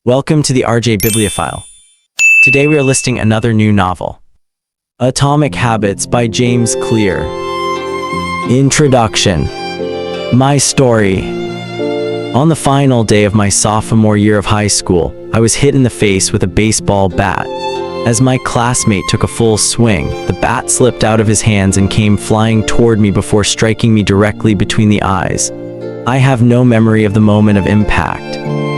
Welcome to the RJ Bibliophile. Today we are listing another new novel, Atomic Habits by James Clear. Introduction. My story. On the final day of my sophomore year of high school, I was hit in the face with a baseball bat. As my classmate took a full swing, the bat slipped out of his hands and came flying toward me before striking me directly between the eyes. I have no memory of the moment of impact.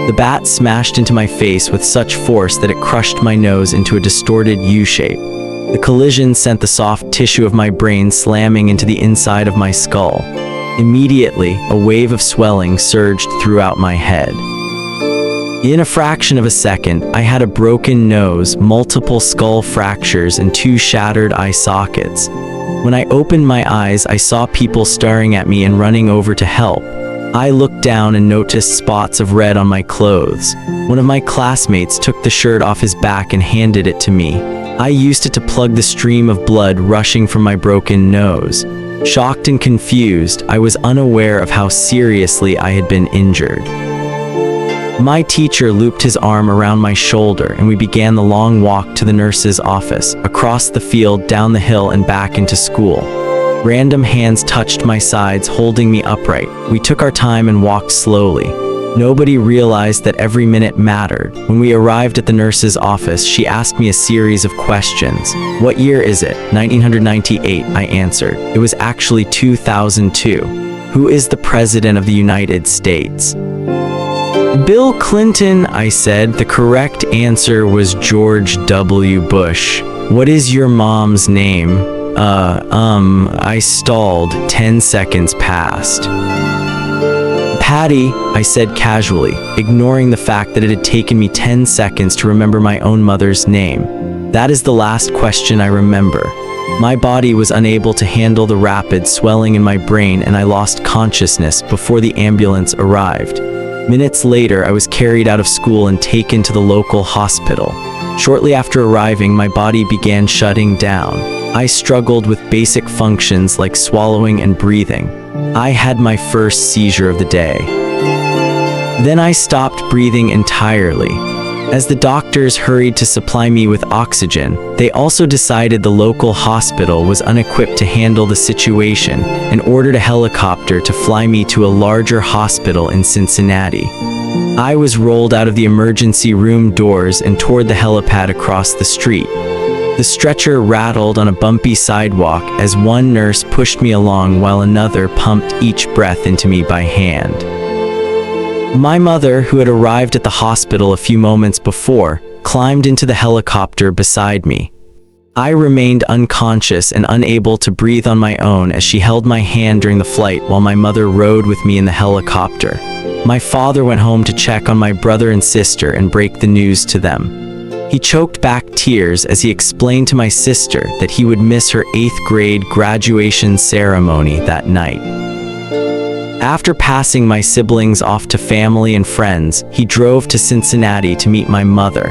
The bat smashed into my face with such force that it crushed my nose into a distorted U-shape. The collision sent the soft tissue of my brain slamming into the inside of my skull. Immediately, a wave of swelling surged throughout my head. In a fraction of a second, I had a broken nose, multiple skull fractures, and 2 shattered eye sockets. When I opened my eyes, I saw people staring at me and running over to help. I looked down and noticed spots of red on my clothes. One of my classmates took the shirt off his back and handed it to me. I used it to plug the stream of blood rushing from my broken nose. Shocked and confused, I was unaware of how seriously I had been injured. My teacher looped his arm around my shoulder and we began the long walk to the nurse's office, across the field, down the hill, and back into school. Random hands touched my sides, holding me upright. We took our time and walked slowly. Nobody realized that every minute mattered. When we arrived at the nurse's office, she asked me a series of questions. "What year is it?" 1998, I answered. It was actually 2002. "Who is the President of the United States?" "Bill Clinton," I said. The correct answer was George W. Bush. "What is your mom's name?" I stalled. 10 seconds passed. "Patty," I said casually, ignoring the fact that it had taken me 10 seconds to remember my own mother's name. That is the last question I remember. My body was unable to handle the rapid swelling in my brain and I lost consciousness before the ambulance arrived. Minutes later, I was carried out of school and taken to the local hospital. Shortly after arriving, my body began shutting down. I struggled with basic functions like swallowing and breathing. I had my first seizure of the day. Then I stopped breathing entirely. As the doctors hurried to supply me with oxygen, they also decided the local hospital was unequipped to handle the situation and ordered a helicopter to fly me to a larger hospital in Cincinnati. I was rolled out of the emergency room doors and toward the helipad across the street. The stretcher rattled on a bumpy sidewalk as one nurse pushed me along while another pumped each breath into me by hand. My mother, who had arrived at the hospital a few moments before, climbed into the helicopter beside me. I remained unconscious and unable to breathe on my own as she held my hand during the flight while my mother rode with me in the helicopter. My father went home to check on my brother and sister and break the news to them. He choked back tears as he explained to my sister that he would miss her 8th grade graduation ceremony that night. After passing my siblings off to family and friends, he drove to Cincinnati to meet my mother.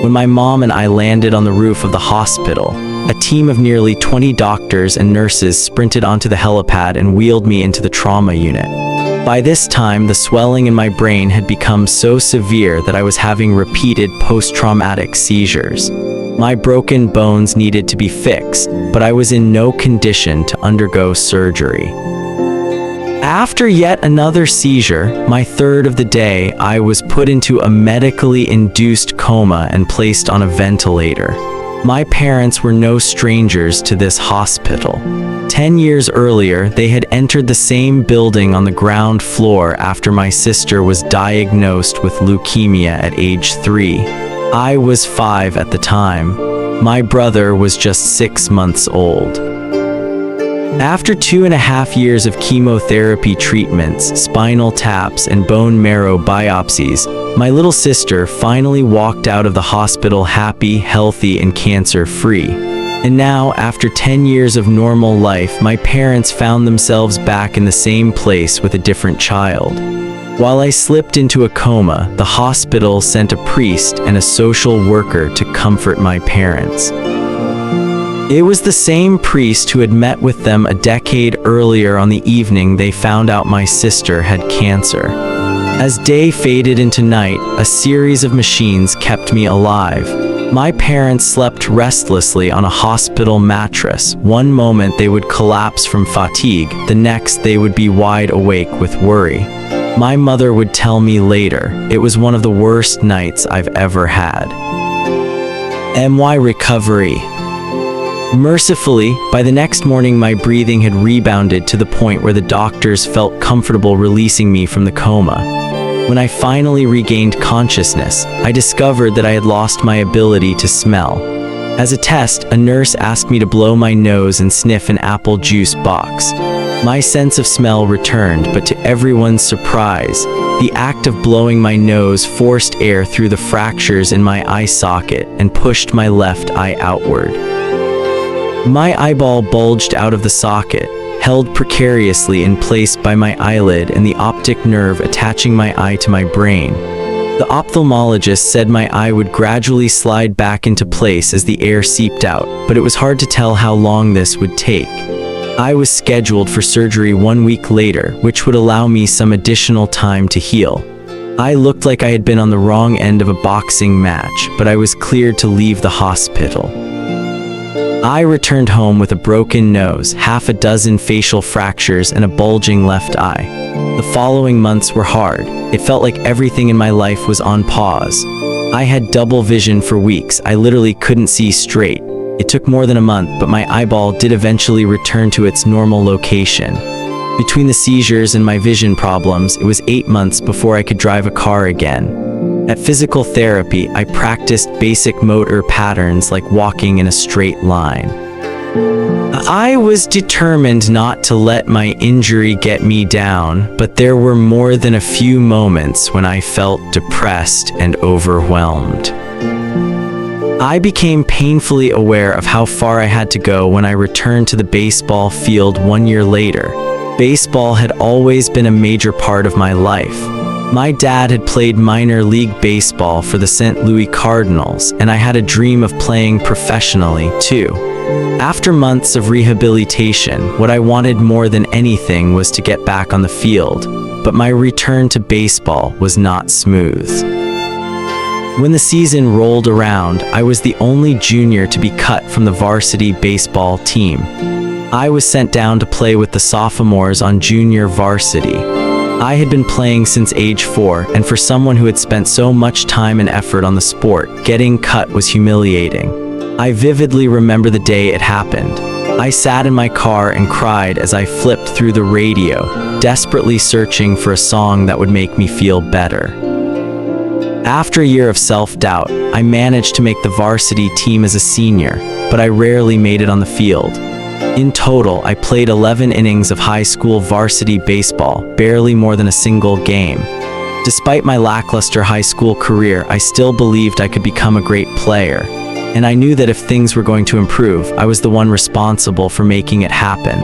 When my mom and I landed on the roof of the hospital, a team of nearly 20 doctors and nurses sprinted onto the helipad and wheeled me into the trauma unit. By this time, the swelling in my brain had become so severe that I was having repeated post-traumatic seizures. My broken bones needed to be fixed, but I was in no condition to undergo surgery. After yet another seizure, my third of the day, I was put into a medically induced coma and placed on a ventilator. My parents were no strangers to this hospital. 10 years earlier, they had entered the same building on the ground floor after my sister was diagnosed with leukemia at age 3. I was 5 at the time. My brother was just 6 months old. After 2.5 years of chemotherapy treatments, spinal taps, and bone marrow biopsies, my little sister finally walked out of the hospital happy, healthy, and cancer-free. And now, after 10 years of normal life, my parents found themselves back in the same place with a different child. While I slipped into a coma, the hospital sent a priest and a social worker to comfort my parents. It was the same priest who had met with them a decade earlier on the evening they found out my sister had cancer. As day faded into night, a series of machines kept me alive. My parents slept restlessly on a hospital mattress. One moment they would collapse from fatigue, the next they would be wide awake with worry. My mother would tell me later, it was one of the worst nights I've ever had. My recovery. Mercifully, by the next morning my breathing had rebounded to the point where the doctors felt comfortable releasing me from the coma. When I finally regained consciousness, I discovered that I had lost my ability to smell. As a test, a nurse asked me to blow my nose and sniff an apple juice box. My sense of smell returned, but to everyone's surprise, the act of blowing my nose forced air through the fractures in my eye socket and pushed my left eye outward. My eyeball bulged out of the socket, held precariously in place by my eyelid and the optic nerve attaching my eye to my brain. The ophthalmologist said my eye would gradually slide back into place as the air seeped out, but it was hard to tell how long this would take. I was scheduled for surgery 1 week later, which would allow me some additional time to heal. I looked like I had been on the wrong end of a boxing match, but I was cleared to leave the hospital. I returned home with a broken nose, half a dozen facial fractures, and a bulging left eye. The following months were hard. It felt like everything in my life was on pause. I had double vision for weeks. I literally couldn't see straight. It took more than a month, but my eyeball did eventually return to its normal location. Between the seizures and my vision problems, it was 8 months before I could drive a car again. At physical therapy, I practiced basic motor patterns like walking in a straight line. I was determined not to let my injury get me down, but there were more than a few moments when I felt depressed and overwhelmed. I became painfully aware of how far I had to go when I returned to the baseball field 1 year later. Baseball had always been a major part of my life. My dad had played minor league baseball for the St. Louis Cardinals, and I had a dream of playing professionally, too. After months of rehabilitation, what I wanted more than anything was to get back on the field, but my return to baseball was not smooth. When the season rolled around, I was the only junior to be cut from the varsity baseball team. I was sent down to play with the sophomores on junior varsity. I had been playing since age 4, and for someone who had spent so much time and effort on the sport, getting cut was humiliating. I vividly remember the day it happened. I sat in my car and cried as I flipped through the radio, desperately searching for a song that would make me feel better. After a year of self-doubt, I managed to make the varsity team as a senior, but I rarely made it on the field. In total, I played 11 innings of high school varsity baseball, barely more than a single game. Despite my lackluster high school career, I still believed I could become a great player. And I knew that if things were going to improve, I was the one responsible for making it happen.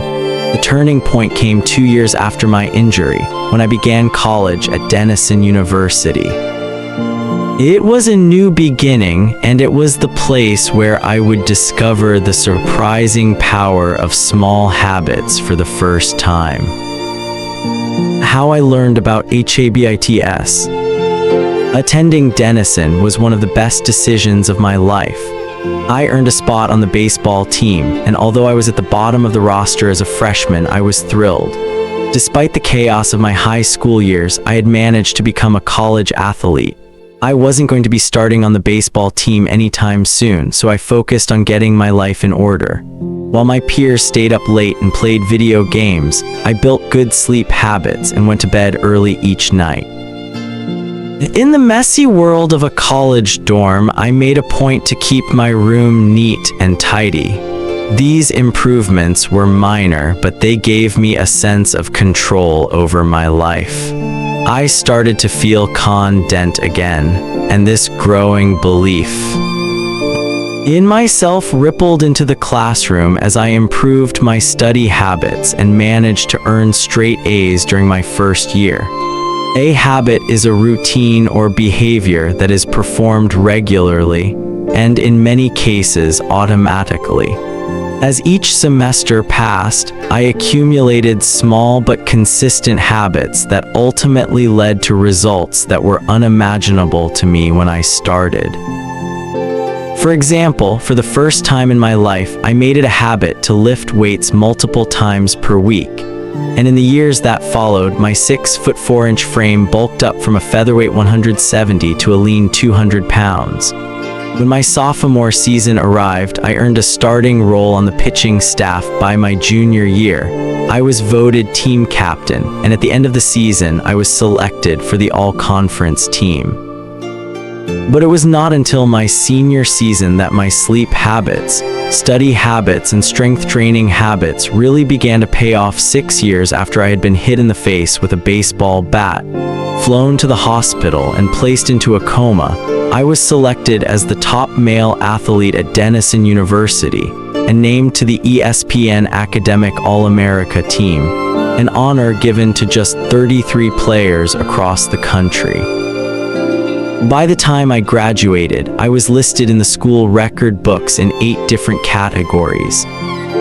The turning point came 2 years after my injury, when I began college at Denison University. It was a new beginning, and it was the place where I would discover the surprising power of small habits for the first time. How I learned about habits. Attending Denison was one of the best decisions of my life. I earned a spot on the baseball team, and although I was at the bottom of the roster as a freshman, I was thrilled. Despite the chaos of my high school years, I had managed to become a college athlete. I wasn't going to be starting on the baseball team anytime soon, so I focused on getting my life in order. While my peers stayed up late and played video games, I built good sleep habits and went to bed early each night. In the messy world of a college dorm, I made a point to keep my room neat and tidy. These improvements were minor, but they gave me a sense of control over my life. I started to feel content again, and this growing belief in myself rippled into the classroom as I improved my study habits and managed to earn straight A's during my first year. A habit is a routine or behavior that is performed regularly, and in many cases automatically. As each semester passed, I accumulated small but consistent habits that ultimately led to results that were unimaginable to me when I started. For example, for the first time in my life, I made it a habit to lift weights multiple times per week. And in the years that followed, my 6'4" frame bulked up from a featherweight 170 to a lean 200 pounds. When my sophomore season arrived, I earned a starting role on the pitching staff by my junior year. I was voted team captain, and at the end of the season, I was selected for the all-conference team. But it was not until my senior season that my sleep habits, study habits, and strength training habits really began to pay off 6 years after I had been hit in the face with a baseball bat, flown to the hospital, and placed into a coma. I was selected as the top male athlete at Denison University and named to the ESPN Academic All-America team, an honor given to just 33 players across the country. By the time I graduated, I was listed in the school record books in 8 different categories.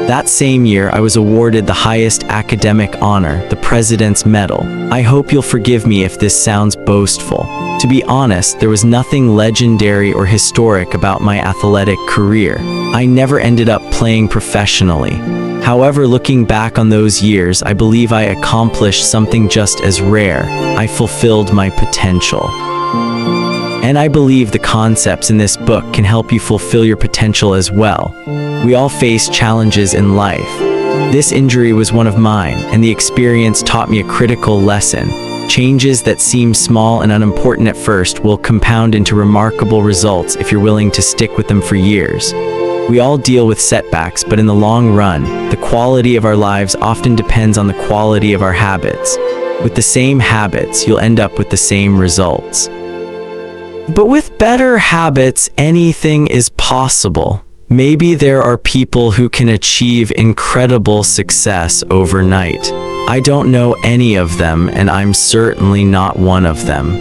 That same year, I was awarded the highest academic honor, the President's Medal. I hope you'll forgive me if this sounds boastful. To be honest, there was nothing legendary or historic about my athletic career. I never ended up playing professionally. However, looking back on those years, I believe I accomplished something just as rare. I fulfilled my potential. And I believe the concepts in this book can help you fulfill your potential as well. We all face challenges in life. This injury was one of mine, and the experience taught me a critical lesson. Changes that seem small and unimportant at first will compound into remarkable results if you're willing to stick with them for years. We all deal with setbacks, but in the long run, the quality of our lives often depends on the quality of our habits. With the same habits, you'll end up with the same results. But with better habits, anything is possible. Maybe there are people who can achieve incredible success overnight. I don't know any of them, and I'm certainly not one of them.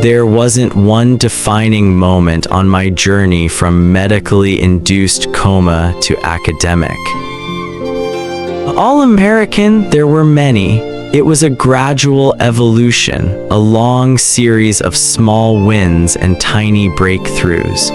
There wasn't one defining moment on my journey from medically induced coma to academic. All-American, there were many. It was a gradual evolution, a long series of small wins and tiny breakthroughs.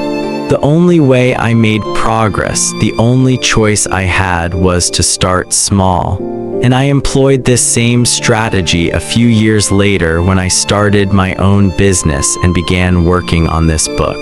The only way I made progress, the only choice I had, was to start small. And I employed this same strategy a few years later when I started my own business and began working on this book.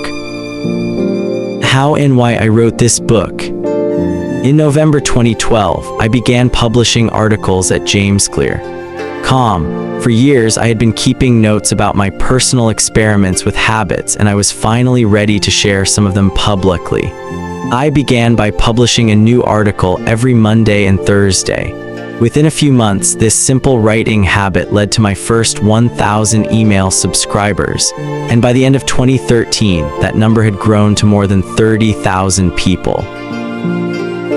How and why I wrote this book. In November 2012, I began publishing articles at JamesClear.com. For years, I had been keeping notes about my personal experiments with habits, and I was finally ready to share some of them publicly. I began by publishing a new article every Monday and Thursday. Within a few months, this simple writing habit led to my first 1,000 email subscribers, and by the end of 2013, that number had grown to more than 30,000 people.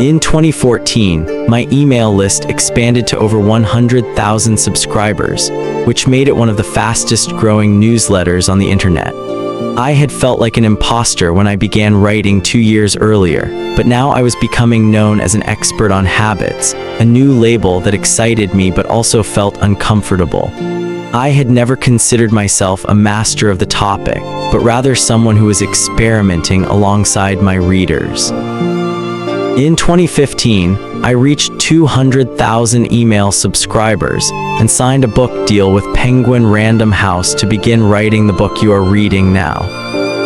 In 2014, my email list expanded to over 100,000 subscribers, which made it one of the fastest-growing newsletters on the internet. I had felt like an imposter when I began writing 2 years earlier, but now I was becoming known as an expert on habits, a new label that excited me but also felt uncomfortable. I had never considered myself a master of the topic, but rather someone who was experimenting alongside my readers. In 2015, I reached 200,000 email subscribers and signed a book deal with Penguin Random House to begin writing the book you are reading now.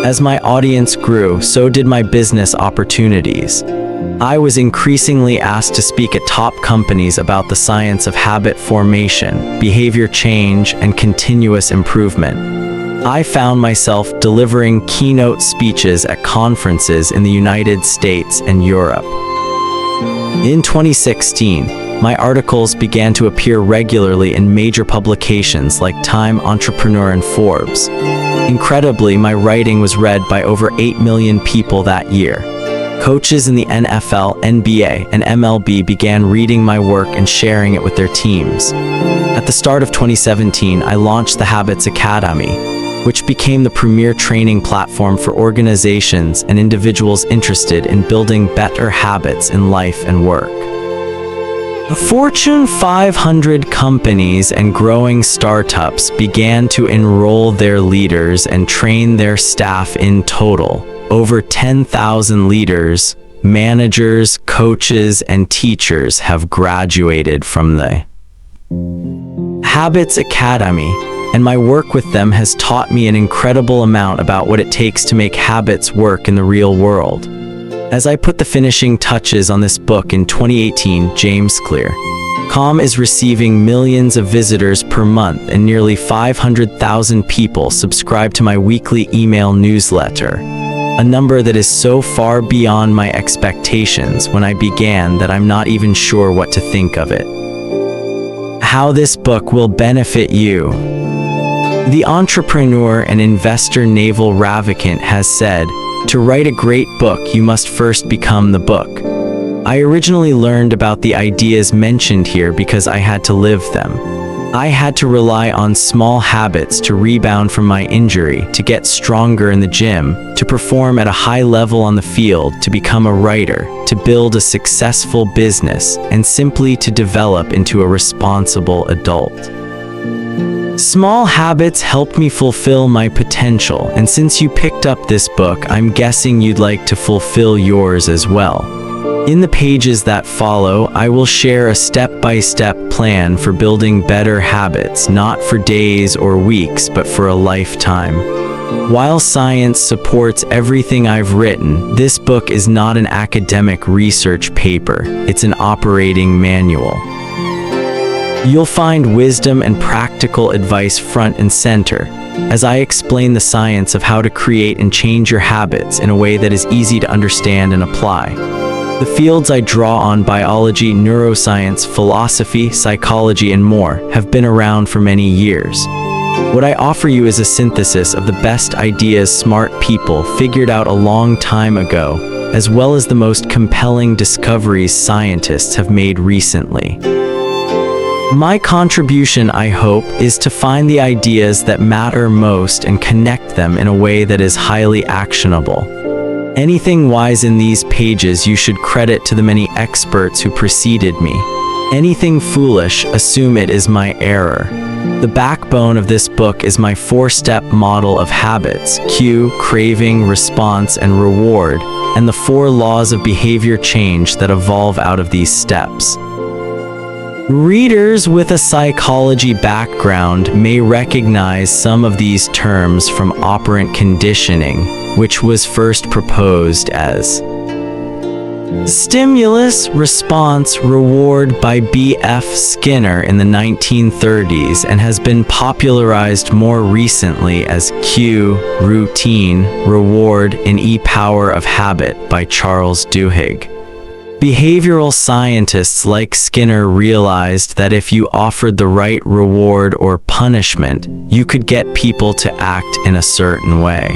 As my audience grew, so did my business opportunities. I was increasingly asked to speak at top companies about the science of habit formation, behavior change, and continuous improvement. I found myself delivering keynote speeches at conferences in the United States and Europe. In 2016, my articles began to appear regularly in major publications like Time, Entrepreneur, and Forbes. Incredibly, my writing was read by over 8 million people that year. Coaches in the NFL, NBA, and MLB began reading my work and sharing it with their teams. At the start of 2017, I launched the Habits Academy, which became the premier training platform for organizations and individuals interested in building better habits in life and work. Fortune 500 companies and growing startups began to enroll their leaders and train their staff. In total, over 10,000 leaders, managers, coaches, and teachers have graduated from the Habits Academy, and my work with them has taught me an incredible amount about what it takes to make habits work in the real world. As I put the finishing touches on this book in 2018, James Clear.com is receiving millions of visitors per month, and nearly 500,000 people subscribe to my weekly email newsletter, a number that is so far beyond my expectations when I began that I'm not even sure what to think of it. How this book will benefit you. The entrepreneur and investor Naval Ravikant has said, "To write a great book, you must first become the book." I originally learned about the ideas mentioned here because I had to live them. I had to rely on small habits to rebound from my injury, to get stronger in the gym, to perform at a high level on the field, to become a writer, to build a successful business, and simply to develop into a responsible adult. Small habits helped me fulfill my potential, and since you picked up this book, I'm guessing you'd like to fulfill yours as well. In the pages that follow, I will share a step-by-step plan for building better habits, not for days or weeks, but for a lifetime. While science supports everything I've written, this book is not an academic research paper, it's an operating manual. You'll find wisdom and practical advice front and center, as I explain the science of how to create and change your habits in a way that is easy to understand and apply. The fields I draw on, biology, neuroscience, philosophy, psychology, and more, have been around for many years. What I offer you is a synthesis of the best ideas smart people figured out a long time ago, as well as the most compelling discoveries scientists have made recently. My contribution, I hope, is to find the ideas that matter most and connect them in a way that is highly actionable. Anything wise in these pages you should credit to the many experts who preceded me. Anything foolish, assume it is my error. The backbone of this book is my 4-step model of habits: cue, craving, response, and reward, and the 4 laws of behavior change that evolve out of these steps. Readers with a psychology background may recognize some of these terms from operant conditioning, which was first proposed as stimulus, response, reward by B.F. Skinner in the 1930s and has been popularized more recently as cue, routine, reward in E-Power of Habit by Charles Duhigg. Behavioral scientists like Skinner realized that if you offered the right reward or punishment, you could get people to act in a certain way.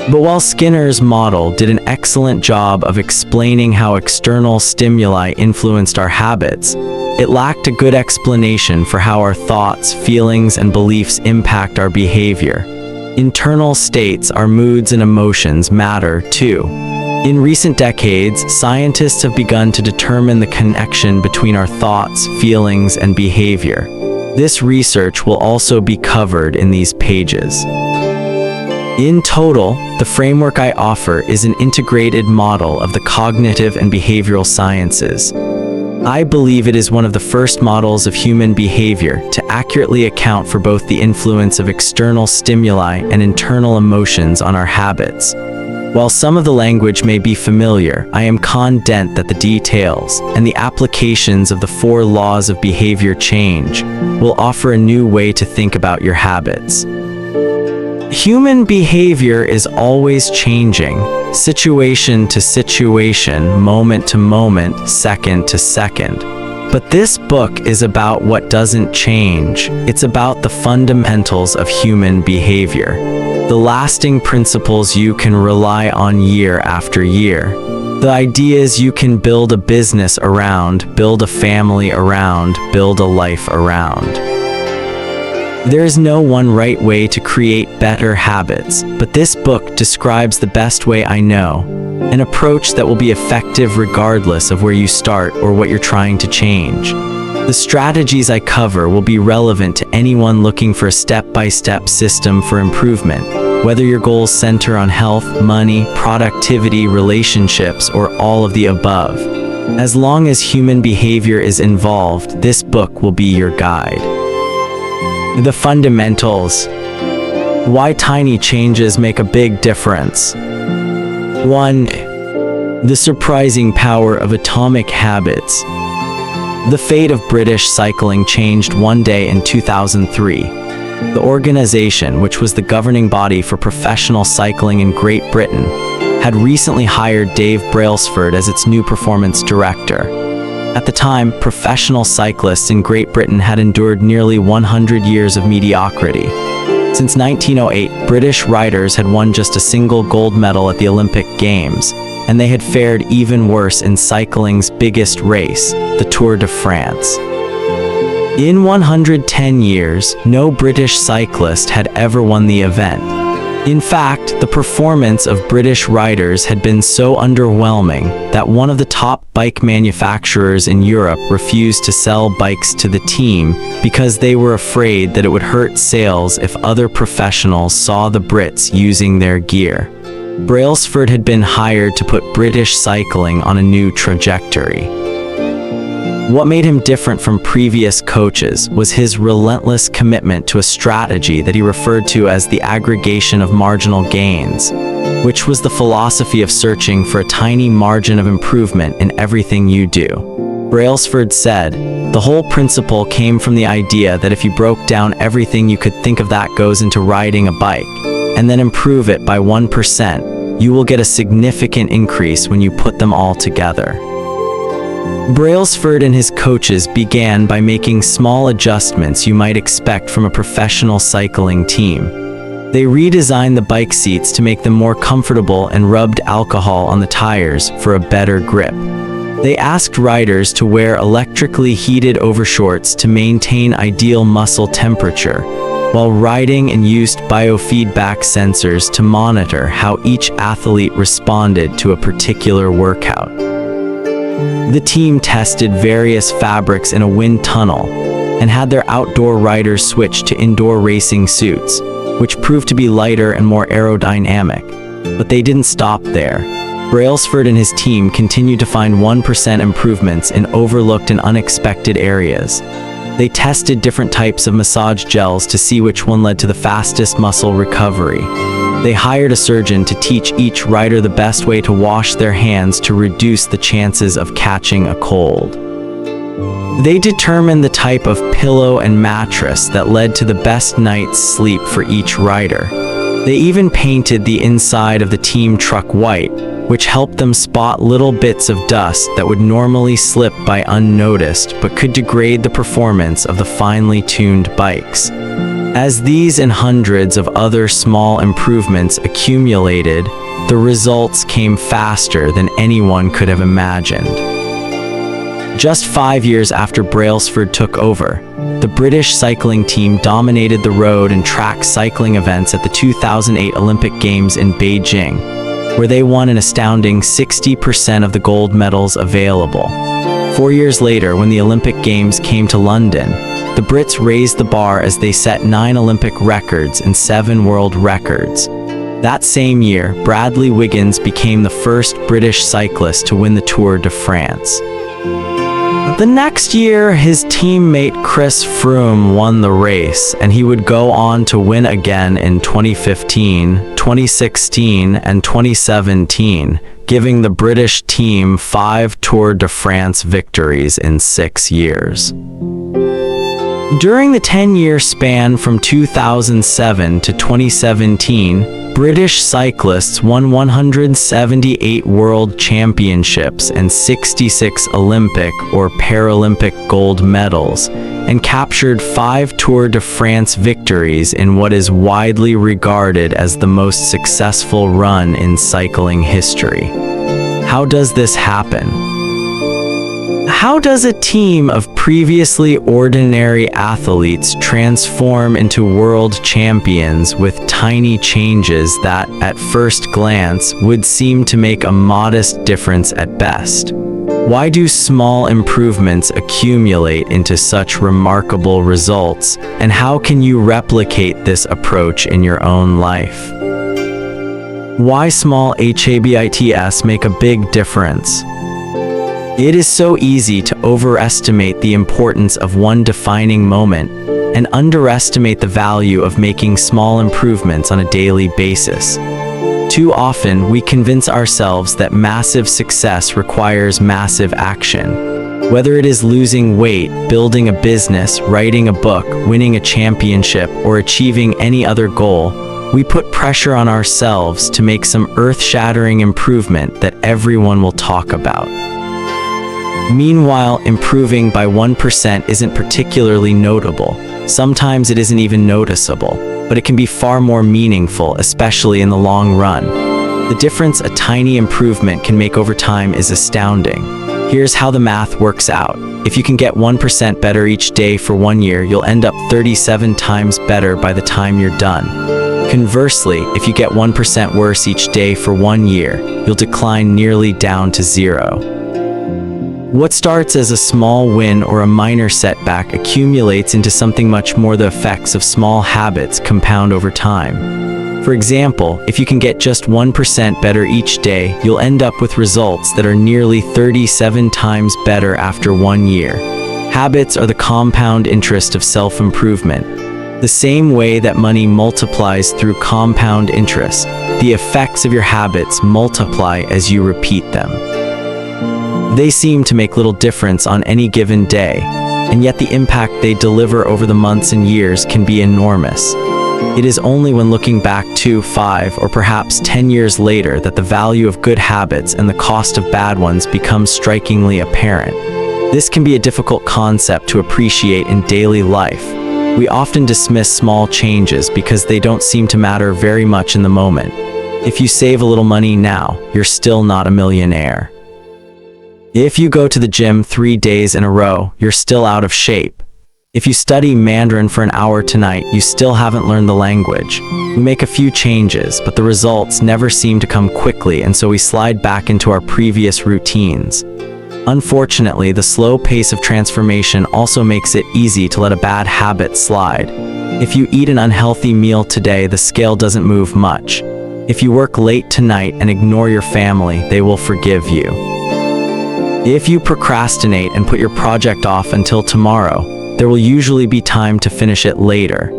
But while Skinner's model did an excellent job of explaining how external stimuli influenced our habits, it lacked a good explanation for how our thoughts, feelings, and beliefs impact our behavior. Internal states, our moods and emotions, matter too. In recent decades, scientists have begun to determine the connection between our thoughts, feelings, and behavior. This research will also be covered in these pages. In total, the framework I offer is an integrated model of the cognitive and behavioral sciences. I believe it is one of the first models of human behavior to accurately account for both the influence of external stimuli and internal emotions on our habits. While some of the language may be familiar, I am confident that the details and the applications of the 4 laws of behavior change will offer a new way to think about your habits. Human behavior is always changing, situation to situation, moment to moment, second to second. But this book is about what doesn't change. It's about the fundamentals of human behavior, the lasting principles you can rely on year after year, the ideas you can build a business around, build a family around, build a life around. There is no one right way to create better habits, but this book describes the best way I know, an approach that will be effective regardless of where you start or what you're trying to change. The strategies I cover will be relevant to anyone looking for a step-by-step system for improvement, whether your goals center on health, money, productivity, relationships, or all of the above. As long as human behavior is involved, this book will be your guide. The fundamentals. Why tiny changes make a big difference. 1. The surprising power of atomic habits. The fate of British cycling changed one day in 2003. The organization, which was the governing body for professional cycling in Great Britain, had recently hired Dave Brailsford as its new performance director. At the time, professional cyclists in Great Britain had endured nearly 100 years of mediocrity. Since 1908, British riders had won just a single gold medal at the Olympic Games, and they had fared even worse in cycling's biggest race, the Tour de France. In 110 years, no British cyclist had ever won the event. In fact, the performance of British riders had been so underwhelming that one of the top bike manufacturers in Europe refused to sell bikes to the team because they were afraid that it would hurt sales if other professionals saw the Brits using their gear. Brailsford had been hired to put British cycling on a new trajectory. What made him different from previous coaches was his relentless commitment to a strategy that he referred to as the aggregation of marginal gains, which was the philosophy of searching for a tiny margin of improvement in everything you do. Brailsford said, "The whole principle came from the idea that if you broke down everything you could think of that goes into riding a bike, and then improve it by 1%, you will get a significant increase when you put them all together." Brailsford and his coaches began by making small adjustments you might expect from a professional cycling team. They redesigned the bike seats to make them more comfortable and rubbed alcohol on the tires for a better grip. They asked riders to wear electrically heated overshorts to maintain ideal muscle temperature, while riding and used biofeedback sensors to monitor how each athlete responded to a particular workout. The team tested various fabrics in a wind tunnel and had their outdoor riders switch to indoor racing suits, which proved to be lighter and more aerodynamic. But they didn't stop there. Brailsford and his team continued to find 1% improvements in overlooked and unexpected areas. They tested different types of massage gels to see which one led to the fastest muscle recovery. They hired a surgeon to teach each rider the best way to wash their hands to reduce the chances of catching a cold. They determined the type of pillow and mattress that led to the best night's sleep for each rider. They even painted the inside of the team truck white, which helped them spot little bits of dust that would normally slip by unnoticed but could degrade the performance of the finely tuned bikes. As these and hundreds of other small improvements accumulated, the results came faster than anyone could have imagined. Just 5 years after Brailsford took over, the British cycling team dominated the road and track cycling events at the 2008 Olympic Games in Beijing, where they won an astounding 60% of the gold medals available. 4 years later, when the Olympic Games came to London, the Brits raised the bar as they set 9 Olympic records and 7 world records. That same year, Bradley Wiggins became the first British cyclist to win the Tour de France. The next year, his teammate Chris Froome won the race, and he would go on to win again in 2015, 2016, and 2017, giving the British team 5 Tour de France victories in 6 years. During the 10-year span from 2007 to 2017, British cyclists won 178 world championships and 66 Olympic or Paralympic gold medals, and captured 5 Tour de France victories in what is widely regarded as the most successful run in cycling history. How does this happen? How does a team of previously ordinary athletes transform into world champions with tiny changes that, at first glance, would seem to make a modest difference at best? Why do small improvements accumulate into such remarkable results, and how can you replicate this approach in your own life? Why small habits make a big difference? It is so easy to overestimate the importance of one defining moment and underestimate the value of making small improvements on a daily basis. Too often, we convince ourselves that massive success requires massive action. Whether it is losing weight, building a business, writing a book, winning a championship, or achieving any other goal, we put pressure on ourselves to make some earth-shattering improvement that everyone will talk about. Meanwhile, improving by 1% isn't particularly notable. Sometimes it isn't even noticeable, but it can be far more meaningful, especially in the long run. The difference a tiny improvement can make over time is astounding. Here's how the math works out. If you can get 1% better each day for 1 year, you'll end up 37 times better by the time you're done. Conversely, if you get 1% worse each day for 1 year, you'll decline nearly down to 0. What starts as a small win or a minor setback accumulates into something much more. The effects of small habits compound over time. For example, if you can get just 1% better each day, you'll end up with results that are nearly 37 times better after 1 year. Habits are the compound interest of self-improvement. The same way that money multiplies through compound interest, the effects of your habits multiply as you repeat them. They seem to make little difference on any given day, and yet the impact they deliver over the months and years can be enormous. It is only when looking back 2, 5, or perhaps 10 years later that the value of good habits and the cost of bad ones becomes strikingly apparent. This can be a difficult concept to appreciate in daily life. We often dismiss small changes because they don't seem to matter very much in the moment. If you save a little money now, you're still not a millionaire. If you go to the gym 3 days in a row, you're still out of shape. If you study Mandarin for an hour tonight, you still haven't learned the language. We make a few changes, but the results never seem to come quickly, and so we slide back into our previous routines. Unfortunately, the slow pace of transformation also makes it easy to let a bad habit slide. If you eat an unhealthy meal today, the scale doesn't move much. If you work late tonight and ignore your family, they will forgive you. If you procrastinate and put your project off until tomorrow, there will usually be time to finish it later.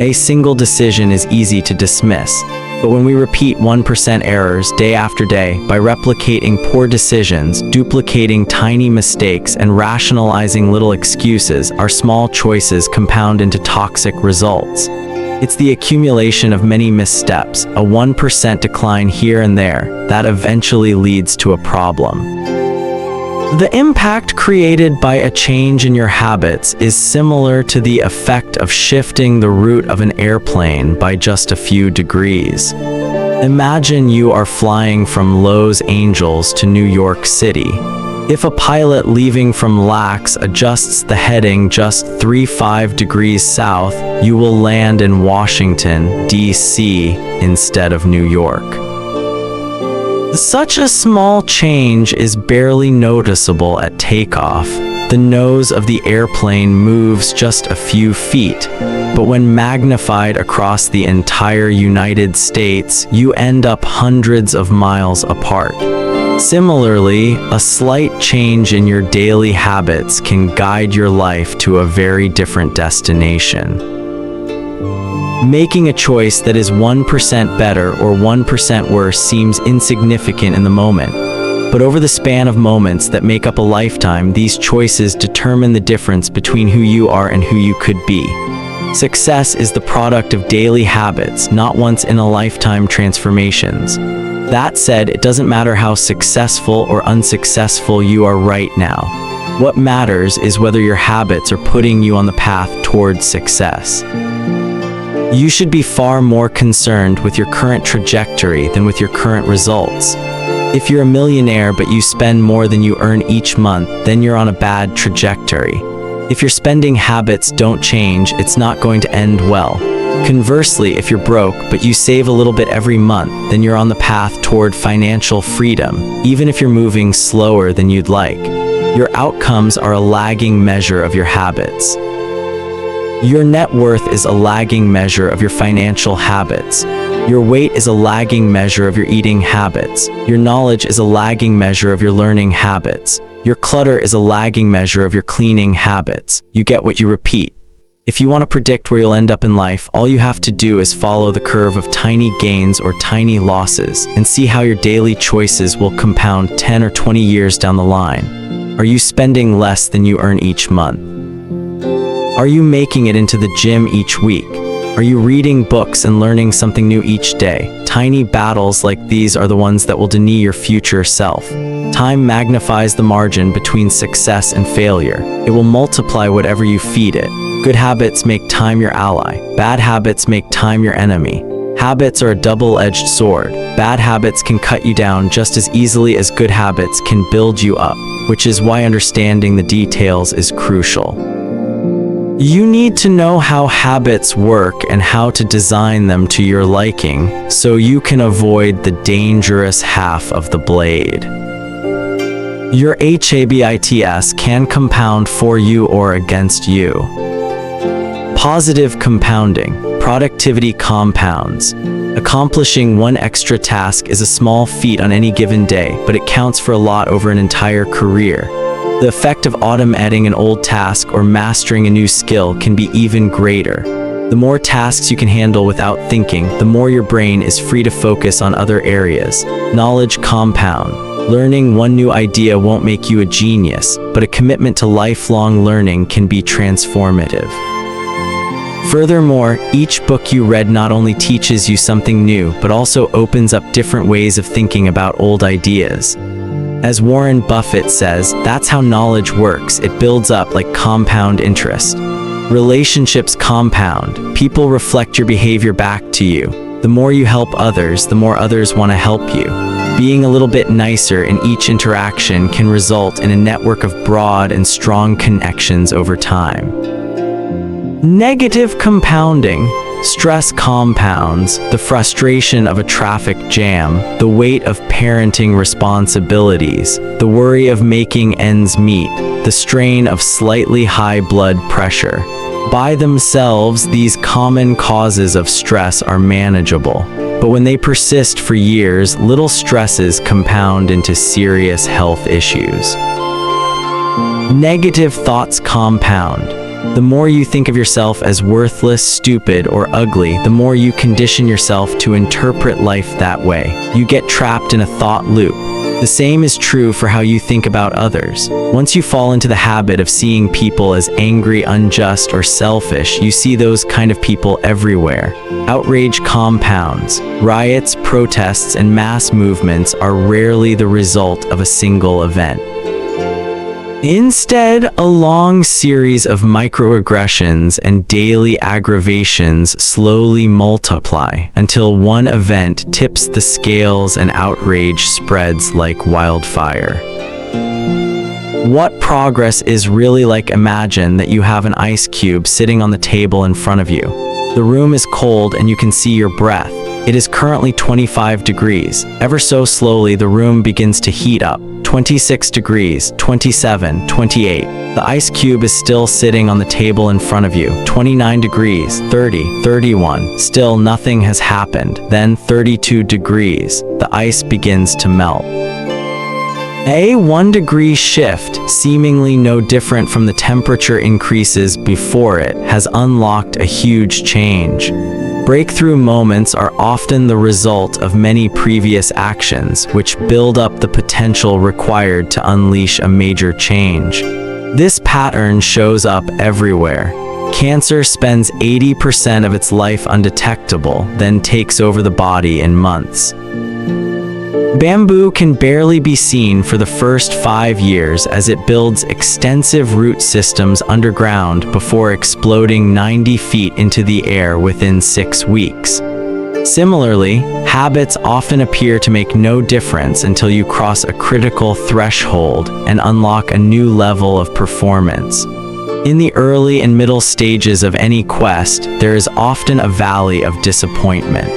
A single decision is easy to dismiss, but when we repeat 1% errors day after day by replicating poor decisions, duplicating tiny mistakes, and rationalizing little excuses, our small choices compound into toxic results. It's the accumulation of many missteps, a 1% decline here and there, that eventually leads to a problem. The impact created by a change in your habits is similar to the effect of shifting the route of an airplane by just a few degrees. Imagine you are flying from Los Angeles to New York City. If a pilot leaving from LAX adjusts the heading just 3-5 degrees south, you will land in Washington, D.C. instead of New York. Such a small change is barely noticeable at takeoff. The nose of the airplane moves just a few feet, but when magnified across the entire United States, you end up hundreds of miles apart. Similarly, a slight change in your daily habits can guide your life to a very different destination. Making a choice that is 1% better or 1% worse seems insignificant in the moment, but over the span of moments that make up a lifetime, these choices determine the difference between who you are and who you could be. Success is the product of daily habits, not once-in-a-lifetime transformations. That said, it doesn't matter how successful or unsuccessful you are right now. What matters is whether your habits are putting you on the path towards success. You should be far more concerned with your current trajectory than with your current results. If you're a millionaire but you spend more than you earn each month, then you're on a bad trajectory. If your spending habits don't change, it's not going to end well. Conversely, if you're broke but you save a little bit every month, then you're on the path toward financial freedom, even if you're moving slower than you'd like. Your outcomes are a lagging measure of your habits. Your net worth is a lagging measure of your financial habits. Your weight is a lagging measure of your eating habits. Your knowledge is a lagging measure of your learning habits. Your clutter is a lagging measure of your cleaning habits. You get what you repeat. If you want to predict where you'll end up in life, all you have to do is follow the curve of tiny gains or tiny losses and see how your daily choices will compound 10 or 20 years down the line. Are you spending less than you earn each month? Are you making it into the gym each week? Are you reading books and learning something new each day? Tiny battles like these are the ones that will deny your future self. Time magnifies the margin between success and failure. It will multiply whatever you feed it. Good habits make time your ally. Bad habits make time your enemy. Habits are a double-edged sword. Bad habits can cut you down just as easily as good habits can build you up, which is why understanding the details is crucial. You need to know how habits work and how to design them to your liking, so you can avoid the dangerous half of the blade. Your habits can compound for you or against you. Positive compounding. Productivity compounds. Accomplishing one extra task is a small feat on any given day, but it counts for a lot over an entire career. The effect of automating an old task or mastering a new skill can be even greater. The more tasks you can handle without thinking, the more your brain is free to focus on other areas. Knowledge compound. Learning one new idea won't make you a genius, but a commitment to lifelong learning can be transformative. Furthermore, each book you read not only teaches you something new, but also opens up different ways of thinking about old ideas. As Warren Buffett says, that's how knowledge works. It builds up like compound interest. Relationships compound. People reflect your behavior back to you. The more you help others, the more others want to help you. Being a little bit nicer in each interaction can result in a network of broad and strong connections over time. Negative compounding. Stress compounds. The frustration of a traffic jam, the weight of parenting responsibilities, the worry of making ends meet, the strain of slightly high blood pressure. By themselves, these common causes of stress are manageable, but when they persist for years, little stresses compound into serious health issues. Negative thoughts compound. The more you think of yourself as worthless, stupid, or ugly, the more you condition yourself to interpret life that way. You get trapped in a thought loop. The same is true for how you think about others. Once you fall into the habit of seeing people as angry, unjust, or selfish, you see those kind of people everywhere. Outrage compounds. Riots, protests, and mass movements are rarely the result of a single event. Instead, a long series of microaggressions and daily aggravations slowly multiply until one event tips the scales and outrage spreads like wildfire. What progress is really like? Imagine that you have an ice cube sitting on the table in front of you. The room is cold and you can see your breath. It is currently 25 degrees. Ever so slowly, the room begins to heat up. 26 degrees, 27, 28. The ice cube is still sitting on the table in front of you. 29 degrees, 30, 31. Still nothing has happened. Then 32 degrees. The ice begins to melt. A 1 degree shift, seemingly no different from the temperature increases before it, has unlocked a huge change. Breakthrough moments are often the result of many previous actions, which build up the potential required to unleash a major change. This pattern shows up everywhere. Cancer spends 80% of its life undetectable, then takes over the body in months. Bamboo can barely be seen for the first 5 years as it builds extensive root systems underground before exploding 90 feet into the air within 6 weeks. Similarly, habits often appear to make no difference until you cross a critical threshold and unlock a new level of performance. In the early and middle stages of any quest, there is often a valley of disappointment.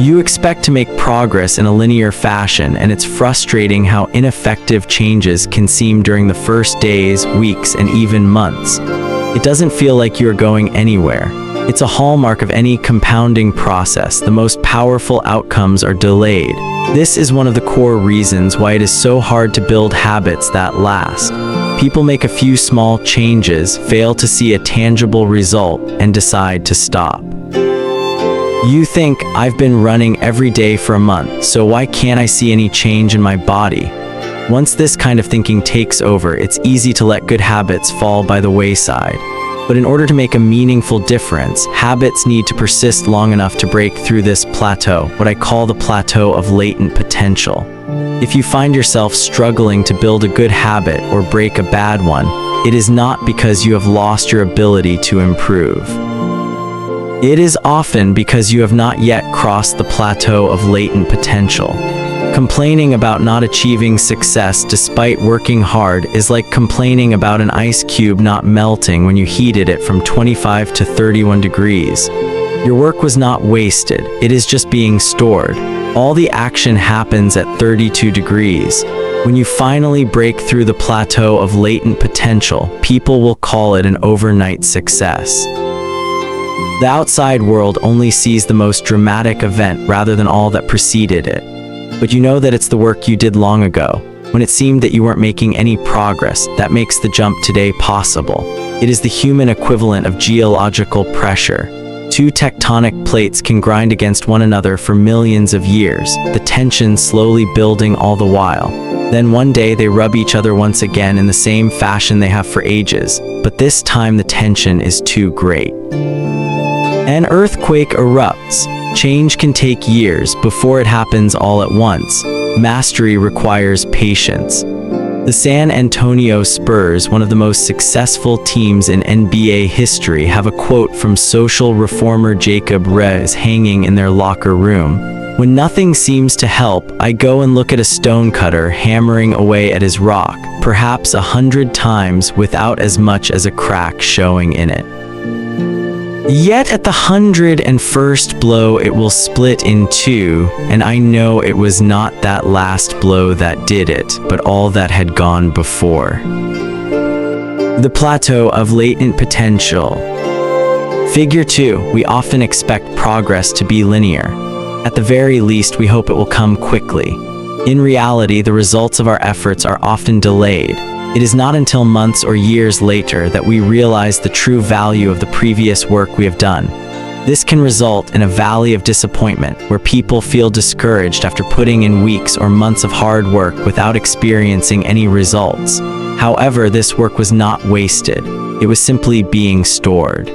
You expect to make progress in a linear fashion, and it's frustrating how ineffective changes can seem during the first days, weeks, and even months. It doesn't feel like you're going anywhere. It's a hallmark of any compounding process. The most powerful outcomes are delayed. This is one of the core reasons why it is so hard to build habits that last. People make a few small changes, fail to see a tangible result, and decide to stop. You think, I've been running every day for a month, so why can't I see any change in my body? Once this kind of thinking takes over, it's easy to let good habits fall by the wayside. But in order to make a meaningful difference, habits need to persist long enough to break through this plateau, what I call the plateau of latent potential. If you find yourself struggling to build a good habit or break a bad one, it is not because you have lost your ability to improve. It is often because you have not yet crossed the plateau of latent potential. Complaining about not achieving success despite working hard is like complaining about an ice cube not melting when you heated it from 25 to 31 degrees. Your work was not wasted, it is just being stored. All the action happens at 32 degrees. When you finally break through the plateau of latent potential, people will call it an overnight success. The outside world only sees the most dramatic event rather than all that preceded it. But you know that it's the work you did long ago, when it seemed that you weren't making any progress, that makes the jump today possible. It is the human equivalent of geological pressure. Two tectonic plates can grind against one another for millions of years, the tension slowly building all the while. Then one day they rub each other once again in the same fashion they have for ages, but this time the tension is too great. An earthquake erupts. Change can take years before it happens all at once. Mastery requires patience. The San Antonio Spurs, one of the most successful teams in NBA history, have a quote from social reformer Jacob Reyes hanging in their locker room. "When nothing seems to help, I go and look at a stonecutter hammering away at his rock, perhaps 100 times without as much as a crack showing in it. Yet at the 101st blow it will split in two, and I know it was not that last blow that did it, but all that had gone before." The plateau of latent potential. Figure 2. We often expect progress to be linear. At the very least, we hope it will come quickly. In reality, the results of our efforts are often delayed. It is not until months or years later that we realize the true value of the previous work we have done. This can result in a valley of disappointment, where people feel discouraged after putting in weeks or months of hard work without experiencing any results. However, this work was not wasted. It was simply being stored.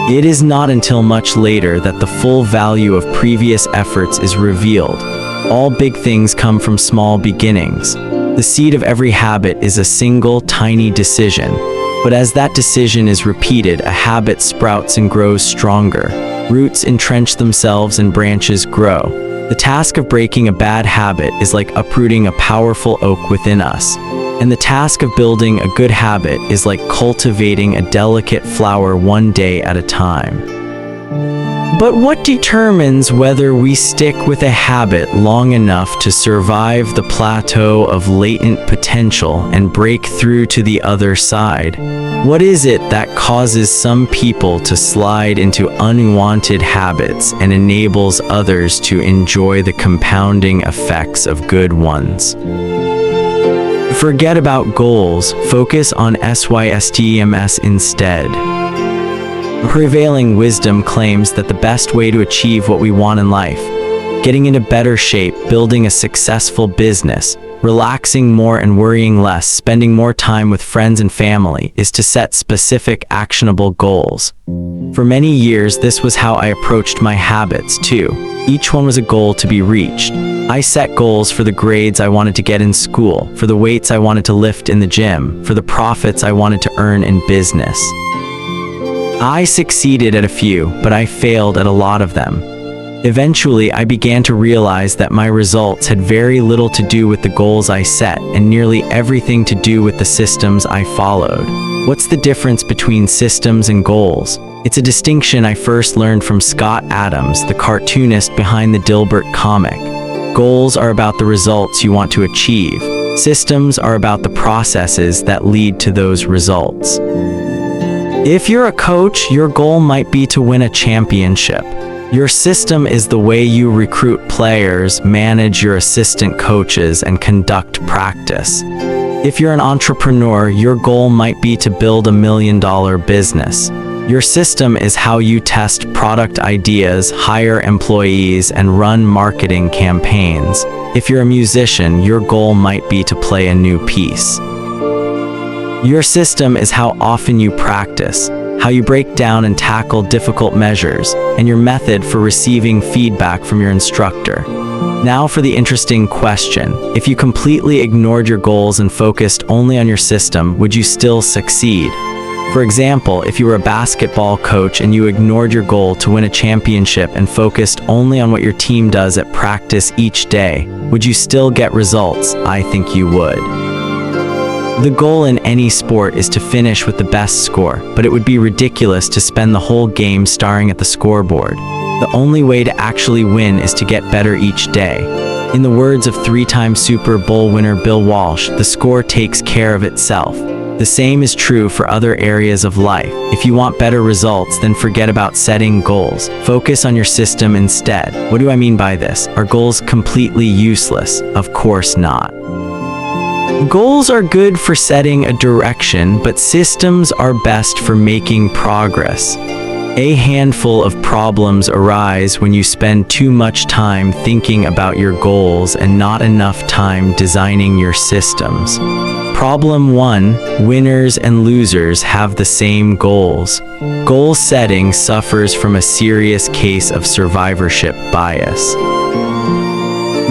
It is not until much later that the full value of previous efforts is revealed. All big things come from small beginnings. The seed of every habit is a single, tiny decision. But as that decision is repeated, a habit sprouts and grows stronger. Roots entrench themselves and branches grow. The task of breaking a bad habit is like uprooting a powerful oak within us. And the task of building a good habit is like cultivating a delicate flower one day at a time. But what determines whether we stick with a habit long enough to survive the plateau of latent potential and break through to the other side? What is it that causes some people to slide into unwanted habits and enables others to enjoy the compounding effects of good ones? Forget about goals, focus on SYSTEMS instead. Prevailing wisdom claims that the best way to achieve what we want in life, getting into better shape, building a successful business, relaxing more and worrying less, spending more time with friends and family, is to set specific, actionable goals. For many years, this was how I approached my habits too. Each one was a goal to be reached. I set goals for the grades I wanted to get in school, for the weights I wanted to lift in the gym, for the profits I wanted to earn in business. I succeeded at a few, but I failed at a lot of them. Eventually, I began to realize that my results had very little to do with the goals I set and nearly everything to do with the systems I followed. What's the difference between systems and goals? It's a distinction I first learned from Scott Adams, the cartoonist behind the Dilbert comic. Goals are about the results you want to achieve. Systems are about the processes that lead to those results. If you're a coach, your goal might be to win a championship. Your system is the way you recruit players, manage your assistant coaches, and conduct practice. If you're an entrepreneur, your goal might be to build $1 million business. Your system is how you test product ideas, hire employees, and run marketing campaigns. If you're a musician, your goal might be to play a new piece. Your system is how often you practice, how you break down and tackle difficult measures, and your method for receiving feedback from your instructor. Now for the interesting question. If you completely ignored your goals and focused only on your system, would you still succeed? For example, if you were a basketball coach and you ignored your goal to win a championship and focused only on what your team does at practice each day, would you still get results? I think you would. The goal in any sport is to finish with the best score, but it would be ridiculous to spend the whole game staring at the scoreboard. The only way to actually win is to get better each day. In the words of three-time Super Bowl winner Bill Walsh, the score takes care of itself. The same is true for other areas of life. If you want better results, then forget about setting goals. Focus on your system instead. What do I mean by this? Are goals completely useless? Of course not. Goals are good for setting a direction, but systems are best for making progress. A handful of problems arise when you spend too much time thinking about your goals and not enough time designing your systems. Problem 1. Winners and losers have the same goals. Goal setting suffers from a serious case of survivorship bias.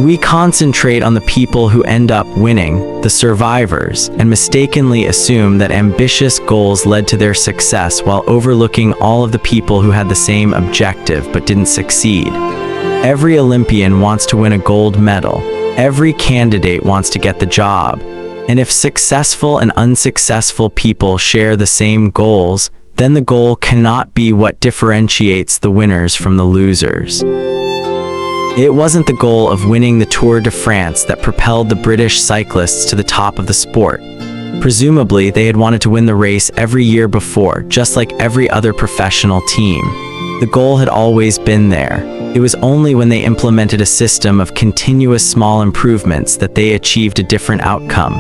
We concentrate on the people who end up winning, the survivors, and mistakenly assume that ambitious goals led to their success while overlooking all of the people who had the same objective but didn't succeed. Every Olympian wants to win a gold medal. Every candidate wants to get the job. And if successful and unsuccessful people share the same goals, then the goal cannot be what differentiates the winners from the losers. It wasn't the goal of winning the Tour de France that propelled the British cyclists to the top of the sport. Presumably, they had wanted to win the race every year before, just like every other professional team. The goal had always been there. It was only when they implemented a system of continuous small improvements that they achieved a different outcome.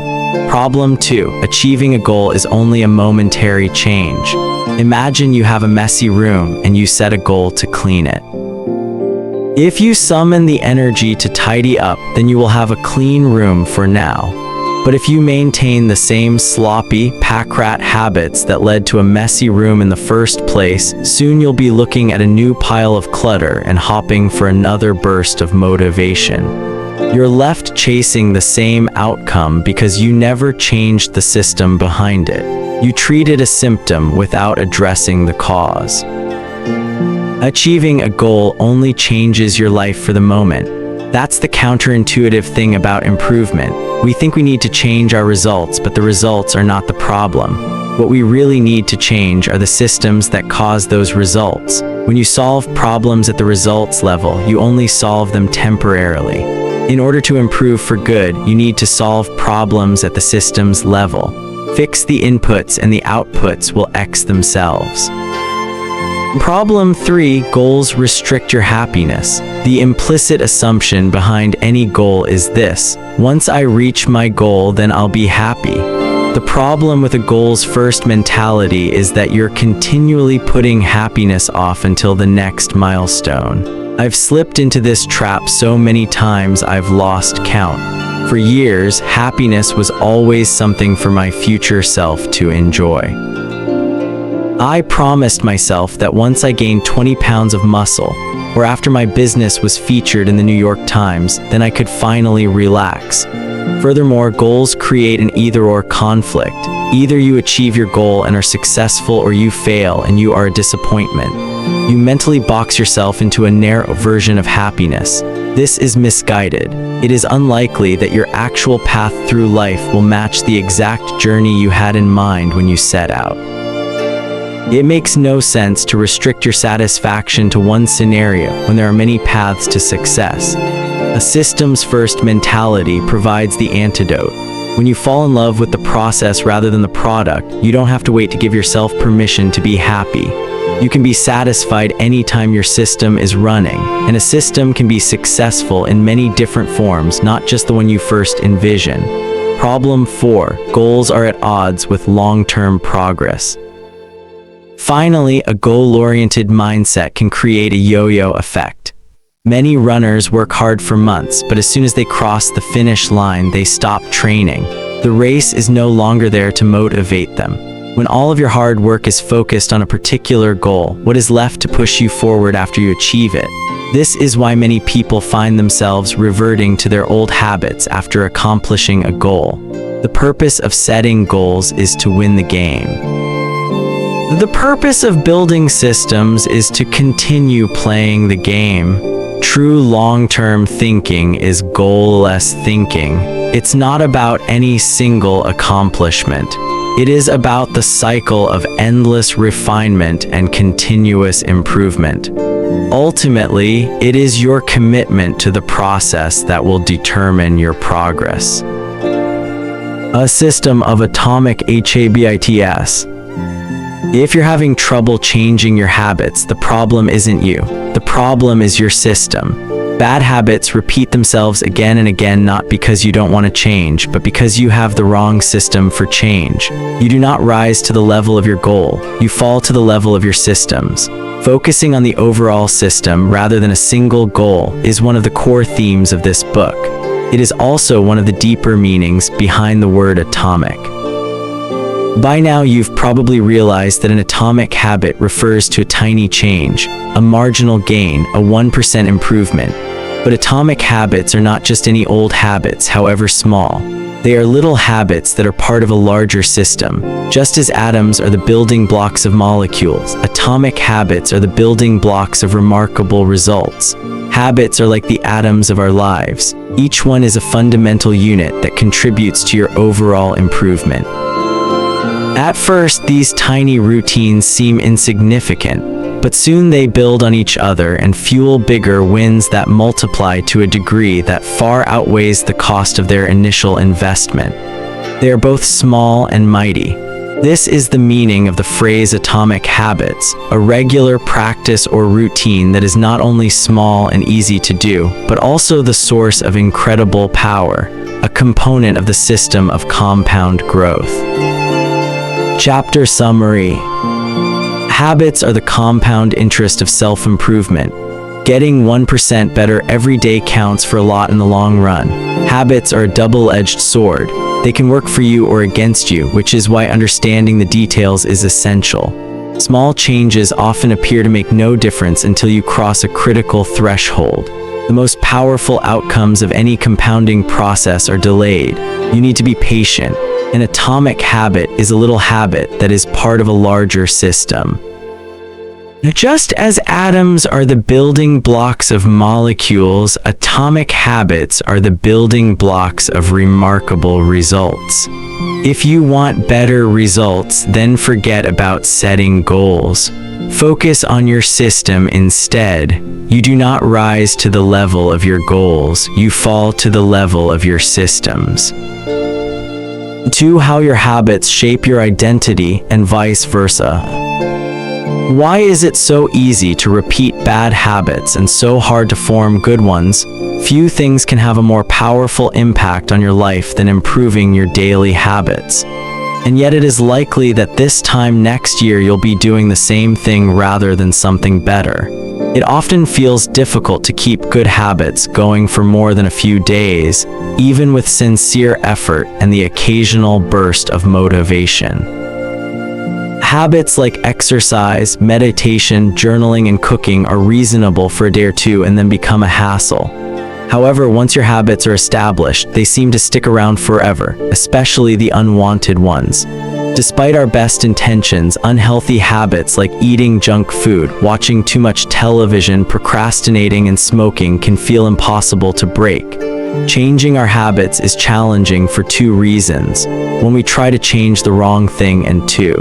Problem 2. Achieving a goal is only a momentary change. Imagine you have a messy room and you set a goal to clean it. If you summon the energy to tidy up, then you will have a clean room for now. But if you maintain the same sloppy, pack-rat habits that led to a messy room in the first place, soon you'll be looking at a new pile of clutter and hopping for another burst of motivation. You're left chasing the same outcome because you never changed the system behind it. You treated a symptom without addressing the cause. Achieving a goal only changes your life for the moment. That's the counterintuitive thing about improvement. We think we need to change our results, but the results are not the problem. What we really need to change are the systems that cause those results. When you solve problems at the results level, you only solve them temporarily. In order to improve for good, you need to solve problems at the systems level. Fix the inputs and the outputs will X themselves. Problem 3. Goals restrict your happiness. The implicit assumption behind any goal is this: once I reach my goal, then I'll be happy. The problem with a goals first mentality is that you're continually putting happiness off until the next milestone. I've slipped into this trap so many times I've lost count. For years, happiness was always something for my future self to enjoy. I promised myself that once I gained 20 pounds of muscle, or after my business was featured in the New York Times, then I could finally relax. Furthermore, goals create an either-or conflict. Either you achieve your goal and are successful, or you fail and you are a disappointment. You mentally box yourself into a narrow version of happiness. This is misguided. It is unlikely that your actual path through life will match the exact journey you had in mind when you set out. It makes no sense to restrict your satisfaction to one scenario when there are many paths to success. A systems-first mentality provides the antidote. When you fall in love with the process rather than the product, you don't have to wait to give yourself permission to be happy. You can be satisfied anytime your system is running, and a system can be successful in many different forms, not just the one you first envision. Problem 4. Goals are at odds with long-term progress. Finally, a goal-oriented mindset can create a yo-yo effect. Many runners work hard for months, but as soon as they cross the finish line, they stop training. The race is no longer there to motivate them. When all of your hard work is focused on a particular goal, what is left to push you forward after you achieve it? This is why many people find themselves reverting to their old habits after accomplishing a goal. The purpose of setting goals is to win the game. The purpose of building systems is to continue playing the game. True long-term thinking is goal-less thinking. It's not about any single accomplishment. It is about the cycle of endless refinement and continuous improvement. Ultimately, it is your commitment to the process that will determine your progress. A system of atomic habits. If you're having trouble changing your habits, the problem isn't you. The problem is your system. Bad habits repeat themselves again and again, not because you don't want to change, but because you have the wrong system for change. You do not rise to the level of your goal. You fall to the level of your systems. Focusing on the overall system rather than a single goal is one of the core themes of this book. It is also one of the deeper meanings behind the word atomic. By now, you've probably realized that an atomic habit refers to a tiny change, a marginal gain, a 1% improvement. But atomic habits are not just any old habits, however small. They are little habits that are part of a larger system. Just as atoms are the building blocks of molecules, atomic habits are the building blocks of remarkable results. Habits are like the atoms of our lives. Each one is a fundamental unit that contributes to your overall improvement. At first, these tiny routines seem insignificant, but soon they build on each other and fuel bigger wins that multiply to a degree that far outweighs the cost of their initial investment. They are both small and mighty. This is the meaning of the phrase atomic habits, a regular practice or routine that is not only small and easy to do, but also the source of incredible power, a component of the system of compound growth. Chapter Summary. Habits are the compound interest of self-improvement. Getting 1% better every day counts for a lot in the long run. Habits are a double-edged sword. They can work for you or against you, which is why understanding the details is essential. Small changes often appear to make no difference until you cross a critical threshold. The most powerful outcomes of any compounding process are delayed. You need to be patient. An atomic habit is a little habit that is part of a larger system. Just as atoms are the building blocks of molecules, atomic habits are the building blocks of remarkable results. If you want better results, then forget about setting goals. Focus on your system instead. You do not rise to the level of your goals, you fall to the level of your systems. 2. How your habits shape your identity and vice versa. Why is it so easy to repeat bad habits and so hard to form good ones? Few things can have a more powerful impact on your life than improving your daily habits. And yet it is likely that this time next year you'll be doing the same thing rather than something better. It often feels difficult to keep good habits going for more than a few days, even with sincere effort and the occasional burst of motivation. Habits like exercise, meditation, journaling, and cooking are reasonable for a day or two and then become a hassle. However, once your habits are established, they seem to stick around forever, especially the unwanted ones. Despite our best intentions, unhealthy habits like eating junk food, watching too much television, procrastinating, and smoking can feel impossible to break. Changing our habits is challenging for two reasons. One, we try to change the wrong thing, and two,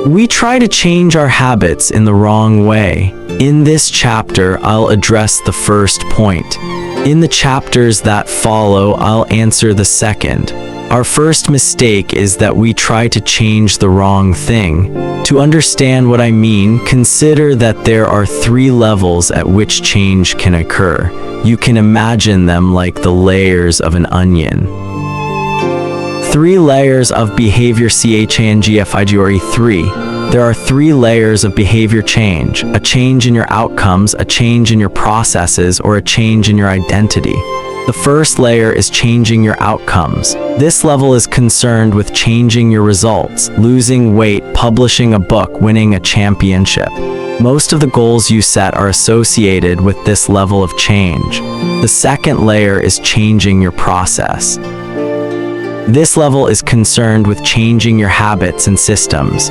we try to change our habits in the wrong way. In this chapter, I'll address the first point. In the chapters that follow, I'll answer the second. Our first mistake is that we try to change the wrong thing. To understand what I mean, consider that there are 3 levels at which change can occur. You can imagine them like the layers of an onion. 3 layers of behavior CHANGFIG 3. There are 3 layers of behavior change: a change in your outcomes, a change in your processes, or a change in your identity. The first layer is changing your outcomes. This level is concerned with changing your results, losing weight, publishing a book, winning a championship. Most of the goals you set are associated with this level of change. The second layer is changing your process. This level is concerned with changing your habits and systems,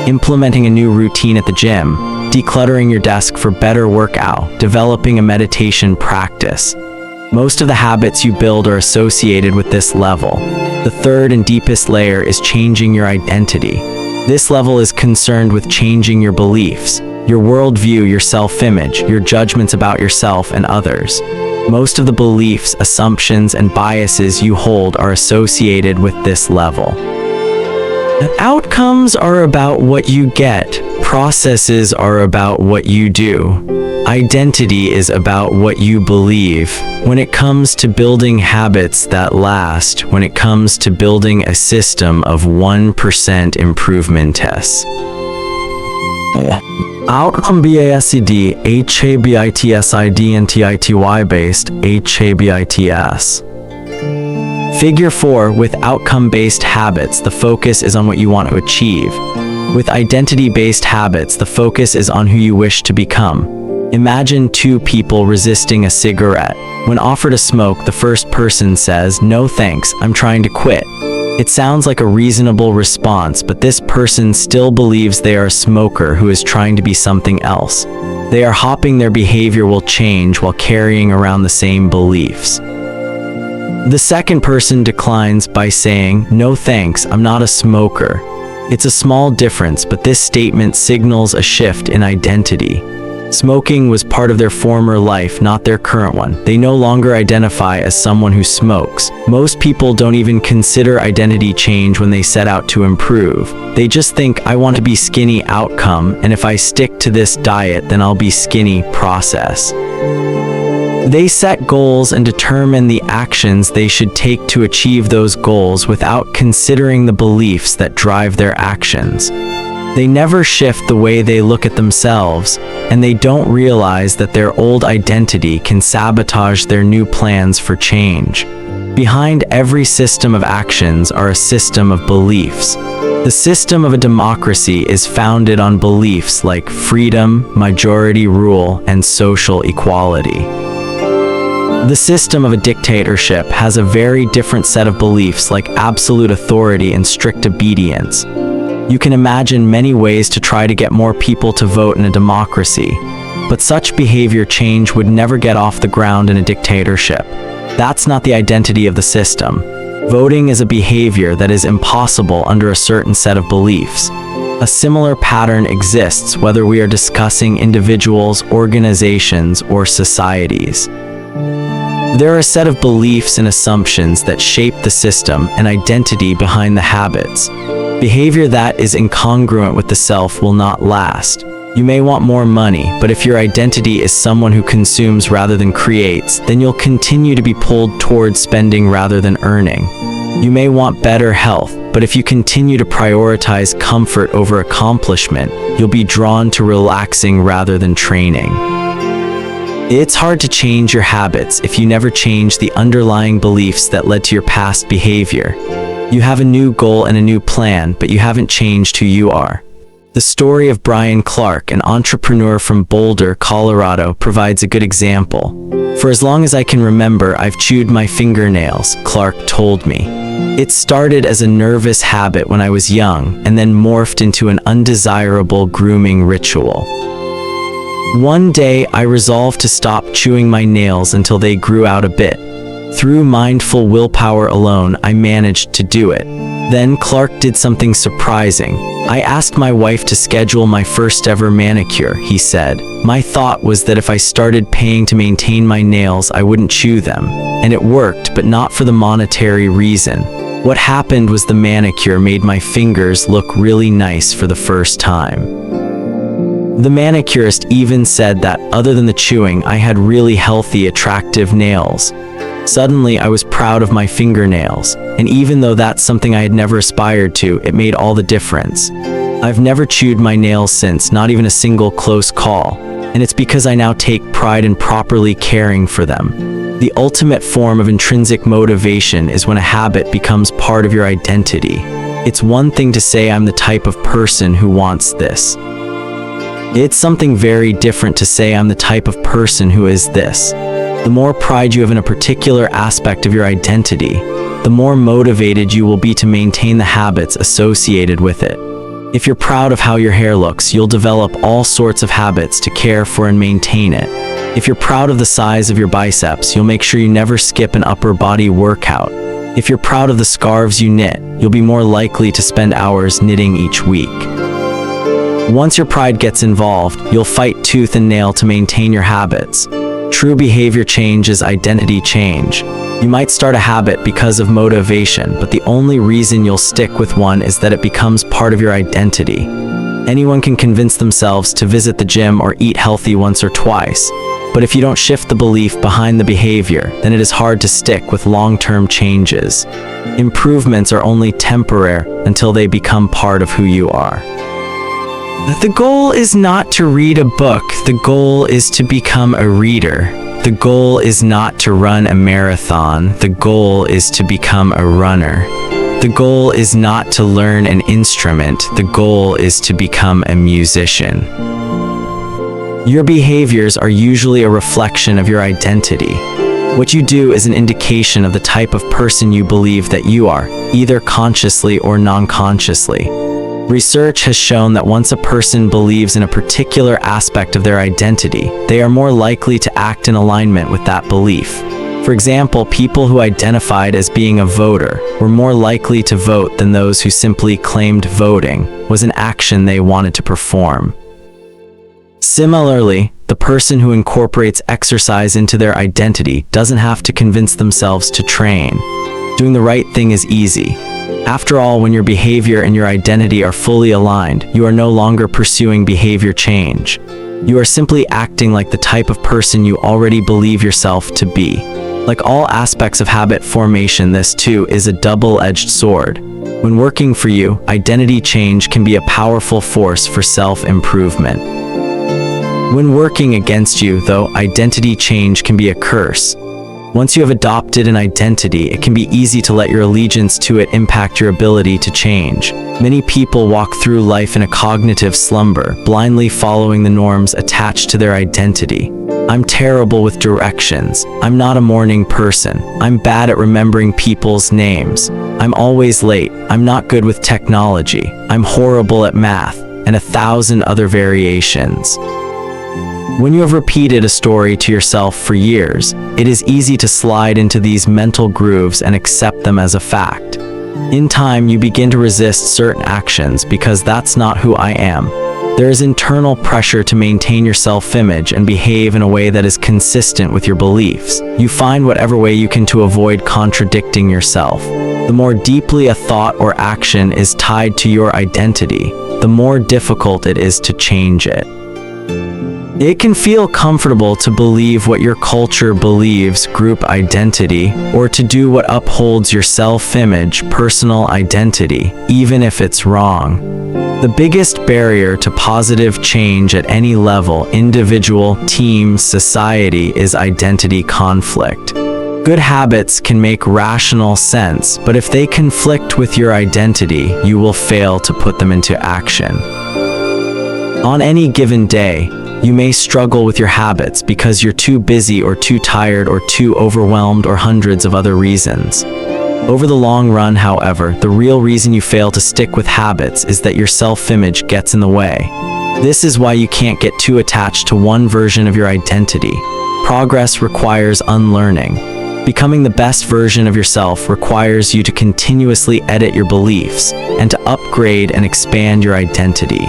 implementing a new routine at the gym, decluttering your desk for better workout, developing a meditation practice. Most of the habits you build are associated with this level. The third and deepest layer is changing your identity. This level is concerned with changing your beliefs, your worldview, your self-image, your judgments about yourself and others. Most of the beliefs, assumptions, and biases you hold are associated with this level. Outcomes are about what you get. Processes are about what you do. Identity is about what you believe. When it comes to building habits that last, when it comes to building a system of 1% improvement tests. Outcome BASED, HABITSIDNTITY based, HABITS. Figure 4, with outcome-based habits, the focus is on what you want to achieve. With identity-based habits, the focus is on who you wish to become. Imagine 2 people resisting a cigarette. When offered a smoke, the first person says, "No thanks, I'm trying to quit." It sounds like a reasonable response, but this person still believes they are a smoker who is trying to be something else. They are hoping their behavior will change while carrying around the same beliefs. The second person declines by saying, "No thanks, I'm not a smoker." It's a small difference, but this statement signals a shift in identity. Smoking was part of their former life, not their current one. They no longer identify as someone who smokes. Most people don't even consider identity change when they set out to improve. They just think, "I want to be skinny," outcome, and if I stick to this diet, then I'll be skinny, process. They set goals and determine the actions they should take to achieve those goals without considering the beliefs that drive their actions. They never shift the way they look at themselves, and they don't realize that their old identity can sabotage their new plans for change. Behind every system of actions are a system of beliefs. The system of a democracy is founded on beliefs like freedom, majority rule, and social equality. The system of a dictatorship has a very different set of beliefs like absolute authority and strict obedience. You can imagine many ways to try to get more people to vote in a democracy, but such behavior change would never get off the ground in a dictatorship. That's not the identity of the system. Voting is a behavior that is impossible under a certain set of beliefs. A similar pattern exists whether we are discussing individuals, organizations, or societies. There are a set of beliefs and assumptions that shape the system and identity behind the habits. Behavior that is incongruent with the self will not last. You may want more money, but if your identity is someone who consumes rather than creates, then you'll continue to be pulled towards spending rather than earning. You may want better health, but if you continue to prioritize comfort over accomplishment, you'll be drawn to relaxing rather than training. It's hard to change your habits if you never change the underlying beliefs that led to your past behavior. You have a new goal and a new plan, but you haven't changed who you are. The story of Brian Clark, an entrepreneur from Boulder, Colorado, provides a good example. "For as long as I can remember, I've chewed my fingernails," Clark told me. It started as a nervous habit when I was young and then morphed into an undesirable grooming ritual. One day, I resolved to stop chewing my nails until they grew out a bit. Through mindful willpower alone, I managed to do it. Then Clark did something surprising. I asked my wife to schedule my first ever manicure, he said. My thought was that if I started paying to maintain my nails, I wouldn't chew them. And it worked, but not for the monetary reason. What happened was the manicure made my fingers look really nice for the first time. The manicurist even said that, other than the chewing, I had really healthy, attractive nails. Suddenly, I was proud of my fingernails, and even though that's something I had never aspired to, it made all the difference. I've never chewed my nails since, not even a single close call, and it's because I now take pride in properly caring for them. The ultimate form of intrinsic motivation is when a habit becomes part of your identity. It's one thing to say I'm the type of person who wants this. It's something very different to say I'm the type of person who is this. The more pride you have in a particular aspect of your identity, the more motivated you will be to maintain the habits associated with it. If you're proud of how your hair looks, you'll develop all sorts of habits to care for and maintain it. If you're proud of the size of your biceps, you'll make sure you never skip an upper body workout. If you're proud of the scarves you knit, you'll be more likely to spend hours knitting each week. Once your pride gets involved, you'll fight tooth and nail to maintain your habits. True behavior change is identity change. You might start a habit because of motivation, but the only reason you'll stick with one is that it becomes part of your identity. Anyone can convince themselves to visit the gym or eat healthy once or twice, but if you don't shift the belief behind the behavior, then it is hard to stick with long-term changes. Improvements are only temporary until they become part of who you are. The goal is not to read a book, the goal is to become a reader. The goal is not to run a marathon, the goal is to become a runner. The goal is not to learn an instrument, the goal is to become a musician. Your behaviors are usually a reflection of your identity. What you do is an indication of the type of person you believe that you are, either consciously or non-consciously. Research has shown that once a person believes in a particular aspect of their identity, they are more likely to act in alignment with that belief. For example, people who identified as being a voter were more likely to vote than those who simply claimed voting was an action they wanted to perform. Similarly, the person who incorporates exercise into their identity doesn't have to convince themselves to train. Doing the right thing is easy. After all, when your behavior and your identity are fully aligned, you are no longer pursuing behavior change. You are simply acting like the type of person you already believe yourself to be. Like all aspects of habit formation, this too is a double-edged sword. When working for you, identity change can be a powerful force for self-improvement. When working against you, though, identity change can be a curse. Once you have adopted an identity, it can be easy to let your allegiance to it impact your ability to change. Many people walk through life in a cognitive slumber, blindly following the norms attached to their identity. I'm terrible with directions. I'm not a morning person. I'm bad at remembering people's names. I'm always late. I'm not good with technology. I'm horrible at math, and 1,000 other variations. When you have repeated a story to yourself for years, it is easy to slide into these mental grooves and accept them as a fact. In time, you begin to resist certain actions because that's not who I am. There is internal pressure to maintain your self-image and behave in a way that is consistent with your beliefs. You find whatever way you can to avoid contradicting yourself. The more deeply a thought or action is tied to your identity, the more difficult it is to change it. It can feel comfortable to believe what your culture believes, group identity, or to do what upholds your self-image, personal identity, even if it's wrong. The biggest barrier to positive change at any level, individual, team, society, is identity conflict. Good habits can make rational sense, but if they conflict with your identity, you will fail to put them into action. On any given day, you may struggle with your habits because you're too busy or too tired or too overwhelmed or hundreds of other reasons. Over the long run, however, the real reason you fail to stick with habits is that your self-image gets in the way. This is why you can't get too attached to one version of your identity. Progress requires unlearning. Becoming the best version of yourself requires you to continuously edit your beliefs and to upgrade and expand your identity.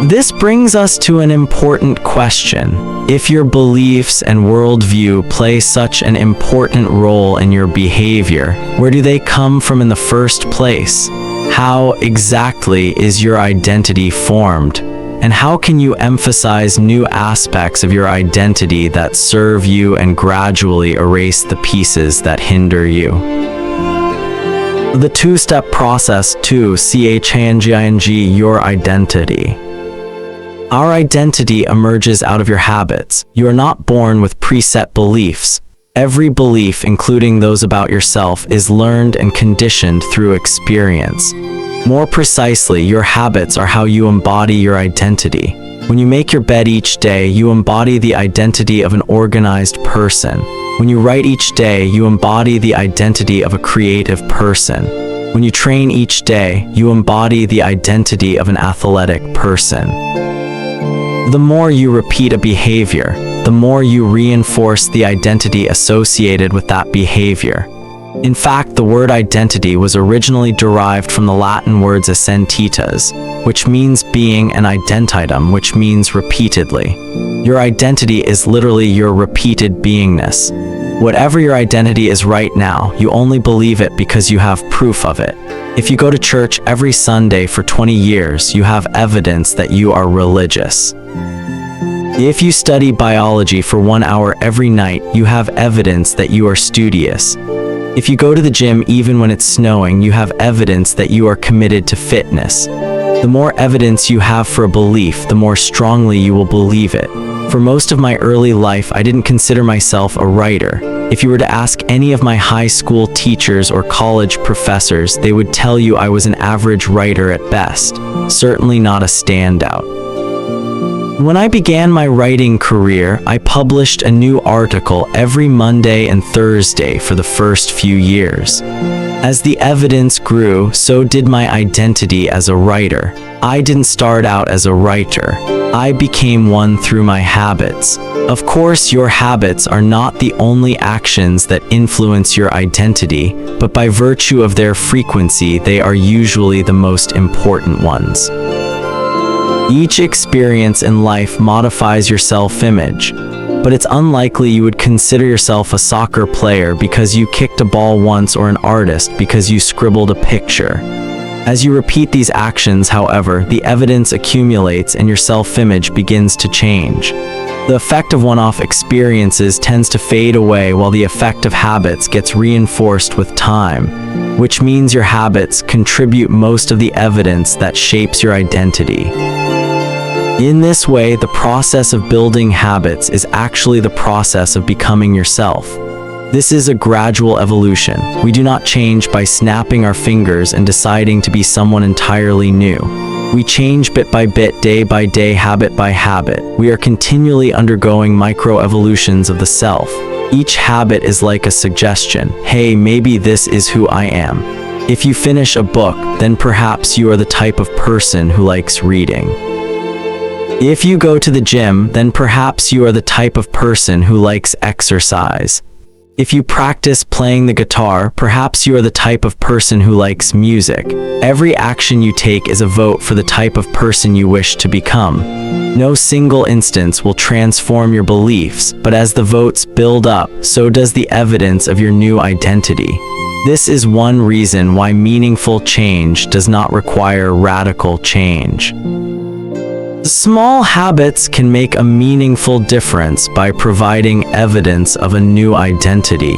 This brings us to an important question. If your beliefs and worldview play such an important role in your behavior, where do they come from in the first place? How exactly is your identity formed? And how can you emphasize new aspects of your identity that serve you and gradually erase the pieces that hinder you? The two-step process to changing your identity. Our identity emerges out of your habits. You are not born with preset beliefs. Every belief, including those about yourself, is learned and conditioned through experience. More precisely, your habits are how you embody your identity. When you make your bed each day, you embody the identity of an organized person. When you write each day, you embody the identity of a creative person. When you train each day, you embody the identity of an athletic person. The more you repeat a behavior, the more you reinforce the identity associated with that behavior. In fact, the word identity was originally derived from the Latin words essentitas, which means being, and identitum, which means repeatedly. Your identity is literally your repeated beingness. Whatever your identity is right now, you only believe it because you have proof of it. If you go to church every Sunday for 20 years, you have evidence that you are religious. If you study biology for 1 hour every night, you have evidence that you are studious. If you go to the gym even when it's snowing, you have evidence that you are committed to fitness. The more evidence you have for a belief, the more strongly you will believe it. For most of my early life, I didn't consider myself a writer. If you were to ask any of my high school teachers or college professors, they would tell you I was an average writer at best, certainly not a standout. When I began my writing career, I published a new article every Monday and Thursday for the first few years. As the evidence grew, so did my identity as a writer. I didn't start out as a writer. I became one through my habits. Of course, your habits are not the only actions that influence your identity, but by virtue of their frequency, they are usually the most important ones. Each experience in life modifies your self-image, but it's unlikely you would consider yourself a soccer player because you kicked a ball once or an artist because you scribbled a picture. As you repeat these actions, however, the evidence accumulates and your self-image begins to change. The effect of one-off experiences tends to fade away while the effect of habits gets reinforced with time, which means your habits contribute most of the evidence that shapes your identity. In this way, the process of building habits is actually the process of becoming yourself. This is a gradual evolution. We do not change by snapping our fingers and deciding to be someone entirely new. We change bit by bit, day by day, habit by habit. We are continually undergoing micro-evolutions of the self. Each habit is like a suggestion. Hey, maybe this is who I am. If you finish a book, then perhaps you are the type of person who likes reading. If you go to the gym, then perhaps you are the type of person who likes exercise. If you practice playing the guitar, perhaps you are the type of person who likes music. Every action you take is a vote for the type of person you wish to become. No single instance will transform your beliefs, but as the votes build up, so does the evidence of your new identity. This is one reason why meaningful change does not require radical change. Small habits can make a meaningful difference by providing evidence of a new identity.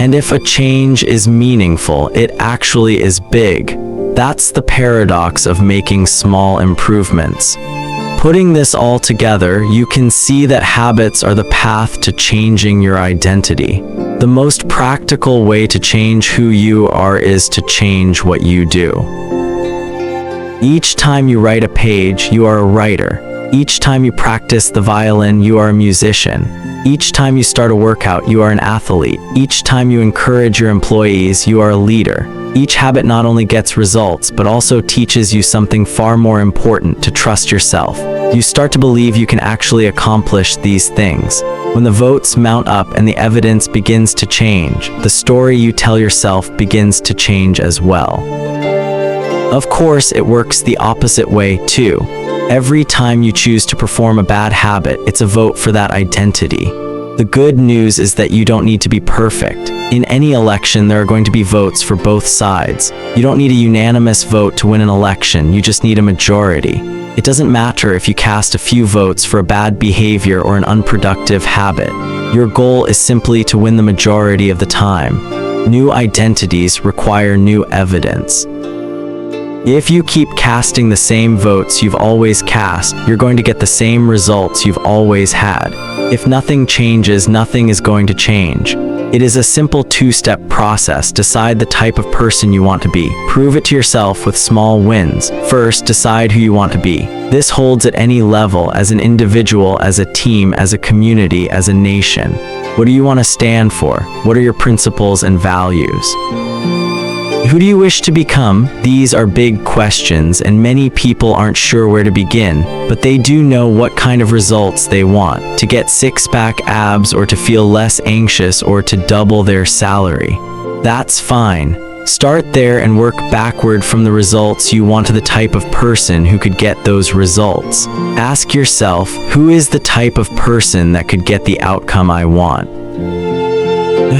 And if a change is meaningful, it actually is big. That's the paradox of making small improvements. Putting this all together, you can see that habits are the path to changing your identity. The most practical way to change who you are is to change what you do. Each time you write a page, you are a writer. Each time you practice the violin, you are a musician. Each time you start a workout, you are an athlete. Each time you encourage your employees, you are a leader. Each habit not only gets results, but also teaches you something far more important: to trust yourself. You start to believe you can actually accomplish these things. When the votes mount up and the evidence begins to change, the story you tell yourself begins to change as well. Of course, it works the opposite way too. Every time you choose to perform a bad habit, it's a vote for that identity. The good news is that you don't need to be perfect. In any election, there are going to be votes for both sides. You don't need a unanimous vote to win an election, you just need a majority. It doesn't matter if you cast a few votes for a bad behavior or an unproductive habit. Your goal is simply to win the majority of the time. New identities require new evidence. If you keep casting the same votes you've always cast, you're going to get the same results you've always had. If nothing changes, nothing is going to change. It is a simple two-step process. Decide the type of person you want to be. Prove it to yourself with small wins. First, decide who you want to be. This holds at any level: as an individual, as a team, as a community, as a nation. What do you want to stand for? What are your principles and values? Who do you wish to become? These are big questions, and many people aren't sure where to begin, but they do know what kind of results they want: to get six-pack abs, or to feel less anxious, or to double their salary. That's fine. Start there and work backward from the results you want to the type of person who could get those results. Ask yourself, who is the type of person that could get the outcome I want?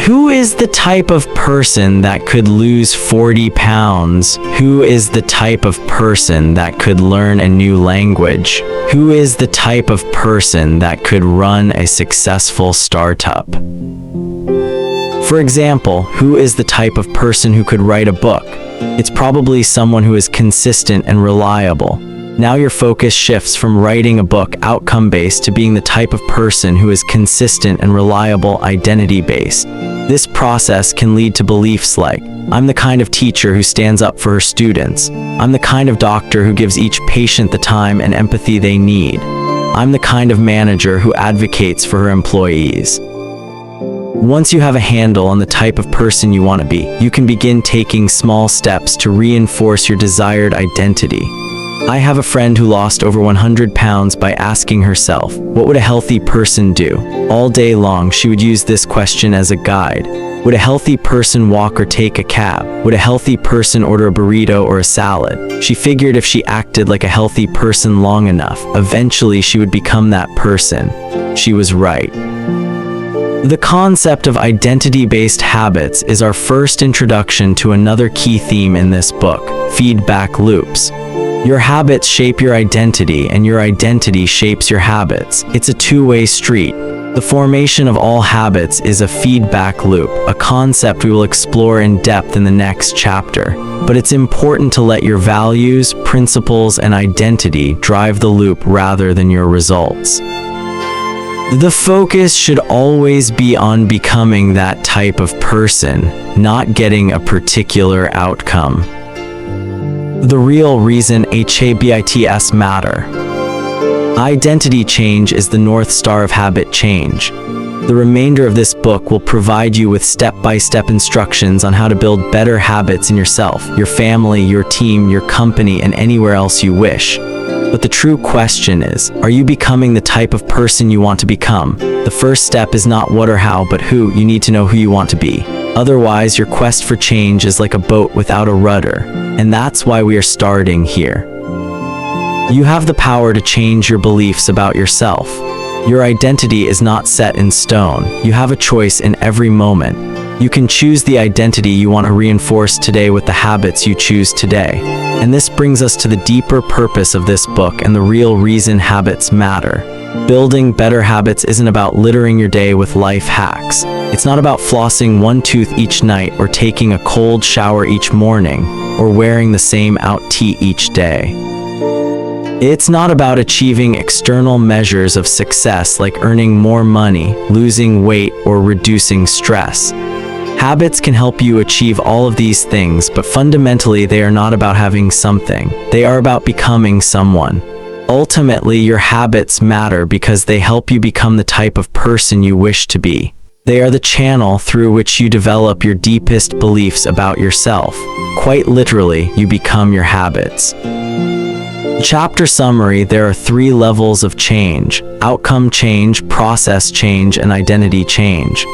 Who is the type of person that could lose 40 pounds? Who is the type of person that could learn a new language? Who is the type of person that could run a successful startup? For example, who is the type of person who could write a book? It's probably someone who is consistent and reliable. Now your focus shifts from writing a book outcome-based to being the type of person who is consistent and reliable, identity-based. This process can lead to beliefs like, I'm the kind of teacher who stands up for her students. I'm the kind of doctor who gives each patient the time and empathy they need. I'm the kind of manager who advocates for her employees. Once you have a handle on the type of person you want to be, you can begin taking small steps to reinforce your desired identity. I have a friend who lost over 100 pounds by asking herself, what would a healthy person do? All day long, she would use this question as a guide. Would a healthy person walk or take a cab? Would a healthy person order a burrito or a salad? She figured if she acted like a healthy person long enough, eventually she would become that person. She was right. The concept of identity-based habits is our first introduction to another key theme in this book: feedback loops. Your habits shape your identity, and your identity shapes your habits. It's a two-way street. The formation of all habits is a feedback loop, a concept we will explore in depth in the next chapter. But it's important to let your values, principles, and identity drive the loop rather than your results. The focus should always be on becoming that type of person, not getting a particular outcome. The real reason habits matter. Identity change is the North Star of habit change. The remainder of this book will provide you with step-by-step instructions on how to build better habits in yourself, your family, your team, your company, and anywhere else you wish. But the true question is, are you becoming the type of person you want to become? The first step is not what or how, but who. You need to know who you want to be. Otherwise, your quest for change is like a boat without a rudder. And that's why we are starting here. You have the power to change your beliefs about yourself. Your identity is not set in stone. You have a choice in every moment. You can choose the identity you want to reinforce today with the habits you choose today. And this brings us to the deeper purpose of this book and the real reason habits matter. Building better habits isn't about littering your day with life hacks. It's not about flossing one tooth each night, or taking a cold shower each morning, or wearing the same out tee each day. It's not about achieving external measures of success like earning more money, losing weight, or reducing stress. Habits can help you achieve all of these things, but fundamentally they are not about having something. They are about becoming someone. Ultimately, your habits matter because they help you become the type of person you wish to be. They are the channel through which you develop your deepest beliefs about yourself. Quite literally, you become your habits. Chapter summary: there are 3 levels of change: outcome change, process change, and identity change.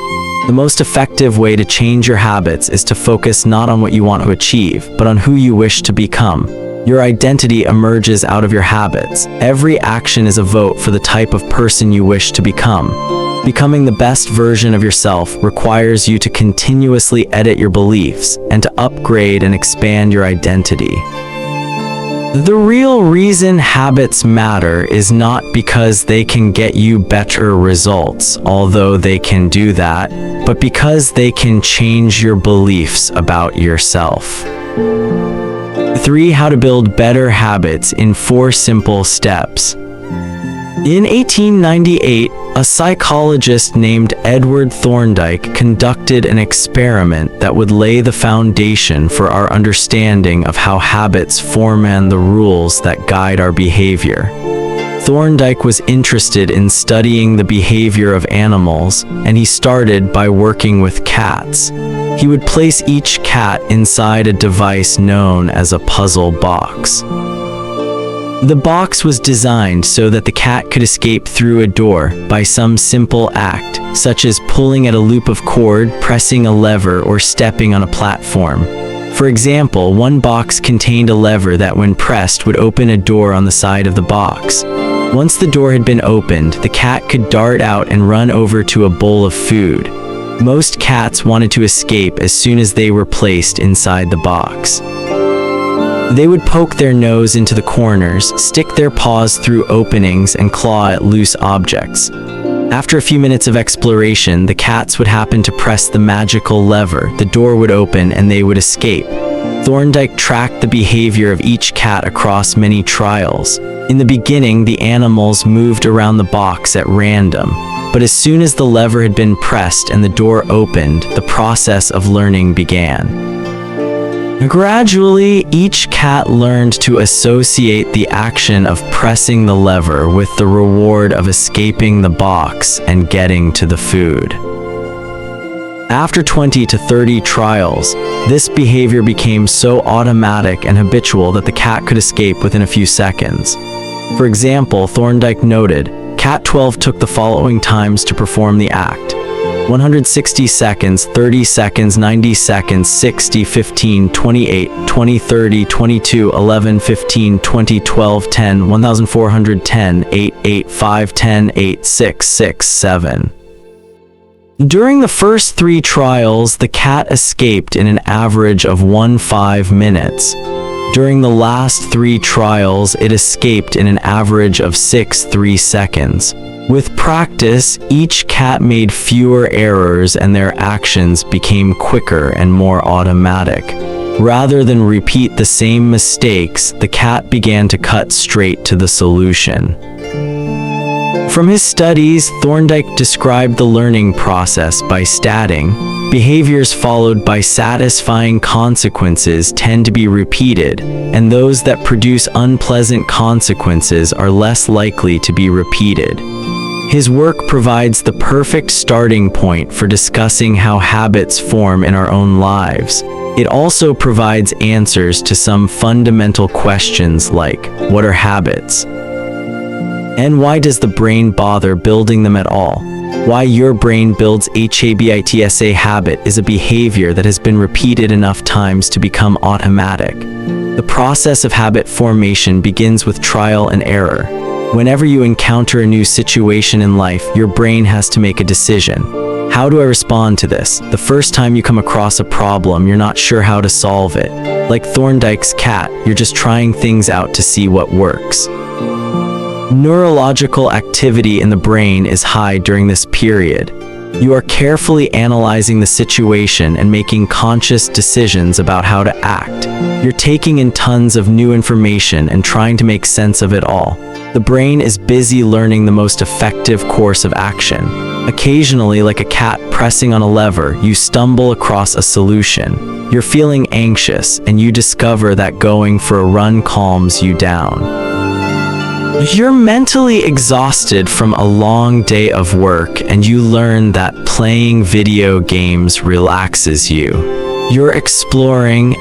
The most effective way to change your habits is to focus not on what you want to achieve, but on who you wish to become. Your identity emerges out of your habits. Every action is a vote for the type of person you wish to become. Becoming the best version of yourself requires you to continuously edit your beliefs and to upgrade and expand your identity. The real reason habits matter is not because they can get you better results, although they can do that, but because they can change your beliefs about yourself. 3. How to build better habits in 4 simple steps. In 1898, a psychologist named Edward Thorndike conducted an experiment that would lay the foundation for our understanding of how habits form and the rules that guide our behavior. Thorndike was interested in studying the behavior of animals, and he started by working with cats. He would place each cat inside a device known as a puzzle box. The box was designed so that the cat could escape through a door by some simple act, such as pulling at a loop of cord, pressing a lever, or stepping on a platform. For example, one box contained a lever that, when pressed, would open a door on the side of the box. Once the door had been opened, the cat could dart out and run over to a bowl of food. Most cats wanted to escape as soon as they were placed inside the box. They would poke their nose into the corners, stick their paws through openings, and claw at loose objects. After a few minutes of exploration, the cats would happen to press the magical lever, the door would open, and they would escape. Thorndike tracked the behavior of each cat across many trials. In the beginning, the animals moved around the box at random, but as soon as the lever had been pressed and the door opened, the process of learning began. Gradually, each cat learned to associate the action of pressing the lever with the reward of escaping the box and getting to the food. After 20 to 30 trials, this behavior became so automatic and habitual that the cat could escape within a few seconds. For example, Thorndike noted, Cat 12 took the following times to perform the act: 160 seconds, 30 seconds, 90 seconds, 60, 15, 28, 20, 30, 22, 11, 15, 20, 12, 10, 1410, 8, 8, 5, 10, 8, 6, 6, 7. During the first 3 trials, the cat escaped in an average of 15 minutes. During the last 3 trials, it escaped in an average of 3 seconds. With practice, each cat made fewer errors and their actions became quicker and more automatic. Rather than repeat the same mistakes, the cat began to cut straight to the solution. From his studies, Thorndike described the learning process by stating, behaviors followed by satisfying consequences tend to be repeated, and those that produce unpleasant consequences are less likely to be repeated. His work provides the perfect starting point for discussing how habits form in our own lives. It also provides answers to some fundamental questions like, what are habits? And why does the brain bother building them at all? Why your brain builds habits. A habit is a behavior that has been repeated enough times to become automatic. The process of habit formation begins with trial and error. Whenever you encounter a new situation in life, your brain has to make a decision. How do I respond to this? The first time you come across a problem, you're not sure how to solve it. Like Thorndike's cat, you're just trying things out to see what works. Neurological activity in the brain is high during this period. You are carefully analyzing the situation and making conscious decisions about how to act. You're taking in tons of new information and trying to make sense of it all. The brain is busy learning the most effective course of action. Occasionally, like a cat pressing on a lever, you stumble across a solution. You're feeling anxious, and you discover that going for a run calms you down. You're mentally exhausted from a long day of work, and you learn that playing video games relaxes you. You're exploring,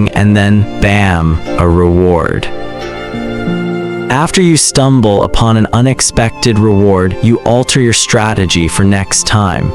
and then bam, a reward. After you stumble upon an unexpected reward, you alter your strategy for next time.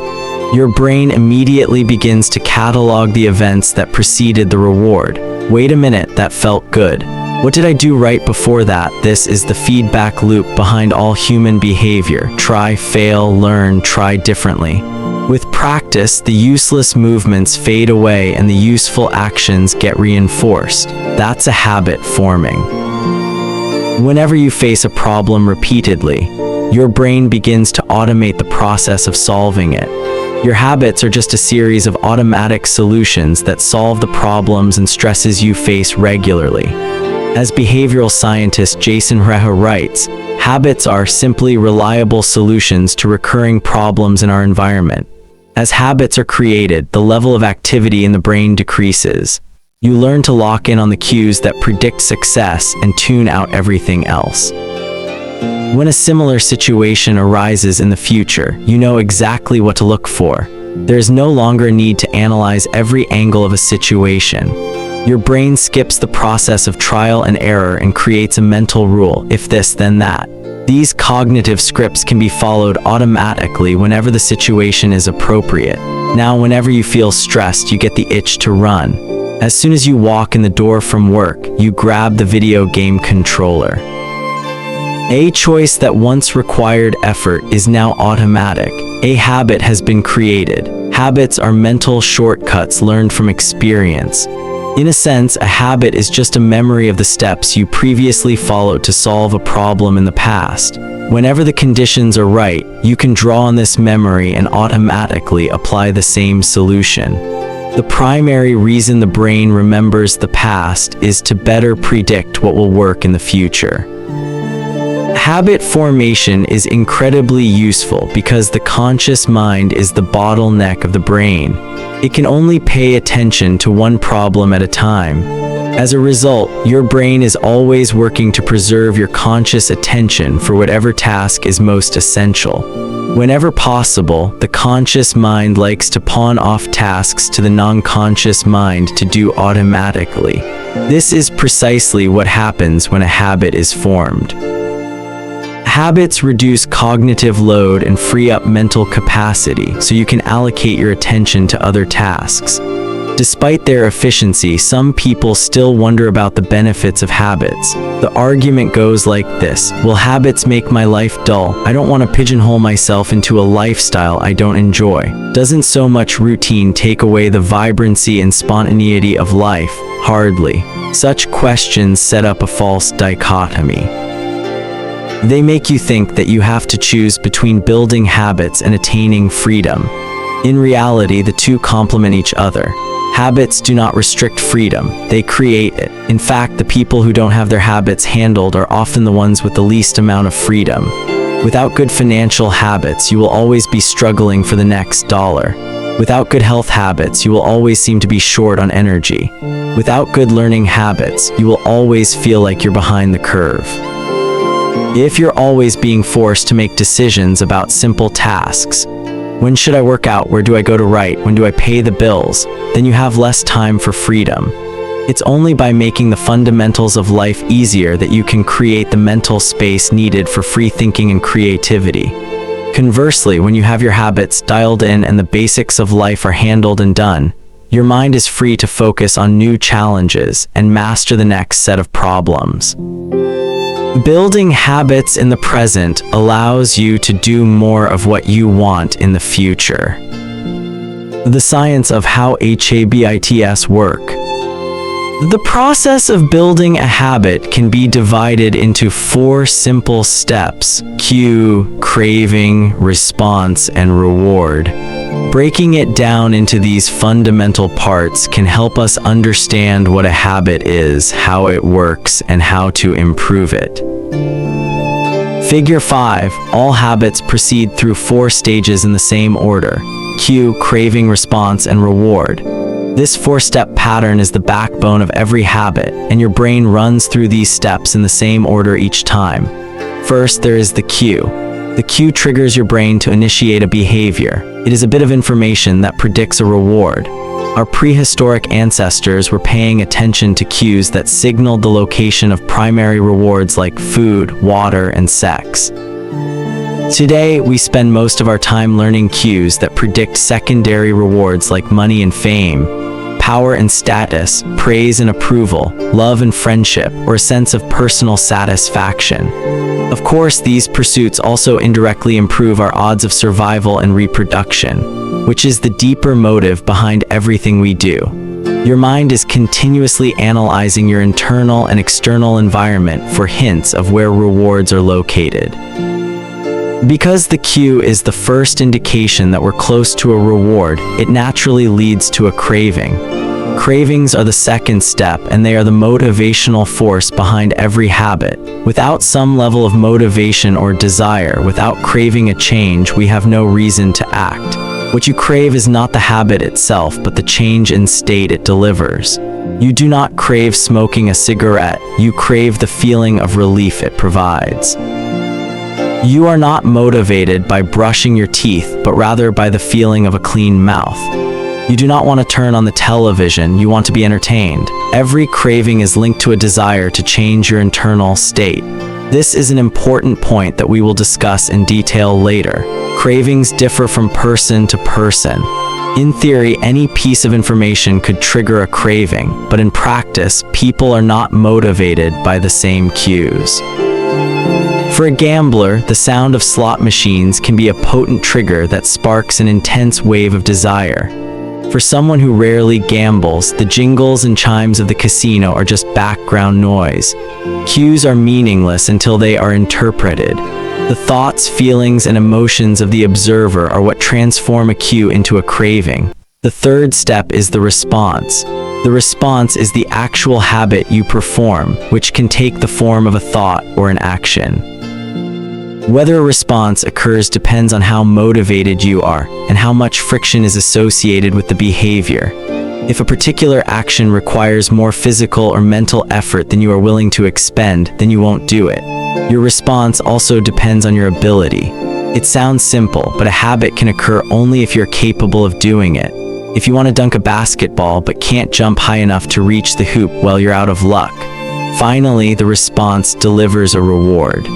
Your brain immediately begins to catalog the events that preceded the reward. Wait a minute, that felt good. What did I do right before that? This is the feedback loop behind all human behavior. Try, fail, learn, try differently. With practice, the useless movements fade away and the useful actions get reinforced. That's a habit forming. Whenever you face a problem repeatedly, your brain begins to automate the process of solving it. Your habits are just a series of automatic solutions that solve the problems and stresses you face regularly. As behavioral scientist Jason Reha writes, habits are simply reliable solutions to recurring problems in our environment. As habits are created, the level of activity in the brain decreases. You learn to lock in on the cues that predict success and tune out everything else. When a similar situation arises in the future, you know exactly what to look for. There is no longer a need to analyze every angle of a situation. Your brain skips the process of trial and error and creates a mental rule, if this, then that. These cognitive scripts can be followed automatically whenever the situation is appropriate. Now, whenever you feel stressed, you get the itch to run. As soon as you walk in the door from work, you grab the video game controller. A choice that once required effort is now automatic. A habit has been created. Habits are mental shortcuts learned from experience. In a sense, a habit is just a memory of the steps you previously followed to solve a problem in the past. Whenever the conditions are right, you can draw on this memory and automatically apply the same solution. The primary reason the brain remembers the past is to better predict what will work in the future. Habit formation is incredibly useful because the conscious mind is the bottleneck of the brain. It can only pay attention to one problem at a time. As a result, your brain is always working to preserve your conscious attention for whatever task is most essential. Whenever possible, the conscious mind likes to pawn off tasks to the non-conscious mind to do automatically. This is precisely what happens when a habit is formed. Habits reduce cognitive load and free up mental capacity so you can allocate your attention to other tasks. Despite their efficiency, some people still wonder about the benefits of habits. The argument goes like this: will habits make my life dull? I don't want to pigeonhole myself into a lifestyle I don't enjoy. Doesn't so much routine take away the vibrancy and spontaneity of life? Hardly. Such questions set up a false dichotomy. They make you think that you have to choose between building habits and attaining freedom. In reality, the two complement each other. Habits do not restrict freedom, they create it. In fact, the people who don't have their habits handled are often the ones with the least amount of freedom. Without good financial habits, you will always be struggling for the next dollar. Without good health habits, you will always seem to be short on energy. Without good learning habits, you will always feel like you're behind the curve. If you're always being forced to make decisions about simple tasks, when should I work out? Where do I go to write? When do I pay the bills? Then you have less time for freedom. It's only by making the fundamentals of life easier that you can create the mental space needed for free thinking and creativity. Conversely, when you have your habits dialed in and the basics of life are handled and done, your mind is free to focus on new challenges and master the next set of problems. Building habits in the present allows you to do more of what you want in the future. The science of how habits work. The process of building a habit can be divided into 4 simple steps: cue, craving, response, and reward. Breaking it down into these fundamental parts can help us understand what a habit is, how it works, and how to improve it. Figure 5. All habits proceed through 4 stages in the same order: cue, craving, response, and reward. This 4-step pattern is the backbone of every habit, and your brain runs through these steps in the same order each time. First, there is the cue. The cue triggers your brain to initiate a behavior. It is a bit of information that predicts a reward. Our prehistoric ancestors were paying attention to cues that signaled the location of primary rewards like food, water, and sex. Today, we spend most of our time learning cues that predict secondary rewards like money and fame, power and status, praise and approval, love and friendship, or a sense of personal satisfaction. Of course, these pursuits also indirectly improve our odds of survival and reproduction, which is the deeper motive behind everything we do. Your mind is continuously analyzing your internal and external environment for hints of where rewards are located. Because the cue is the first indication that we're close to a reward, it naturally leads to a craving. Cravings are the second step, and they are the motivational force behind every habit. Without some level of motivation or desire, without craving a change, we have no reason to act. What you crave is not the habit itself, but the change in state it delivers. You do not crave smoking a cigarette, you crave the feeling of relief it provides. You are not motivated by brushing your teeth, but rather by the feeling of a clean mouth. You do not want to turn on the television, you want to be entertained. Every craving is linked to a desire to change your internal state. This is an important point that we will discuss in detail later. Cravings differ from person to person. In theory, any piece of information could trigger a craving, but in practice, people are not motivated by the same cues. For a gambler, the sound of slot machines can be a potent trigger that sparks an intense wave of desire. For someone who rarely gambles, the jingles and chimes of the casino are just background noise. Cues are meaningless until they are interpreted. The thoughts, feelings, and emotions of the observer are what transform a cue into a craving. The third step is the response. The response is the actual habit you perform, which can take the form of a thought or an action. Whether a response occurs depends on how motivated you are and how much friction is associated with the behavior. If a particular action requires more physical or mental effort than you are willing to expend, then you won't do it. Your response also depends on your ability. It sounds simple, but a habit can occur only if you're capable of doing it. If you want to dunk a basketball but can't jump high enough to reach the hoop, well, you're out of luck. Finally, the response delivers a reward.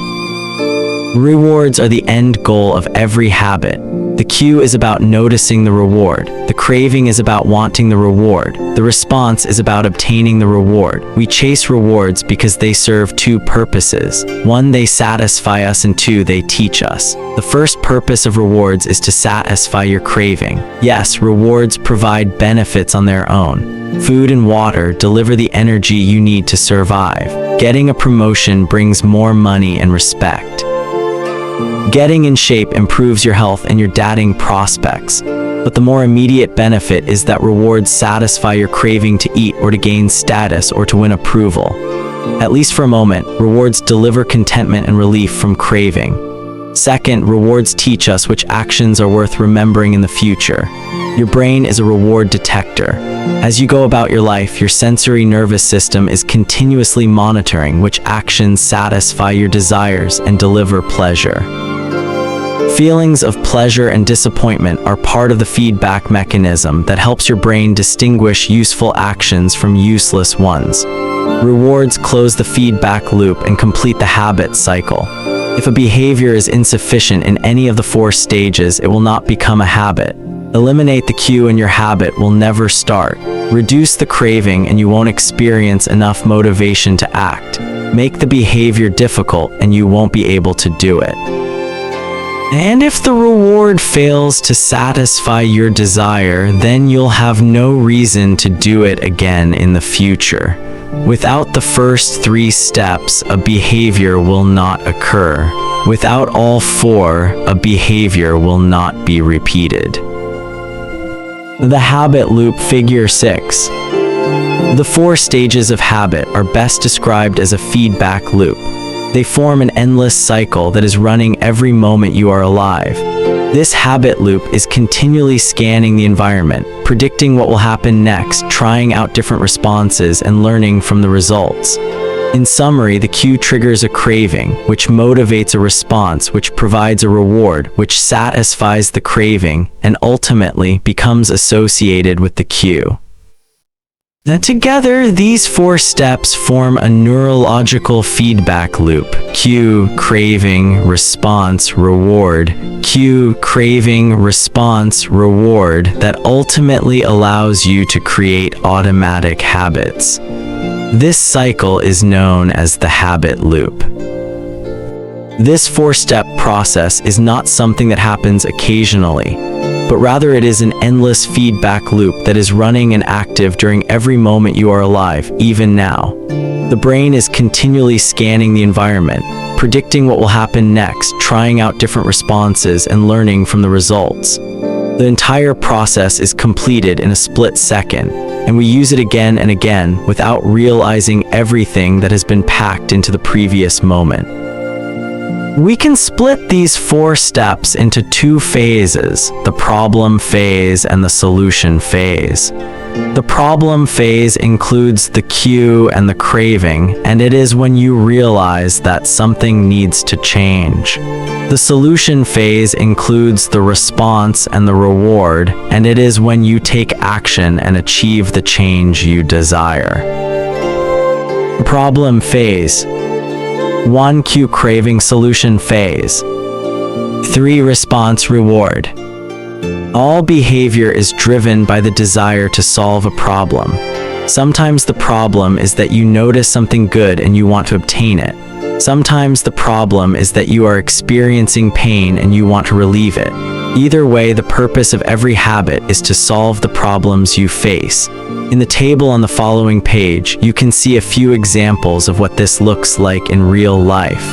Rewards are the end goal of every habit. The cue is about noticing the reward. The craving is about wanting the reward. The response is about obtaining the reward. We chase rewards because they serve two purposes. One, they satisfy us, and two, they teach us. The first purpose of rewards is to satisfy your craving. Yes, rewards provide benefits on their own. Food and water deliver the energy you need to survive. Getting a promotion brings more money and respect. Getting in shape improves your health and your dating prospects, but the more immediate benefit is that rewards satisfy your craving to eat or to gain status or to win approval. At least for a moment, rewards deliver contentment and relief from craving. Second, rewards teach us which actions are worth remembering in the future. Your brain is a reward detector. As you go about your life, your sensory nervous system is continuously monitoring which actions satisfy your desires and deliver pleasure. Feelings of pleasure and disappointment are part of the feedback mechanism that helps your brain distinguish useful actions from useless ones. Rewards close the feedback loop and complete the habit cycle. If a behavior is insufficient in any of the 4 stages, it will not become a habit. Eliminate the cue and your habit will never start. Reduce the craving and you won't experience enough motivation to act. Make the behavior difficult and you won't be able to do it. And if the reward fails to satisfy your desire, then you'll have no reason to do it again in the future. Without the first 3 steps, a behavior will not occur. Without all 4, a behavior will not be repeated. The habit loop, figure 6. The 4 stages of habit are best described as a feedback loop. They form an endless cycle that is running every moment you are alive. This habit loop is continually scanning the environment, predicting what will happen next, trying out different responses, and learning from the results. In summary, the cue triggers a craving, which motivates a response, which provides a reward, which satisfies the craving, and ultimately becomes associated with the cue. Now, together, these 4 steps form a neurological feedback loop. Cue, craving, response, reward. Cue, craving, response, reward that ultimately allows you to create automatic habits. This cycle is known as the habit loop. This 4-step process is not something that happens occasionally, but rather it is an endless feedback loop that is running and active during every moment you are alive, even now. The brain is continually scanning the environment, predicting what will happen next, trying out different responses, and learning from the results. The entire process is completed in a split second, and we use it again and again without realizing everything that has been packed into the previous moment. We can split these 4 steps into 2 phases, the problem phase and the solution phase. The problem phase includes the cue and the craving, and it is when you realize that something needs to change. The solution phase includes the response and the reward, and it is when you take action and achieve the change you desire. Problem phase. 1. Cue, craving, solution phase. 3. Response, reward. All behavior is driven by the desire to solve a problem. Sometimes the problem is that you notice something good and you want to obtain it. Sometimes the problem is that you are experiencing pain and you want to relieve it. Either way, the purpose of every habit is to solve the problems you face. In the table on the following page, you can see a few examples of what this looks like in real life.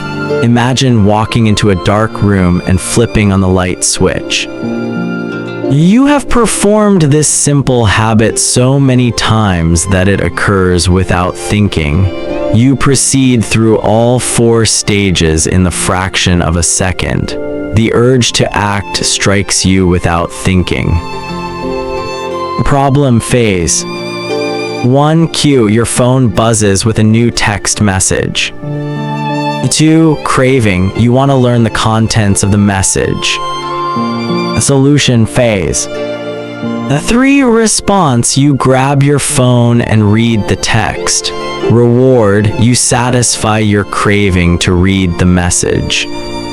Imagine walking into a dark room and flipping on the light switch. You have performed this simple habit so many times that it occurs without thinking. You proceed through all 4 stages in the fraction of a second. The urge to act strikes you without thinking. Problem phase. 1. Cue, your phone buzzes with a new text message. 2. Craving, you want to learn the contents of the message. Solution phase. 3. Response, you grab your phone and read the text. Reward, you satisfy your craving to read the message.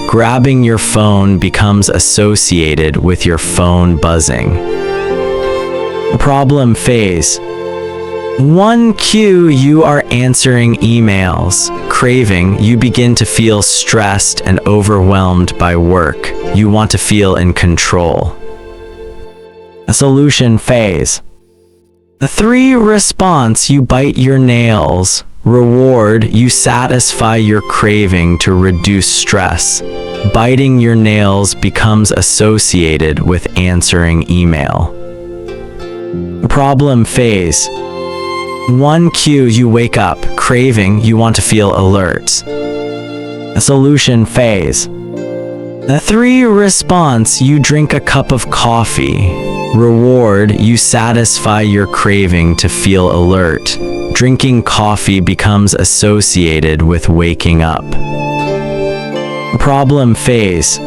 Grabbing your phone becomes associated with your phone buzzing. Problem phase. 1. Cue, you are answering emails. Craving, you begin to feel stressed and overwhelmed by work. You want to feel in control. Solution phase. 3. Response, you bite your nails. Reward, you satisfy your craving to reduce stress. Biting your nails becomes associated with answering email. Problem phase. 1. Cue, you wake up. Craving, you want to feel alert. Solution phase. 3. Response, you drink a cup of coffee. Reward, you satisfy your craving to feel alert. Drinking coffee becomes associated with waking up. Problem phase.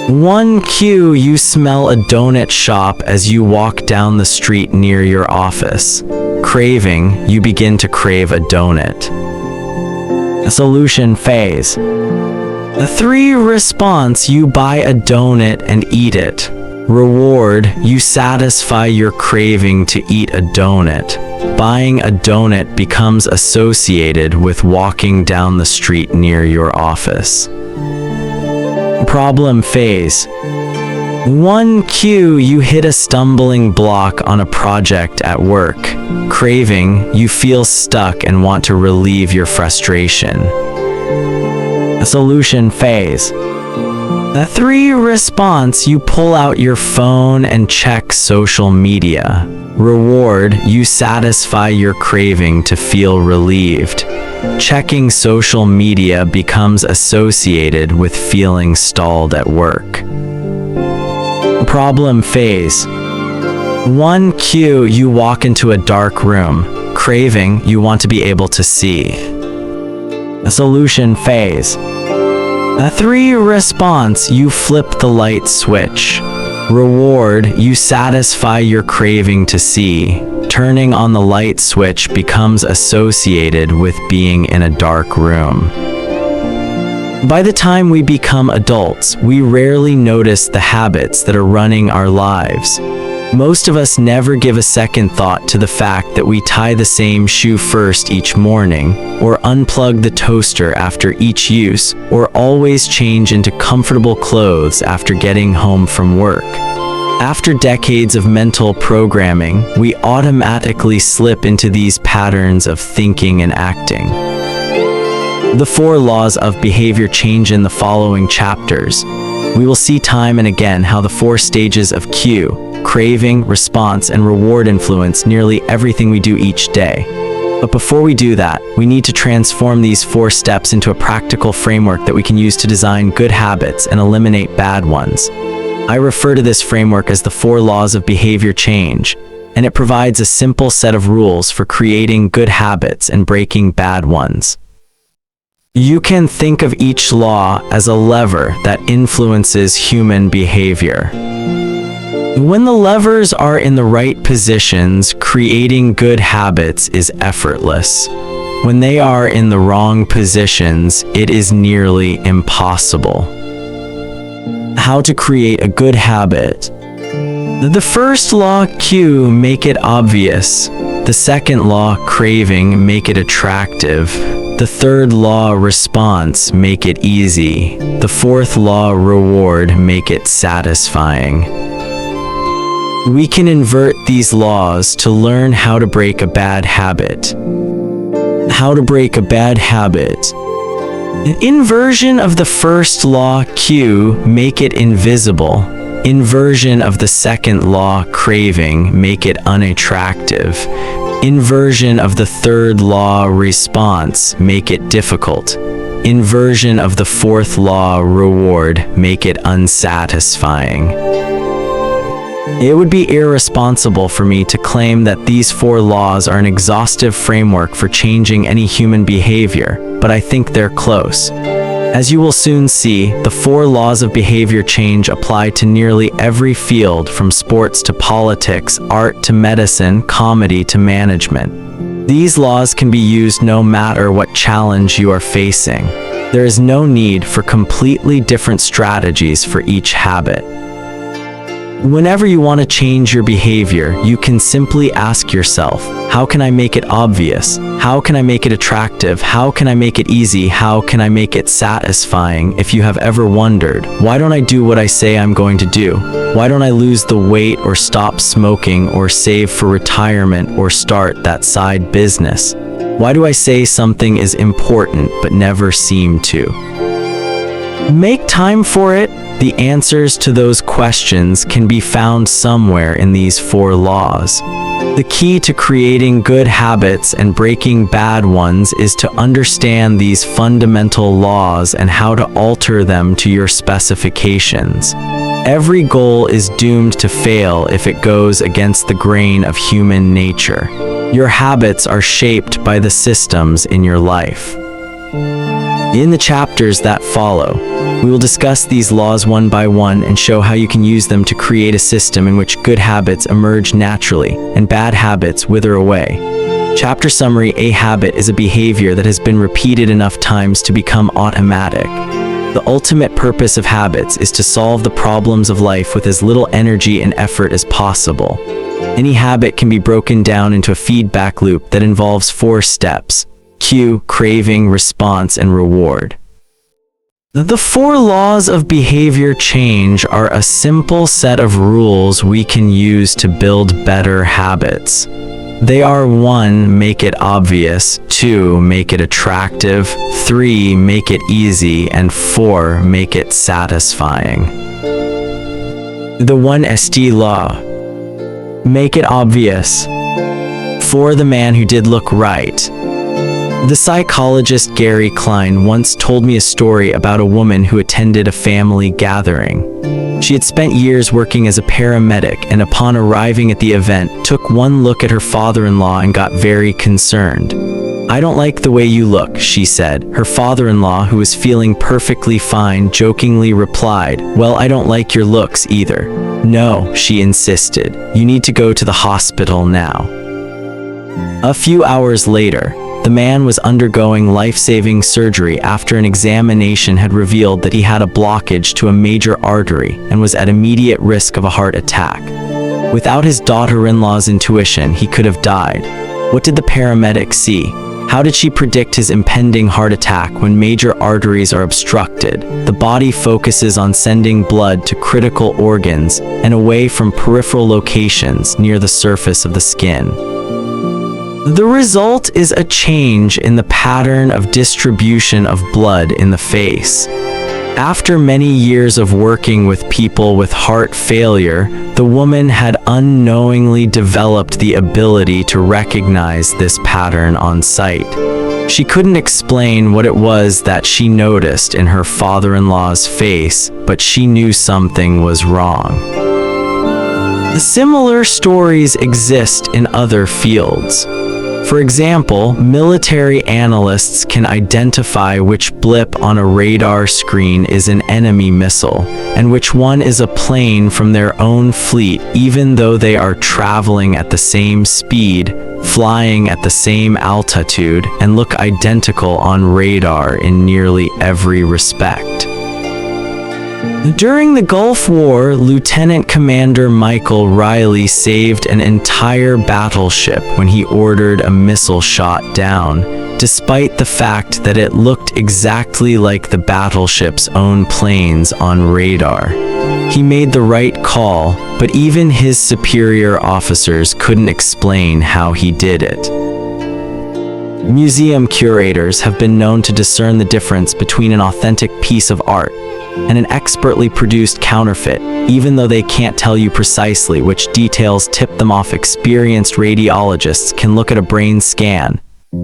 1. Cue, you smell a donut shop as you walk down the street near your office. Craving, you begin to crave a donut. Solution phase. 3. Response, you buy a donut and eat it. Reward, you satisfy your craving to eat a donut. Buying a donut becomes associated with walking down the street near your office. Problem phase. 1. Cue, you hit a stumbling block on a project at work. Craving, you feel stuck and want to relieve your frustration. Solution phase. 3. Response, you pull out your phone and check social media. Reward, you satisfy your craving to feel relieved. Checking social media becomes associated with feeling stalled at work. Problem phase. 1. Cue, you walk into a dark room. Craving, you want to be able to see. Solution phase. 3. Response, you flip the light switch. Reward, you satisfy your craving to see. Turning on the light switch becomes associated with being in a dark room. By the time we become adults, we rarely notice the habits that are running our lives. Most of us never give a second thought to the fact that we tie the same shoe first each morning, or unplug the toaster after each use, or always change into comfortable clothes after getting home from work. After decades of mental programming, we automatically slip into these patterns of thinking and acting. The 4 laws of behavior change. In the following chapters, we will see time and again how the 4 stages of cue, craving, response, and reward influence nearly everything we do each day. But before we do that, we need to transform these 4 steps into a practical framework that we can use to design good habits and eliminate bad ones. I refer to this framework as the 4 laws of behavior change, and it provides a simple set of rules for creating good habits and breaking bad ones. You can think of each law as a lever that influences human behavior. When the levers are in the right positions, creating good habits is effortless. When they are in the wrong positions, it is nearly impossible. How to create a good habit. The first law, cue, make it obvious. The second law, craving, make it attractive. The third law, response, make it easy. The fourth law, reward, make it satisfying. We can invert these laws to learn how to break a bad habit. How to break a bad habit. An inversion of the first law, cue, make it invisible. Inversion of the second law, craving, make it unattractive. Inversion of the third law, response, make it difficult. Inversion of the fourth law, reward, make it unsatisfying. It would be irresponsible for me to claim that these 4 laws are an exhaustive framework for changing any human behavior, but I think they're close. As you will soon see, the 4 laws of behavior change apply to nearly every field, from sports to politics, art to medicine, comedy to management. These laws can be used no matter what challenge you are facing. There is no need for completely different strategies for each habit. Whenever you want to change your behavior, you can simply ask yourself, how can I make it obvious? How can I make it attractive? How can I make it easy? How can I make it satisfying? If you have ever wondered, why don't I do what I say I'm going to do? Why don't I lose the weight or stop smoking or save for retirement or start that side business? Why do I say something is important but never seem to? Make time for it. The answers to those questions can be found somewhere in these 4 laws. The key to creating good habits and breaking bad ones is to understand these fundamental laws and how to alter them to your specifications. Every goal is doomed to fail if it goes against the grain of human nature. Your habits are shaped by the systems in your life. In the chapters that follow, we will discuss these laws one by one and show how you can use them to create a system in which good habits emerge naturally and bad habits wither away. Chapter summary: a habit is a behavior that has been repeated enough times to become automatic. The ultimate purpose of habits is to solve the problems of life with as little energy and effort as possible. Any habit can be broken down into a feedback loop that involves 4 steps: cue, craving, response, and reward. The 4 laws of behavior change are a simple set of rules we can use to build better habits. They are: 1. Make it obvious. 2. Make it attractive. 3. Make it easy. And 4. Make it satisfying. The 1st law. Make it obvious. For the man who did look right. The psychologist Gary Klein once told me a story about a woman who attended a family gathering. She had spent years working as a paramedic, and upon arriving at the event, took one look at her father-in-law and got very concerned. "I don't like the way you look," she said. Her father-in-law, who was feeling perfectly fine, jokingly replied, "Well, I don't like your looks either." "No," she insisted. "You need to go to the hospital now." A few hours later, the man was undergoing life-saving surgery after an examination had revealed that he had a blockage to a major artery and was at immediate risk of a heart attack. Without his daughter-in-law's intuition, he could have died. What did the paramedic see? How did she predict his impending heart attack when major arteries are obstructed? The body focuses on sending blood to critical organs and away from peripheral locations near the surface of the skin. The result is a change in the pattern of distribution of blood in the face. After many years of working with people with heart failure, the woman had unknowingly developed the ability to recognize this pattern on sight. She couldn't explain what it was that she noticed in her father-in-law's face, but she knew something was wrong. Similar stories exist in other fields. For example, military analysts can identify which blip on a radar screen is an enemy missile, and which one is a plane from their own fleet, even though they are traveling at the same speed, flying at the same altitude, and look identical on radar in nearly every respect. During the Gulf War, Lieutenant Commander Michael Riley saved an entire battleship when he ordered a missile shot down, despite the fact that it looked exactly like the battleship's own planes on radar. He made the right call, but even his superior officers couldn't explain how he did it. Museum curators have been known to discern the difference between an authentic piece of art and an expertly produced counterfeit, even though they can't tell you precisely which details tip them off. Experienced radiologists can look at a brain scan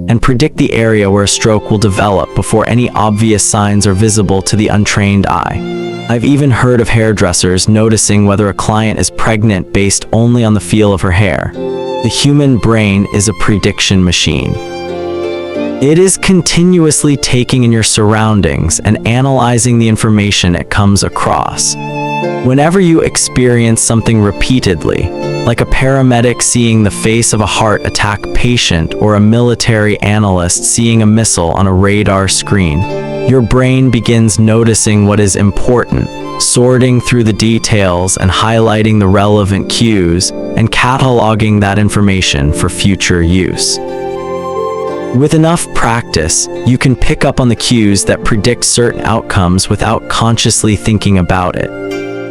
and predict the area where a stroke will develop before any obvious signs are visible to the untrained eye. I've even heard of hairdressers noticing whether a client is pregnant based only on the feel of her hair. The human brain is a prediction machine. It is continuously taking in your surroundings and analyzing the information it comes across. Whenever you experience something repeatedly, like a paramedic seeing the face of a heart attack patient or a military analyst seeing a missile on a radar screen, your brain begins noticing what is important, sorting through the details and highlighting the relevant cues, and cataloging that information for future use. With enough practice, you can pick up on the cues that predict certain outcomes without consciously thinking about it.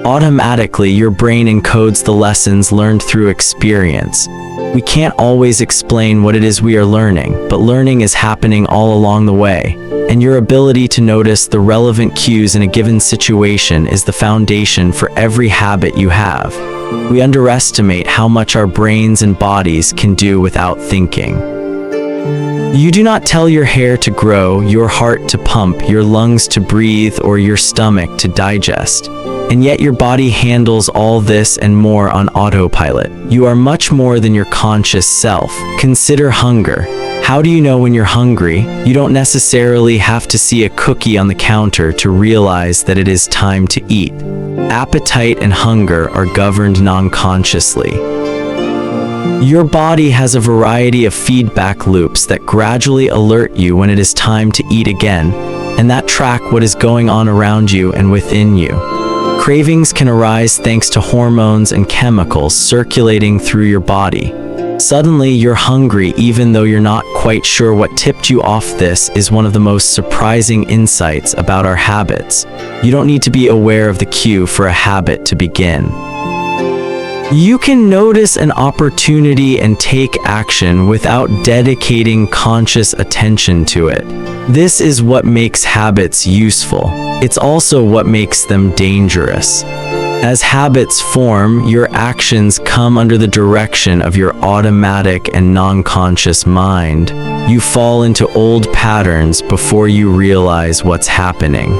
Automatically, your brain encodes the lessons learned through experience. We can't always explain what it is we are learning, but learning is happening all along the way, and your ability to notice the relevant cues in a given situation is the foundation for every habit you have. We underestimate how much our brains and bodies can do without thinking. You do not tell your hair to grow, your heart to pump, your lungs to breathe, or your stomach to digest. And yet your body handles all this and more on autopilot. You are much more than your conscious self. Consider hunger. How do you know when you're hungry? You don't necessarily have to see a cookie on the counter to realize that it is time to eat. Appetite and hunger are governed non-consciously. Your body has a variety of feedback loops that gradually alert you when it is time to eat again, and that track what is going on around you and within you. Cravings can arise thanks to hormones and chemicals circulating through your body. Suddenly, you're hungry even though you're not quite sure what tipped you off. This is one of the most surprising insights about our habits. You don't need to be aware of the cue for a habit to begin. You can notice an opportunity and take action without dedicating conscious attention to it. This is what makes habits useful. It's also what makes them dangerous. As habits form, your actions come under the direction of your automatic and non-conscious mind. You fall into old patterns before you realize what's happening.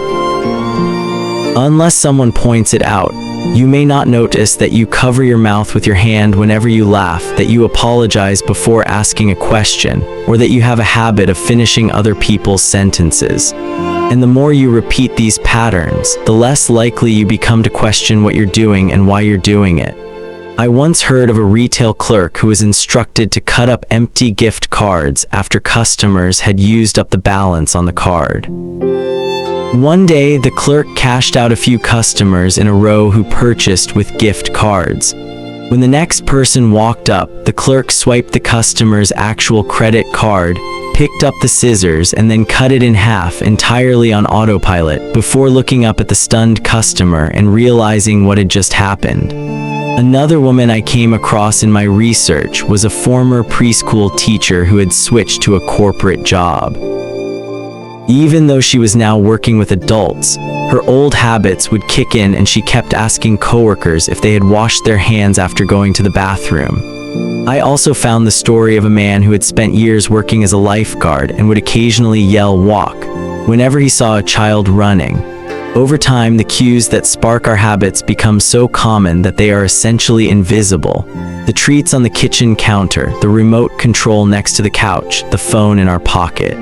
Unless someone points it out, you may not notice that you cover your mouth with your hand whenever you laugh, that you apologize before asking a question, or that you have a habit of finishing other people's sentences. And the more you repeat these patterns, the less likely you become to question what you're doing and why you're doing it. I once heard of a retail clerk who was instructed to cut up empty gift cards after customers had used up the balance on the card. One day, the clerk cashed out a few customers in a row who purchased with gift cards. When the next person walked up, the clerk swiped the customer's actual credit card, picked up the scissors, and then cut it in half entirely on autopilot before looking up at the stunned customer and realizing what had just happened. Another woman I came across in my research was a former preschool teacher who had switched to a corporate job. Even though she was now working with adults, her old habits would kick in and she kept asking coworkers if they had washed their hands after going to the bathroom. I also found the story of a man who had spent years working as a lifeguard and would occasionally yell "walk" whenever he saw a child running. Over time, the cues that spark our habits become so common that they are essentially invisible. The treats on the kitchen counter, the remote control next to the couch, the phone in our pocket.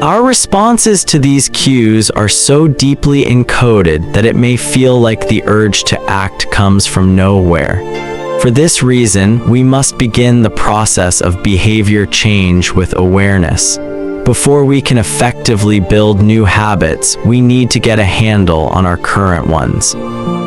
Our responses to these cues are so deeply encoded that it may feel like the urge to act comes from nowhere. For this reason, we must begin the process of behavior change with awareness. Before we can effectively build new habits, we need to get a handle on our current ones.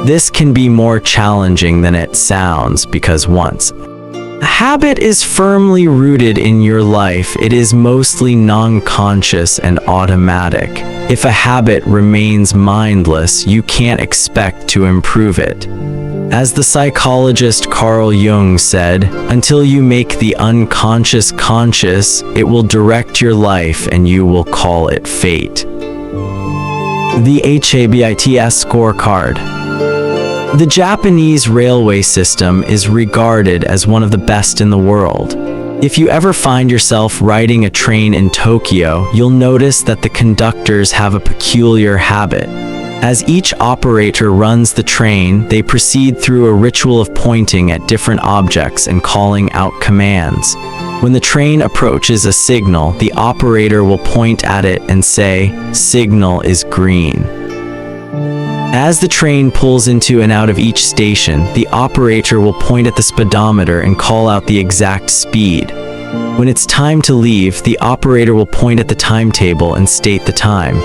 This can be more challenging than it sounds because once a habit is firmly rooted in your life, it is mostly non-conscious and automatic. If a habit remains mindless, you can't expect to improve it. As the psychologist Carl Jung said, until you make the unconscious conscious, it will direct your life and you will call it fate. The HABITS scorecard. The Japanese railway system is regarded as one of the best in the world. If you ever find yourself riding a train in Tokyo, you'll notice that the conductors have a peculiar habit. As each operator runs the train, they proceed through a ritual of pointing at different objects and calling out commands. When the train approaches a signal, the operator will point at it and say, "Signal is green." As the train pulls into and out of each station, the operator will point at the speedometer and call out the exact speed. When it's time to leave, the operator will point at the timetable and state the time.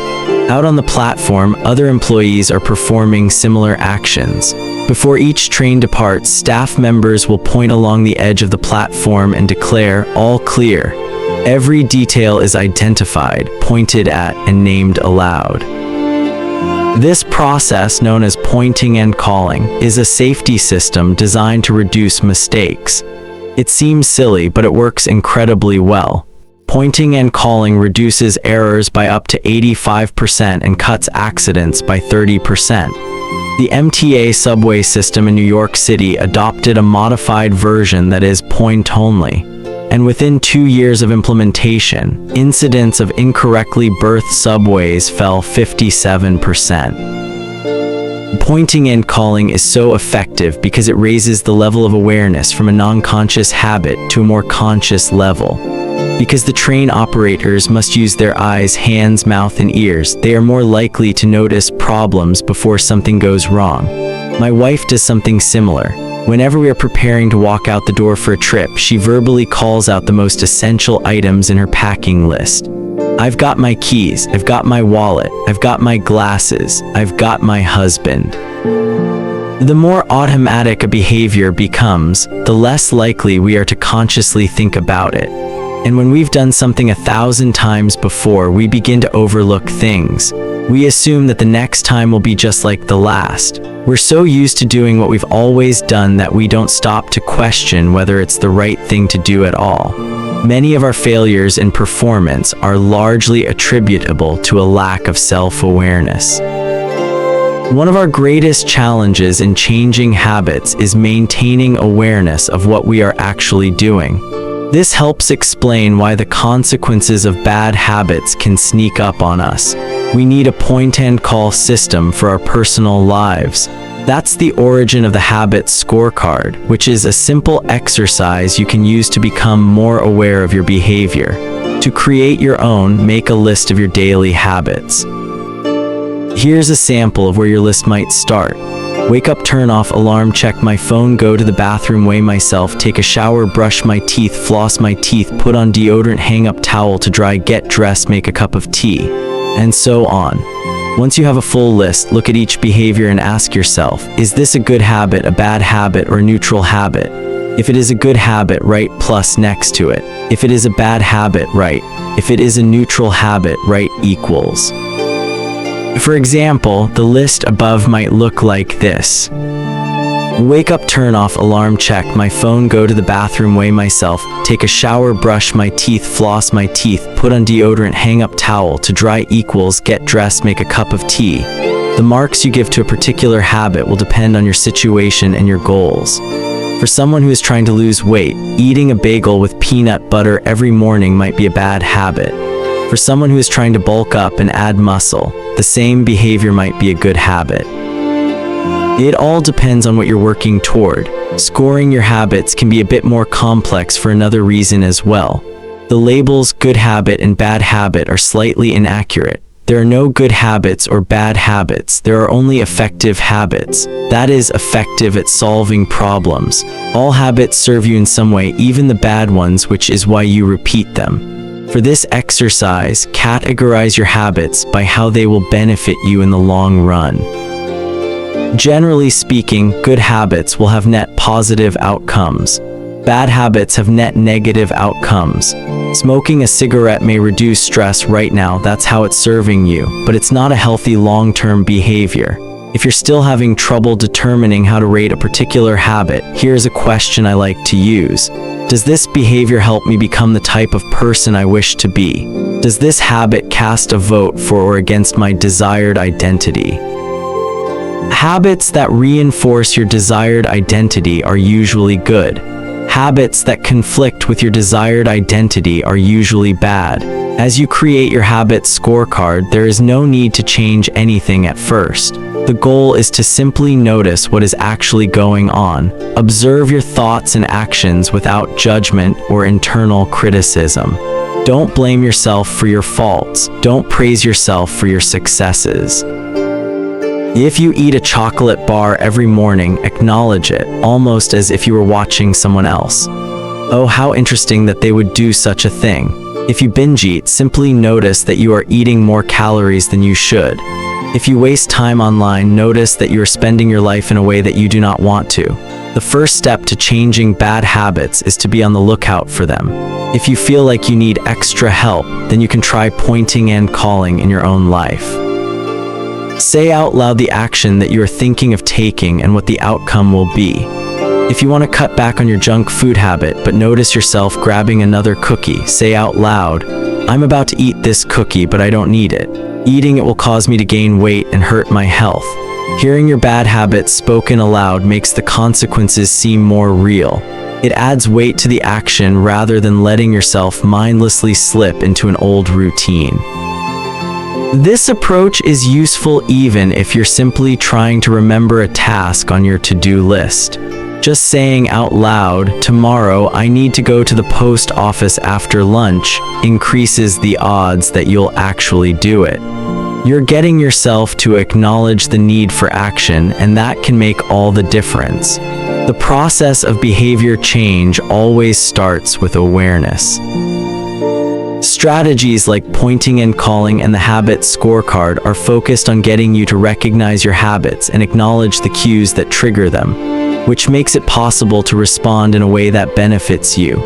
Out on the platform, other employees are performing similar actions. Before each train departs, staff members will point along the edge of the platform and declare, "All clear." Every detail is identified, pointed at, and named aloud. This process, known as pointing and calling, is a safety system designed to reduce mistakes. It seems silly, but it works incredibly well. Pointing and calling reduces errors by up to 85% and cuts accidents by 30%. The MTA subway system in New York City adopted a modified version that is point only. And within 2 years of implementation, incidents of incorrectly berthed subways fell 57%. Pointing and calling is so effective because it raises the level of awareness from a non-conscious habit to a more conscious level. Because the train operators must use their eyes, hands, mouth, and ears, they are more likely to notice problems before something goes wrong. My wife does something similar. Whenever we are preparing to walk out the door for a trip, she verbally calls out the most essential items in her packing list. I've got my keys, I've got my wallet, I've got my glasses, I've got my husband. The more automatic a behavior becomes, the less likely we are to consciously think about it. And when we've done something 1,000 times before, we begin to overlook things. We assume that the next time will be just like the last. We're so used to doing what we've always done that we don't stop to question whether it's the right thing to do at all. Many of our failures in performance are largely attributable to a lack of self-awareness. One of our greatest challenges in changing habits is maintaining awareness of what we are actually doing. This helps explain why the consequences of bad habits can sneak up on us. We need a point-and-call system for our personal lives. That's the origin of the habit scorecard, which is a simple exercise you can use to become more aware of your behavior. To create your own, make a list of your daily habits. Here's a sample of where your list might start. Wake up, turn off alarm, check my phone, go to the bathroom, weigh myself, take a shower, brush my teeth, floss my teeth, put on deodorant, hang up towel to dry, get dressed, make a cup of tea, and so on. Once you have a full list, look at each behavior and ask yourself, is this a good habit, a bad habit, or a neutral habit? If it is a good habit, write plus next to it. If it is a bad habit, write. If it is a neutral habit, write equals. For example, the list above might look like this. Wake up, turn off alarm, check my phone, go to the bathroom, weigh myself, take a shower, brush my teeth, floss my teeth, put on deodorant, hang up towel to dry equals, get dressed, make a cup of tea. The marks you give to a particular habit will depend on your situation and your goals. For someone who is trying to lose weight, eating a bagel with peanut butter every morning might be a bad habit. For someone who is trying to bulk up and add muscle, the same behavior might be a good habit. It all depends on what you're working toward. Scoring your habits can be a bit more complex for another reason as well. The labels good habit and bad habit are slightly inaccurate. There are no good habits or bad habits. There are only effective habits. That is, effective at solving problems. All habits serve you in some way, even the bad ones, which is why you repeat them. For this exercise, categorize your habits by how they will benefit you in the long run. Generally speaking, good habits will have net positive outcomes. Bad habits have net negative outcomes. Smoking a cigarette may reduce stress right now, that's how it's serving you, but it's not a healthy long-term behavior. If you're still having trouble determining how to rate a particular habit, here's a question I like to use. Does this behavior help me become the type of person I wish to be? Does this habit cast a vote for or against my desired identity? Habits that reinforce your desired identity are usually good. Habits that conflict with your desired identity are usually bad. As you create your habit scorecard, there is no need to change anything at first. The goal is to simply notice what is actually going on. Observe your thoughts and actions without judgment or internal criticism. Don't blame yourself for your faults. Don't praise yourself for your successes. If you eat a chocolate bar every morning, acknowledge it, almost as if you were watching someone else. Oh, how interesting that they would do such a thing. If you binge eat, simply notice that you are eating more calories than you should. If you waste time online, notice that you are spending your life in a way that you do not want to. The first step to changing bad habits is to be on the lookout for them. If you feel like you need extra help, then you can try pointing and calling in your own life. Say out loud the action that you are thinking of taking and what the outcome will be. If you want to cut back on your junk food habit but notice yourself grabbing another cookie, say out loud, I'm about to eat this cookie but I don't need it. Eating it will cause me to gain weight and hurt my health. Hearing your bad habits spoken aloud makes the consequences seem more real. It adds weight to the action rather than letting yourself mindlessly slip into an old routine. This approach is useful even if you're simply trying to remember a task on your to-do list. Just saying out loud, tomorrow I need to go to the post office after lunch, increases the odds that you'll actually do it. You're getting yourself to acknowledge the need for action, and that can make all the difference. The process of behavior change always starts with awareness. Strategies like pointing and calling and the habit scorecard are focused on getting you to recognize your habits and acknowledge the cues that trigger them, which makes it possible to respond in a way that benefits you.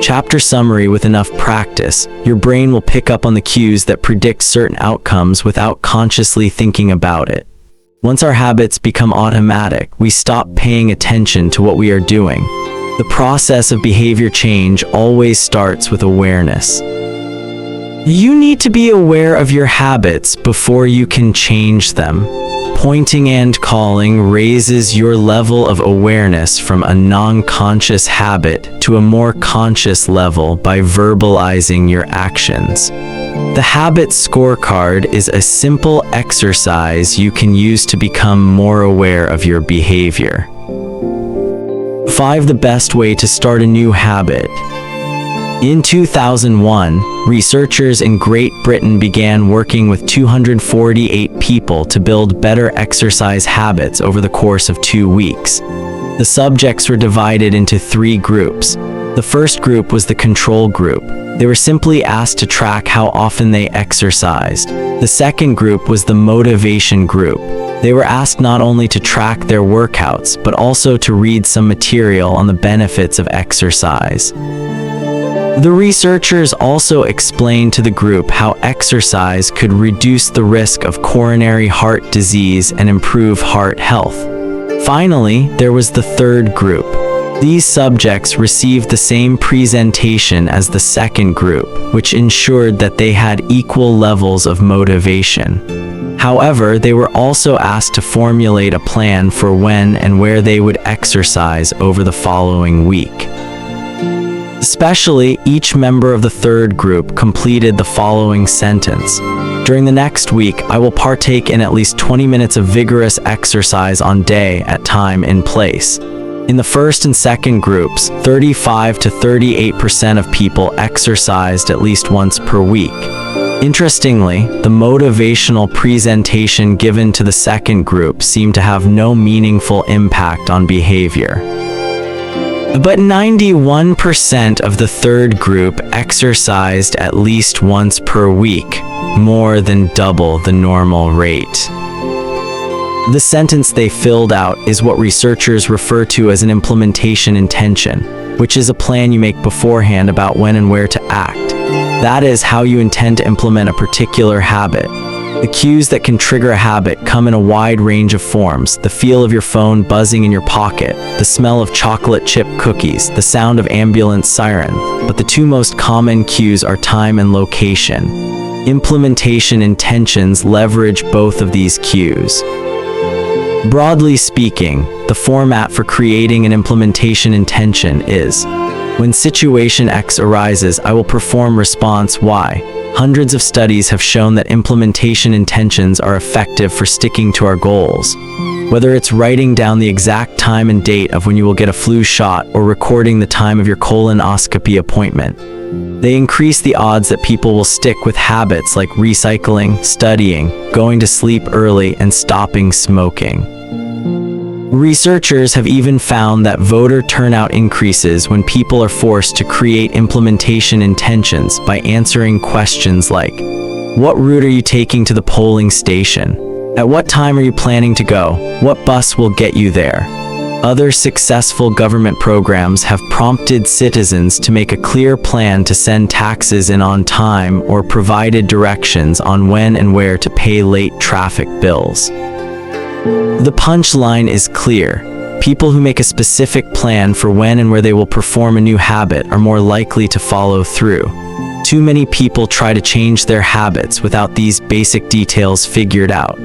Chapter summary: with enough practice, your brain will pick up on the cues that predict certain outcomes without consciously thinking about it. Once our habits become automatic, we stop paying attention to what we are doing. The process of behavior change always starts with awareness. You need to be aware of your habits before you can change them. Pointing and calling raises your level of awareness from a non-conscious habit to a more conscious level by verbalizing your actions. The habit scorecard is a simple exercise you can use to become more aware of your behavior. 5. The best way to start a new habit. In 2001, researchers in Great Britain began working with 248 people to build better exercise habits over the course of 2 weeks. The subjects were divided into 3 groups. The first group was the control group. They were simply asked to track how often they exercised. The second group was the motivation group. They were asked not only to track their workouts, but also to read some material on the benefits of exercise. The researchers also explained to the group how exercise could reduce the risk of coronary heart disease and improve heart health. Finally, there was the third group. These subjects received the same presentation as the second group, which ensured that they had equal levels of motivation. However, they were also asked to formulate a plan for when and where they would exercise over the following week. Especially, each member of the third group completed the following sentence. During the next week, I will partake in at least 20 minutes of vigorous exercise on day at time in place. In the first and second groups, 35 to 38% of people exercised at least once per week. Interestingly, the motivational presentation given to the second group seemed to have no meaningful impact on behavior. But 91% of the third group exercised at least once per week, more than double the normal rate. The sentence they filled out is what researchers refer to as an implementation intention, which is a plan you make beforehand about when and where to act. That is how you intend to implement a particular habit. The cues that can trigger a habit come in a wide range of forms: the feel of your phone buzzing in your pocket, the smell of chocolate chip cookies, the sound of ambulance siren. But the 2 most common cues are time and location. Implementation intentions leverage both of these cues. Broadly speaking, the format for creating an implementation intention is: when situation X arises, I will perform response Y. Hundreds of studies have shown that implementation intentions are effective for sticking to our goals. Whether it's writing down the exact time and date of when you will get a flu shot or recording the time of your colonoscopy appointment, they increase the odds that people will stick with habits like recycling, studying, going to sleep early, and stopping smoking. Researchers have even found that voter turnout increases when people are forced to create implementation intentions by answering questions like, what route are you taking to the polling station? At what time are you planning to go? What bus will get you there? Other successful government programs have prompted citizens to make a clear plan to send taxes in on time or provided directions on when and where to pay late traffic bills. The punchline is clear. People who make a specific plan for when and where they will perform a new habit are more likely to follow through. Too many people try to change their habits without these basic details figured out.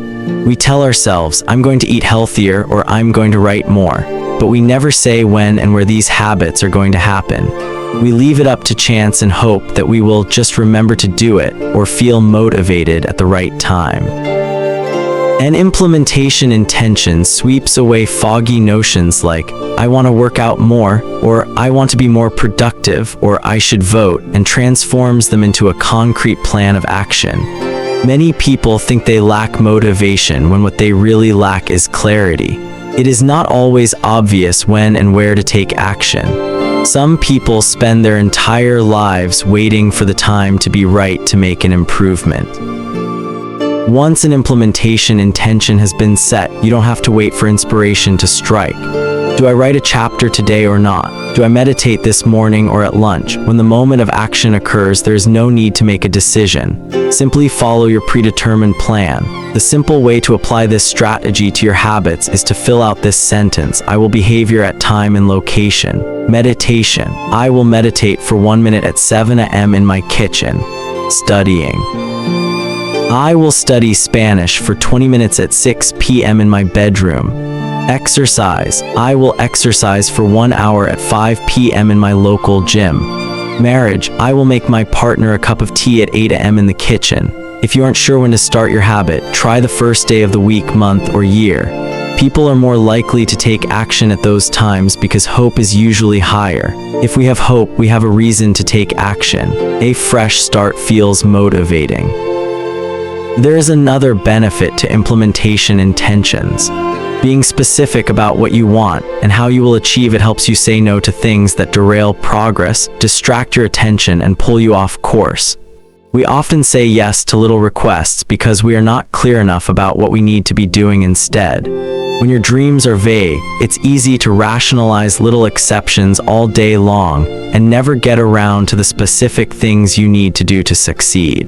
We tell ourselves, I'm going to eat healthier or I'm going to write more, but we never say when and where these habits are going to happen. We leave it up to chance and hope that we will just remember to do it or feel motivated at the right time. An implementation intention sweeps away foggy notions like, I want to work out more, or I want to be more productive, or I should vote, and transforms them into a concrete plan of action. Many people think they lack motivation when what they really lack is clarity. It is not always obvious when and where to take action. Some people spend their entire lives waiting for the time to be right to make an improvement. Once an implementation intention has been set, you don't have to wait for inspiration to strike. Do I write a chapter today or not? Do I meditate this morning or at lunch? When the moment of action occurs, there is no need to make a decision. Simply follow your predetermined plan. The simple way to apply this strategy to your habits is to fill out this sentence: I will behavior at time and location. Meditation: I will meditate for 1 minute at 7 a.m. in my kitchen. Studying: I will study Spanish for 20 minutes at 6 p.m. in my bedroom. Exercise. I will exercise for 1 hour at 5 p.m. in my local gym. Marriage. I will make my partner a cup of tea at 8 a.m. in the kitchen. If you aren't sure when to start your habit, try the first day of the week, month, or year. People are more likely to take action at those times because hope is usually higher. If we have hope, we have a reason to take action. A fresh start feels motivating. There is another benefit to implementation intentions. Being specific about what you want and how you will achieve it helps you say no to things that derail progress, distract your attention, and pull you off course. We often say yes to little requests because we are not clear enough about what we need to be doing instead. When your dreams are vague, it's easy to rationalize little exceptions all day long and never get around to the specific things you need to do to succeed.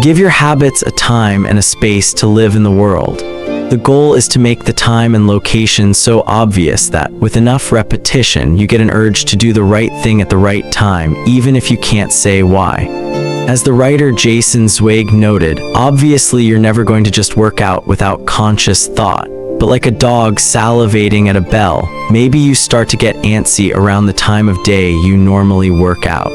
Give your habits a time and a space to live in the world. The goal is to make the time and location so obvious that, with enough repetition, you get an urge to do the right thing at the right time, even if you can't say why. As the writer Jason Zweig noted, obviously you're never going to just work out without conscious thought. But like a dog salivating at a bell, maybe you start to get antsy around the time of day you normally work out.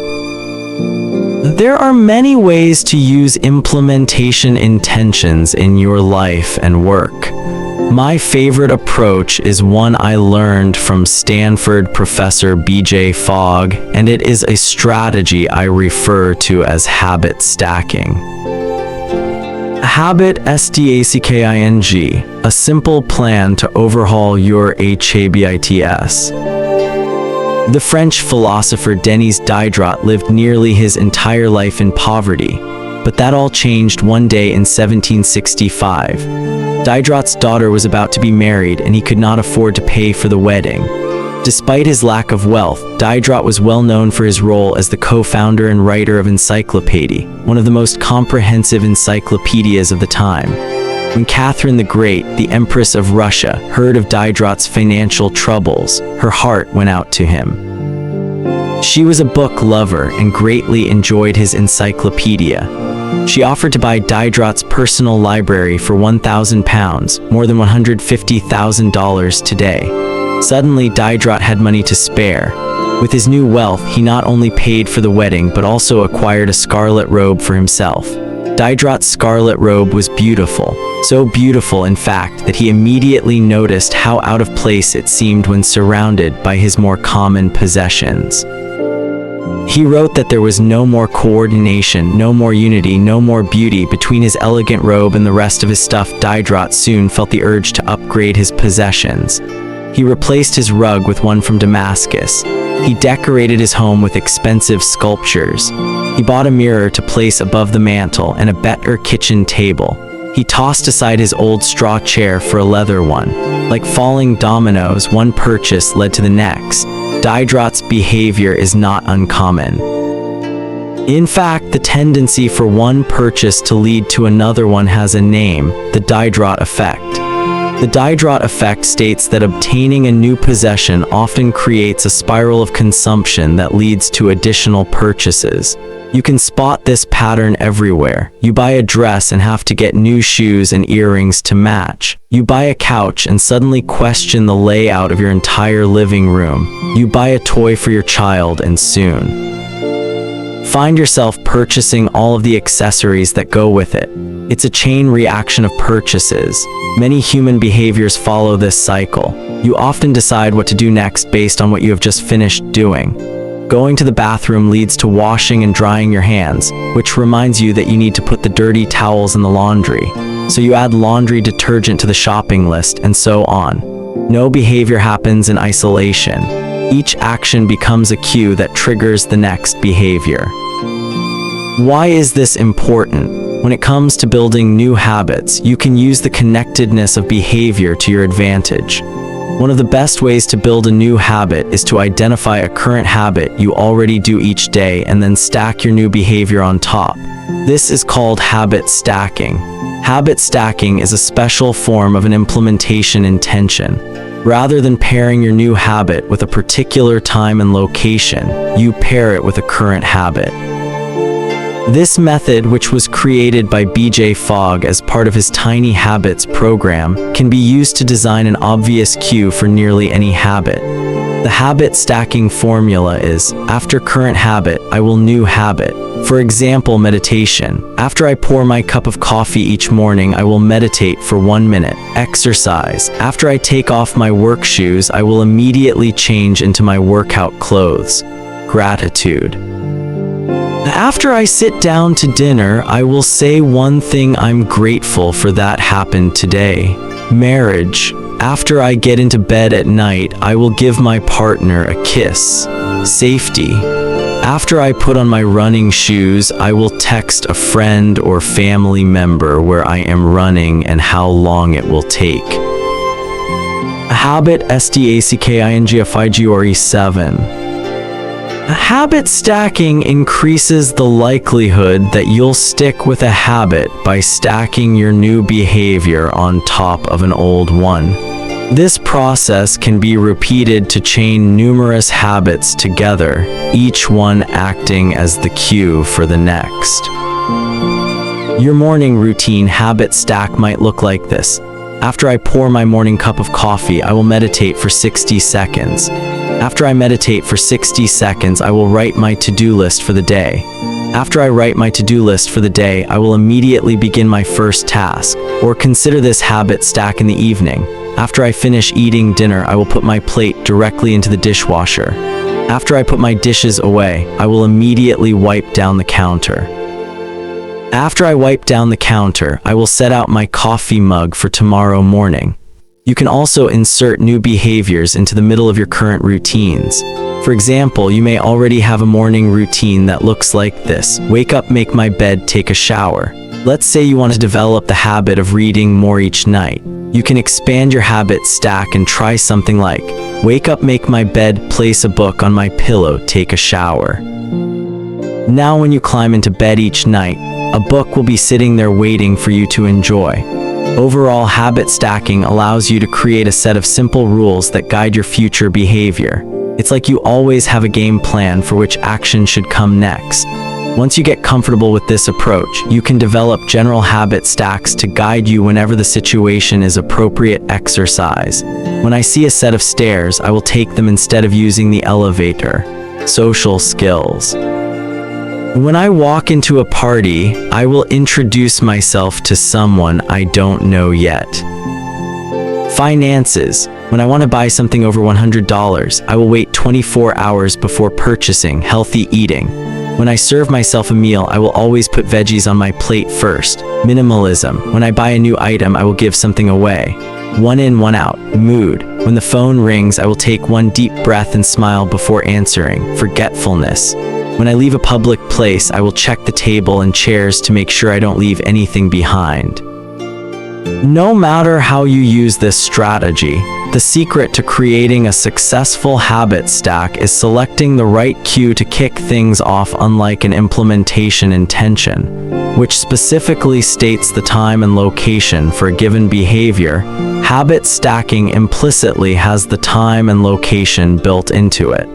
There are many ways to use implementation intentions in your life and work. My favorite approach is one I learned from Stanford professor B.J. Fogg, and it is a strategy I refer to as habit stacking. Habit stacking, a simple plan to overhaul your habits. The French philosopher Denis Diderot lived nearly his entire life in poverty, but that all changed one day in 1765. Diderot's daughter was about to be married and he could not afford to pay for the wedding. Despite his lack of wealth, Diderot was well known for his role as the co-founder and writer of Encyclopedia, one of the most comprehensive encyclopedias of the time. When Catherine the Great, the Empress of Russia, heard of Diderot's financial troubles, her heart went out to him. She was a book lover and greatly enjoyed his encyclopedia. She offered to buy Diderot's personal library for £1,000, more than $150,000 today. Suddenly, Diderot had money to spare. With his new wealth, he not only paid for the wedding but also acquired a scarlet robe for himself. Diderot's scarlet robe was beautiful, so beautiful in fact that he immediately noticed how out of place it seemed when surrounded by his more common possessions. He wrote that there was no more coordination, no more unity, no more beauty between his elegant robe and the rest of his stuff. Diderot soon felt the urge to upgrade his possessions. He replaced his rug with one from Damascus. He decorated his home with expensive sculptures. He bought a mirror to place above the mantel and a better kitchen table. He tossed aside his old straw chair for a leather one. Like falling dominoes, one purchase led to the next. Diderot's behavior is not uncommon. In fact, the tendency for one purchase to lead to another one has a name: the Diderot effect. The Diderot effect states that obtaining a new possession often creates a spiral of consumption that leads to additional purchases. You can spot this pattern everywhere. You buy a dress and have to get new shoes and earrings to match. You buy a couch and suddenly question the layout of your entire living room. You buy a toy for your child and soon find yourself purchasing all of the accessories that go with it. It's a chain reaction of purchases. Many human behaviors follow this cycle. You often decide what to do next based on what you have just finished doing. Going to the bathroom leads to washing and drying your hands, which reminds you that you need to put the dirty towels in the laundry. So you add laundry detergent to the shopping list, and so on. No behavior happens in isolation. Each action becomes a cue that triggers the next behavior. Why is this important? When it comes to building new habits, you can use the connectedness of behavior to your advantage. One of the best ways to build a new habit is to identify a current habit you already do each day and then stack your new behavior on top. This is called habit stacking. Habit stacking is a special form of an implementation intention. Rather than pairing your new habit with a particular time and location, you pair it with a current habit. This method, which was created by BJ Fogg as part of his Tiny Habits program, can be used to design an obvious cue for nearly any habit. The habit stacking formula is, after current habit, I will new habit. For example, meditation. After I pour my cup of coffee each morning, I will meditate for 1 minute. Exercise. After I take off my work shoes, I will immediately change into my workout clothes. Gratitude. After I sit down to dinner, I will say one thing I'm grateful for that happened today. Marriage. After I get into bed at night, I will give my partner a kiss. Safety. After I put on my running shoes, I will text a friend or family member where I am running and how long it will take. A habit, STACKINGFIGORE 7. Habit stacking increases the likelihood that you'll stick with a habit by stacking your new behavior on top of an old one. This process can be repeated to chain numerous habits together, each one acting as the cue for the next. Your morning routine habit stack might look like this. After I pour my morning cup of coffee, I will meditate for 60 seconds. After I meditate for 60 seconds, I will write my to-do list for the day. After I write my to-do list for the day, I will immediately begin my first task, or consider this habit stack in the evening. After I finish eating dinner, I will put my plate directly into the dishwasher. After I put my dishes away, I will immediately wipe down the counter. After I wipe down the counter, I will set out my coffee mug for tomorrow morning. You can also insert new behaviors into the middle of your current routines. For example, you may already have a morning routine that looks like this. Wake up, make my bed, take a shower. Let's say you want to develop the habit of reading more each night. You can expand your habit stack and try something like, wake up, make my bed, place a book on my pillow, take a shower. Now when you climb into bed each night, a book will be sitting there waiting for you to enjoy. Overall, habit stacking allows you to create a set of simple rules that guide your future behavior. It's like you always have a game plan for which action should come next. Once you get comfortable with this approach, you can develop general habit stacks to guide you whenever the situation is appropriate. Exercise. When I see a set of stairs, I will take them instead of using the elevator. Social skills. When I walk into a party, I will introduce myself to someone I don't know yet. Finances. When I want to buy something over $100, I will wait 24 hours before purchasing. Healthy eating. When I serve myself a meal, I will always put veggies on my plate first. Minimalism. When I buy a new item, I will give something away. One in, one out. Mood. When the phone rings, I will take one deep breath and smile before answering. Forgetfulness. When I leave a public place, I will check the table and chairs to make sure I don't leave anything behind. No matter how you use this strategy, the secret to creating a successful habit stack is selecting the right cue to kick things off, unlike an implementation intention, which specifically states the time and location for a given behavior. Habit stacking implicitly has the time and location built into it.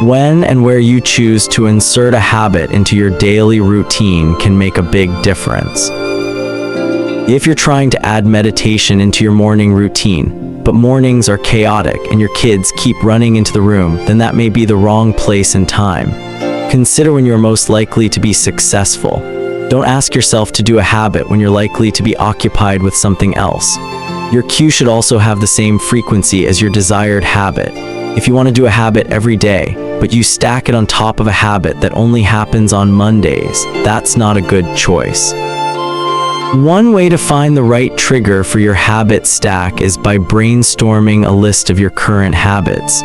When and where you choose to insert a habit into your daily routine can make a big difference. If you're trying to add meditation into your morning routine, but mornings are chaotic and your kids keep running into the room, then that may be the wrong place and time. Consider when you're most likely to be successful. Don't ask yourself to do a habit when you're likely to be occupied with something else. Your cue should also have the same frequency as your desired habit. If you want to do a habit every day, but you stack it on top of a habit that only happens on Mondays, that's not a good choice. One way to find the right trigger for your habit stack is by brainstorming a list of your current habits.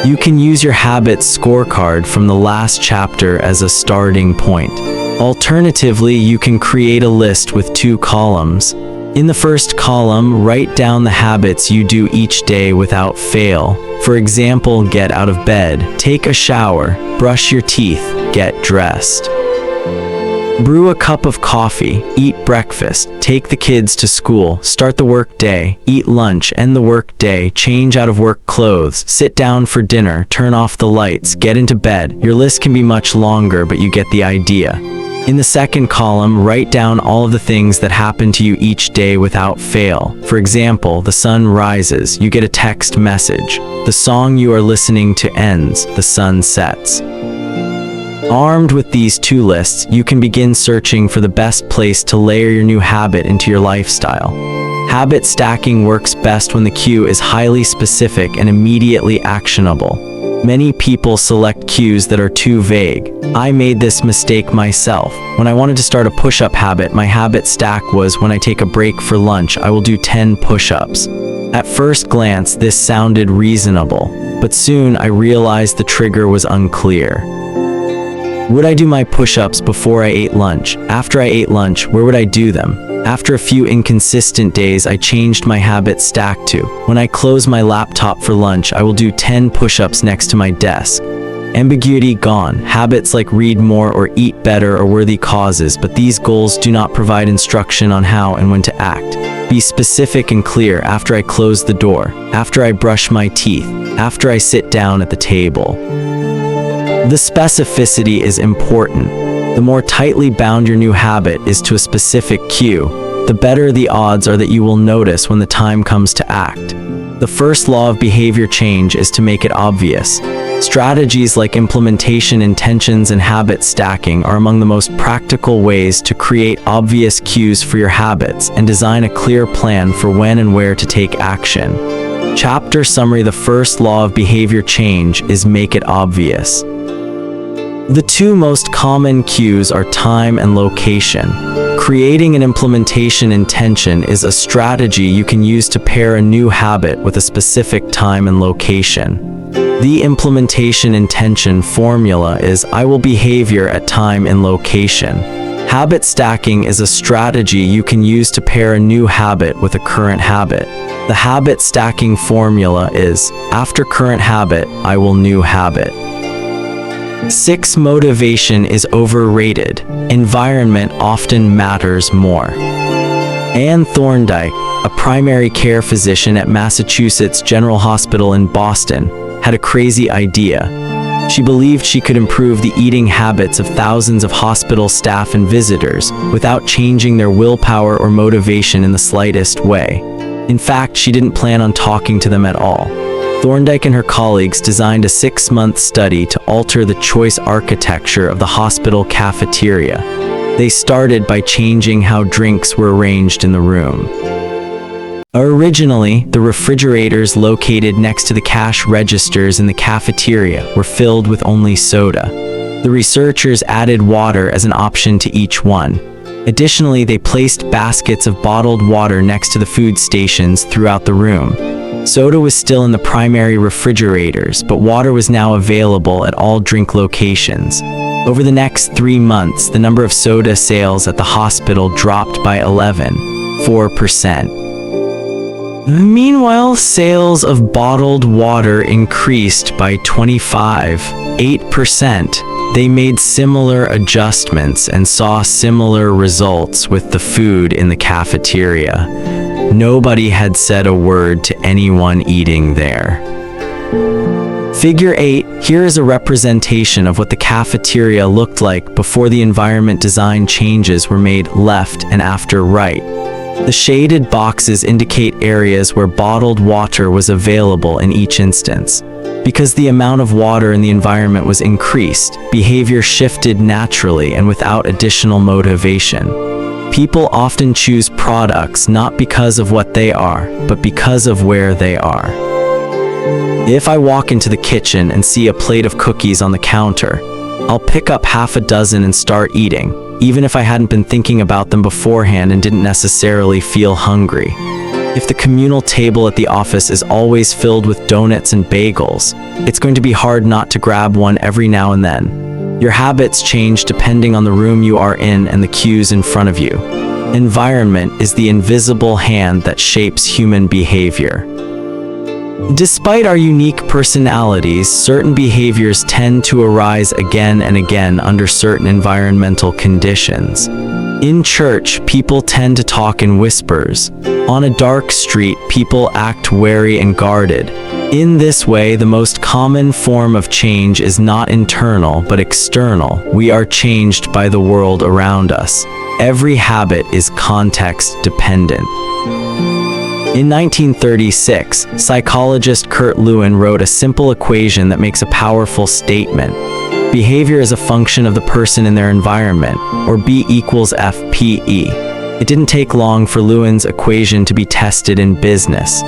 You can use your habits scorecard from the last chapter as a starting point. Alternatively, you can create a list with 2 columns. In the first column, write down the habits you do each day without fail. For example, get out of bed, take a shower, brush your teeth, get dressed. Brew a cup of coffee, eat breakfast, take the kids to school, start the work day, eat lunch, end the work day, change out of work clothes, sit down for dinner, turn off the lights, get into bed. Your list can be much longer, but you get the idea. In the second column, write down all of the things that happen to you each day without fail. For example, the sun rises, you get a text message. The song you are listening to ends, the sun sets. Armed with these two lists, you can begin searching for the best place to layer your new habit into your lifestyle. Habit stacking works best when the cue is highly specific and immediately actionable. Many people select cues that are too vague. I made this mistake myself. When I wanted to start a push-up habit, my habit stack was when I take a break for lunch, I will do 10 push-ups. At first glance, this sounded reasonable, but soon I realized the trigger was unclear. Would I do my push-ups before I ate lunch? After I ate lunch, where would I do them? After a few inconsistent days, I changed my habit stack to, when I close my laptop for lunch, I will do 10 push-ups next to my desk. Ambiguity gone. Habits like read more or eat better are worthy causes, but these goals do not provide instruction on how and when to act. Be specific and clear. After I close the door, after I brush my teeth, after I sit down at the table. The specificity is important. The more tightly bound your new habit is to a specific cue, the better the odds are that you will notice when the time comes to act. The first law of behavior change is to make it obvious. Strategies like implementation, intentions, and habit stacking are among the most practical ways to create obvious cues for your habits and design a clear plan for when and where to take action. Chapter summary: the first law of behavior change is make it obvious. The two most common cues are time and location. Creating an implementation intention is a strategy you can use to pair a new habit with a specific time and location. The implementation intention formula is I will behavior at time and location. Habit stacking is a strategy you can use to pair a new habit with a current habit. The habit stacking formula is after current habit, I will new habit. 6. Motivation is overrated. Environment often matters more. Anne Thorndike, a primary care physician at Massachusetts General Hospital in Boston, had a crazy idea. She believed she could improve the eating habits of thousands of hospital staff and visitors without changing their willpower or motivation in the slightest way. In fact, she didn't plan on talking to them at all. Thorndike and her colleagues designed a 6-month study to alter the choice architecture of the hospital cafeteria. They started by changing how drinks were arranged in the room. Originally, the refrigerators located next to the cash registers in the cafeteria were filled with only soda. The researchers added water as an option to each one. Additionally, they placed baskets of bottled water next to the food stations throughout the room. Soda was still in the primary refrigerators, but water was now available at all drink locations. Over the next 3 months, the number of soda sales at the hospital dropped by 11.4%. Meanwhile, sales of bottled water increased by 25.8%. They made similar adjustments and saw similar results with the food in the cafeteria. Nobody had said a word to anyone eating there. Figure 8. Here is a representation of what the cafeteria looked like before the environment design changes were made left and after right. The shaded boxes indicate areas where bottled water was available in each instance. Because the amount of water in the environment was increased, behavior shifted naturally and without additional motivation. People often choose products not because of what they are, but because of where they are. If I walk into the kitchen and see a plate of cookies on the counter, I'll pick up half a dozen and start eating, even if I hadn't been thinking about them beforehand and didn't necessarily feel hungry. If the communal table at the office is always filled with donuts and bagels, it's going to be hard not to grab one every now and then. Your habits change depending on the room you are in and the cues in front of you. Environment is the invisible hand that shapes human behavior. Despite our unique personalities, certain behaviors tend to arise again and again under certain environmental conditions. In church, people tend to talk in whispers. On a dark street, people act wary and guarded. In this way, the most common form of change is not internal but external. We are changed by the world around us. Every habit is context dependent. In 1936, psychologist Kurt Lewin wrote a simple equation that makes a powerful statement. Behavior is a function of the person in their environment, or B equals FPE. It didn't take long for Lewin's equation to be tested in business.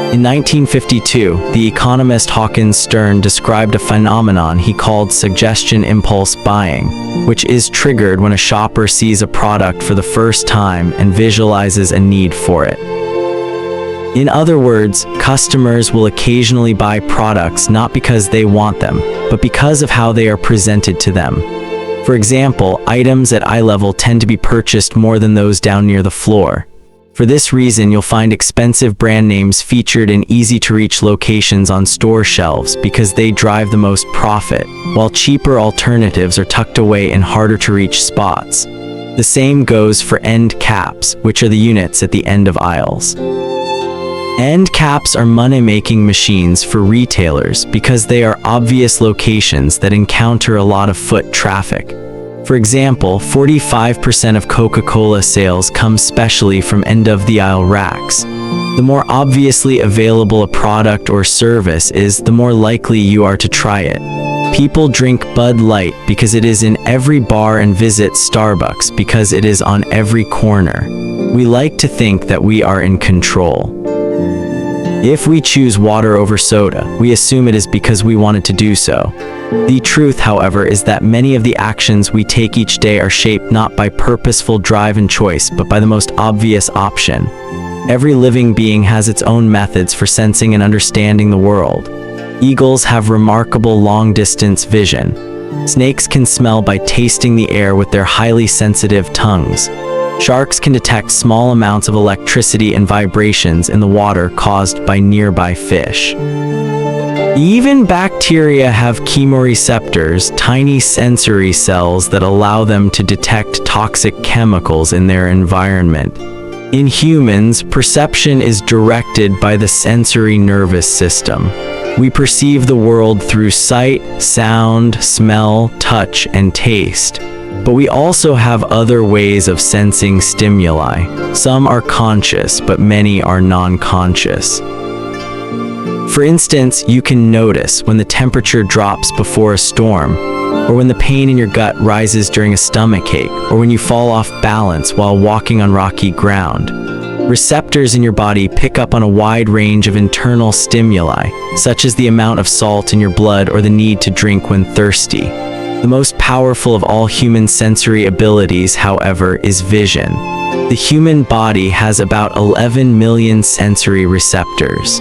In 1952, the economist Hawkins Stern described a phenomenon he called suggestion impulse buying, which is triggered when a shopper sees a product for the first time and visualizes a need for it. In other words, customers will occasionally buy products not because they want them, but because of how they are presented to them. For example, items at eye level tend to be purchased more than those down near the floor. For this reason, you'll find expensive brand names featured in easy-to-reach locations on store shelves because they drive the most profit, while cheaper alternatives are tucked away in harder-to-reach spots. The same goes for end caps, which are the units at the end of aisles. End caps are money-making machines for retailers because they are obvious locations that encounter a lot of foot traffic. For example, 45% of Coca-Cola sales come specially from end-of-the-aisle racks. The more obviously available a product or service is, the more likely you are to try it. People drink Bud Light because it is in every bar and visit Starbucks because it is on every corner. We like to think that we are in control. If we choose water over soda, we assume it is because we wanted to do so. The truth, however, is that many of the actions we take each day are shaped not by purposeful drive and choice, but by the most obvious option. Every living being has its own methods for sensing and understanding the world. Eagles have remarkable long-distance vision. Snakes can smell by tasting the air with their highly sensitive tongues. Sharks can detect small amounts of electricity and vibrations in the water caused by nearby fish. Even bacteria have chemoreceptors, tiny sensory cells that allow them to detect toxic chemicals in their environment. In humans, perception is directed by the sensory nervous system. We perceive the world through sight, sound, smell, touch, and taste. But we also have other ways of sensing stimuli. Some are conscious, but many are non-conscious. For instance, you can notice when the temperature drops before a storm, or when the pain in your gut rises during a stomachache, or when you fall off balance while walking on rocky ground. Receptors in your body pick up on a wide range of internal stimuli, such as the amount of salt in your blood or the need to drink when thirsty. The most powerful of all human sensory abilities, however, is vision. The human body has about 11 million sensory receptors.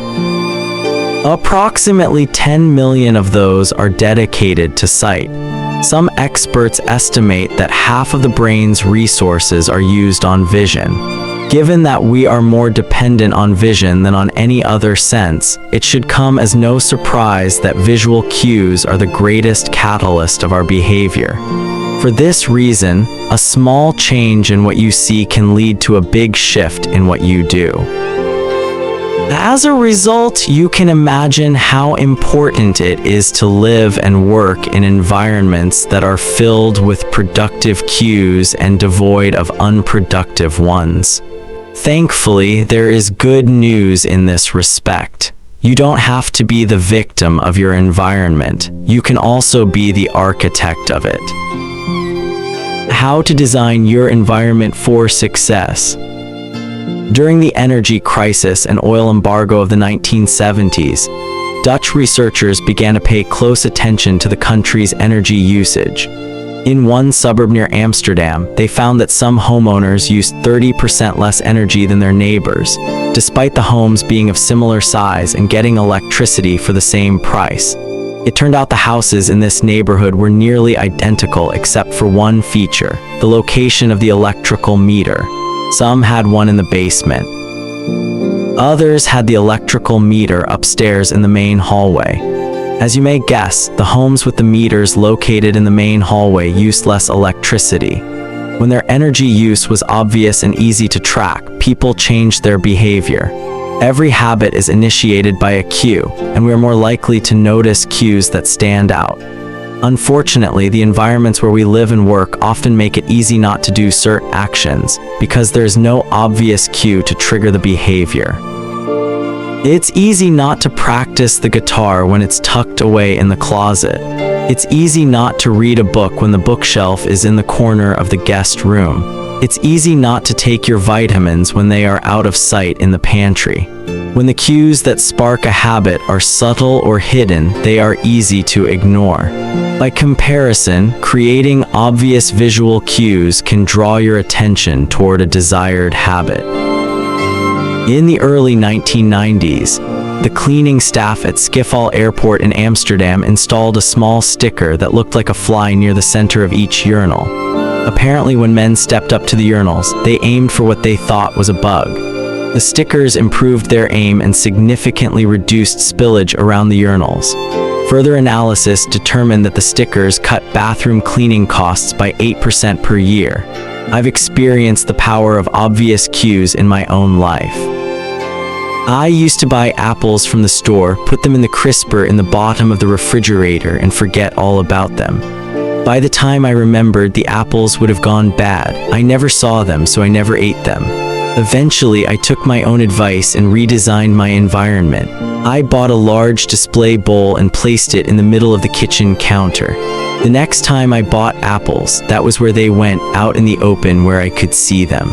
Approximately 10 million of those are dedicated to sight. Some experts estimate that half of the brain's resources are used on vision. Given that we are more dependent on vision than on any other sense, it should come as no surprise that visual cues are the greatest catalyst of our behavior. For this reason, a small change in what you see can lead to a big shift in what you do. As a result, you can imagine how important it is to live and work in environments that are filled with productive cues and devoid of unproductive ones. Thankfully, there is good news in this respect. You don't have to be the victim of your environment. You can also be the architect of it. How to design your environment for success. During the energy crisis and oil embargo of the 1970s, Dutch researchers began to pay close attention to the country's energy usage. In one suburb near Amsterdam, they found that some homeowners used 30% less energy than their neighbors, despite the homes being of similar size and getting electricity for the same price. It turned out the houses in this neighborhood were nearly identical except for one feature: the location of the electrical meter. Some had one in the basement. Others had the electrical meter upstairs in the main hallway. As you may guess, the homes with the meters located in the main hallway used less electricity. When their energy use was obvious and easy to track, people changed their behavior. Every habit is initiated by a cue, and we are more likely to notice cues that stand out. Unfortunately, the environments where we live and work often make it easy not to do certain actions because there is no obvious cue to trigger the behavior. It's easy not to practice the guitar when it's tucked away in the closet. It's easy not to read a book when the bookshelf is in the corner of the guest room. It's easy not to take your vitamins when they are out of sight in the pantry. When the cues that spark a habit are subtle or hidden, they are easy to ignore. By comparison, creating obvious visual cues can draw your attention toward a desired habit. In the early 1990s, the cleaning staff at Schiphol Airport in Amsterdam installed a small sticker that looked like a fly near the center of each urinal. Apparently, when men stepped up to the urinals, they aimed for what they thought was a bug. The stickers improved their aim and significantly reduced spillage around the urinals. Further analysis determined that the stickers cut bathroom cleaning costs by 8% per year. I've experienced the power of obvious cues in my own life. I used to buy apples from the store, put them in the crisper in the bottom of the refrigerator, and forget all about them. By the time I remembered, the apples would have gone bad. I never saw them, so I never ate them. Eventually, I took my own advice and redesigned my environment. I bought a large display bowl and placed it in the middle of the kitchen counter. The next time I bought apples, that was where they went, out in the open where I could see them.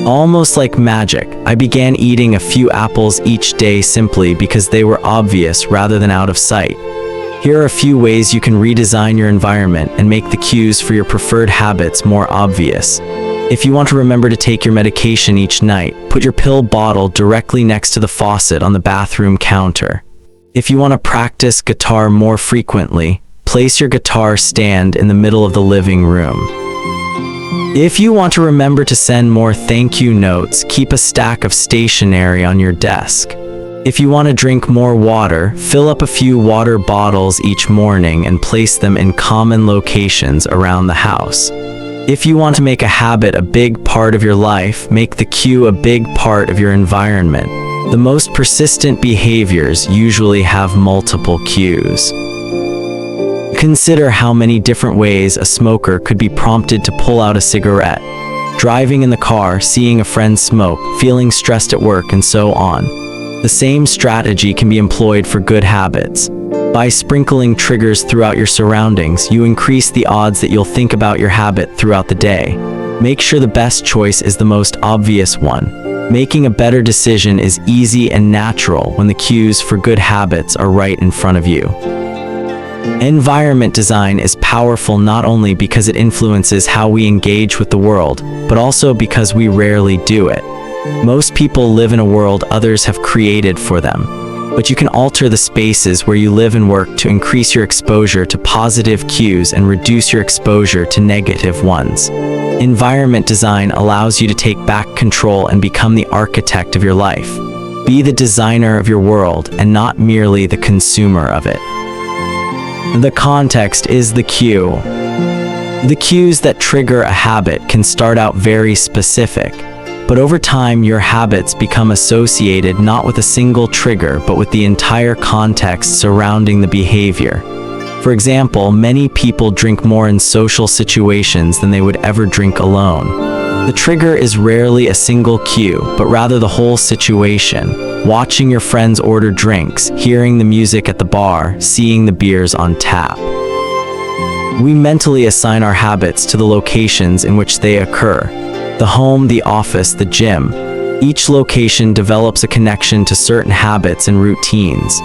Almost like magic, I began eating a few apples each day simply because they were obvious rather than out of sight. Here are a few ways you can redesign your environment and make the cues for your preferred habits more obvious. If you want to remember to take your medication each night, put your pill bottle directly next to the faucet on the bathroom counter. If you want to practice guitar more frequently, place your guitar stand in the middle of the living room. If you want to remember to send more thank you notes, keep a stack of stationery on your desk. If you want to drink more water, fill up a few water bottles each morning and place them in common locations around the house. If you want to make a habit a big part of your life, make the cue a big part of your environment. The most persistent behaviors usually have multiple cues. Consider how many different ways a smoker could be prompted to pull out a cigarette. Driving in the car, seeing a friend smoke, feeling stressed at work, and so on. The same strategy can be employed for good habits. By sprinkling triggers throughout your surroundings, you increase the odds that you'll think about your habit throughout the day. Make sure the best choice is the most obvious one. Making a better decision is easy and natural when the cues for good habits are right in front of you. Environment design is powerful not only because it influences how we engage with the world, but also because we rarely do it. Most people live in a world others have created for them, but you can alter the spaces where you live and work to increase your exposure to positive cues and reduce your exposure to negative ones. Environment design allows you to take back control and become the architect of your life. Be the designer of your world and not merely the consumer of it. The context is the cue. The cues that trigger a habit can start out very specific, but over time your habits become associated not with a single trigger but with the entire context surrounding the behavior. For example, many people drink more in social situations than they would ever drink alone. The trigger is rarely a single cue, but rather the whole situation. Watching your friends order drinks, hearing the music at the bar, seeing the beers on tap. We mentally assign our habits to the locations in which they occur. The home, the office, the gym. Each location develops a connection to certain habits and routines.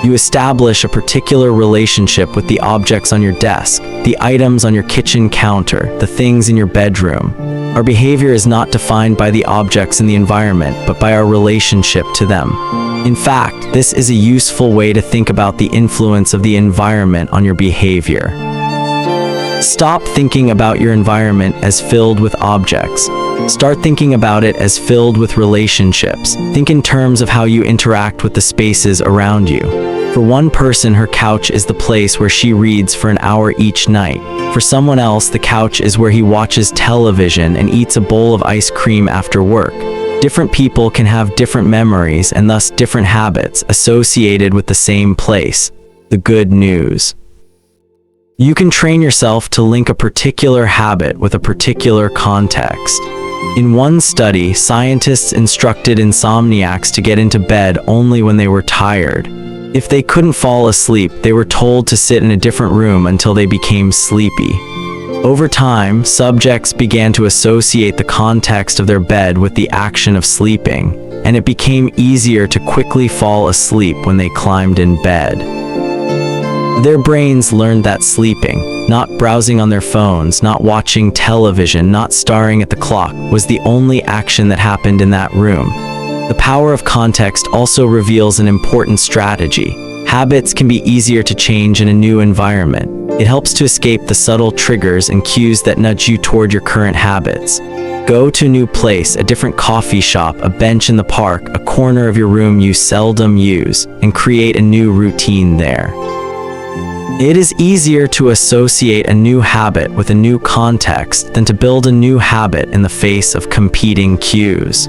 You establish a particular relationship with the objects on your desk, the items on your kitchen counter, the things in your bedroom. Our behavior is not defined by the objects in the environment, but by our relationship to them. In fact, this is a useful way to think about the influence of the environment on your behavior. Stop thinking about your environment as filled with objects. Start thinking about it as filled with relationships. Think in terms of how you interact with the spaces around you. For one person, her couch is the place where she reads for an hour each night. For someone else, the couch is where he watches television and eats a bowl of ice cream after work. Different people can have different memories and thus different habits associated with the same place. The good news: you can train yourself to link a particular habit with a particular context. In one study, scientists instructed insomniacs to get into bed only when they were tired. If they couldn't fall asleep, they were told to sit in a different room until they became sleepy. Over time, subjects began to associate the context of their bed with the action of sleeping, and it became easier to quickly fall asleep when they climbed in bed. Their brains learned that sleeping, not browsing on their phones, not watching television, not staring at the clock, was the only action that happened in that room. The power of context also reveals an important strategy. Habits can be easier to change in a new environment. It helps to escape the subtle triggers and cues that nudge you toward your current habits. Go to a new place, a different coffee shop, a bench in the park, a corner of your room you seldom use, and create a new routine there. It is easier to associate a new habit with a new context than to build a new habit in the face of competing cues.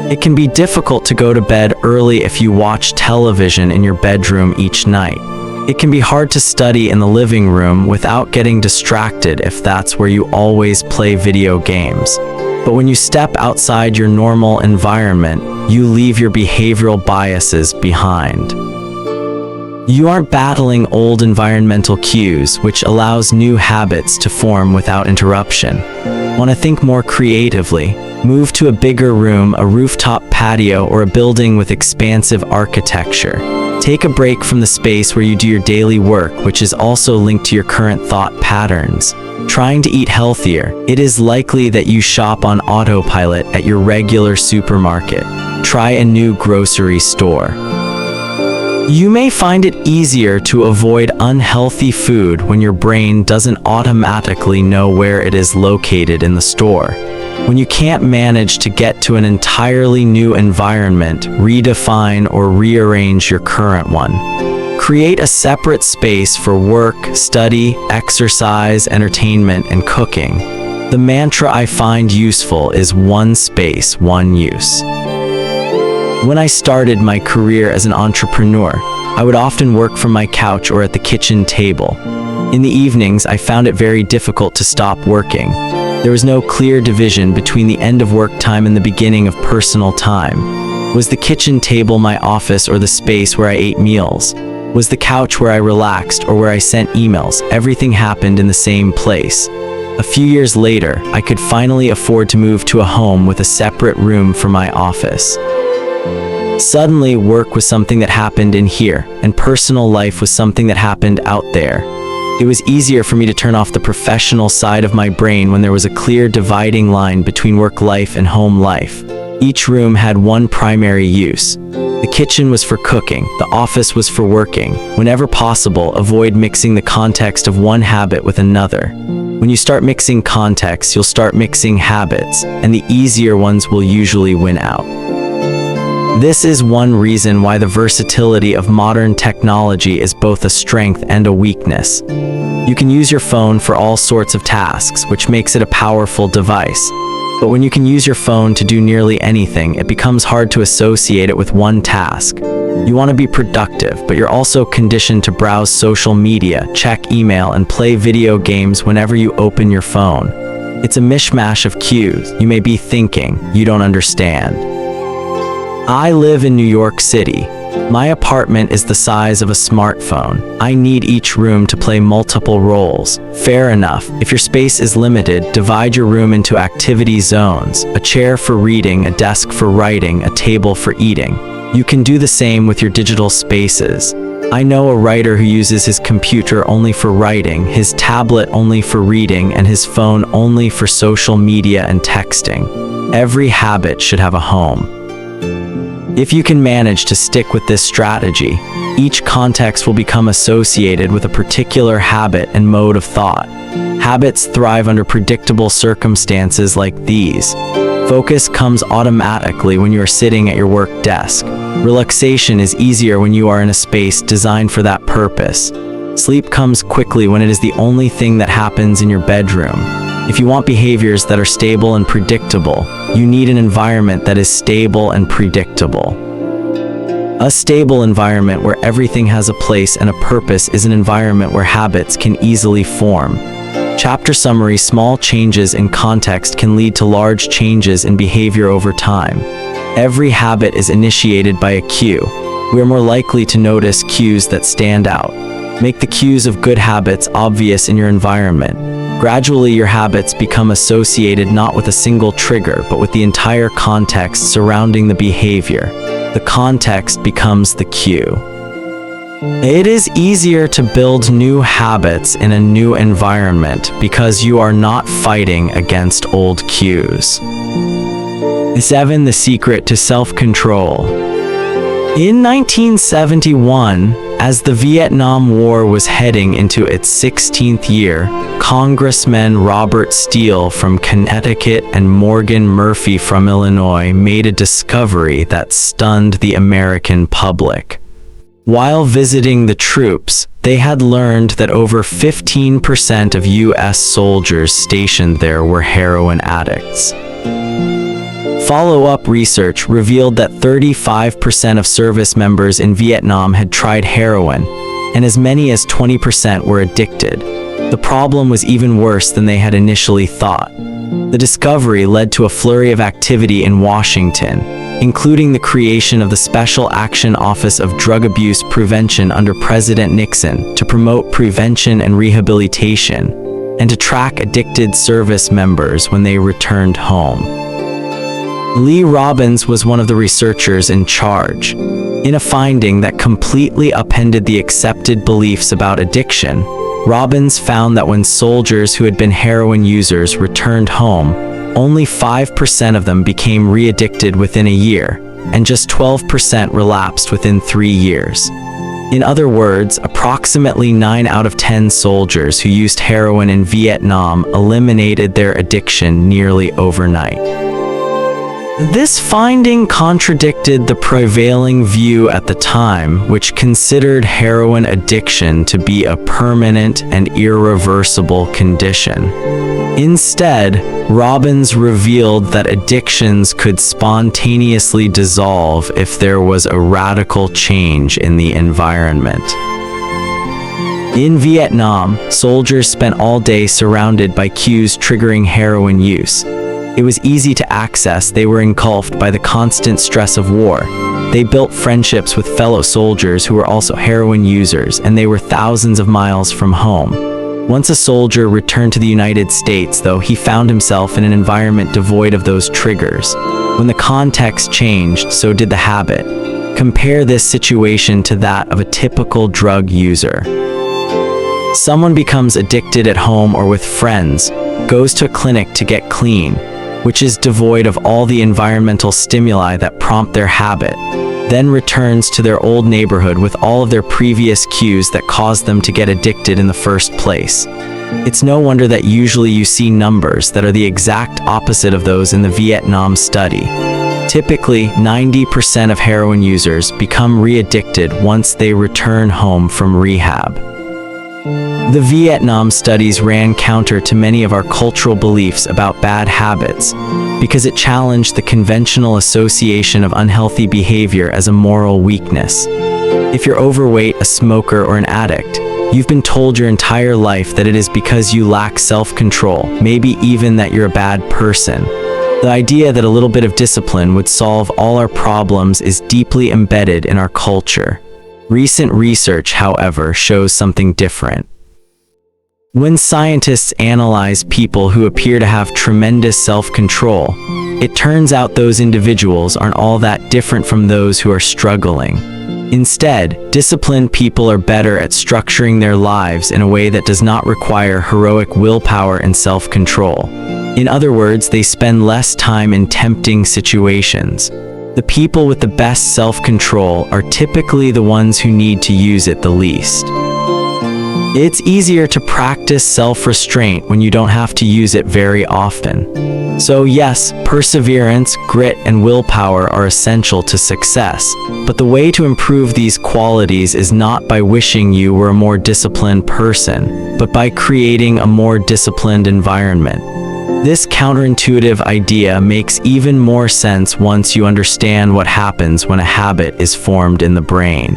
It can be difficult to go to bed early if you watch television in your bedroom each night. It can be hard to study in the living room without getting distracted if that's where you always play video games. But when you step outside your normal environment, you leave your behavioral biases behind. You aren't battling old environmental cues, which allows new habits to form without interruption. Want to think more creatively? Move to a bigger room, a rooftop patio, or a building with expansive architecture. Take a break from the space where you do your daily work, which is also linked to your current thought patterns. Trying to eat healthier, it is likely that you shop on autopilot at your regular supermarket. Try a new grocery store. You may find it easier to avoid unhealthy food when your brain doesn't automatically know where it is located in the store. When you can't manage to get to an entirely new environment, redefine or rearrange your current one. Create a separate space for work, study, exercise, entertainment, and cooking. The mantra I find useful is one space, one use. When I started my career as an entrepreneur, I would often work from my couch or at the kitchen table. In the evenings, I found it very difficult to stop working. There was no clear division between the end of work time and the beginning of personal time. Was the kitchen table my office or the space where I ate meals? Was the couch where I relaxed or where I sent emails? Everything happened in the same place. A few years later, I could finally afford to move to a home with a separate room for my office. Suddenly, work was something that happened in here, and personal life was something that happened out there. It was easier for me to turn off the professional side of my brain when there was a clear dividing line between work life and home life. Each room had one primary use. The kitchen was for cooking, the office was for working. Whenever possible, avoid mixing the context of one habit with another. When you start mixing contexts, you'll start mixing habits, and the easier ones will usually win out. This is one reason why the versatility of modern technology is both a strength and a weakness. You can use your phone for all sorts of tasks, which makes it a powerful device. But when you can use your phone to do nearly anything, it becomes hard to associate it with one task. You want to be productive, but you're also conditioned to browse social media, check email, and play video games whenever you open your phone. It's a mishmash of cues. You may be thinking, you don't understand. I live in New York City. My apartment is the size of a smartphone. I need each room to play multiple roles. Fair enough. If your space is limited, divide your room into activity zones: a chair for reading, a desk for writing, a table for eating. You can do the same with your digital spaces. I know a writer who uses his computer only for writing, his tablet only for reading, and his phone only for social media and texting. Every habit should have a home. If you can manage to stick with this strategy, each context will become associated with a particular habit and mode of thought. Habits thrive under predictable circumstances like these. Focus comes automatically when you are sitting at your work desk. Relaxation is easier when you are in a space designed for that purpose. Sleep comes quickly when it is the only thing that happens in your bedroom. If you want behaviors that are stable and predictable, you need an environment that is stable and predictable. A stable environment where everything has a place and a purpose is an environment where habits can easily form. Chapter summary: small changes in context can lead to large changes in behavior over time. Every habit is initiated by a cue. We are more likely to notice cues that stand out. Make the cues of good habits obvious in your environment. Gradually, your habits become associated not with a single trigger, but with the entire context surrounding the behavior. The context becomes the cue. It is easier to build new habits in a new environment because you are not fighting against old cues. 7. The secret to self-control. In 1971, as the Vietnam War was heading into its 16th year, Congressmen Robert Steele from Connecticut and Morgan Murphy from Illinois made a discovery that stunned the American public. While visiting the troops, they had learned that over 15% of U.S. soldiers stationed there were heroin addicts. Follow-up research revealed that 35% of service members in Vietnam had tried heroin, and as many as 20% were addicted. The problem was even worse than they had initially thought. The discovery led to a flurry of activity in Washington, including the creation of the Special Action Office of Drug Abuse Prevention under President Nixon to promote prevention and rehabilitation, and to track addicted service members when they returned home. Lee Robbins was one of the researchers in charge. In a finding that completely upended the accepted beliefs about addiction, Robbins found that when soldiers who had been heroin users returned home, only 5% of them became re-addicted within a year, and just 12% relapsed within 3 years. In other words, approximately 9 out of 10 soldiers who used heroin in Vietnam eliminated their addiction nearly overnight. This finding contradicted the prevailing view at the time, which considered heroin addiction to be a permanent and irreversible condition. Instead, Robbins revealed that addictions could spontaneously dissolve if there was a radical change in the environment. In Vietnam, soldiers spent all day surrounded by cues triggering heroin use. It was easy to access. They were engulfed by the constant stress of war. They built friendships with fellow soldiers who were also heroin users, and they were thousands of miles from home. Once a soldier returned to the United States, though, he found himself in an environment devoid of those triggers. When the context changed, so did the habit. Compare this situation to that of a typical drug user. Someone becomes addicted at home or with friends, goes to a clinic to get clean, which is devoid of all the environmental stimuli that prompt their habit, then returns to their old neighborhood with all of their previous cues that caused them to get addicted in the first place. It's no wonder that usually you see numbers that are the exact opposite of those in the Vietnam study. Typically, 90% of heroin users become re-addicted once they return home from rehab. The Vietnam studies ran counter to many of our cultural beliefs about bad habits because it challenged the conventional association of unhealthy behavior as a moral weakness. If you're overweight, a smoker, or an addict, you've been told your entire life that it is because you lack self-control, maybe even that you're a bad person. The idea that a little bit of discipline would solve all our problems is deeply embedded in our culture. Recent research, however, shows something different. When scientists analyze people who appear to have tremendous self-control, it turns out those individuals aren't all that different from those who are struggling. Instead, disciplined people are better at structuring their lives in a way that does not require heroic willpower and self-control. In other words, they spend less time in tempting situations. The people with the best self-control are typically the ones who need to use it the least. It's easier to practice self-restraint when you don't have to use it very often. So yes, perseverance, grit, and willpower are essential to success, but the way to improve these qualities is not by wishing you were a more disciplined person, but by creating a more disciplined environment. This counterintuitive idea makes even more sense once you understand what happens when a habit is formed in the brain.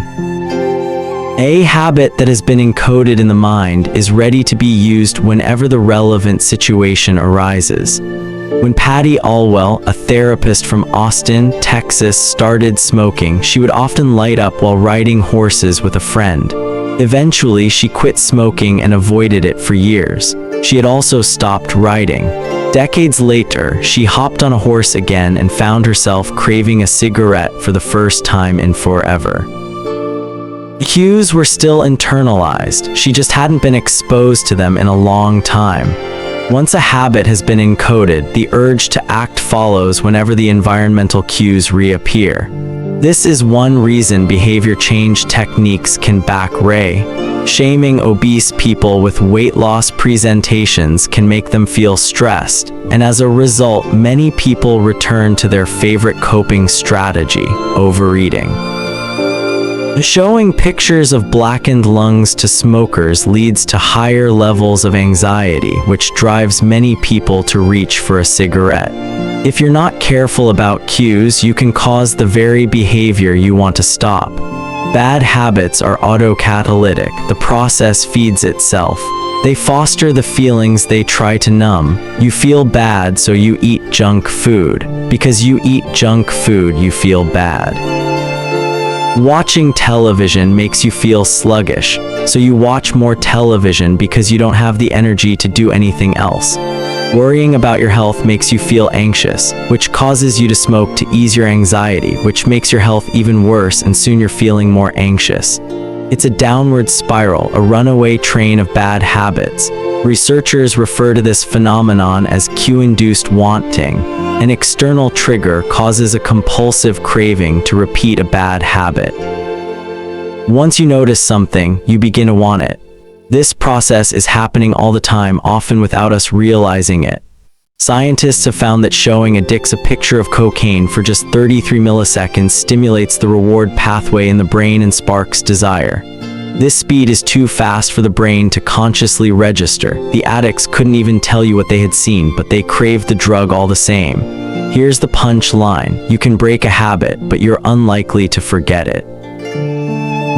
A habit that has been encoded in the mind is ready to be used whenever the relevant situation arises. When Patty Alwell, a therapist from Austin, Texas, started smoking, she would often light up while riding horses with a friend. Eventually, she quit smoking and avoided it for years. She had also stopped riding. Decades later, she hopped on a horse again and found herself craving a cigarette for the first time in forever. The cues were still internalized, she just hadn't been exposed to them in a long time. Once a habit has been encoded, the urge to act follows whenever the environmental cues reappear. This is one reason behavior change techniques can backray. Shaming obese people with weight loss presentations can make them feel stressed, and as a result, many people return to their favorite coping strategy, overeating. Showing pictures of blackened lungs to smokers leads to higher levels of anxiety, which drives many people to reach for a cigarette. If you're not careful about cues, you can cause the very behavior you want to stop. Bad habits are autocatalytic. The process feeds itself. They foster the feelings they try to numb. You feel bad, so you eat junk food. Because you eat junk food, you feel bad. Watching television makes you feel sluggish, so you watch more television because you don't have the energy to do anything else. Worrying about your health makes you feel anxious, which causes you to smoke to ease your anxiety, which makes your health even worse, and soon you're feeling more anxious. It's a downward spiral, a runaway train of bad habits. Researchers refer to this phenomenon as cue-induced wanting. An external trigger causes a compulsive craving to repeat a bad habit. Once you notice something, you begin to want it. This process is happening all the time, often without us realizing it. Scientists have found that showing addicts a picture of cocaine for just 33 milliseconds stimulates the reward pathway in the brain and sparks desire. This speed is too fast for the brain to consciously register. The addicts couldn't even tell you what they had seen, but they craved the drug all the same. Here's the punch line: you can break a habit, but you're unlikely to forget it.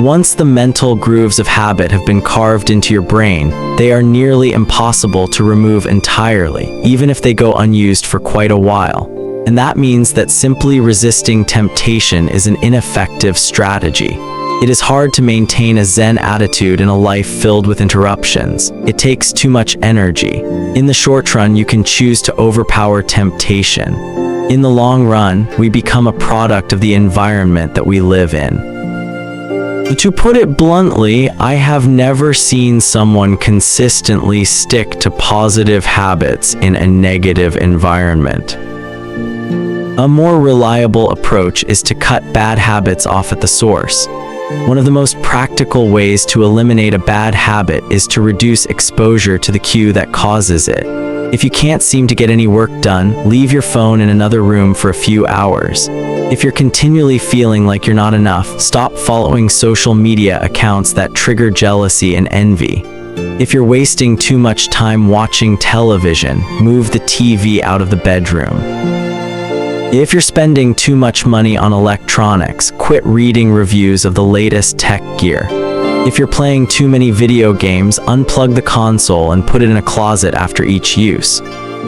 Once the mental grooves of habit have been carved into your brain, they are nearly impossible to remove entirely, even if they go unused for quite a while. And that means that simply resisting temptation is an ineffective strategy. It is hard to maintain a Zen attitude in a life filled with interruptions. It takes too much energy. In the short run, you can choose to overpower temptation. In the long run, we become a product of the environment that we live in. To put it bluntly, I have never seen someone consistently stick to positive habits in a negative environment. A more reliable approach is to cut bad habits off at the source. One of the most practical ways to eliminate a bad habit is to reduce exposure to the cue that causes it. If you can't seem to get any work done, leave your phone in another room for a few hours. If you're continually feeling like you're not enough, stop following social media accounts that trigger jealousy and envy. If you're wasting too much time watching television, move the TV out of the bedroom. If you're spending too much money on electronics, quit reading reviews of the latest tech gear. If you're playing too many video games, unplug the console and put it in a closet after each use.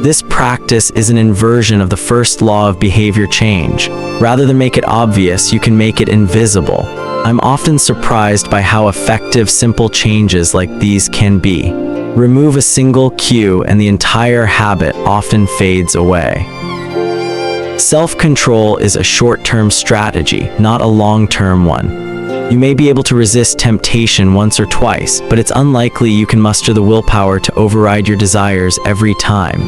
This practice is an inversion of the first law of behavior change. Rather than make it obvious, you can make it invisible. I'm often surprised by how effective simple changes like these can be. Remove a single cue and the entire habit often fades away. Self-control is a short-term strategy, not a long-term one. You may be able to resist temptation once or twice, but it's unlikely you can muster the willpower to override your desires every time.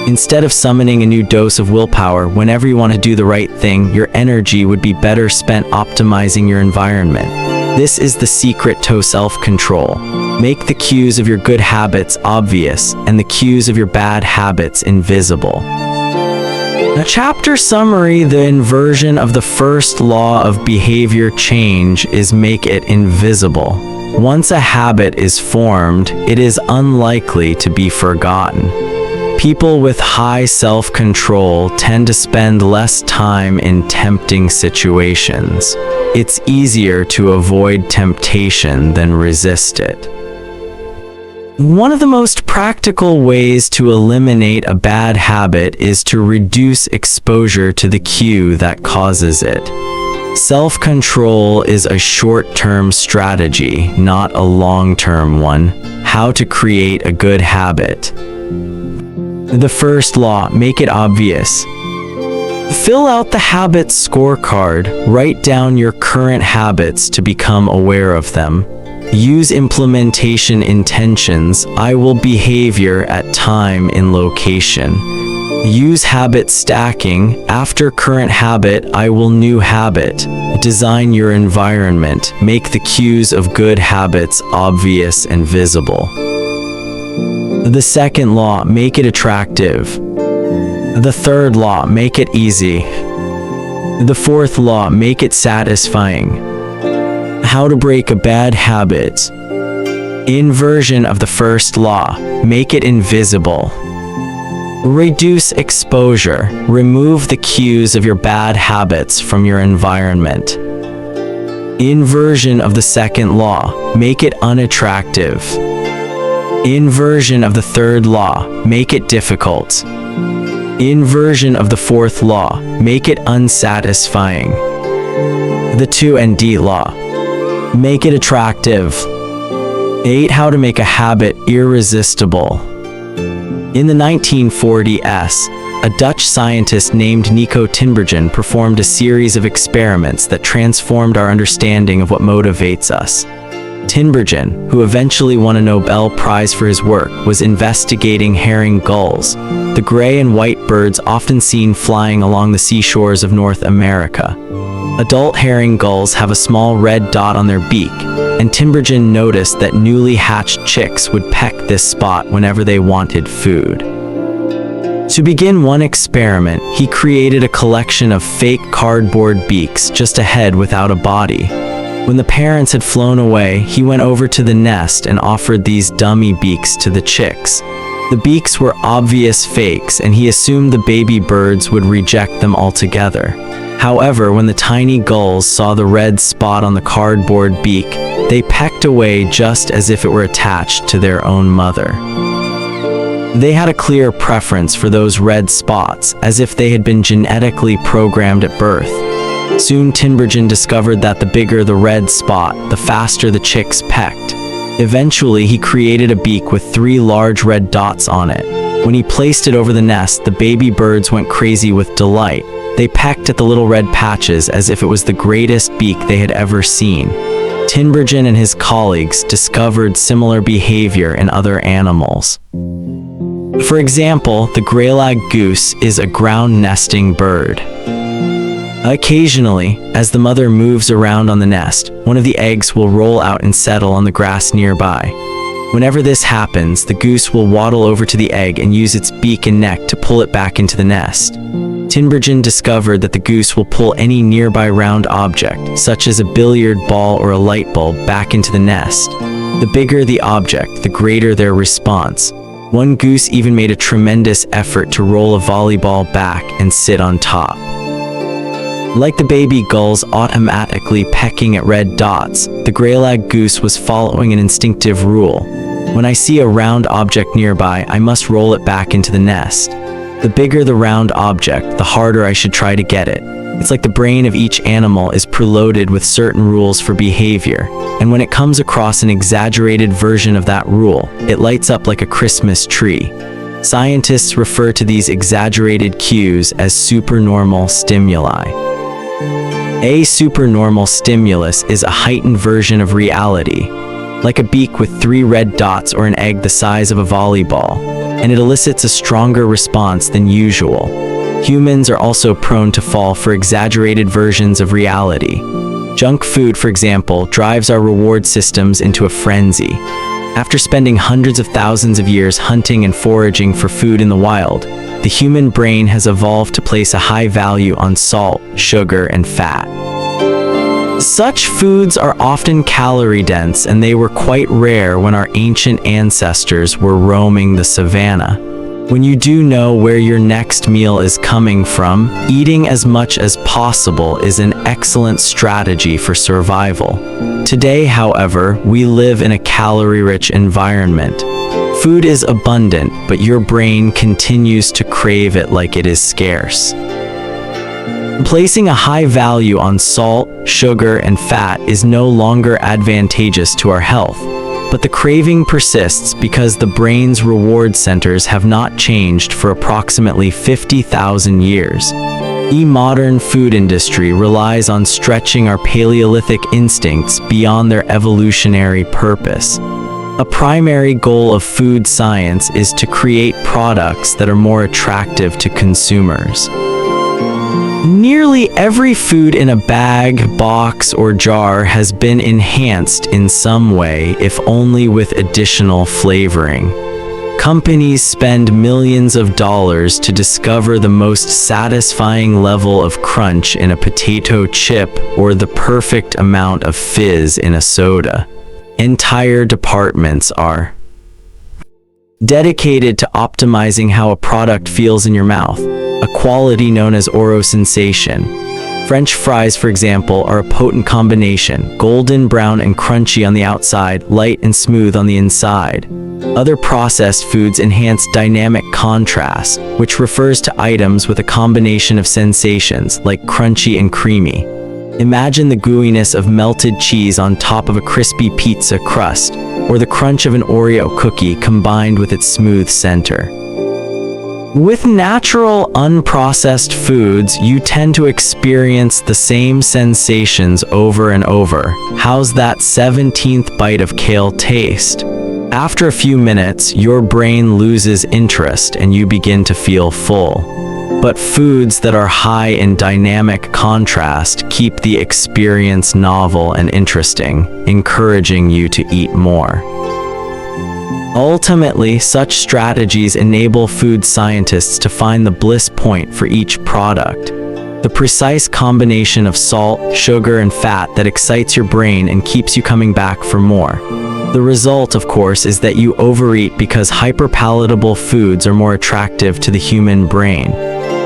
Instead of summoning a new dose of willpower whenever you want to do the right thing, your energy would be better spent optimizing your environment. This is the secret to self-control. Make the cues of your good habits obvious and the cues of your bad habits invisible. A chapter summary: the inversion of the first law of behavior change is make it invisible. Once a habit is formed, it is unlikely to be forgotten. People with high self-control tend to spend less time in tempting situations. It's easier to avoid temptation than resist it. One of the most practical ways to eliminate a bad habit is to reduce exposure to the cue that causes it. Self-control is a short-term strategy, not a long-term one. How to create a good habit. The first law, make it obvious. Fill out the habits scorecard. Write down your current habits to become aware of them. Use implementation intentions. I will behavior at time in location. Use habit stacking. After current habit, I will new habit. Design your environment. Make the cues of good habits obvious and visible. The second law, make it attractive. The third law, make it easy. The fourth law, make it satisfying. How to break a bad habit. Inversion of the first law, make it invisible. Reduce exposure. Remove the cues of your bad habits from your environment. Inversion of the second law, make it unattractive. Inversion of the third law, make it difficult. Inversion of the fourth law, make it unsatisfying. The 2 and D law, make it attractive. 8. How to make a habit irresistible. In the 1940s, a Dutch scientist named Nico Tinbergen performed a series of experiments that transformed our understanding of what motivates us. Tinbergen, who eventually won a Nobel Prize for his work, was investigating herring gulls, the gray and white birds often seen flying along the seashores of North America. Adult herring gulls have a small red dot on their beak, and Tinbergen noticed that newly hatched chicks would peck this spot whenever they wanted food. To begin one experiment, he created a collection of fake cardboard beaks, just a head without a body. When the parents had flown away, he went over to the nest and offered these dummy beaks to the chicks. The beaks were obvious fakes, and he assumed the baby birds would reject them altogether. However, when the tiny gulls saw the red spot on the cardboard beak, they pecked away just as if it were attached to their own mother. They had a clear preference for those red spots, as if they had been genetically programmed at birth. Soon Tinbergen discovered that the bigger the red spot, the faster the chicks pecked. Eventually, he created a beak with 3 large red dots on it. When he placed it over the nest, the baby birds went crazy with delight. They pecked at the little red patches as if it was the greatest beak they had ever seen. Tinbergen and his colleagues discovered similar behavior in other animals. For example, the greylag goose is a ground-nesting bird. Occasionally, as the mother moves around on the nest, one of the eggs will roll out and settle on the grass nearby. Whenever this happens, the goose will waddle over to the egg and use its beak and neck to pull it back into the nest. Tinbergen discovered that the goose will pull any nearby round object, such as a billiard ball or a light bulb, back into the nest. The bigger the object, the greater their response. One goose even made a tremendous effort to roll a volleyball back and sit on top. Like the baby gulls automatically pecking at red dots, the greylag goose was following an instinctive rule. When I see a round object nearby, I must roll it back into the nest. The bigger the round object, the harder I should try to get it. It's like the brain of each animal is preloaded with certain rules for behavior, and when it comes across an exaggerated version of that rule, it lights up like a Christmas tree. Scientists refer to these exaggerated cues as supernormal stimuli. A supernormal stimulus is a heightened version of reality, like a beak with 3 red dots or an egg the size of a volleyball, and it elicits a stronger response than usual. Humans are also prone to fall for exaggerated versions of reality. Junk food, for example, drives our reward systems into a frenzy. After spending hundreds of thousands of years hunting and foraging for food in the wild, the human brain has evolved to place a high value on salt, sugar, and fat. Such foods are often calorie-dense, and they were quite rare when our ancient ancestors were roaming the savannah. When you do know where your next meal is coming from, eating as much as possible is an excellent strategy for survival. Today, however, we live in a calorie-rich environment. Food is abundant, but your brain continues to crave it like it is scarce. Placing a high value on salt, sugar, and fat is no longer advantageous to our health. But the craving persists because the brain's reward centers have not changed for approximately 50,000 years. The modern food industry relies on stretching our Paleolithic instincts beyond their evolutionary purpose. A primary goal of food science is to create products that are more attractive to consumers. Nearly every food in a bag, box, or jar has been enhanced in some way, if only with additional flavoring. Companies spend millions of dollars to discover the most satisfying level of crunch in a potato chip or the perfect amount of fizz in a soda. Entire departments are dedicated to optimizing how a product feels in your mouth, a quality known as oral sensation. French fries, for example, are a potent combination, golden brown and crunchy on the outside, light and smooth on the inside. Other processed foods enhance dynamic contrast, which refers to items with a combination of sensations, like crunchy and creamy. Imagine the gooiness of melted cheese on top of a crispy pizza crust, or the crunch of an Oreo cookie combined with its smooth center. With natural, unprocessed foods, you tend to experience the same sensations over and over. How's that 17th bite of kale taste? After a few minutes, your brain loses interest and you begin to feel full. But foods that are high in dynamic contrast keep the experience novel and interesting, encouraging you to eat more. Ultimately, such strategies enable food scientists to find the bliss point for each product, the precise combination of salt, sugar, and fat that excites your brain and keeps you coming back for more. The result, of course, is that you overeat because hyperpalatable foods are more attractive to the human brain.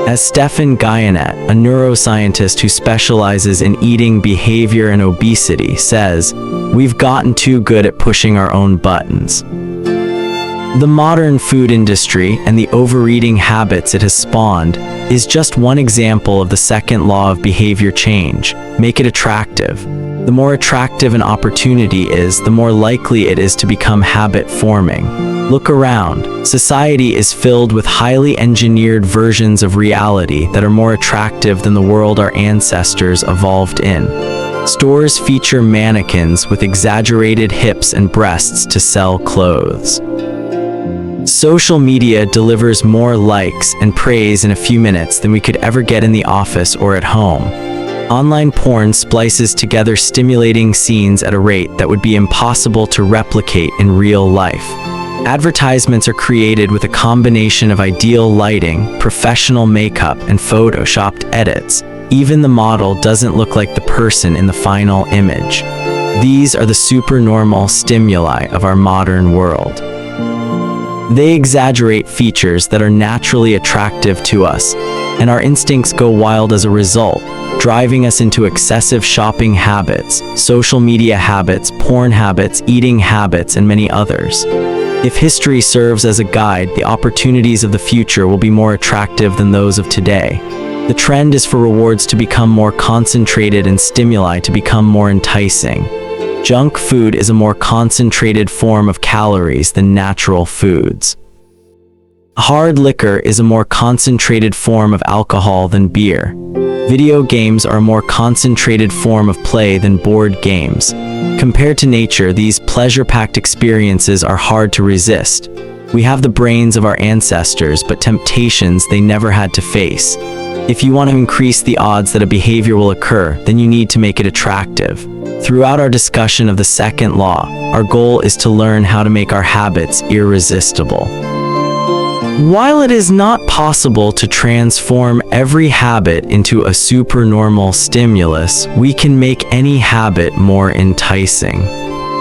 As Stephan Guyenet, a neuroscientist who specializes in eating behavior and obesity, says, "We've gotten too good at pushing our own buttons." The modern food industry and the overeating habits it has spawned is just one example of the second law of behavior change: make it attractive. The more attractive an opportunity is, the more likely it is to become habit-forming. Look around. Society is filled with highly engineered versions of reality that are more attractive than the world our ancestors evolved in. Stores feature mannequins with exaggerated hips and breasts to sell clothes. Social media delivers more likes and praise in a few minutes than we could ever get in the office or at home. Online porn splices together stimulating scenes at a rate that would be impossible to replicate in real life. Advertisements are created with a combination of ideal lighting, professional makeup, and photoshopped edits. Even the model doesn't look like the person in the final image. These are the supernormal stimuli of our modern world. They exaggerate features that are naturally attractive to us, and our instincts go wild as a result, driving us into excessive shopping habits, social media habits, porn habits, eating habits, and many others. If history serves as a guide, the opportunities of the future will be more attractive than those of today. The trend is for rewards to become more concentrated and stimuli to become more enticing. Junk food is a more concentrated form of calories than natural foods. Hard liquor is a more concentrated form of alcohol than beer. Video games are a more concentrated form of play than board games. Compared to nature, these pleasure-packed experiences are hard to resist. We have the brains of our ancestors, but temptations they never had to face. If you want to increase the odds that a behavior will occur, then you need to make it attractive. Throughout our discussion of the second law, our goal is to learn how to make our habits irresistible. While it is not possible to transform every habit into a supernormal stimulus, we can make any habit more enticing.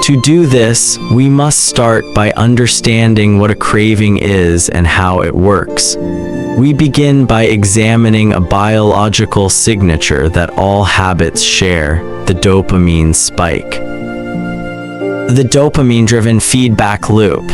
To do this, we must start by understanding what a craving is and how it works. We begin by examining a biological signature that all habits share, the dopamine spike. The dopamine-driven feedback loop.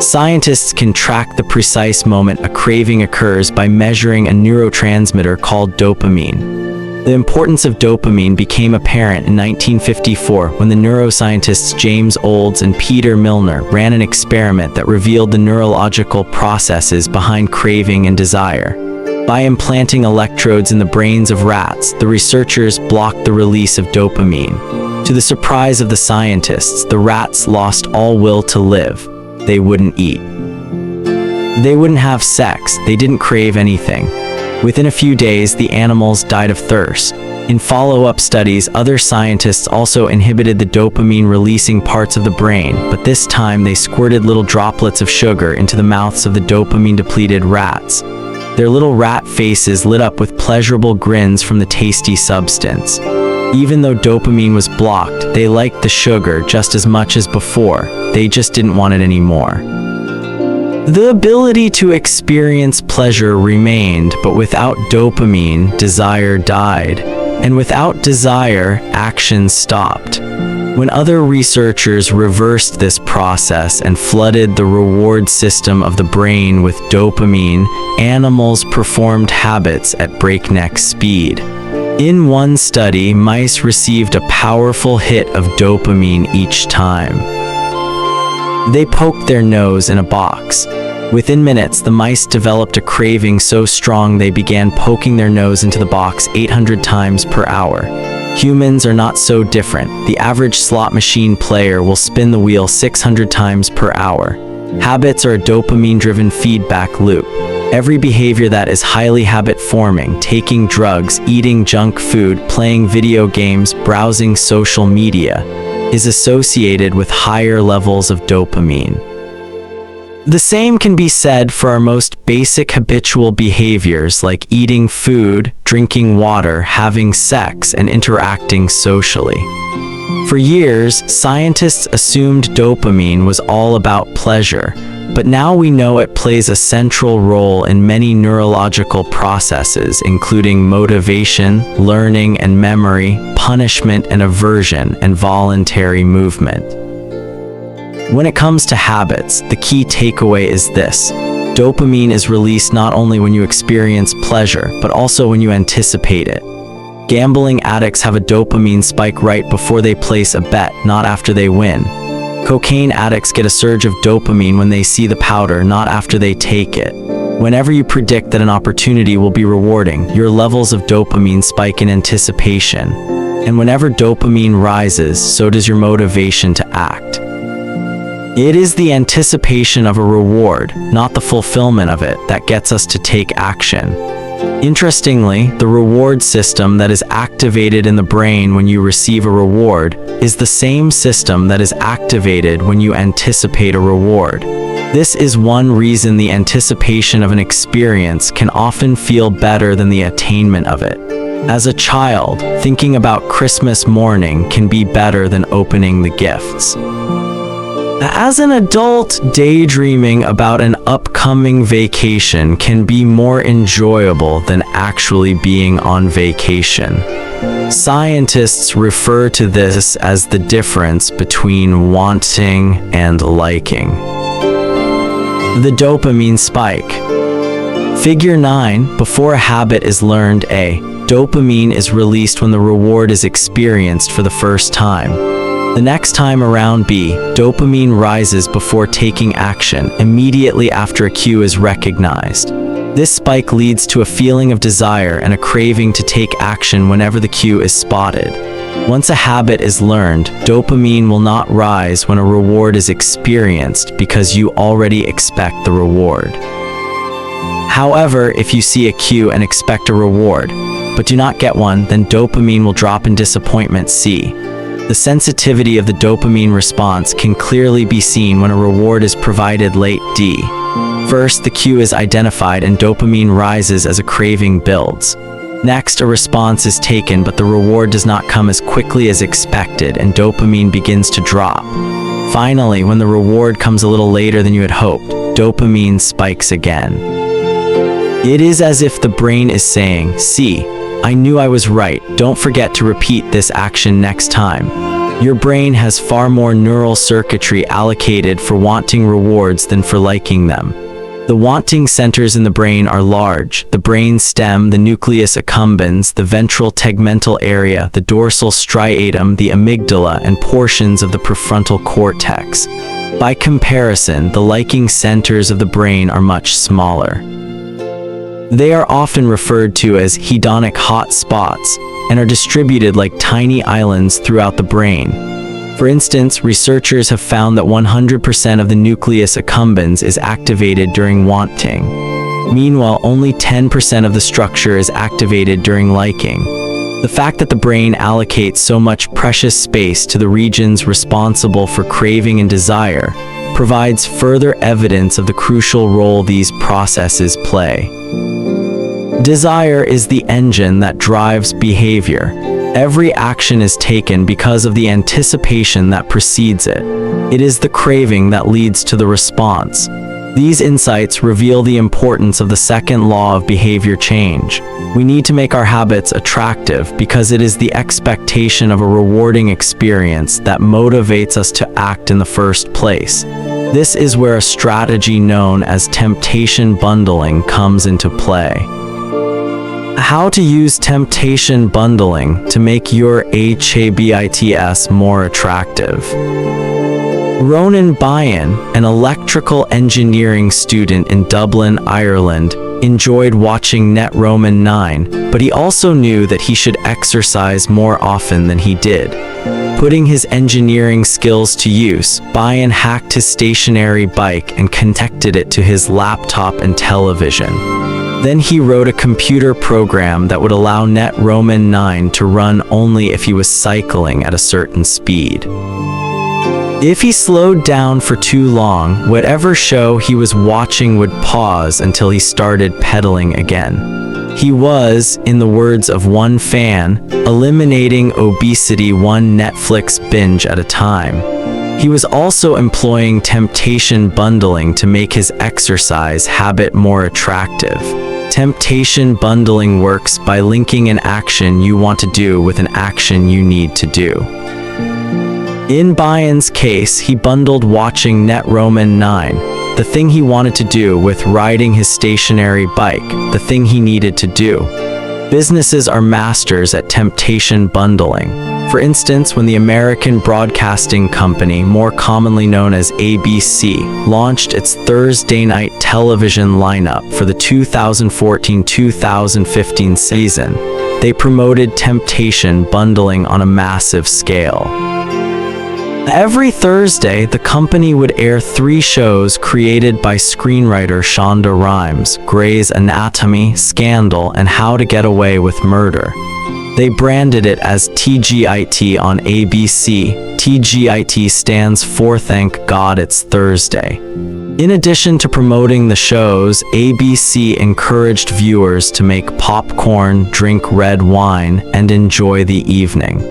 Scientists can track the precise moment a craving occurs by measuring a neurotransmitter called dopamine. The importance of dopamine became apparent in 1954 when the neuroscientists James Olds and Peter Milner ran an experiment that revealed the neurological processes behind craving and desire. By implanting electrodes in the brains of rats, the researchers blocked the release of dopamine. To the surprise of the scientists, the rats lost all will to live. They wouldn't eat. They wouldn't have sex. They didn't crave anything. Within a few days, the animals died of thirst. In follow-up studies, other scientists also inhibited the dopamine-releasing parts of the brain, but this time they squirted little droplets of sugar into the mouths of the dopamine-depleted rats. Their little rat faces lit up with pleasurable grins from the tasty substance. Even though dopamine was blocked, they liked the sugar just as much as before. They just didn't want it anymore. The ability to experience pleasure remained, but without dopamine, desire died. And without desire, action stopped. When other researchers reversed this process and flooded the reward system of the brain with dopamine, animals performed habits at breakneck speed. In one study, mice received a powerful hit of dopamine each time. They poked their nose in a box. Within minutes, the mice developed a craving so strong they began poking their nose into the box 800 times per hour. Humans are not so different. The average slot machine player will spin the wheel 600 times per hour. Habits are a dopamine-driven feedback loop. Every behavior that is highly habit-forming, taking drugs, eating junk food, playing video games, browsing social media, is associated with higher levels of dopamine. The same can be said for our most basic habitual behaviors like eating food, drinking water, having sex, and interacting socially. For years, scientists assumed dopamine was all about pleasure, but now we know it plays a central role in many neurological processes, including motivation, learning and memory, punishment and aversion, and voluntary movement. When it comes to habits, the key takeaway is this: dopamine is released not only when you experience pleasure, but also when you anticipate it. Gambling addicts have a dopamine spike right before they place a bet, not after they win. Cocaine addicts get a surge of dopamine when they see the powder, not after they take it. Whenever you predict that an opportunity will be rewarding, your levels of dopamine spike in anticipation. And whenever dopamine rises, so does your motivation to act. It is the anticipation of a reward, not the fulfillment of it, that gets us to take action. Interestingly, the reward system that is activated in the brain when you receive a reward is the same system that is activated when you anticipate a reward. This is one reason the anticipation of an experience can often feel better than the attainment of it. As a child, thinking about Christmas morning can be better than opening the gifts. As an adult, daydreaming about an upcoming vacation can be more enjoyable than actually being on vacation. Scientists refer to this as the difference between wanting and liking. The dopamine spike. Figure 9. Before a habit is learned, A. Dopamine is released when the reward is experienced for the first time. The next time around, B. Dopamine rises before taking action, immediately after a cue is recognized. This spike leads to a feeling of desire and a craving to take action whenever the cue is spotted. Once a habit is learned, dopamine will not rise when a reward is experienced because you already expect the reward. However, if you see a cue and expect a reward, but do not get one, then dopamine will drop in disappointment, C. The sensitivity of the dopamine response can clearly be seen when a reward is provided late, D. First, the cue is identified and dopamine rises as a craving builds. Next, a response is taken, but the reward does not come as quickly as expected, and dopamine begins to drop. Finally, when the reward comes a little later than you had hoped, dopamine spikes again. It is as if the brain is saying, "See, I knew I was right. Don't forget to repeat this action next time." Your brain has far more neural circuitry allocated for wanting rewards than for liking them. The wanting centers in the brain are large: the brain stem, the nucleus accumbens, the ventral tegmental area, the dorsal striatum, the amygdala, and portions of the prefrontal cortex. By comparison, the liking centers of the brain are much smaller. They are often referred to as hedonic hot spots and are distributed like tiny islands throughout the brain. For instance, researchers have found that 100% of the nucleus accumbens is activated during wanting. Meanwhile, only 10% of the structure is activated during liking. The fact that the brain allocates so much precious space to the regions responsible for craving and desire provides further evidence of the crucial role these processes play. Desire is the engine that drives behavior. Every action is taken because of the anticipation that precedes it. It is the craving that leads to the response. These insights reveal the importance of the second law of behavior change. We need to make our habits attractive because it is the expectation of a rewarding experience that motivates us to act in the first place. This is where a strategy known as temptation bundling comes into play. How to use temptation bundling to make your habits more attractive. Ronan Byrne, an electrical engineering student in Dublin, Ireland, enjoyed watching Net Roman 9, but he also knew that he should exercise more often than he did. Putting his engineering skills to use, Byrne hacked his stationary bike and connected it to his laptop and television. Then he wrote a computer program that would allow Net Roman 9 to run only if he was cycling at a certain speed. If he slowed down for too long, whatever show he was watching would pause until he started pedaling again. He was, in the words of one fan, eliminating obesity one Netflix binge at a time. He was also employing temptation bundling to make his exercise habit more attractive. Temptation bundling works by linking an action you want to do with an action you need to do. In Byrne's case, he bundled watching Net Roman 9, the thing he wanted to do, with riding his stationary bike, the thing he needed to do. Businesses are masters at temptation bundling. For instance, when the American Broadcasting Company, more commonly known as ABC, launched its Thursday night television lineup for the 2014-2015 season, they promoted temptation bundling on a massive scale. Every Thursday, the company would air 3 shows created by screenwriter Shonda Rhimes: Grey's Anatomy, Scandal, and How to Get Away with Murder. They branded it as TGIT on ABC. TGIT stands for Thank God It's Thursday. In addition to promoting the shows, ABC encouraged viewers to make popcorn, drink red wine, and enjoy the evening.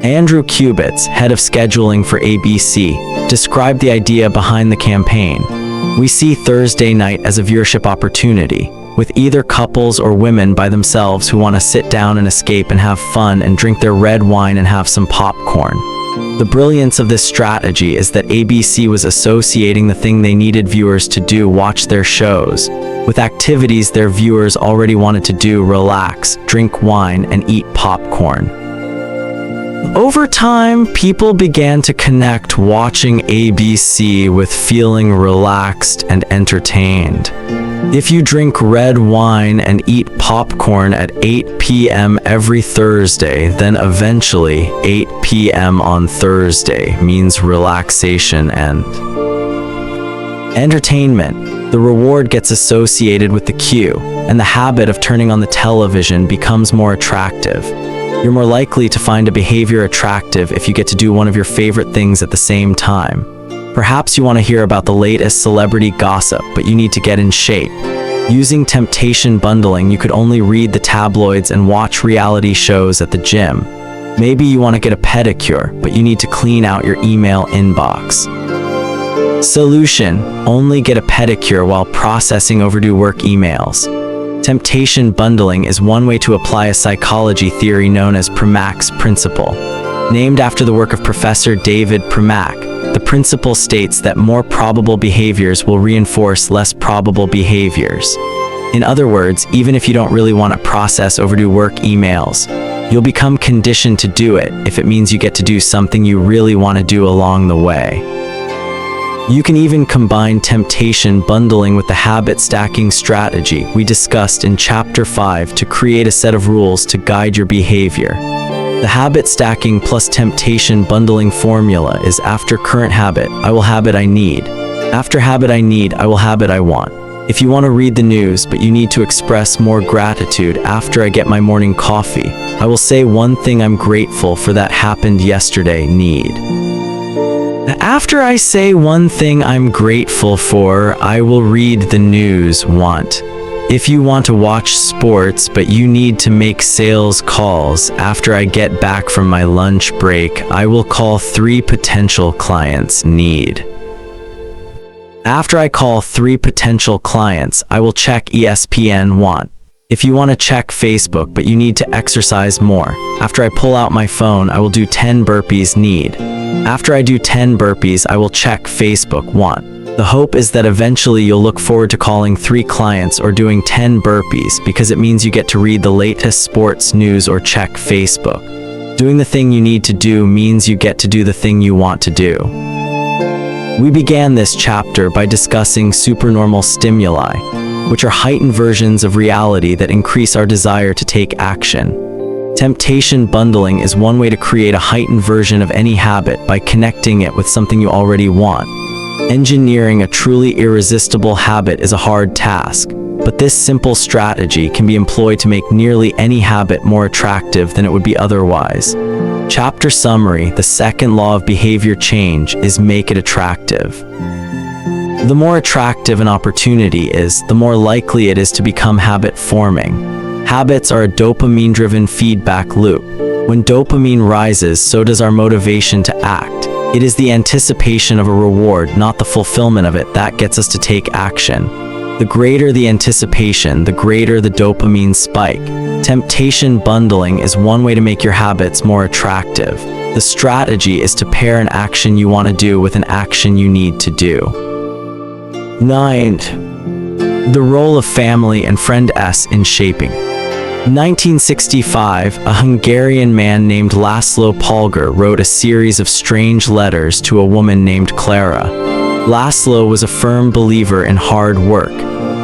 Andrew Kubitz, head of scheduling for ABC, described the idea behind the campaign. "We see Thursday night as a viewership opportunity, with either couples or women by themselves who want to sit down and escape and have fun and drink their red wine and have some popcorn." The brilliance of this strategy is that ABC was associating the thing they needed viewers to do, watch their shows, with activities their viewers already wanted to do: relax, drink wine, and eat popcorn. Over time, people began to connect watching ABC with feeling relaxed and entertained. If you drink red wine and eat popcorn at 8 p.m. every Thursday, then eventually 8 p.m. on Thursday means relaxation and entertainment. The reward gets associated with the cue, and the habit of turning on the television becomes more attractive. You're more likely to find a behavior attractive if you get to do one of your favorite things at the same time. Perhaps you want to hear about the latest celebrity gossip, but you need to get in shape. Using temptation bundling, you could only read the tabloids and watch reality shows at the gym. Maybe you want to get a pedicure, but you need to clean out your email inbox. Solution: only get a pedicure while processing overdue work emails. Temptation bundling is one way to apply a psychology theory known as Premack's principle. Named after the work of Professor David Premack, the principle states that more probable behaviors will reinforce less probable behaviors. In other words, even if you don't really want to process overdue work emails, you'll become conditioned to do it if it means you get to do something you really want to do along the way. You can even combine temptation bundling with the habit stacking strategy we discussed in Chapter 5 to create a set of rules to guide your behavior. The habit stacking plus temptation bundling formula is: after current habit, I will habit I need. After habit I need, I will habit I want. If you want to read the news but you need to express more gratitude after I get my morning coffee, I will say one thing I'm grateful for that happened yesterday need. After I say one thing I'm grateful for, I will read the news want. If you want to watch sports but you need to make sales calls after I get back from my lunch break, I will call 3 potential clients need. After I call 3 potential clients, I will check ESPN want. If you want to check Facebook but you need to exercise more, after I pull out my phone, I will do 10 burpees need. After I do 10 burpees, I will check Facebook want. The hope is that eventually you'll look forward to calling 3 clients or doing 10 burpees because it means you get to read the latest sports news or check Facebook. Doing the thing you need to do means you get to do the thing you want to do. We began this chapter by discussing supernormal stimuli, which are heightened versions of reality that increase our desire to take action. Temptation bundling is one way to create a heightened version of any habit by connecting it with something you already want. Engineering a truly irresistible habit is a hard task, but this simple strategy can be employed to make nearly any habit more attractive than it would be otherwise. Chapter summary: the second law of behavior change is make it attractive. The more attractive an opportunity is, the more likely it is to become habit-forming. Habits are a dopamine-driven feedback loop. When dopamine rises, so does our motivation to act. It is the anticipation of a reward, not the fulfillment of it, that gets us to take action. The greater the anticipation, the greater the dopamine spike. Temptation bundling is one way to make your habits more attractive. The strategy is to pair an action you want to do with an action you need to do. 9. The role of family and friend S in shaping. In 1965, a Hungarian man named Laszlo Polgar wrote a series of strange letters to a woman named Clara. Laszlo was a firm believer in hard work.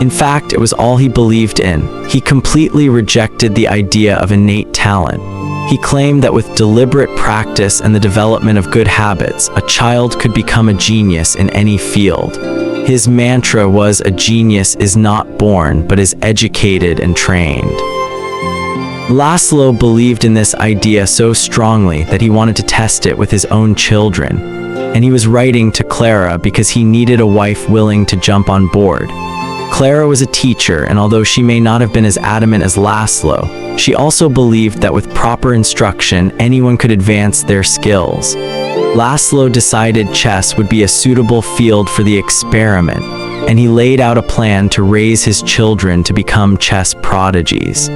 In fact, it was all he believed in. He completely rejected the idea of innate talent. He claimed that with deliberate practice and the development of good habits, a child could become a genius in any field. His mantra was, "A genius is not born, but is educated and trained." Laszlo believed in this idea so strongly that he wanted to test it with his own children. And he was writing to Clara because he needed a wife willing to jump on board. Clara was a teacher, and although she may not have been as adamant as Laszlo, she also believed that with proper instruction, anyone could advance their skills. Laszlo decided chess would be a suitable field for the experiment, and he laid out a plan to raise his children to become chess prodigies.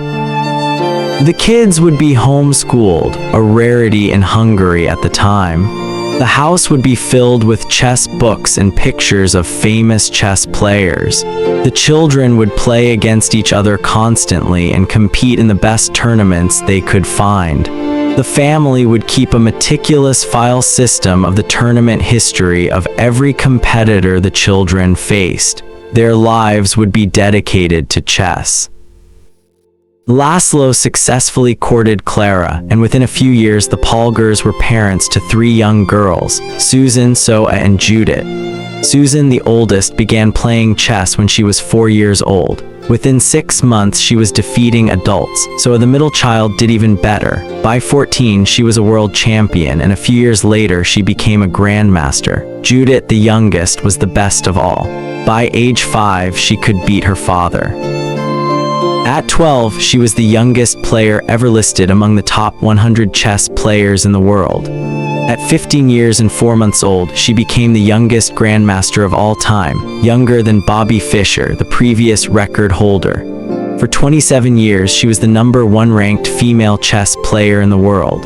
The kids would be homeschooled, a rarity in Hungary at the time. The house would be filled with chess books and pictures of famous chess players. The children would play against each other constantly and compete in the best tournaments they could find. The family would keep a meticulous file system of the tournament history of every competitor the children faced. Their lives would be dedicated to chess. Laszlo successfully courted Clara, and within a few years the Polgars were parents to 3 young girls, Susan, Soa, and Judith. Susan, the oldest, began playing chess when she was 4 years old. Within 6 months she was defeating adults, so the middle child did even better. By 14 she was a world champion, and a few years later she became a grandmaster. Judith, the youngest, was the best of all. By age 5, she could beat her father. At 12, she was the youngest player ever listed among the top 100 chess players in the world. At 15 years and 4 months old, she became the youngest grandmaster of all time, younger than Bobby Fischer, the previous record holder. For 27 years, she was the #1 ranked female chess player in the world.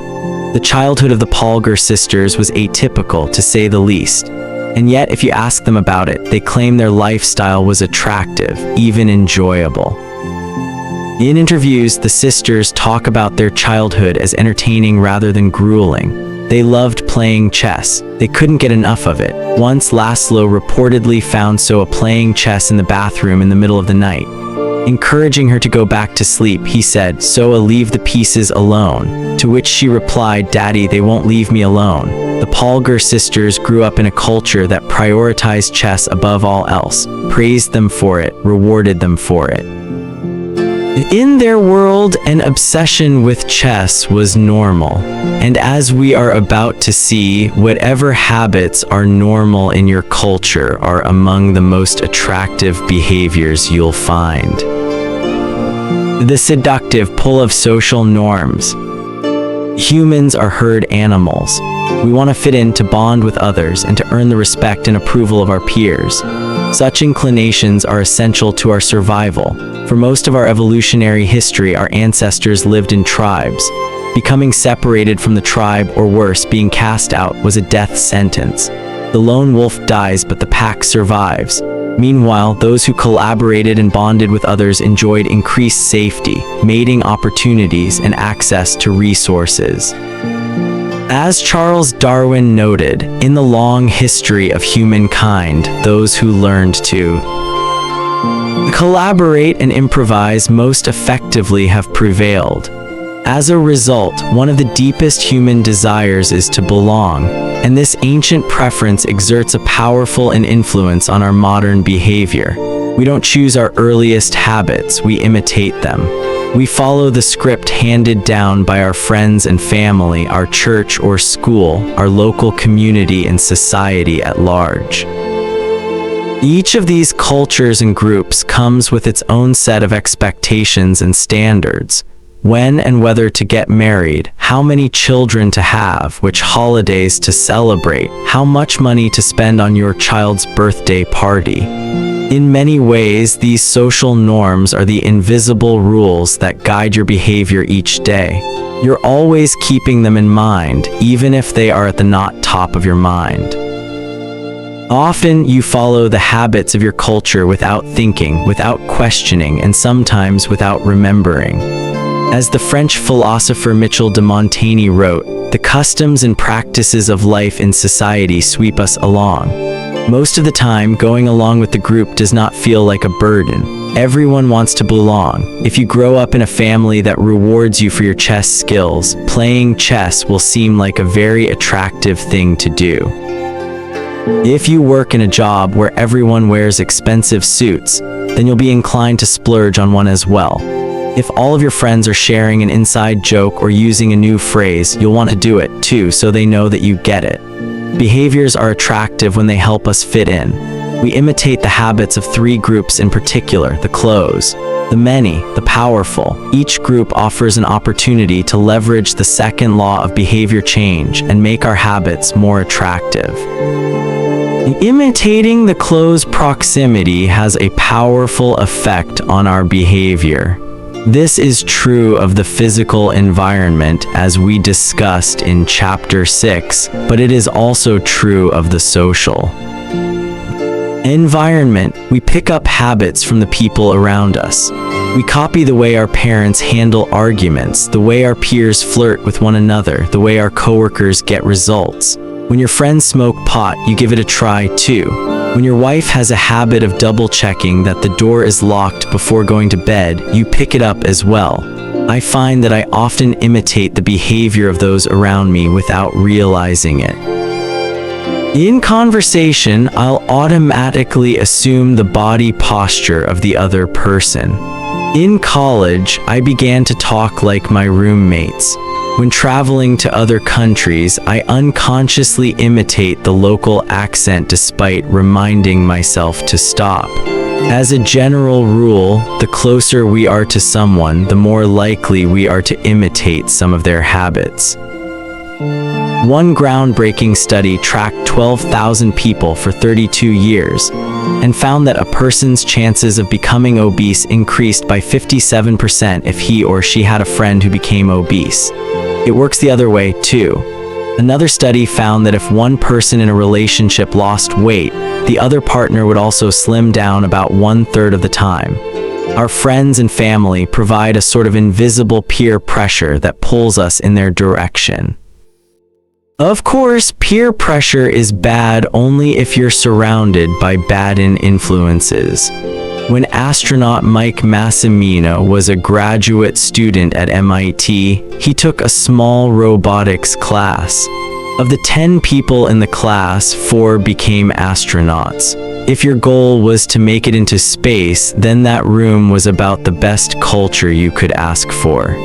The childhood of the Polgar sisters was atypical, to say the least. And yet, if you ask them about it, they claim their lifestyle was attractive, even enjoyable. In interviews, the sisters talk about their childhood as entertaining rather than grueling. They loved playing chess. They couldn't get enough of it. Once Laszlo reportedly found Soa playing chess in the bathroom in the middle of the night. Encouraging her to go back to sleep, he said, "Soa, leave the pieces alone." To which she replied, "Daddy, they won't leave me alone." The Polgar sisters grew up in a culture that prioritized chess above all else, praised them for it, rewarded them for it. In their world, an obsession with chess was normal. And as we are about to see, whatever habits are normal in your culture are among the most attractive behaviors you'll find. The seductive pull of social norms. Humans are herd animals. We want to fit in, to bond with others, and to earn the respect and approval of our peers. Such inclinations are essential to our survival. For most of our evolutionary history, our ancestors lived in tribes. Becoming separated from the tribe, or worse, being cast out, was a death sentence. The lone wolf dies, but the pack survives. Meanwhile, those who collaborated and bonded with others enjoyed increased safety, mating opportunities, and access to resources. As Charles Darwin noted, in the long history of humankind, those who learned to collaborate and improvise most effectively have prevailed. As a result, one of the deepest human desires is to belong, and this ancient preference exerts a powerful influence on our modern behavior. We don't choose our earliest habits, we imitate them. We follow the script handed down by our friends and family, our church or school, our local community, and society at large. Each of these cultures and groups comes with its own set of expectations and standards. When and whether to get married, how many children to have, which holidays to celebrate, how much money to spend on your child's birthday party. In many ways, these social norms are the invisible rules that guide your behavior each day. You're always keeping them in mind, even if they are at the not top of your mind. Often, you follow the habits of your culture without thinking, without questioning, and sometimes without remembering. As the French philosopher Michel de Montaigne wrote, the customs and practices of life in society sweep us along. Most of the time, going along with the group does not feel like a burden. Everyone wants to belong. If you grow up in a family that rewards you for your chess skills, playing chess will seem like a very attractive thing to do. If you work in a job where everyone wears expensive suits, then you'll be inclined to splurge on one as well. If all of your friends are sharing an inside joke or using a new phrase, you'll want to do it too, so they know that you get it. Behaviors are attractive when they help us fit in. We imitate the habits of 3 groups in particular: the close, the many, the powerful. Each group offers an opportunity to leverage the second law of behavior change and make our habits more attractive. Imitating the close proximity has a powerful effect on our behavior. This is true of the physical environment, as we discussed in Chapter 6, but it is also true of the social environment. We pick up habits from the people around us. We copy the way our parents handle arguments, the way our peers flirt with one another, the way our coworkers get results. When your friends smoke pot, you give it a try too. When your wife has a habit of double-checking that the door is locked before going to bed, you pick it up as well. I find that I often imitate the behavior of those around me without realizing it. In conversation, I'll automatically assume the body posture of the other person. In college, I began to talk like my roommates. When traveling to other countries, I unconsciously imitate the local accent despite reminding myself to stop. As a general rule, the closer we are to someone, the more likely we are to imitate some of their habits. One groundbreaking study tracked 12,000 people for 32 years and found that a person's chances of becoming obese increased by 57% if he or she had a friend who became obese. It works the other way, too. Another study found that if one person in a relationship lost weight, the other partner would also slim down about 1/3 of the time. Our friends and family provide a sort of invisible peer pressure that pulls us in their direction. Of course, peer pressure is bad only if you're surrounded by bad influences. When astronaut Mike Massimino was a graduate student at MIT, he took a small robotics class. Of the 10 people in the class, 4 became astronauts. If your goal was to make it into space, then that room was about the best culture you could ask for.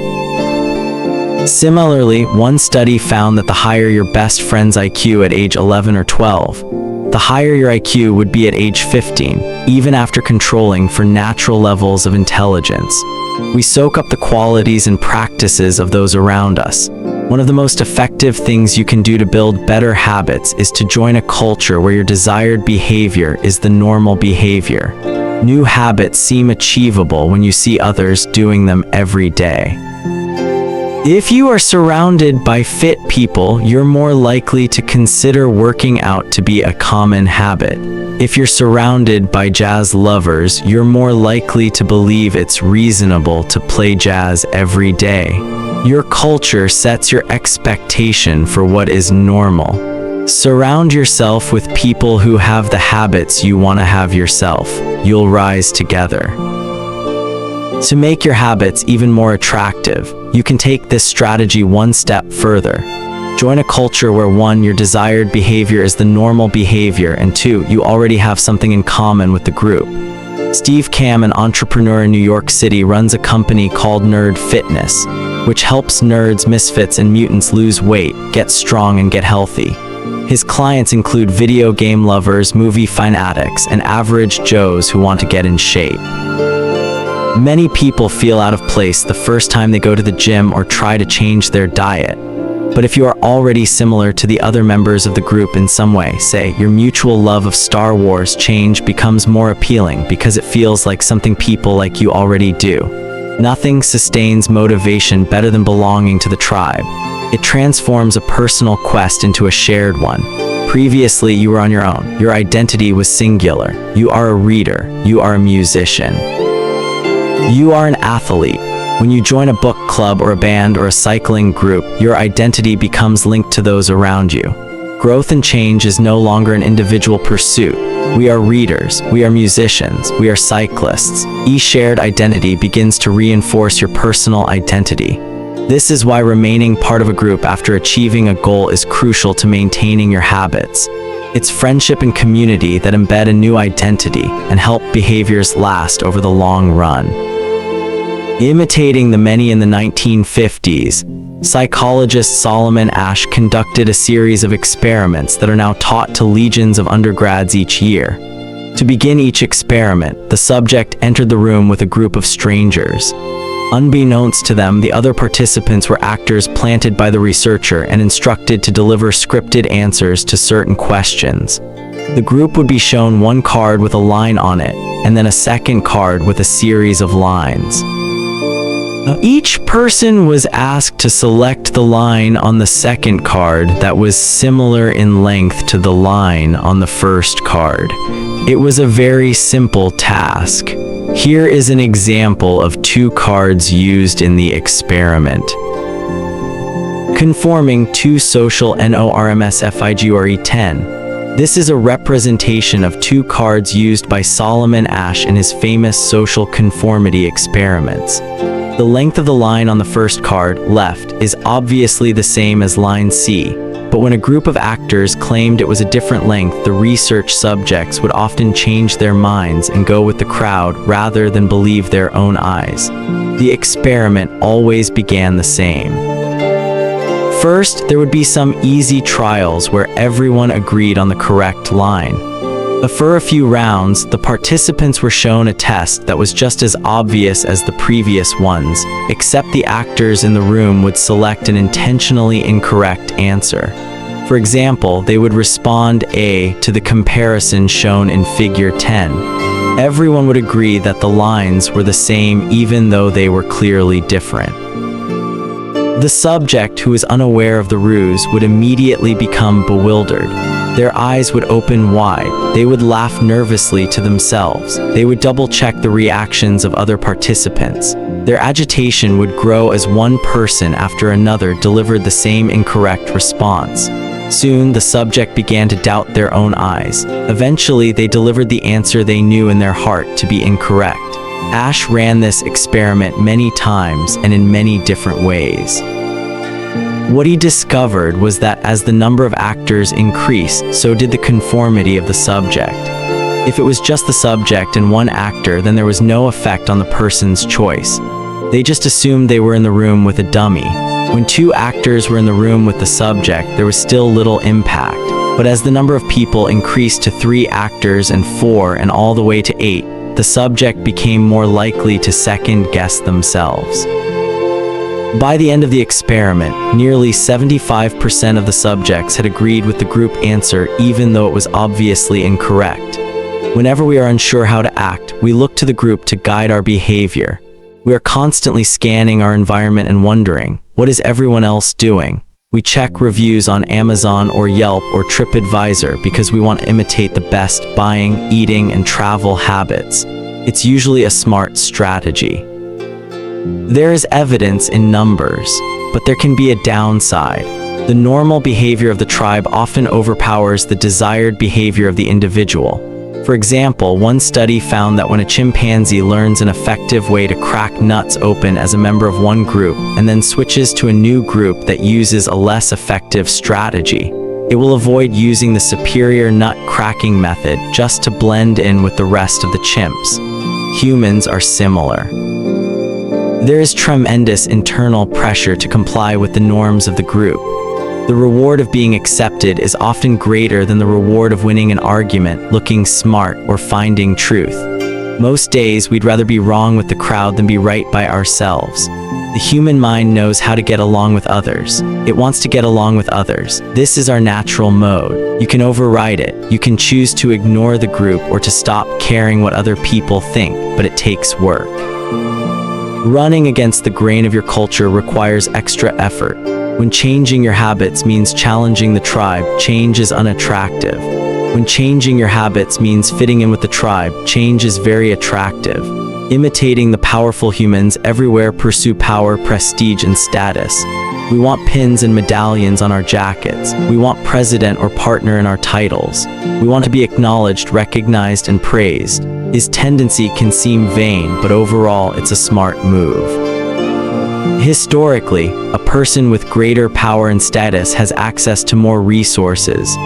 Similarly, one study found that the higher your best friend's IQ at age 11 or 12, the higher your IQ would be at age 15, even after controlling for natural levels of intelligence. We soak up the qualities and practices of those around us. One of the most effective things you can do to build better habits is to join a culture where your desired behavior is the normal behavior. New habits seem achievable when you see others doing them every day. If you are surrounded by fit people, you're more likely to consider working out to be a common habit. If you're surrounded by jazz lovers, you're more likely to believe it's reasonable to play jazz every day. Your culture sets your expectation for what is normal. Surround yourself with people who have the habits you want to have yourself. You'll rise together. To make your habits even more attractive, you can take this strategy one step further. Join a culture where 1, your desired behavior is the normal behavior, and 2, you already have something in common with the group. Steve Kam, an entrepreneur in New York City, runs a company called Nerd Fitness, which helps nerds, misfits, and mutants lose weight, get strong, and get healthy. His clients include video game lovers, movie fanatics, and average Joes who want to get in shape. Many people feel out of place the first time they go to the gym or try to change their diet. But if you are already similar to the other members of the group in some way, say your mutual love of Star Wars, change becomes more appealing because it feels like something people like you already do. Nothing sustains motivation better than belonging to the tribe. It transforms a personal quest into a shared one. Previously, you were on your own. Your identity was singular. You are a reader. You are a musician. You are an athlete. When you join a book club or a band or a cycling group, your identity becomes linked to those around you. Growth and change is no longer an individual pursuit. We are readers, we are musicians, we are cyclists. Each shared identity begins to reinforce your personal identity. This is why remaining part of a group after achieving a goal is crucial to maintaining your habits. It's friendship and community that embed a new identity and help behaviors last over the long run. Imitating the many in the 1950s, psychologist Solomon Asch conducted a series of experiments that are now taught to legions of undergrads each year. To begin each experiment, the subject entered the room with a group of strangers. Unbeknownst to them, the other participants were actors planted by the researcher and instructed to deliver scripted answers to certain questions. The group would be shown one card with a line on it, and then a second card with a series of lines. Each person was asked to select the line on the second card that was similar in length to the line on the first card. It was a very simple task. Here is an example of 2 cards used in the experiment. Conforming to social normsfigure 10. This is a representation of 2 cards used by Solomon Asch in his famous social conformity experiments. The length of the line on the first card, left, is obviously the same as line C, but when a group of actors claimed it was a different length, the research subjects would often change their minds and go with the crowd rather than believe their own eyes. The experiment always began the same. First, there would be some easy trials where everyone agreed on the correct line. For a few rounds, the participants were shown a test that was just as obvious as the previous ones, except the actors in the room would select an intentionally incorrect answer. For example, they would respond A to the comparison shown in Figure 10. Everyone would agree that the lines were the same even though they were clearly different. The subject who is unaware of the ruse would immediately become bewildered. Their eyes would open wide, they would laugh nervously to themselves, they would double-check the reactions of other participants. Their agitation would grow as one person after another delivered the same incorrect response. Soon, the subject began to doubt their own eyes. Eventually, they delivered the answer they knew in their heart to be incorrect. Ash ran this experiment many times and in many different ways. What he discovered was that as the number of actors increased, so did the conformity of the subject. If it was just the subject and one actor, then there was no effect on the person's choice. They just assumed they were in the room with a dummy. When 2 actors were in the room with the subject, there was still little impact. But as the number of people increased to 3 actors and 4 and all the way to 8, the subject became more likely to second-guess themselves. By the end of the experiment, nearly 75% of the subjects had agreed with the group answer even though it was obviously incorrect. Whenever we are unsure how to act, we look to the group to guide our behavior. We are constantly scanning our environment and wondering, what is everyone else doing? We check reviews on Amazon or Yelp or TripAdvisor because we want to imitate the best buying, eating, and travel habits. It's usually a smart strategy. There is evidence in numbers, but there can be a downside. The normal behavior of the tribe often overpowers the desired behavior of the individual. For example, one study found that when a chimpanzee learns an effective way to crack nuts open as a member of one group and then switches to a new group that uses a less effective strategy, it will avoid using the superior nut cracking method just to blend in with the rest of the chimps. Humans are similar. There is tremendous internal pressure to comply with the norms of the group. The reward of being accepted is often greater than the reward of winning an argument, looking smart, or finding truth. Most days, we'd rather be wrong with the crowd than be right by ourselves. The human mind knows how to get along with others. It wants to get along with others. This is our natural mode. You can override it. You can choose to ignore the group or to stop caring what other people think, but it takes work. Running against the grain of your culture requires extra effort. When changing your habits means challenging the tribe, change is unattractive. When changing your habits means fitting in with the tribe, change is very attractive. Imitating the powerful humans everywhere pursue power, prestige, and status. We want pins and medallions on our jackets. We want president or partner in our titles. We want to be acknowledged, recognized, and praised. His tendency can seem vain, but overall, it's a smart move. Historically, a person with greater power and status has access to more resources,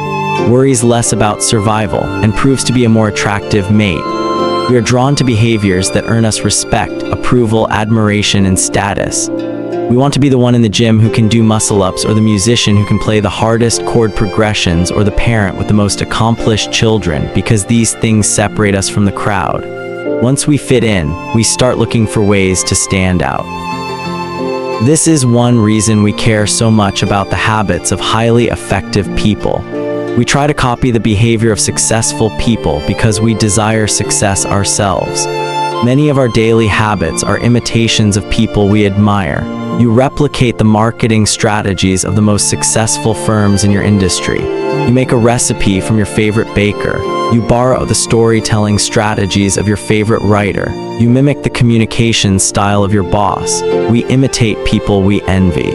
worries less about survival, and proves to be a more attractive mate. We are drawn to behaviors that earn us respect, approval, admiration, and status. We want to be the one in the gym who can do muscle-ups, or the musician who can play the hardest chord progressions, or the parent with the most accomplished children, because these things separate us from the crowd. Once we fit in, we start looking for ways to stand out. This is one reason we care so much about the habits of highly effective people. We try to copy the behavior of successful people because we desire success ourselves. Many of our daily habits are imitations of people we admire. You replicate the marketing strategies of the most successful firms in your industry. You make a recipe from your favorite baker. You borrow the storytelling strategies of your favorite writer. You mimic the communication style of your boss. We imitate people we envy.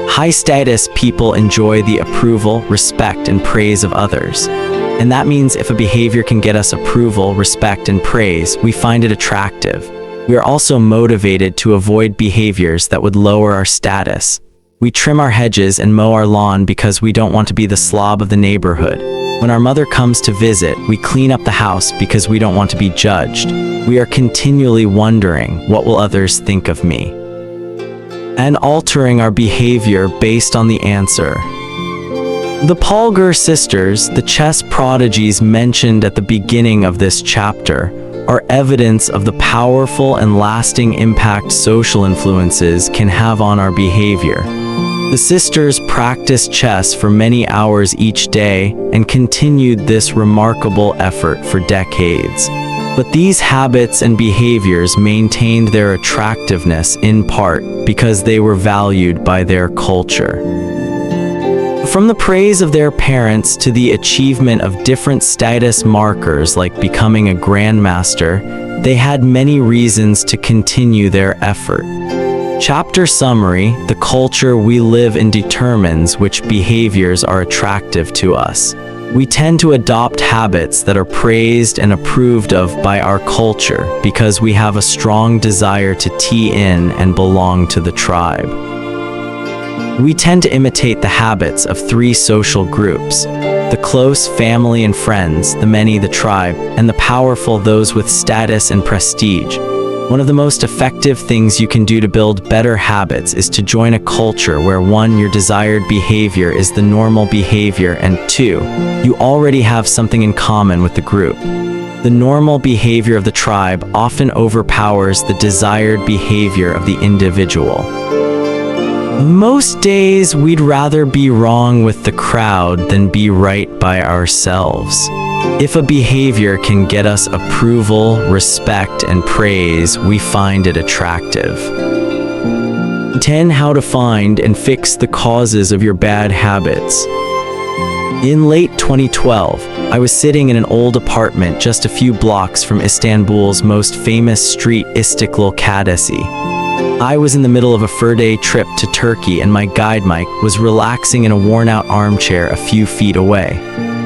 High-status people enjoy the approval, respect, and praise of others. And that means if a behavior can get us approval, respect, and praise, we find it attractive. We are also motivated to avoid behaviors that would lower our status. We trim our hedges and mow our lawn because we don't want to be the slob of the neighborhood. When our mother comes to visit, we clean up the house because we don't want to be judged. We are continually wondering, what will others think of me? and altering our behavior based on the answer. The Polgar sisters, the chess prodigies mentioned at the beginning of this chapter, are evidence of the powerful and lasting impact social influences can have on our behavior. The sisters practiced chess for many hours each day and continued this remarkable effort for decades. But these habits and behaviors maintained their attractiveness in part because they were valued by their culture. From the praise of their parents to the achievement of different status markers like becoming a grandmaster, they had many reasons to continue their effort. Chapter summary: the culture we live in determines which behaviors are attractive to us. We tend to adopt habits that are praised and approved of by our culture because we have a strong desire to tee in and belong to the tribe. We tend to imitate the habits of three social groups: the close, family and friends; the many, the tribe; and the powerful, those with status and prestige. One of the most effective things you can do to build better habits is to join a culture where 1. Your desired behavior is the normal behavior, and 2. You already have something in common with the group. The normal behavior of the tribe often overpowers the desired behavior of the individual. Most days we'd rather be wrong with the crowd than be right by ourselves. If a behavior can get us approval, respect, and praise, we find it attractive. 10. How to find and fix the causes of your bad habits. In late 2012, I was sitting in an old apartment just a few blocks from Istanbul's most famous street, Istiklal Caddesi. I was in the middle of a 4-day trip to Turkey, and my guide Mike was relaxing in a worn-out armchair a few feet away.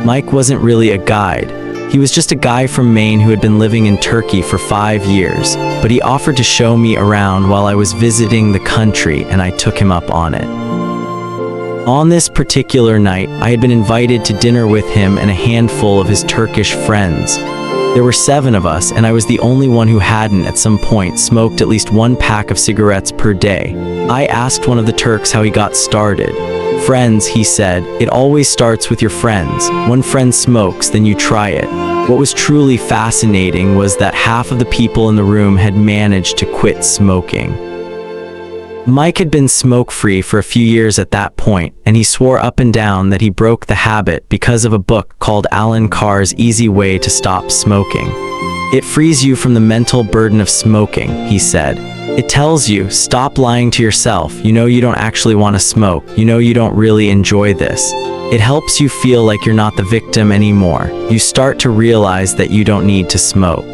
Mike wasn't really a guide. He was just a guy from Maine who had been living in Turkey for 5 years, but he offered to show me around while I was visiting the country, and I took him up on it. On this particular night, I had been invited to dinner with him and a handful of his Turkish friends. There were 7 of us, and I was the only one who hadn't at some point smoked at least 1 pack of cigarettes per day. I asked one of the Turks how he got started. "Friends," he said, "it always starts with your friends. One friend smokes, then you try it." What was truly fascinating was that half of the people in the room had managed to quit smoking. Mike had been smoke-free for a few years at that point, and he swore up and down that he broke the habit because of a book called Alan Carr's Easy Way to Stop Smoking. "It frees you from the mental burden of smoking," he said. "It tells you, stop lying to yourself. You know you don't actually want to smoke. You know you don't really enjoy this. It helps you feel like you're not the victim anymore. You start to realize that you don't need to smoke."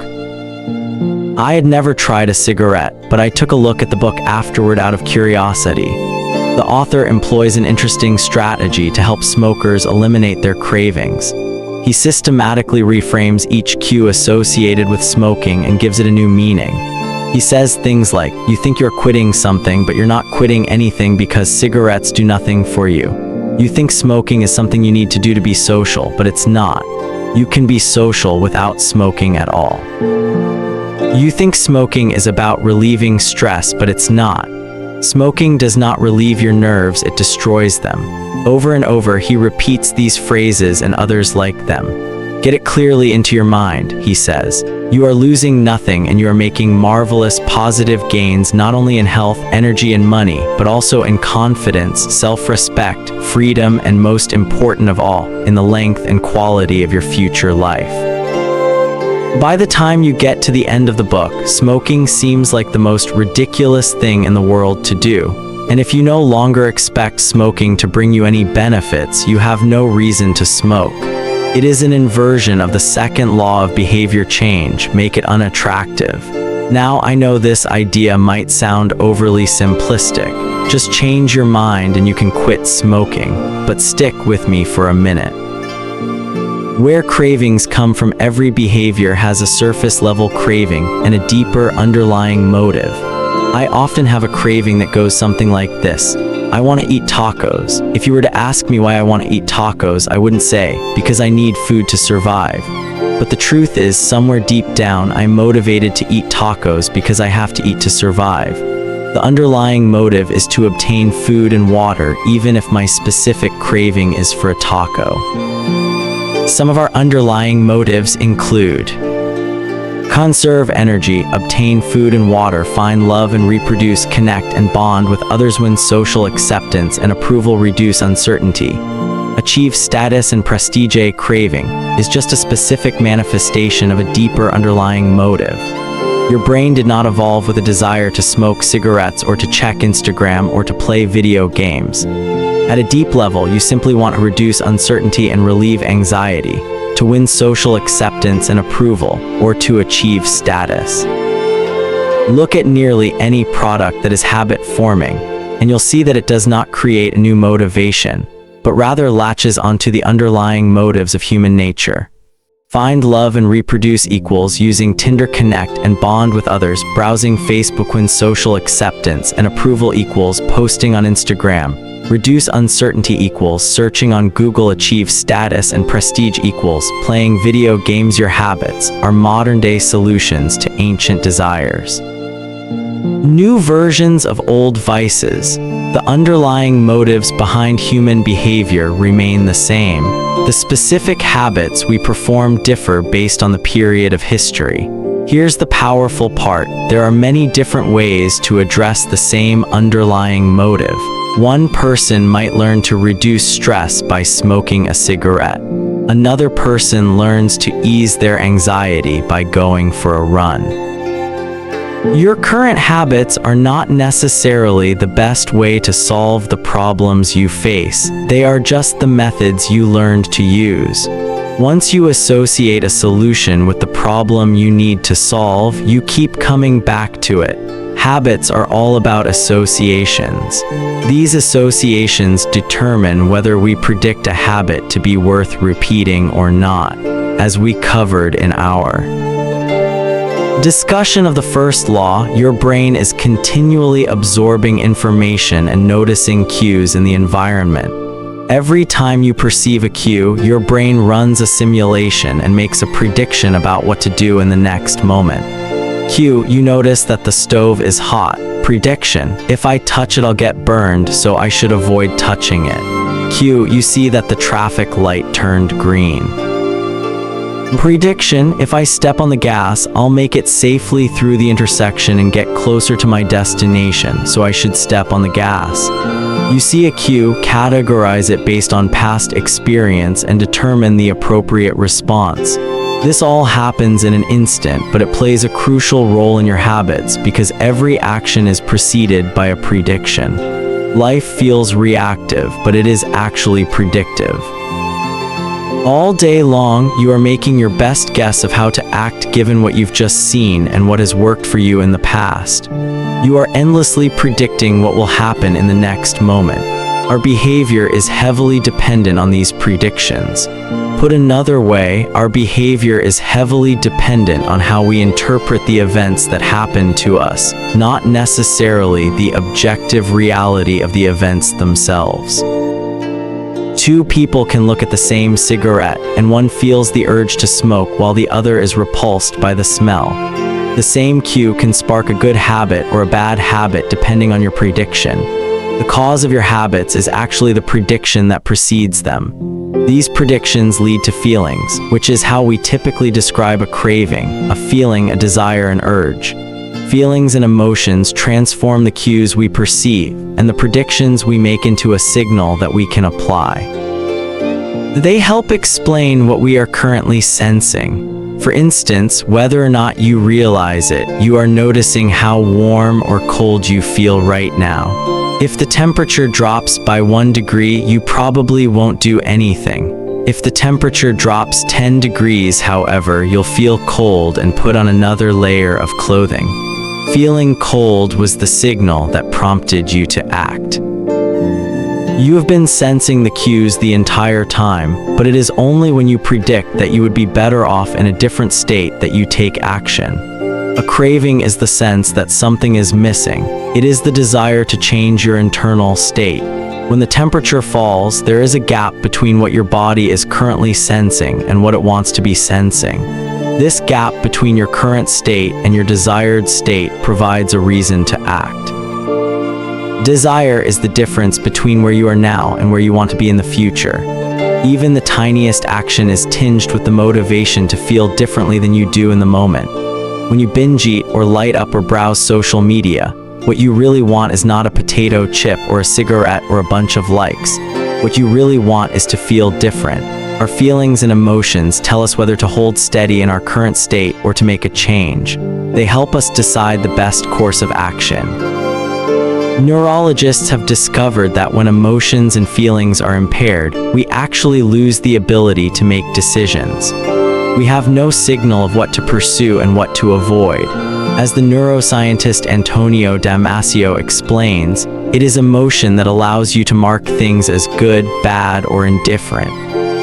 I had never tried a cigarette, but I took a look at the book afterward out of curiosity. The author employs an interesting strategy to help smokers eliminate their cravings. He systematically reframes each cue associated with smoking and gives it a new meaning. He says things like, "You think you're quitting something, but you're not quitting anything because cigarettes do nothing for you. You think smoking is something you need to do to be social, but it's not. You can be social without smoking at all. You think smoking is about relieving stress, but it's not. Smoking does not relieve your nerves, it destroys them." Over and over, he repeats these phrases and others like them. "Get it clearly into your mind," he says. "You are losing nothing, and you are making marvelous positive gains not only in health, energy, and money, but also in confidence, self-respect, freedom, and most important of all, in the length and quality of your future life." By the time you get to the end of the book, smoking seems like the most ridiculous thing in the world to do. And if you no longer expect smoking to bring you any benefits, you have no reason to smoke. It is an inversion of the second law of behavior change: make it unattractive. Now, I know this idea might sound overly simplistic. Just change your mind and you can quit smoking. But stick with me for a minute. Where cravings come from, every behavior has a surface-level craving and a deeper underlying motive. I often have a craving that goes something like this: I want to eat tacos. If you were to ask me why I want to eat tacos, I wouldn't say, because I need food to survive. But the truth is, somewhere deep down, I'm motivated to eat tacos because I have to eat to survive. The underlying motive is to obtain food and water, even if my specific craving is for a taco. Some of our underlying motives include: conserve energy, obtain food and water, find love and reproduce, connect and bond with others, win social acceptance and approval, reduce uncertainty, achieve status and prestige. Craving is just a specific manifestation of a deeper underlying motive. Your brain did not evolve with a desire to smoke cigarettes or to check Instagram or to play video games. At a deep level, you simply want to reduce uncertainty and relieve anxiety, to win social acceptance and approval, or to achieve status. Look at nearly any product that is habit-forming, and you'll see that it does not create a new motivation, but rather latches onto the underlying motives of human nature. Find love and reproduce equals using Tinder, connect and bond with others, browsing Facebook, win social acceptance and approval equals posting on Instagram, reduce uncertainty equals searching on Google, achieve status and prestige equals playing video games. Your habits are modern-day solutions to ancient desires. New versions of old vices. The underlying motives behind human behavior remain the same. The specific habits we perform differ based on the period of history. Here's the powerful part: there are many different ways to address the same underlying motive. One person might learn to reduce stress by smoking a cigarette. Another person learns to ease their anxiety by going for a run. Your current habits are not necessarily the best way to solve the problems you face. They are just the methods you learned to use. Once you associate a solution with the problem you need to solve, you keep coming back to it. Habits are all about associations. These associations determine whether we predict a habit to be worth repeating or not, as we covered in our discussion of the first law. Your brain is continually absorbing information and noticing cues in the environment. Every time you perceive a cue, your brain runs a simulation and makes a prediction about what to do in the next moment. Cue, you notice that the stove is hot. Prediction, if I touch it I'll get burned, so I should avoid touching it. Cue, you see that the traffic light turned green. Prediction, if I step on the gas, I'll make it safely through the intersection and get closer to my destination, so I should step on the gas. You see a cue, categorize it based on past experience, and determine the appropriate response. This all happens in an instant, but it plays a crucial role in your habits because every action is preceded by a prediction. Life feels reactive, but it is actually predictive. All day long, you are making your best guess of how to act given what you've just seen and what has worked for you in the past. You are endlessly predicting what will happen in the next moment. Our behavior is heavily dependent on these predictions. Put another way, our behavior is heavily dependent on how we interpret the events that happen to us, not necessarily the objective reality of the events themselves. Two people can look at the same cigarette, and one feels the urge to smoke while the other is repulsed by the smell. The same cue can spark a good habit or a bad habit depending on your prediction. The cause of your habits is actually the prediction that precedes them. These predictions lead to feelings, which is how we typically describe a craving, a feeling, a desire, an urge. Feelings and emotions transform the cues we perceive, and the predictions we make into a signal that we can apply. They help explain what we are currently sensing. For instance, whether or not you realize it, you are noticing how warm or cold you feel right now. If the temperature drops by 1 degree, you probably won't do anything. If the temperature drops 10 degrees, however, you'll feel cold and put on another layer of clothing. Feeling cold was the signal that prompted you to act. You have been sensing the cues the entire time, but it is only when you predict that you would be better off in a different state that you take action. A craving is the sense that something is missing. It is the desire to change your internal state. When the temperature falls, there is a gap between what your body is currently sensing and what it wants to be sensing. This gap between your current state and your desired state provides a reason to act. Desire is the difference between where you are now and where you want to be in the future. Even the tiniest action is tinged with the motivation to feel differently than you do in the moment. When you binge eat or light up or browse social media, what you really want is not a potato chip or a cigarette or a bunch of likes. What you really want is to feel different. Our feelings and emotions tell us whether to hold steady in our current state or to make a change. They help us decide the best course of action. Neurologists have discovered that when emotions and feelings are impaired, we actually lose the ability to make decisions. We have no signal of what to pursue and what to avoid. As the neuroscientist Antonio Damasio explains, it is emotion that allows you to mark things as good, bad, or indifferent.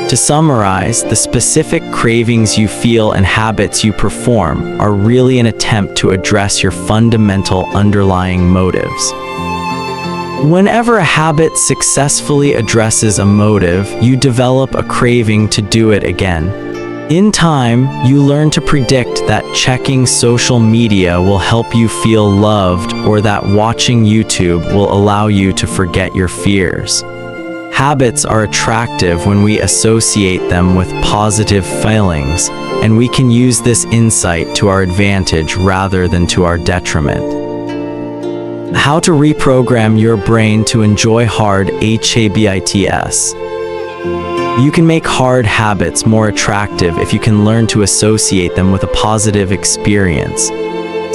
To summarize, the specific cravings you feel and habits you perform are really an attempt to address your fundamental underlying motives. Whenever a habit successfully addresses a motive, you develop a craving to do it again. In time, you learn to predict that checking social media will help you feel loved or that watching YouTube will allow you to forget your fears. Habits are attractive when we associate them with positive feelings, and we can use this insight to our advantage rather than to our detriment. How to reprogram your brain to enjoy hard habits. You can make hard habits more attractive if you can learn to associate them with a positive experience.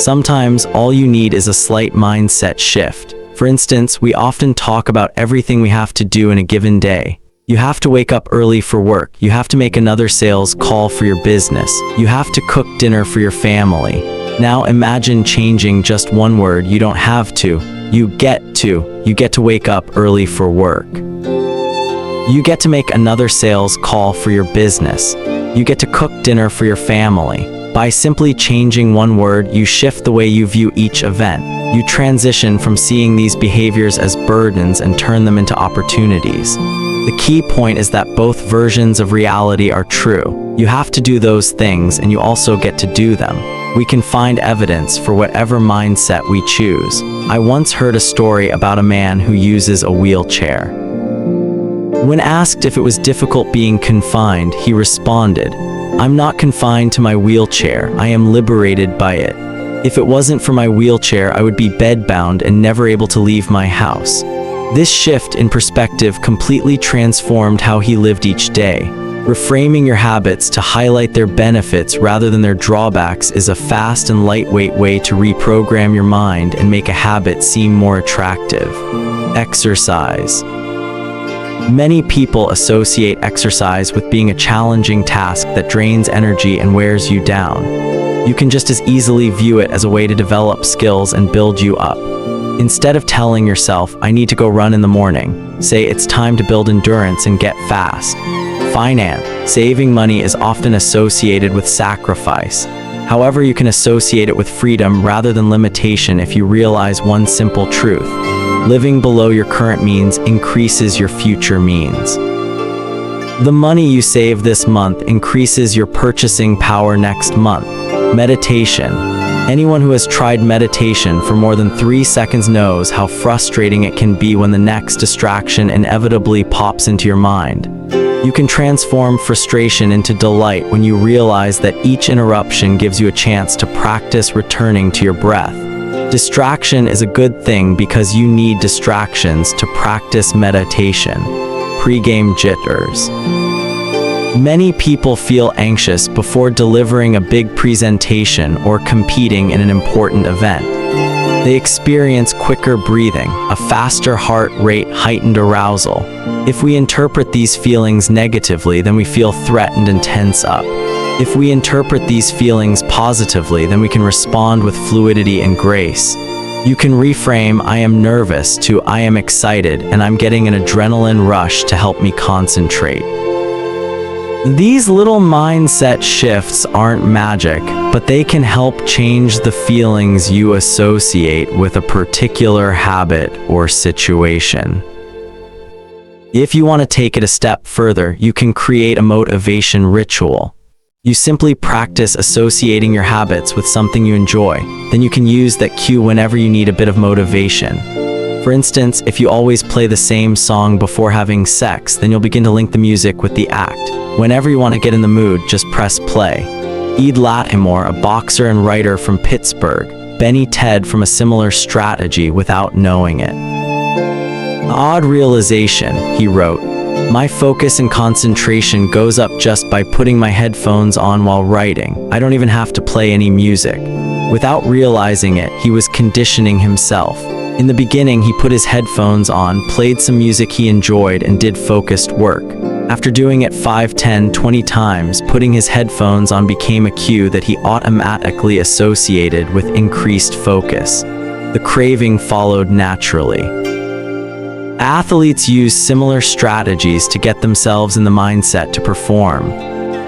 Sometimes all you need is a slight mindset shift. For instance, we often talk about everything we have to do in a given day. You have to wake up early for work. You have to make another sales call for your business. You have to cook dinner for your family. Now imagine changing just one word. You don't have to. You get to. You get to wake up early for work. You get to make another sales call for your business. You get to cook dinner for your family. By simply changing one word, you shift the way you view each event. You transition from seeing these behaviors as burdens and turn them into opportunities. The key point is that both versions of reality are true. You have to do those things, and you also get to do them. We can find evidence for whatever mindset we choose. I once heard a story about a man who uses a wheelchair. When asked if it was difficult being confined, he responded, "I'm not confined to my wheelchair, I am liberated by it. If it wasn't for my wheelchair, I would be bedbound and never able to leave my house." This shift in perspective completely transformed how he lived each day. Reframing your habits to highlight their benefits rather than their drawbacks is a fast and lightweight way to reprogram your mind and make a habit seem more attractive. Exercise. Many people associate exercise with being a challenging task that drains energy and wears you down. You can just as easily view it as a way to develop skills and build you up. Instead of telling yourself, "I need to go run in the morning," say, "It's time to build endurance and get fast." Finance. Saving money is often associated with sacrifice. However, you can associate it with freedom rather than limitation if you realize one simple truth. Living below your current means increases your future means. The money you save this month increases your purchasing power next month. Meditation. Anyone who has tried meditation for more than 3 seconds knows how frustrating it can be when the next distraction inevitably pops into your mind. You can transform frustration into delight when you realize that each interruption gives you a chance to practice returning to your breath. Distraction is a good thing because you need distractions to practice meditation. Pre-game jitters. Many people feel anxious before delivering a big presentation or competing in an important event. They experience quicker breathing, a faster heart rate, heightened arousal. If we interpret these feelings negatively, then we feel threatened and tense up. If we interpret these feelings positively, then we can respond with fluidity and grace. You can reframe "I am nervous" to "I am excited and I'm getting an adrenaline rush to help me concentrate." These little mindset shifts aren't magic, but they can help change the feelings you associate with a particular habit or situation. If you want to take it a step further, you can create a motivation ritual. You simply practice associating your habits with something you enjoy. Then you can use that cue whenever you need a bit of motivation. For instance, if you always play the same song before having sex, then you'll begin to link the music with the act. Whenever you want to get in the mood, just press play. Ed Latimore, a boxer and writer from Pittsburgh, Benny Ted from a similar strategy without knowing it. Odd realization, he wrote. My focus and concentration goes up just by putting my headphones on while writing. I don't even have to play any music. Without realizing it, he was conditioning himself. In the beginning, he put his headphones on, played some music he enjoyed, and did focused work. After doing it 5, 10, 20 times, putting his headphones on became a cue that he automatically associated with increased focus. The craving followed naturally. Athletes use similar strategies to get themselves in the mindset to perform.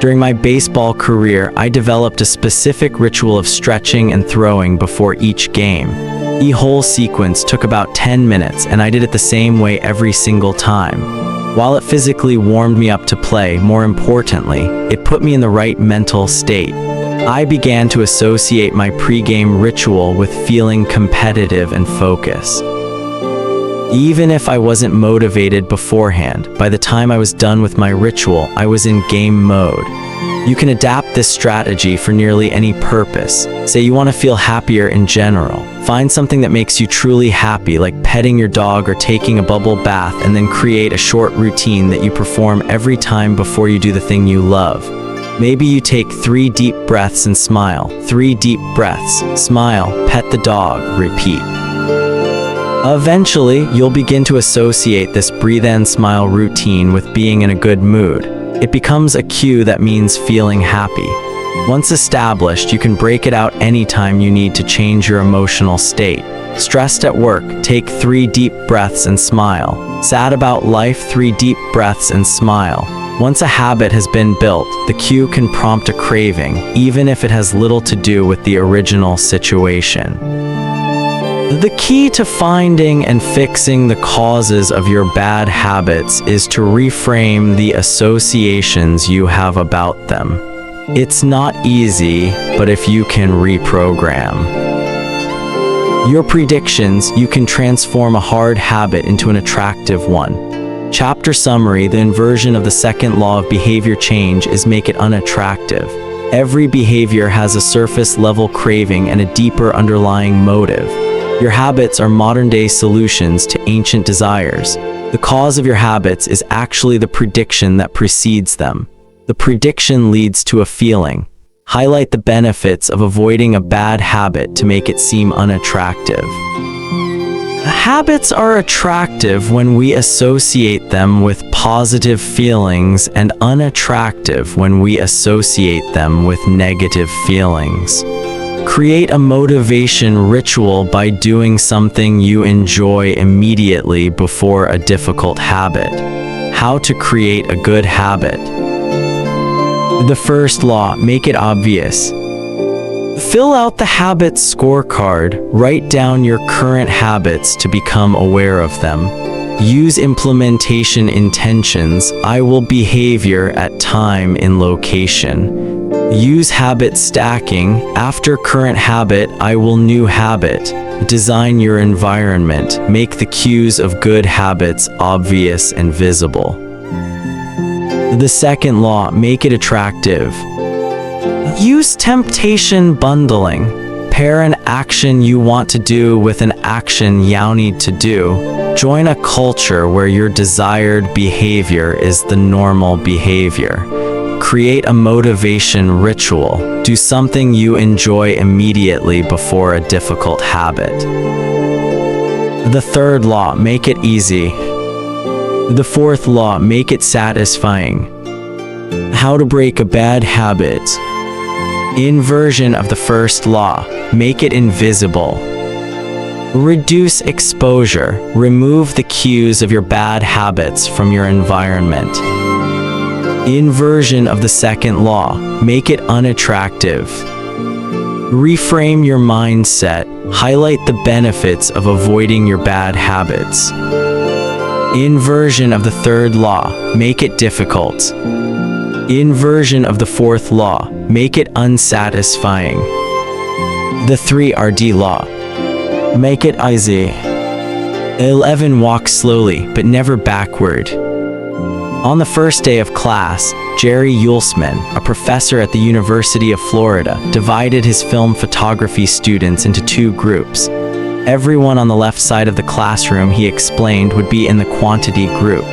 During my baseball career, I developed a specific ritual of stretching and throwing before each game. The whole sequence took about 10 minutes, and I did it the same way every single time. While it physically warmed me up to play, more importantly, it put me in the right mental state. I began to associate my pre-game ritual with feeling competitive and focused. Even if I wasn't motivated beforehand, by the time I was done with my ritual, I was in game mode. You can adapt this strategy for nearly any purpose. Say you want to feel happier in general. Find something that makes you truly happy, like petting your dog or taking a bubble bath, and then create a short routine that you perform every time before you do the thing you love. Maybe you take 3 deep breaths and smile. 3 deep breaths, smile, pet the dog, repeat. Eventually, you'll begin to associate this breathe and smile routine with being in a good mood. It becomes a cue that means feeling happy. Once established, you can break it out anytime you need to change your emotional state. Stressed at work, take 3 deep breaths and smile. Sad about life, 3 deep breaths and smile. Once a habit has been built, the cue can prompt a craving, even if it has little to do with the original situation. The key to finding and fixing the causes of your bad habits is to reframe the associations you have about them. It's not easy, but if you can reprogram your predictions, you can transform a hard habit into an attractive one. Chapter summary: the inversion of the second law of behavior change is make it unattractive. Every behavior has a surface level craving and a deeper underlying motive. Your habits are modern-day solutions to ancient desires. The cause of your habits is actually the prediction that precedes them. The prediction leads to a feeling. Highlight the benefits of avoiding a bad habit to make it seem unattractive. Habits are attractive when we associate them with positive feelings and unattractive when we associate them with negative feelings. Create a motivation ritual by doing something you enjoy immediately before a difficult habit. How to create a good habit. The first law: make it obvious. Fill out the habits scorecard. Write down your current habits to become aware of them. Use implementation intentions. I will behavior at time in location. Use habit stacking. After current habit, I will new habit. Design your environment. Make the cues of good habits obvious and visible. The second law: make it attractive. Use temptation bundling. Pair an action you want to do with an action you need to do. Join a culture where your desired behavior is the normal behavior. Create a motivation ritual. Do something you enjoy immediately before a difficult habit. The third law: make it easy. The fourth law: make it satisfying. How to break a bad habit. Inversion of the first law: make it invisible. Reduce exposure. Remove the cues of your bad habits from your environment. Inversion of the second law: make it unattractive. Reframe your mindset. Highlight the benefits of avoiding your bad habits. Inversion of the third law: make it difficult. Inversion of the fourth law: make it unsatisfying. The 3RD law: make it easy. 11 walk slowly, but never backward. On the first day of class, Jerry Yulsman, a professor at the University of Florida, divided his film photography students into two groups. Everyone on the left side of the classroom, he explained, would be in the quantity group.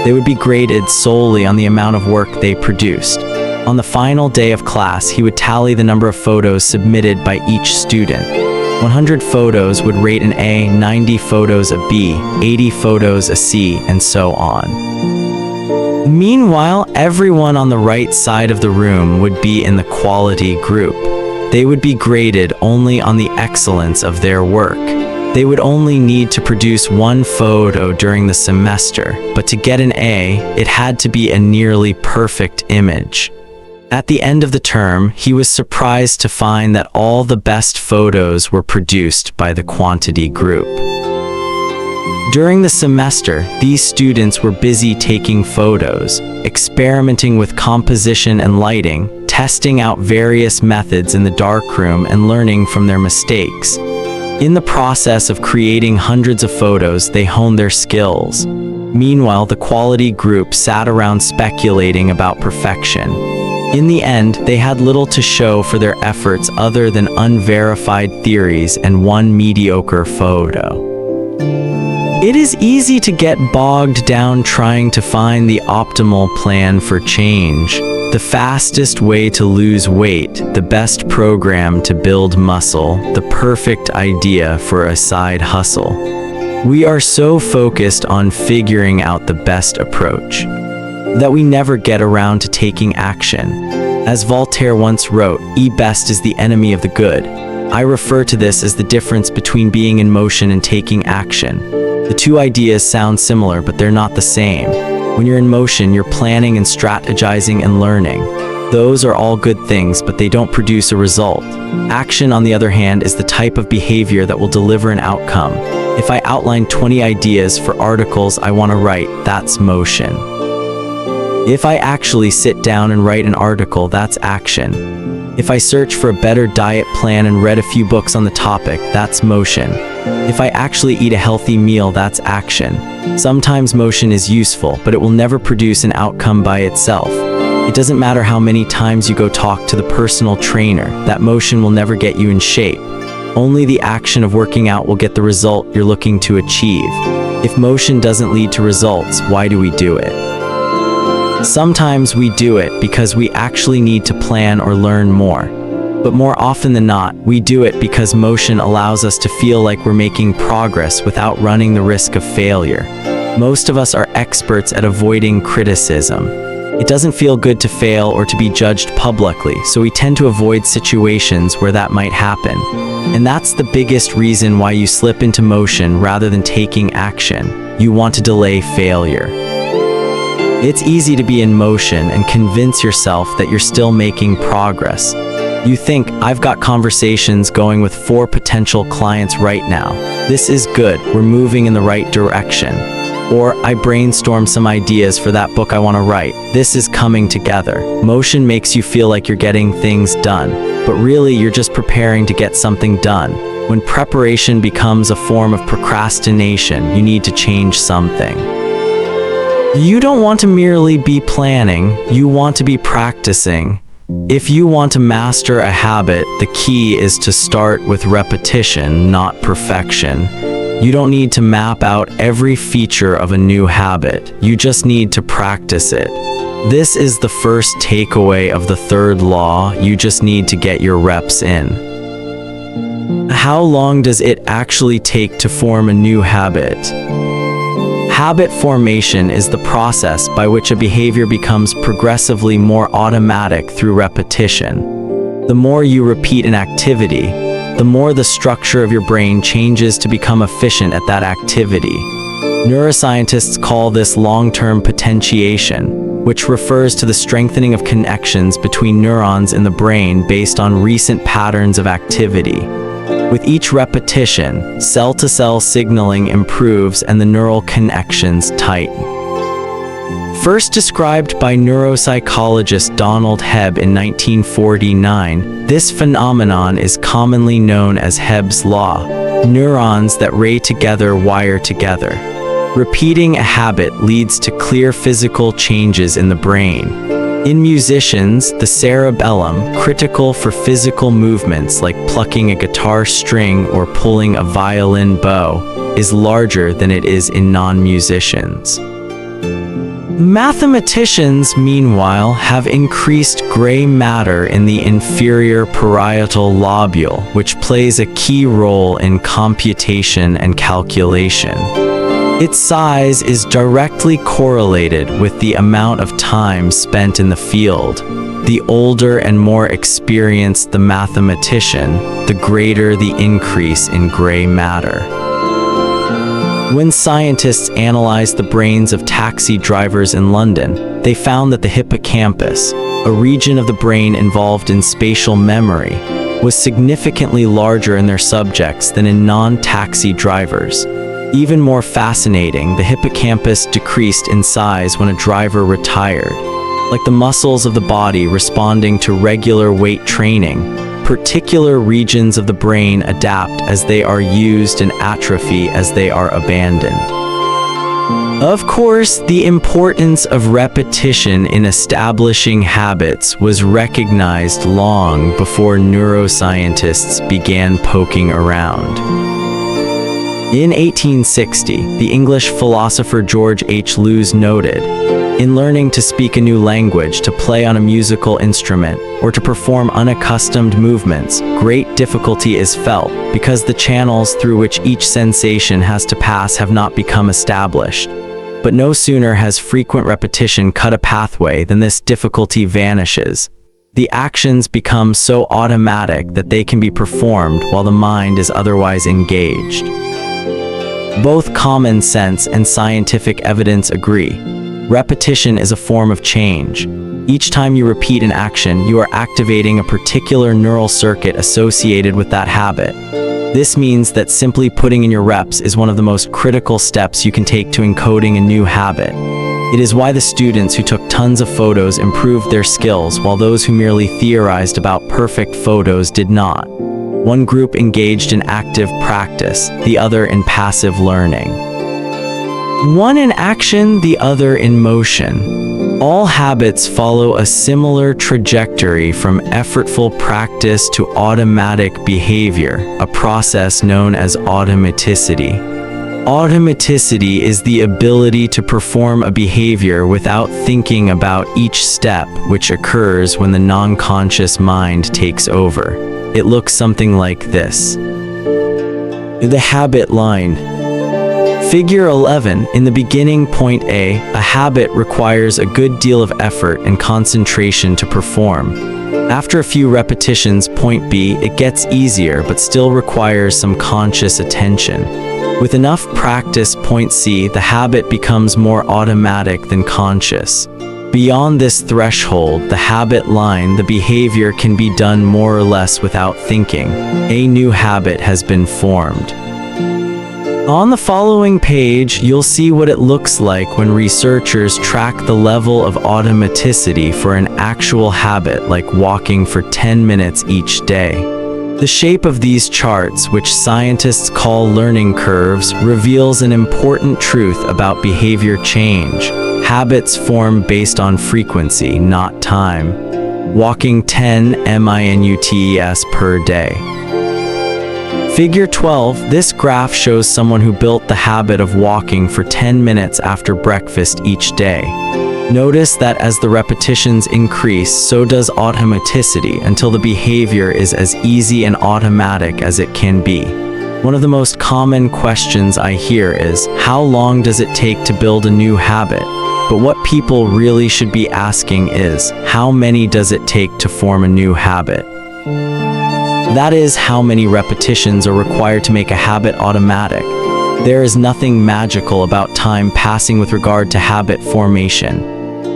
They would be graded solely on the amount of work they produced. On the final day of class, he would tally the number of photos submitted by each student. 100 photos would rate an A, 90 photos a B, 80 photos a C, and so on. Meanwhile, everyone on the right side of the room would be in the quality group. They would be graded only on the excellence of their work. They would only need to produce one photo during the semester, but to get an A, it had to be a nearly perfect image. At the end of the term, he was surprised to find that all the best photos were produced by the quantity group. During the semester, these students were busy taking photos, experimenting with composition and lighting, testing out various methods in the darkroom, and learning from their mistakes. In the process of creating hundreds of photos, they honed their skills. Meanwhile, the quality group sat around speculating about perfection. In the end, they had little to show for their efforts other than unverified theories and one mediocre photo. It is easy to get bogged down trying to find the optimal plan for change, the fastest way to lose weight, the best program to build muscle, the perfect idea for a side hustle. We are so focused on figuring out the best approach that we never get around to taking action. As Voltaire once wrote, "E best is the enemy of the good." I refer to this as the difference between being in motion and taking action. The two ideas sound similar, but they're not the same. When you're in motion, you're planning and strategizing and learning. Those are all good things, but they don't produce a result. Action, on the other hand, is the type of behavior that will deliver an outcome. If I outline 20 ideas for articles I want to write, that's motion. If I actually sit down and write an article, that's action. If I search for a better diet plan and read a few books on the topic, that's motion. If I actually eat a healthy meal, that's action. Sometimes motion is useful, but it will never produce an outcome by itself. It doesn't matter how many times you go talk to the personal trainer, that motion will never get you in shape. Only the action of working out will get the result you're looking to achieve. If motion doesn't lead to results, why do we do it? Sometimes we do it because we actually need to plan or learn more. But more often than not, we do it because motion allows us to feel like we're making progress without running the risk of failure. Most of us are experts at avoiding criticism. It doesn't feel good to fail or to be judged publicly, so we tend to avoid situations where that might happen. And that's the biggest reason why you slip into motion rather than taking action. You want to delay failure. It's easy to be in motion and convince yourself that you're still making progress. You think, I've got conversations going with 4 potential clients right now. This is good, we're moving in the right direction. Or, I brainstormed some ideas for that book I want to write. This is coming together. Motion makes you feel like you're getting things done, but really you're just preparing to get something done. When preparation becomes a form of procrastination, you need to change something. You don't want to merely be planning, you want to be practicing. If you want to master a habit, the key is to start with repetition, not perfection. You don't need to map out every feature of a new habit, you just need to practice it. This is the first takeaway of the third law, you just need to get your reps in. How long does it actually take to form a new habit? Habit formation is the process by which a behavior becomes progressively more automatic through repetition. The more you repeat an activity, the more the structure of your brain changes to become efficient at that activity. Neuroscientists call this long-term potentiation, which refers to the strengthening of connections between neurons in the brain based on recent patterns of activity. With each repetition, cell-to-cell signaling improves and the neural connections tighten. First described by neuropsychologist Donald Hebb in 1949, this phenomenon is commonly known as Hebb's Law. Neurons that ray together wire together. Repeating a habit leads to clear physical changes in the brain. In musicians, the cerebellum, critical for physical movements like plucking a guitar string or pulling a violin bow, is larger than it is in non-musicians. Mathematicians, meanwhile, have increased gray matter in the inferior parietal lobule, which plays a key role in computation and calculation. Its size is directly correlated with the amount of time spent in the field. The older and more experienced the mathematician, the greater the increase in gray matter. When scientists analyzed the brains of taxi drivers in London, they found that the hippocampus, a region of the brain involved in spatial memory, was significantly larger in their subjects than in non-taxi drivers. Even more fascinating, the hippocampus decreased in size when a driver retired. Like the muscles of the body responding to regular weight training, particular regions of the brain adapt as they are used and atrophy as they are abandoned. Of course, the importance of repetition in establishing habits was recognized long before neuroscientists began poking around. In 1860, the English philosopher George H. Lewes noted, "In learning to speak a new language, to play on a musical instrument, or to perform unaccustomed movements, great difficulty is felt, because the channels through which each sensation has to pass have not become established. But no sooner has frequent repetition cut a pathway than this difficulty vanishes. The actions become so automatic that they can be performed while the mind is otherwise engaged." Both common sense and scientific evidence agree. Repetition is a form of change. Each time you repeat an action, you are activating a particular neural circuit associated with that habit. This means that simply putting in your reps is one of the most critical steps you can take to encoding a new habit. It is why the students who took tons of photos improved their skills, while those who merely theorized about perfect photos did not. One group engaged in active practice, the other in passive learning. One in action, the other in motion. All habits follow a similar trajectory from effortful practice to automatic behavior, a process known as automaticity. Automaticity is the ability to perform a behavior without thinking about each step, which occurs when the non-conscious mind takes over. It looks something like this. The habit line. Figure 11, in the beginning point A habit requires a good deal of effort and concentration to perform. After a few repetitions, point B, it gets easier but still requires some conscious attention. With enough practice, point C, the habit becomes more automatic than conscious. Beyond this threshold, the habit line, the behavior can be done more or less without thinking. A new habit has been formed. On the following page, you'll see what it looks like when researchers track the level of automaticity for an actual habit like walking for 10 minutes each day. The shape of these charts, which scientists call learning curves, reveals an important truth about behavior change. Habits form based on frequency, not time. Walking 10 minutes per day. Figure 12, this graph shows someone who built the habit of walking for 10 minutes after breakfast each day. Notice that as the repetitions increase, so does automaticity until the behavior is as easy and automatic as it can be. One of the most common questions I hear is, how long does it take to build a new habit? But what people really should be asking is, how many does it take to form a new habit? That is, how many repetitions are required to make a habit automatic. There is nothing magical about time passing with regard to habit formation.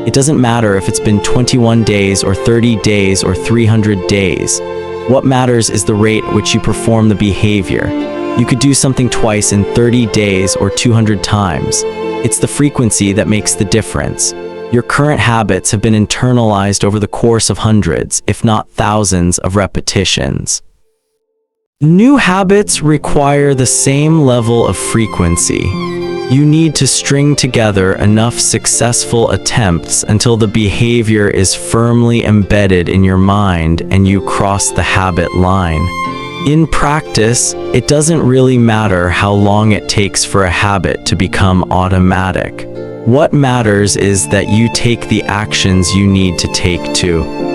It doesn't matter if it's been 21 days or 30 days or 300 days. What matters is the rate at which you perform the behavior. You could do something twice in 30 days or 200 times. It's the frequency that makes the difference. Your current habits have been internalized over the course of hundreds, if not thousands, of repetitions. New habits require the same level of frequency. You need to string together enough successful attempts until the behavior is firmly embedded in your mind and you cross the habit line. In practice, it doesn't really matter how long it takes for a habit to become automatic. What matters is that you take the actions you need to take to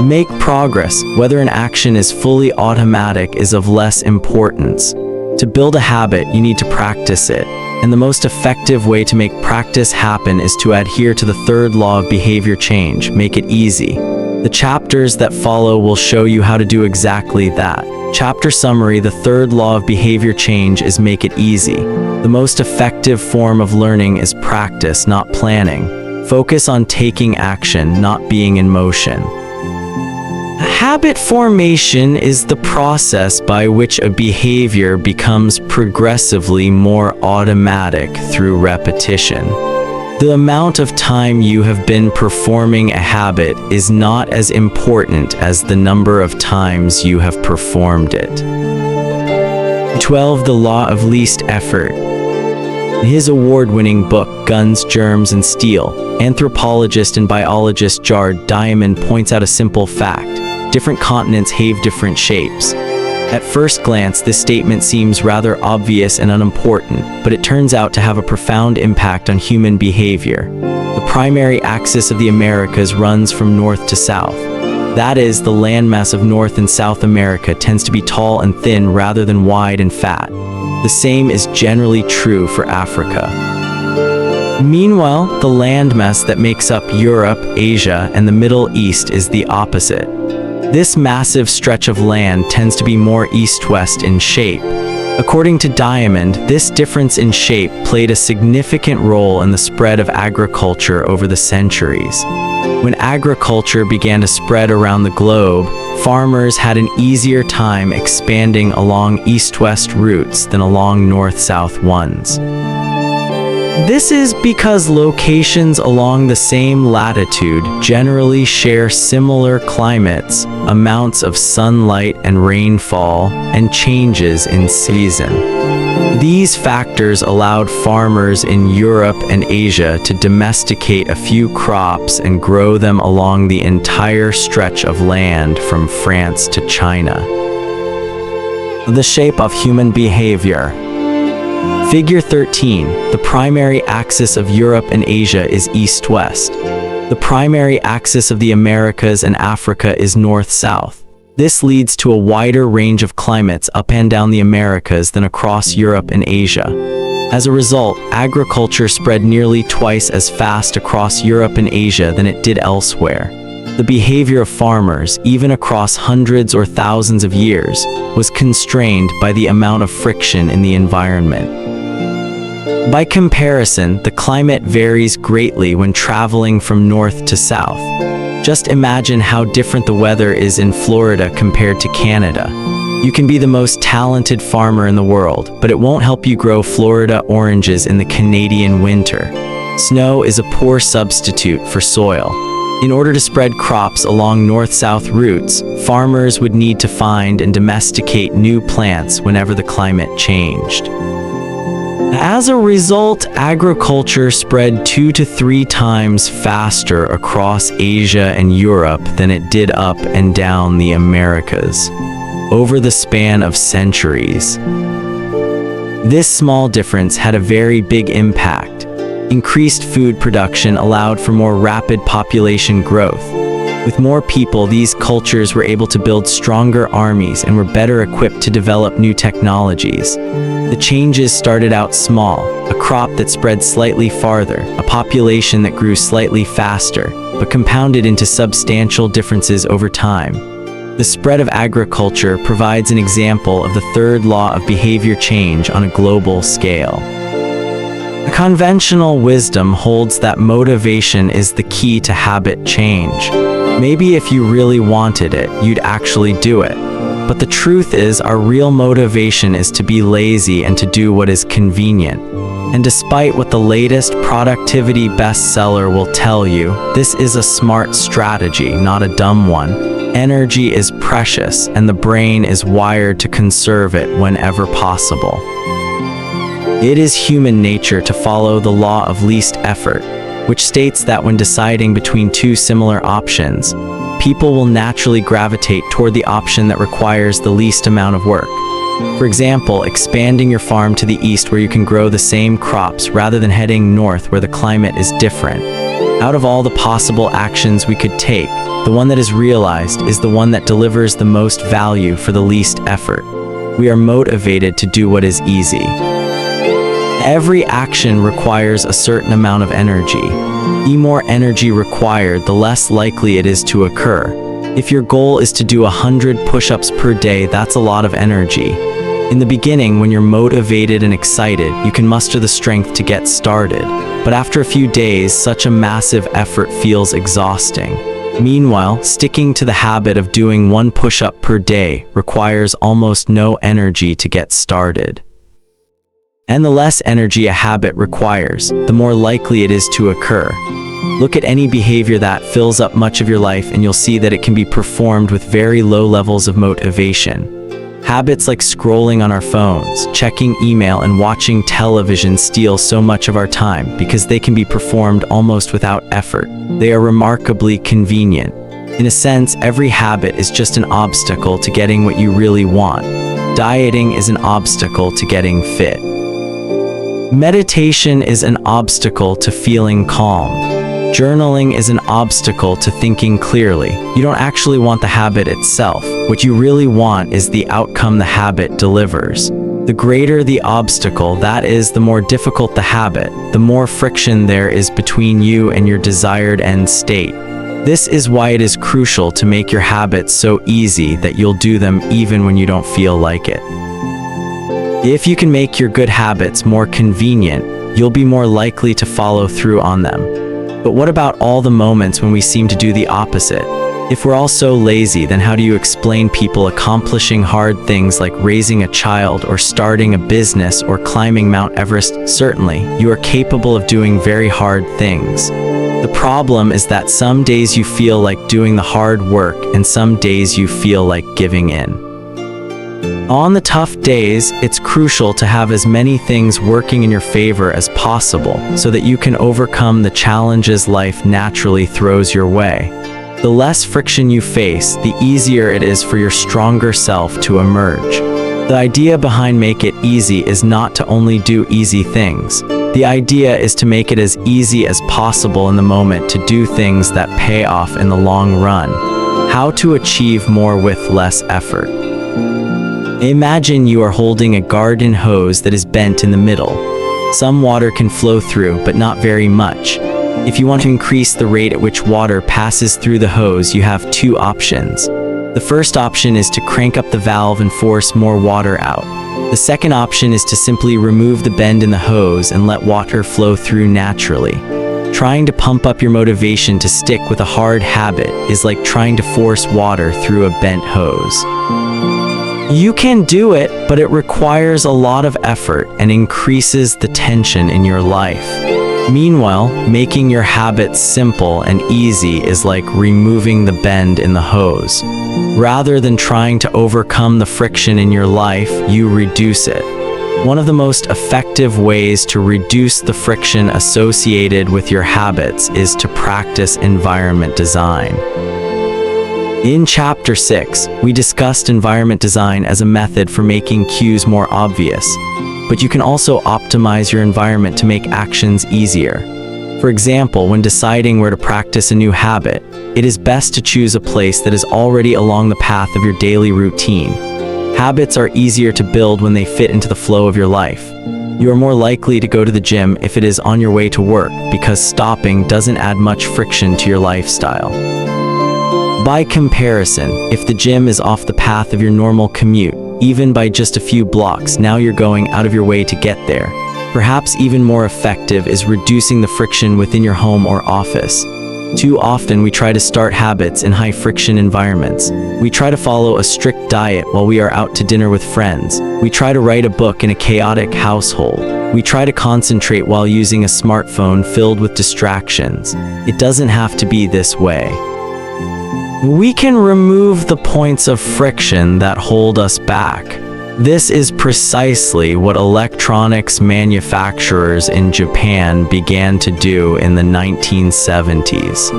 make progress. Whether an action is fully automatic is of less importance. To build a habit, you need to practice it. And the most effective way to make practice happen is to adhere to the third law of behavior change. Make it easy. The chapters that follow will show you how to do exactly that. Chapter summary: the third law of behavior change is make it easy. The most effective form of learning is practice, not planning. Focus on taking action, not being in motion. Habit formation is the process by which a behavior becomes progressively more automatic through repetition. The amount of time you have been performing a habit is not as important as the number of times you have performed it. 12. The Law of Least Effort. In his award-winning book, Guns, Germs, and Steel, anthropologist and biologist Jared Diamond points out a simple fact: different continents have different shapes. At first glance, this statement seems rather obvious and unimportant, but it turns out to have a profound impact on human behavior. The primary axis of the Americas runs from north to south. That is, the landmass of North and South America tends to be tall and thin rather than wide and fat. The same is generally true for Africa. Meanwhile, the landmass that makes up Europe, Asia, and the Middle East is the opposite. This massive stretch of land tends to be more east-west in shape. According to Diamond, this difference in shape played a significant role in the spread of agriculture over the centuries. When agriculture began to spread around the globe, farmers had an easier time expanding along east-west routes than along north-south ones. This is because locations along the same latitude generally share similar climates, amounts of sunlight and rainfall, and changes in season. These factors allowed farmers in Europe and Asia to domesticate a few crops and grow them along the entire stretch of land from France to China. The shape of human behavior. Figure 13. The primary axis of Europe and Asia is east-west. The primary axis of the Americas and Africa is north-south. This leads to a wider range of climates up and down the Americas than across Europe and Asia. As a result, agriculture spread nearly twice as fast across Europe and Asia than it did elsewhere. The behavior of farmers, even across hundreds or thousands of years, was constrained by the amount of friction in the environment. By comparison, the climate varies greatly when traveling from north to south. Just imagine how different the weather is in Florida compared to Canada. You can be the most talented farmer in the world, but it won't help you grow Florida oranges in the Canadian winter. Snow is a poor substitute for soil. In order to spread crops along north-south routes, farmers would need to find and domesticate new plants whenever the climate changed. As a result, agriculture spread 2 to 3 times faster across Asia and Europe than it did up and down the Americas, over the span of centuries. This small difference had a very big impact. Increased food production allowed for more rapid population growth. With more people, these cultures were able to build stronger armies and were better equipped to develop new technologies. The changes started out small: a crop that spread slightly farther, a population that grew slightly faster, but compounded into substantial differences over time. The spread of agriculture provides an example of the third law of behavior change on a global scale. Conventional wisdom holds that motivation is the key to habit change. Maybe if you really wanted it, you'd actually do it. But the truth is, our real motivation is to be lazy and to do what is convenient. And despite what the latest productivity bestseller will tell you, this is a smart strategy, not a dumb one. Energy is precious, and the brain is wired to conserve it whenever possible. It is human nature to follow the law of least effort, which states that when deciding between two similar options, people will naturally gravitate toward the option that requires the least amount of work. For example, expanding your farm to the east where you can grow the same crops rather than heading north where the climate is different. Out of all the possible actions we could take, the one that is realized is the one that delivers the most value for the least effort. We are motivated to do what is easy. Every action requires a certain amount of energy. The more energy required, the less likely it is to occur. If your goal is to do 100 push-ups per day, that's a lot of energy. In the beginning, when you're motivated and excited, you can muster the strength to get started. But after a few days, such a massive effort feels exhausting. Meanwhile, sticking to the habit of doing 1 push-up per day requires almost no energy to get started. And the less energy a habit requires, the more likely it is to occur. Look at any behavior that fills up much of your life and you'll see that it can be performed with very low levels of motivation. Habits like scrolling on our phones, checking email, and watching television steal so much of our time because they can be performed almost without effort. They are remarkably convenient. In a sense, every habit is just an obstacle to getting what you really want. Dieting is an obstacle to getting fit. Meditation is an obstacle to feeling calm. Journaling is an obstacle to thinking clearly. You don't actually want the habit itself. What you really want is the outcome the habit delivers. The greater the obstacle, that is, the more difficult the habit, the more friction there is between you and your desired end state. This is why it is crucial to make your habits so easy that you'll do them even when you don't feel like it. If you can make your good habits more convenient, you'll be more likely to follow through on them. But what about all the moments when we seem to do the opposite? If we're all so lazy, then how do you explain people accomplishing hard things like raising a child or starting a business or climbing Mount Everest? Certainly, you are capable of doing very hard things. The problem is that some days you feel like doing the hard work and some days you feel like giving in. On the tough days, it's crucial to have as many things working in your favor as possible so that you can overcome the challenges life naturally throws your way. The less friction you face, the easier it is for your stronger self to emerge. The idea behind Make It Easy is not to only do easy things. The idea is to make it as easy as possible in the moment to do things that pay off in the long run. How to achieve more with less effort. Imagine you are holding a garden hose that is bent in the middle. Some water can flow through, but not very much. If you want to increase the rate at which water passes through the hose, you have 2 options. The first option is to crank up the valve and force more water out. The second option is to simply remove the bend in the hose and let water flow through naturally. Trying to pump up your motivation to stick with a hard habit is like trying to force water through a bent hose. You can do it, but it requires a lot of effort and increases the tension in your life. Meanwhile, making your habits simple and easy is like removing the bend in the hose. Rather than trying to overcome the friction in your life, you reduce it. One of the most effective ways to reduce the friction associated with your habits is to practice environment design. In Chapter 6, we discussed environment design as a method for making cues more obvious, but you can also optimize your environment to make actions easier. For example, when deciding where to practice a new habit, it is best to choose a place that is already along the path of your daily routine. Habits are easier to build when they fit into the flow of your life. You are more likely to go to the gym if it is on your way to work because stopping doesn't add much friction to your lifestyle. By comparison, if the gym is off the path of your normal commute, even by just a few blocks, now you're going out of your way to get there. Perhaps even more effective is reducing the friction within your home or office. Too often we try to start habits in high-friction environments. We try to follow a strict diet while we are out to dinner with friends. We try to write a book in a chaotic household. We try to concentrate while using a smartphone filled with distractions. It doesn't have to be this way. We can remove the points of friction that hold us back. This is precisely what electronics manufacturers in Japan began to do in the 1970s.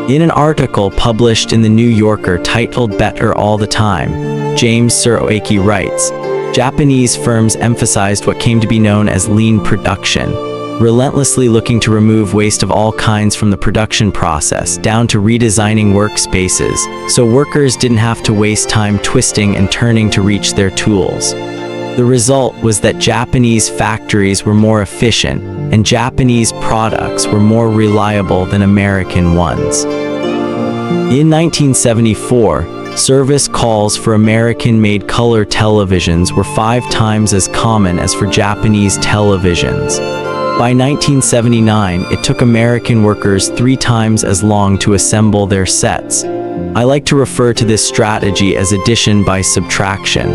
In an article published in the New Yorker titled "Better All the Time," James Suroaki writes, Japanese firms emphasized what came to be known as lean production, relentlessly looking to remove waste of all kinds from the production process, down to redesigning workspaces, so workers didn't have to waste time twisting and turning to reach their tools. The result was that Japanese factories were more efficient, and Japanese products were more reliable than American ones. In 1974, service calls for American-made color televisions were 5 times as common as for Japanese televisions. By 1979, it took American workers 3 times as long to assemble their sets. I like to refer to this strategy as addition by subtraction.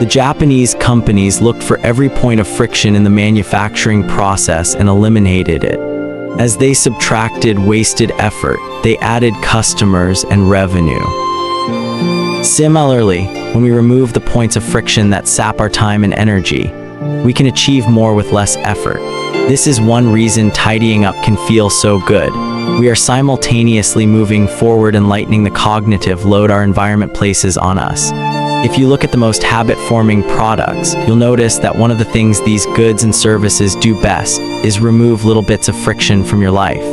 The Japanese companies looked for every point of friction in the manufacturing process and eliminated it. As they subtracted wasted effort, they added customers and revenue. Similarly, when we remove the points of friction that sap our time and energy, we can achieve more with less effort. This is one reason tidying up can feel so good. We are simultaneously moving forward and lightening the cognitive load our environment places on us. If you look at the most habit-forming products, you'll notice that one of the things these goods and services do best is remove little bits of friction from your life.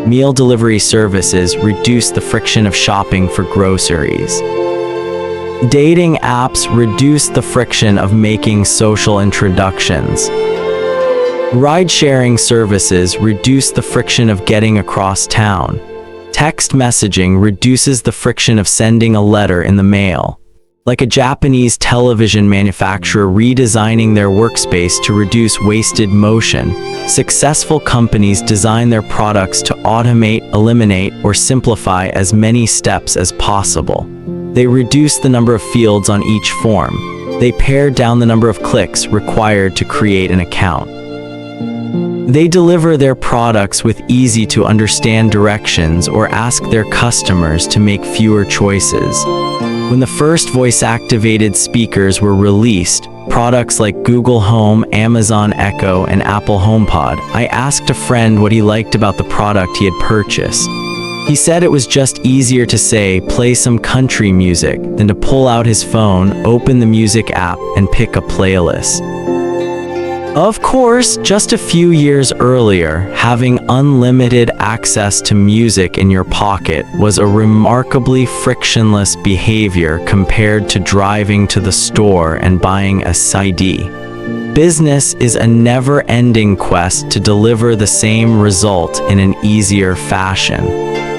Meal delivery services reduce the friction of shopping for groceries. Dating apps reduce the friction of making social introductions. Ride-sharing services reduce the friction of getting across town. Text messaging reduces the friction of sending a letter in the mail. Like a Japanese television manufacturer redesigning their workspace to reduce wasted motion, successful companies design their products to automate, eliminate, or simplify as many steps as possible. They reduce the number of fields on each form. They pare down the number of clicks required to create an account. They deliver their products with easy-to-understand directions or ask their customers to make fewer choices. When the first voice-activated speakers were released, products like Google Home, Amazon Echo, and Apple HomePod, I asked a friend what he liked about the product he had purchased. He said it was just easier to say, "Play some country music," than to pull out his phone, open the music app, and pick a playlist. Of course, just a few years earlier, having unlimited access to music in your pocket was a remarkably frictionless behavior compared to driving to the store and buying a CD. Business is a never-ending quest to deliver the same result in an easier fashion.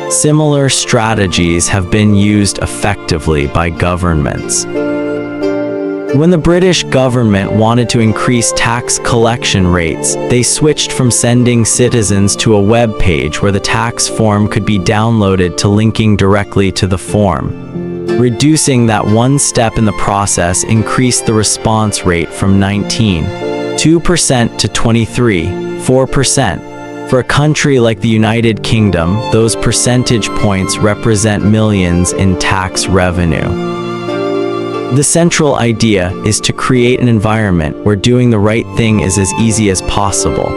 Similar strategies have been used effectively by governments. When the British government wanted to increase tax collection rates, they switched from sending citizens to a web page where the tax form could be downloaded to linking directly to the form. Reducing that one step in the process increased the response rate from 19.2% to 23.4%. For a country like the United Kingdom, those percentage points represent millions in tax revenue. The central idea is to create an environment where doing the right thing is as easy as possible.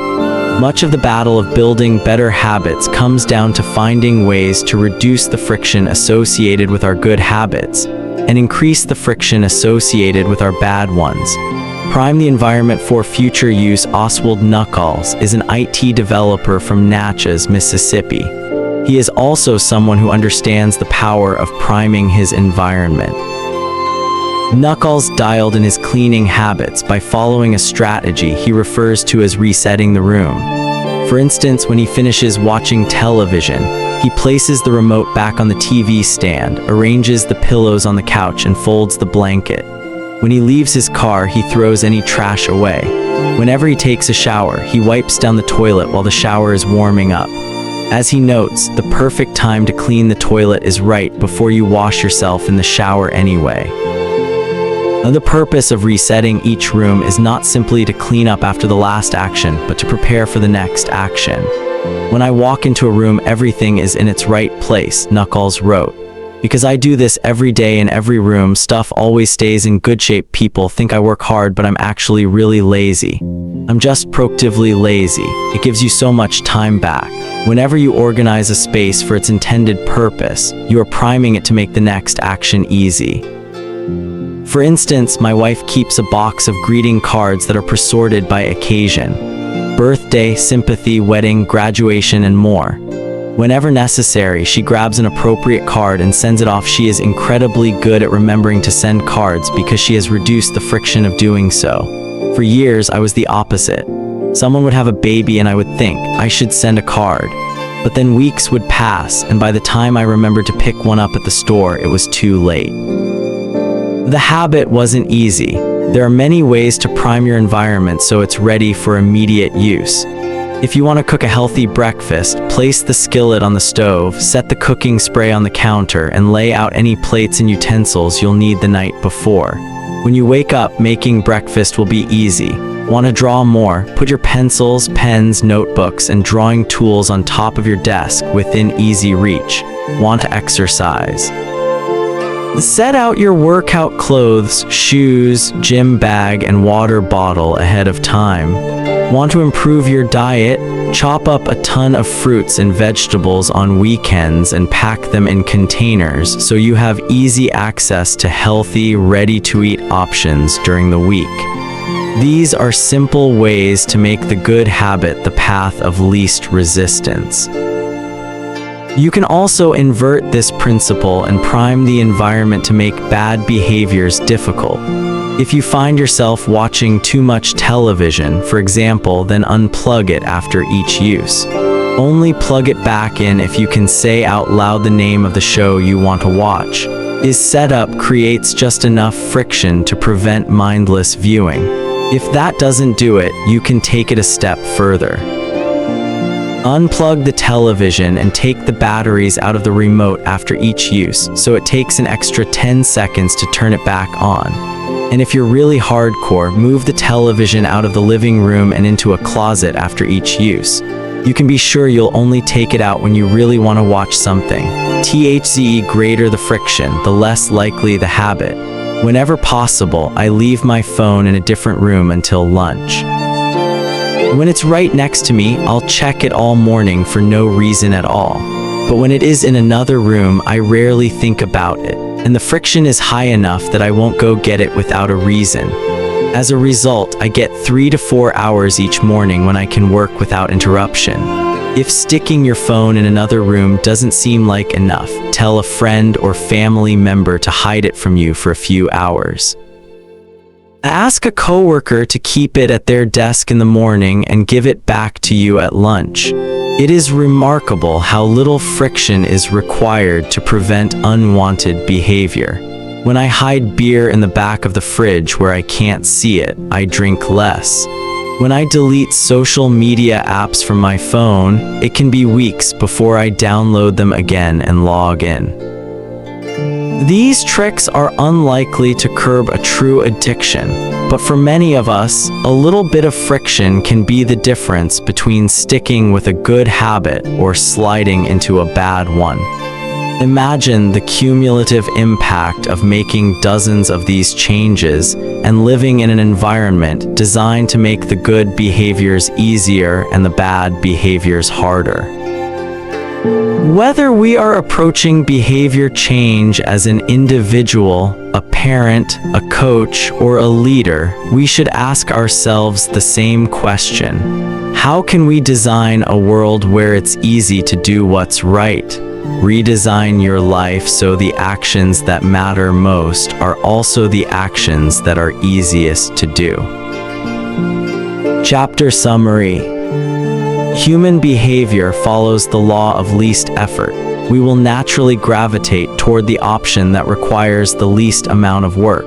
Much of the battle of building better habits comes down to finding ways to reduce the friction associated with our good habits and increase the friction associated with our bad ones. Prime the environment for future use. Oswald Knuckles is an IT developer from Natchez, Mississippi. He is also someone who understands the power of priming his environment. Knuckles dialed in his cleaning habits by following a strategy he refers to as resetting the room. For instance, when he finishes watching television, he places the remote back on the TV stand, arranges the pillows on the couch, and folds the blanket. When he leaves his car, he throws any trash away. Whenever he takes a shower, he wipes down the toilet while the shower is warming up. As he notes, the perfect time to clean the toilet is right before you wash yourself in the shower anyway. The purpose of resetting each room is not simply to clean up after the last action, but to prepare for the next action. When I walk into a room, everything is in its right place, Knuckles wrote. Because I do this every day in every room, stuff always stays in good shape. People think I work hard, but I'm actually really lazy. I'm just proactively lazy. It gives you so much time back. Whenever you organize a space for its intended purpose, you are priming it to make the next action easy. For instance, my wife keeps a box of greeting cards that are presorted by occasion: birthday, sympathy, wedding, graduation, and more. Whenever necessary, she grabs an appropriate card and sends it off. She is incredibly good at remembering to send cards because she has reduced the friction of doing so. For years, I was the opposite. Someone would have a baby and I would think, I should send a card. But then weeks would pass, and by the time I remembered to pick one up at the store, it was too late. The habit wasn't easy. There are many ways to prime your environment so it's ready for immediate use. If you want to cook a healthy breakfast, place the skillet on the stove, set the cooking spray on the counter, and lay out any plates and utensils you'll need the night before. When you wake up, making breakfast will be easy. Want to draw more? Put your pencils, pens, notebooks, and drawing tools on top of your desk within easy reach. Want to exercise? Set out your workout clothes, shoes, gym bag, and water bottle ahead of time. Want to improve your diet? Chop up a ton of fruits and vegetables on weekends and pack them in containers so you have easy access to healthy, ready-to-eat options during the week. These are simple ways to make the good habit the path of least resistance. You can also invert this principle and prime the environment to make bad behaviors difficult. If you find yourself watching too much television, for example, then unplug it after each use. Only plug it back in if you can say out loud the name of the show you want to watch. This setup creates just enough friction to prevent mindless viewing. If that doesn't do it, you can take it a step further. Unplug the television and take the batteries out of the remote after each use, so it takes an extra 10 seconds to turn it back on. And if you're really hardcore, move the television out of the living room and into a closet after each use. You can be sure you'll only take it out when you really want to watch something. The greater the friction, the less likely the habit. Whenever possible, I leave my phone in a different room until lunch. When it's right next to me, I'll check it all morning for no reason at all. But when it is in another room, I rarely think about it, and the friction is high enough that I won't go get it without a reason. As a result, I get 3 to 4 hours each morning when I can work without interruption. If sticking your phone in another room doesn't seem like enough, tell a friend or family member to hide it from you for a few hours. Ask a coworker to keep it at their desk in the morning and give it back to you at lunch. It is remarkable how little friction is required to prevent unwanted behavior. When I hide beer in the back of the fridge where I can't see it, I drink less. When I delete social media apps from my phone, it can be weeks before I download them again and log in. These tricks are unlikely to curb a true addiction, but for many of us, a little bit of friction can be the difference between sticking with a good habit or sliding into a bad one. Imagine the cumulative impact of making dozens of these changes and living in an environment designed to make the good behaviors easier and the bad behaviors harder. Whether we are approaching behavior change as an individual, a parent, a coach, or a leader, we should ask ourselves the same question. How can we design a world where it's easy to do what's right? Redesign your life so the actions that matter most are also the actions that are easiest to do. Chapter Summary. Human behavior follows the law of least effort. We will naturally gravitate toward the option that requires the least amount of work.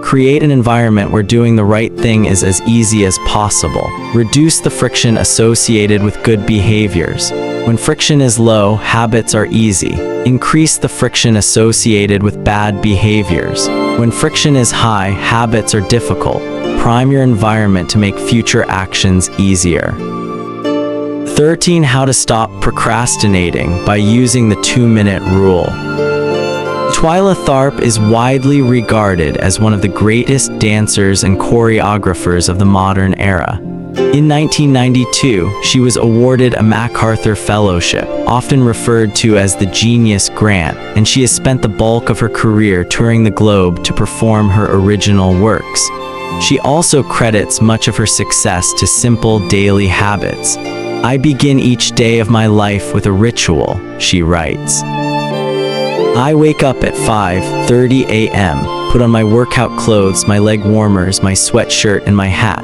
Create an environment where doing the right thing is as easy as possible. Reduce the friction associated with good behaviors. When friction is low, habits are easy. Increase the friction associated with bad behaviors. When friction is high, habits are difficult. Prime your environment to make future actions easier. 13. How to stop procrastinating by using the 2-minute rule. Twyla Tharp is widely regarded as one of the greatest dancers and choreographers of the modern era. In 1992, she was awarded a MacArthur Fellowship, often referred to as the Genius Grant, and she has spent the bulk of her career touring the globe to perform her original works. She also credits much of her success to simple daily habits. "I begin each day of my life with a ritual," she writes. "I wake up at 5:30 a.m., put on my workout clothes, my leg warmers, my sweatshirt, and my hat.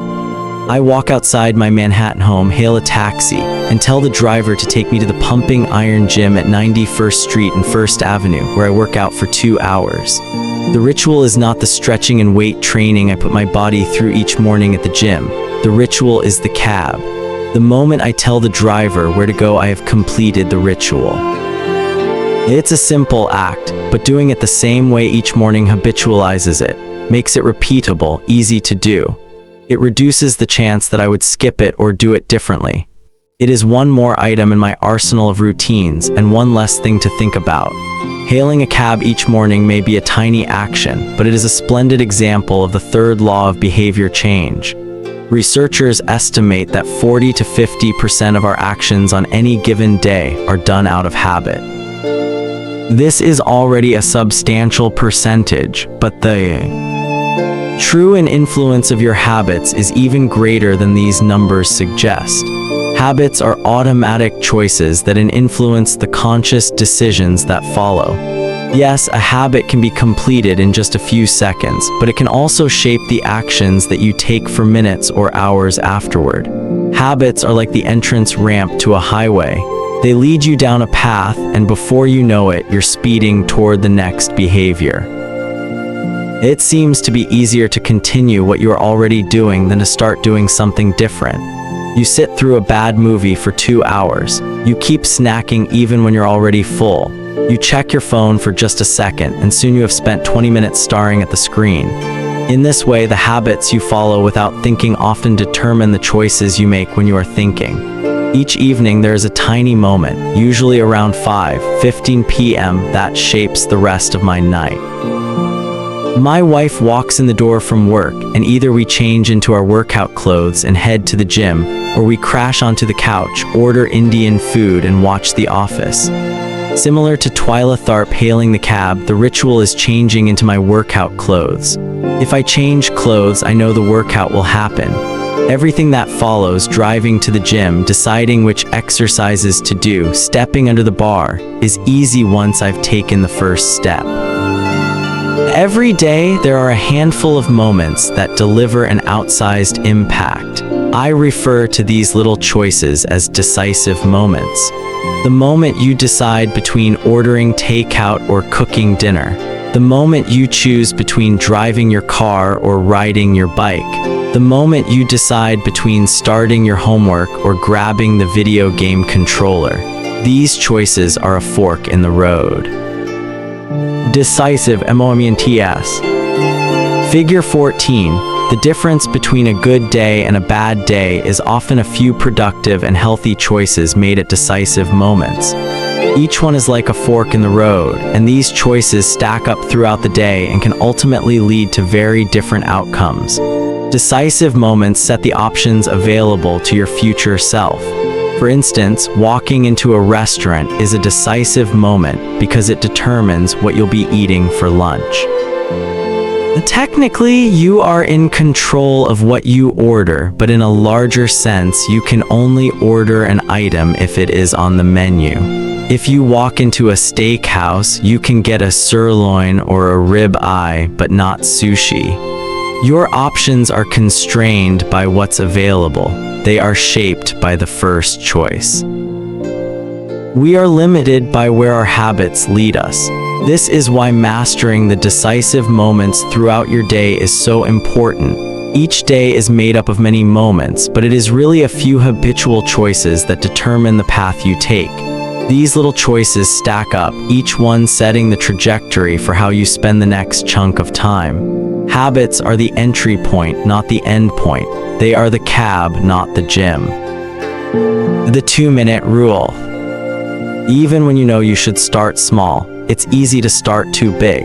I walk outside my Manhattan home, hail a taxi, and tell the driver to take me to the Pumping Iron Gym at 91st Street and 1st Avenue, where I work out for 2 hours. The ritual is not the stretching and weight training I put my body through each morning at the gym. The ritual is the cab. The moment I tell the driver where to go, I have completed the ritual." It's a simple act, but doing it the same way each morning habitualizes it, makes it repeatable, easy to do. It reduces the chance that I would skip it or do it differently. It is one more item in my arsenal of routines and one less thing to think about. Hailing a cab each morning may be a tiny action, but it is a splendid example of the third law of behavior change. Researchers estimate that 40 to 50% of our actions on any given day are done out of habit. This is already a substantial percentage, but the true influence of your habits is even greater than these numbers suggest. Habits are automatic choices that influence the conscious decisions that follow. Yes, a habit can be completed in just a few seconds, but it can also shape the actions that you take for minutes or hours afterward. Habits are like the entrance ramp to a highway. They lead you down a path, and before you know it, you're speeding toward the next behavior. It seems to be easier to continue what you are already doing than to start doing something different. You sit through a bad movie for 2 hours. You keep snacking even when you're already full. You check your phone for just a second, and soon you have spent 20 minutes staring at the screen. In this way, the habits you follow without thinking often determine the choices you make when you are thinking. Each evening there is a tiny moment, usually around 5:15 p.m., that shapes the rest of my night. My wife walks in the door from work, and either we change into our workout clothes and head to the gym, or we crash onto the couch, order Indian food, and watch The Office. Similar to Twyla Tharp hailing the cab, the ritual is changing into my workout clothes. If I change clothes, I know the workout will happen. Everything that follows, driving to the gym, deciding which exercises to do, stepping under the bar, is easy once I've taken the first step. Every day, there are a handful of moments that deliver an outsized impact. I refer to these little choices as decisive moments. The moment you decide between ordering takeout or cooking dinner. The moment you choose between driving your car or riding your bike. The moment you decide between starting your homework or grabbing the video game controller. These choices are a fork in the road. Decisive moments. Figure 14. The difference between a good day and a bad day is often a few productive and healthy choices made at decisive moments. Each one is like a fork in the road, and these choices stack up throughout the day and can ultimately lead to very different outcomes. Decisive moments set the options available to your future self. For instance, walking into a restaurant is a decisive moment because it determines what you'll be eating for lunch. Technically, you are in control of what you order, but in a larger sense, you can only order an item if it is on the menu. If you walk into a steakhouse, you can get a sirloin or a rib eye, but not sushi. Your options are constrained by what's available. They are shaped by the first choice. We are limited by where our habits lead us. This is why mastering the decisive moments throughout your day is so important. Each day is made up of many moments, but it is really a few habitual choices that determine the path you take. These little choices stack up, each one setting the trajectory for how you spend the next chunk of time. Habits are the entry point, not the end point. They are the cab, not the gym. The 2-minute rule. Even when you know you should start small, it's easy to start too big.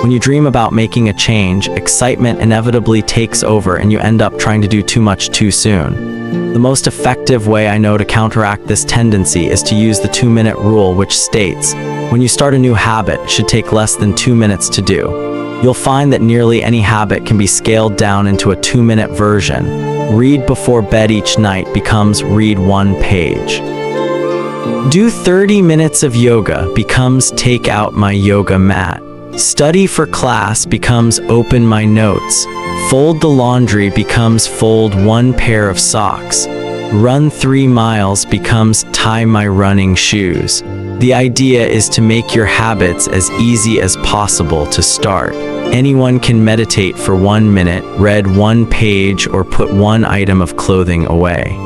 When you dream about making a change, excitement inevitably takes over and you end up trying to do too much too soon. The most effective way I know to counteract this tendency is to use the 2-minute rule, which states, when you start a new habit, it should take less than 2 minutes to do. You'll find that nearly any habit can be scaled down into a 2-minute version. Read before bed each night becomes read 1 page. Do 30 minutes of yoga becomes take out my yoga mat. Study for class becomes open my notes. Fold the laundry becomes fold 1 pair of socks. Run 3 miles becomes tie my running shoes. The idea is to make your habits as easy as possible to start. Anyone can meditate for 1 minute, read 1 page, or put 1 item of clothing away.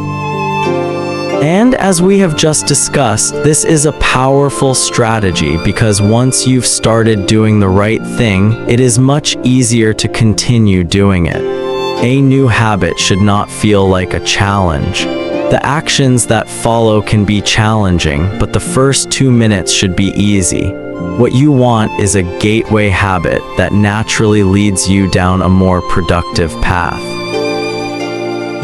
And as we have just discussed, this is a powerful strategy because once you've started doing the right thing, it is much easier to continue doing it. A new habit should not feel like a challenge. The actions that follow can be challenging, but the first 2 minutes should be easy. What you want is a gateway habit that naturally leads you down a more productive path.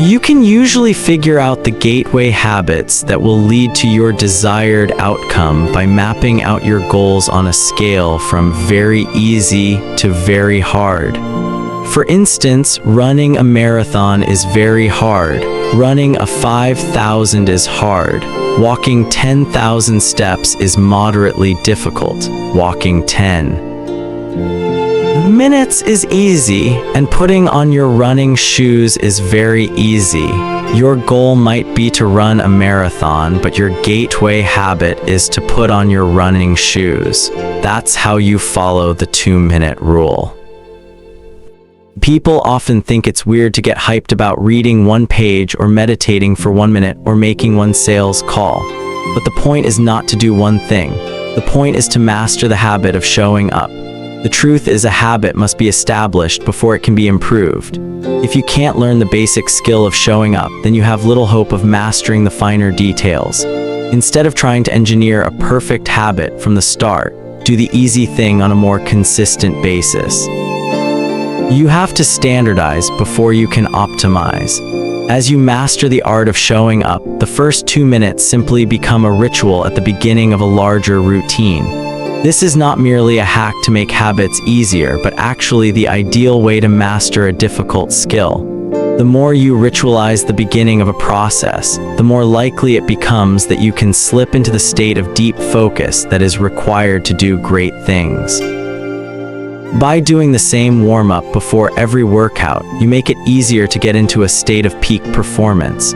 You can usually figure out the gateway habits that will lead to your desired outcome by mapping out your goals on a scale from very easy to very hard. For instance, running a marathon is very hard. Running a 5,000 is hard. Walking 10,000 steps is moderately difficult. Walking 10 minutes is easy, and putting on your running shoes is very easy. Your goal might be to run a marathon, but your gateway habit is to put on your running shoes. That's how you follow the 2-minute rule. People often think it's weird to get hyped about reading 1 page or meditating for 1 minute or making 1 sales call. But the point is not to do one thing. The point is to master the habit of showing up. The truth is a habit must be established before it can be improved. If you can't learn the basic skill of showing up, then you have little hope of mastering the finer details. Instead of trying to engineer a perfect habit from the start, do the easy thing on a more consistent basis. You have to standardize before you can optimize. As you master the art of showing up, the first 2 minutes simply become a ritual at the beginning of a larger routine. This is not merely a hack to make habits easier, but actually the ideal way to master a difficult skill. The more you ritualize the beginning of a process, the more likely it becomes that you can slip into the state of deep focus that is required to do great things. By doing the same warm-up before every workout, you make it easier to get into a state of peak performance.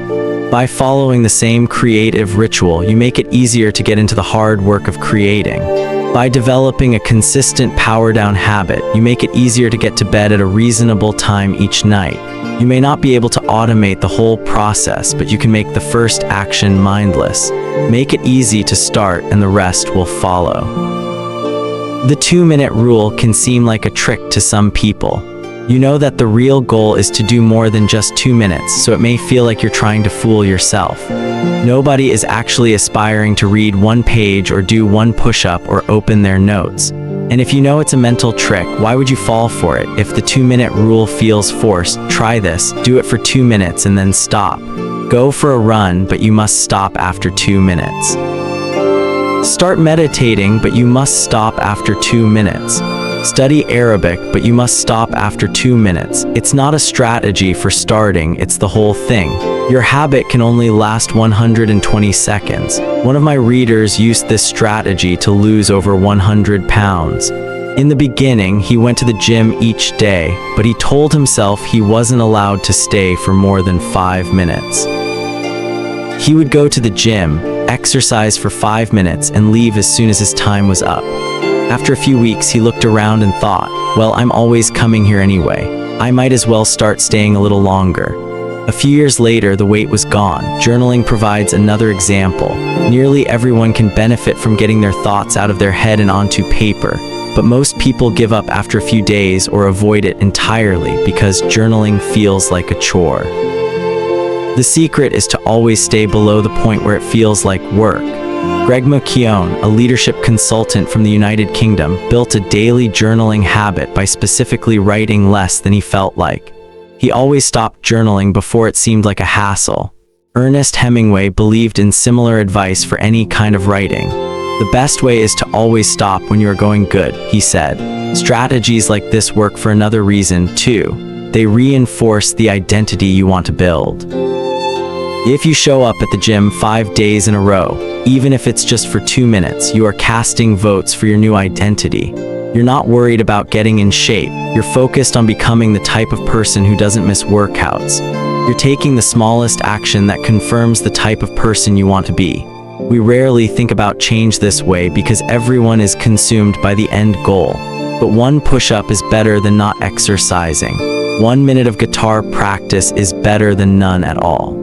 By following the same creative ritual, you make it easier to get into the hard work of creating. By developing a consistent power-down habit, you make it easier to get to bed at a reasonable time each night. You may not be able to automate the whole process, but you can make the first action mindless. Make it easy to start, and the rest will follow. The 2-minute rule can seem like a trick to some people. You know that the real goal is to do more than just 2 minutes, so it may feel like you're trying to fool yourself. Nobody is actually aspiring to read 1 page or do 1 push-up or open their notes. And if you know it's a mental trick, why would you fall for it? If the 2-minute rule feels forced, try this. Do it for 2 minutes and then stop. Go for a run, but you must stop after 2 minutes. Start meditating, but you must stop after 2 minutes. Study Arabic, but you must stop after 2 minutes. It's not a strategy for starting, it's the whole thing. Your habit can only last 120 seconds. One of my readers used this strategy to lose over 100 pounds. In the beginning, he went to the gym each day, but he told himself he wasn't allowed to stay for more than 5 minutes. He would go to the gym, exercise for 5 minutes, and leave as soon as his time was up. After a few weeks, he looked around and thought, well, I'm always coming here anyway. I might as well start staying a little longer. A few years later, the weight was gone. Journaling provides another example. Nearly everyone can benefit from getting their thoughts out of their head and onto paper, but most people give up after a few days or avoid it entirely because journaling feels like a chore. The secret is to always stay below the point where it feels like work. Greg McKeown, a leadership consultant from the United Kingdom, built a daily journaling habit by specifically writing less than he felt like. He always stopped journaling before it seemed like a hassle. Ernest Hemingway believed in similar advice for any kind of writing. The best way is to always stop when you are going good, he said. Strategies like this work for another reason, too. They reinforce the identity you want to build. If you show up at the gym 5 days in a row, even if it's just for 2 minutes, you are casting votes for your new identity. You're not worried about getting in shape. You're focused on becoming the type of person who doesn't miss workouts. You're taking the smallest action that confirms the type of person you want to be. We rarely think about change this way because everyone is consumed by the end goal. But one push-up is better than not exercising. 1 minute of guitar practice is better than none at all.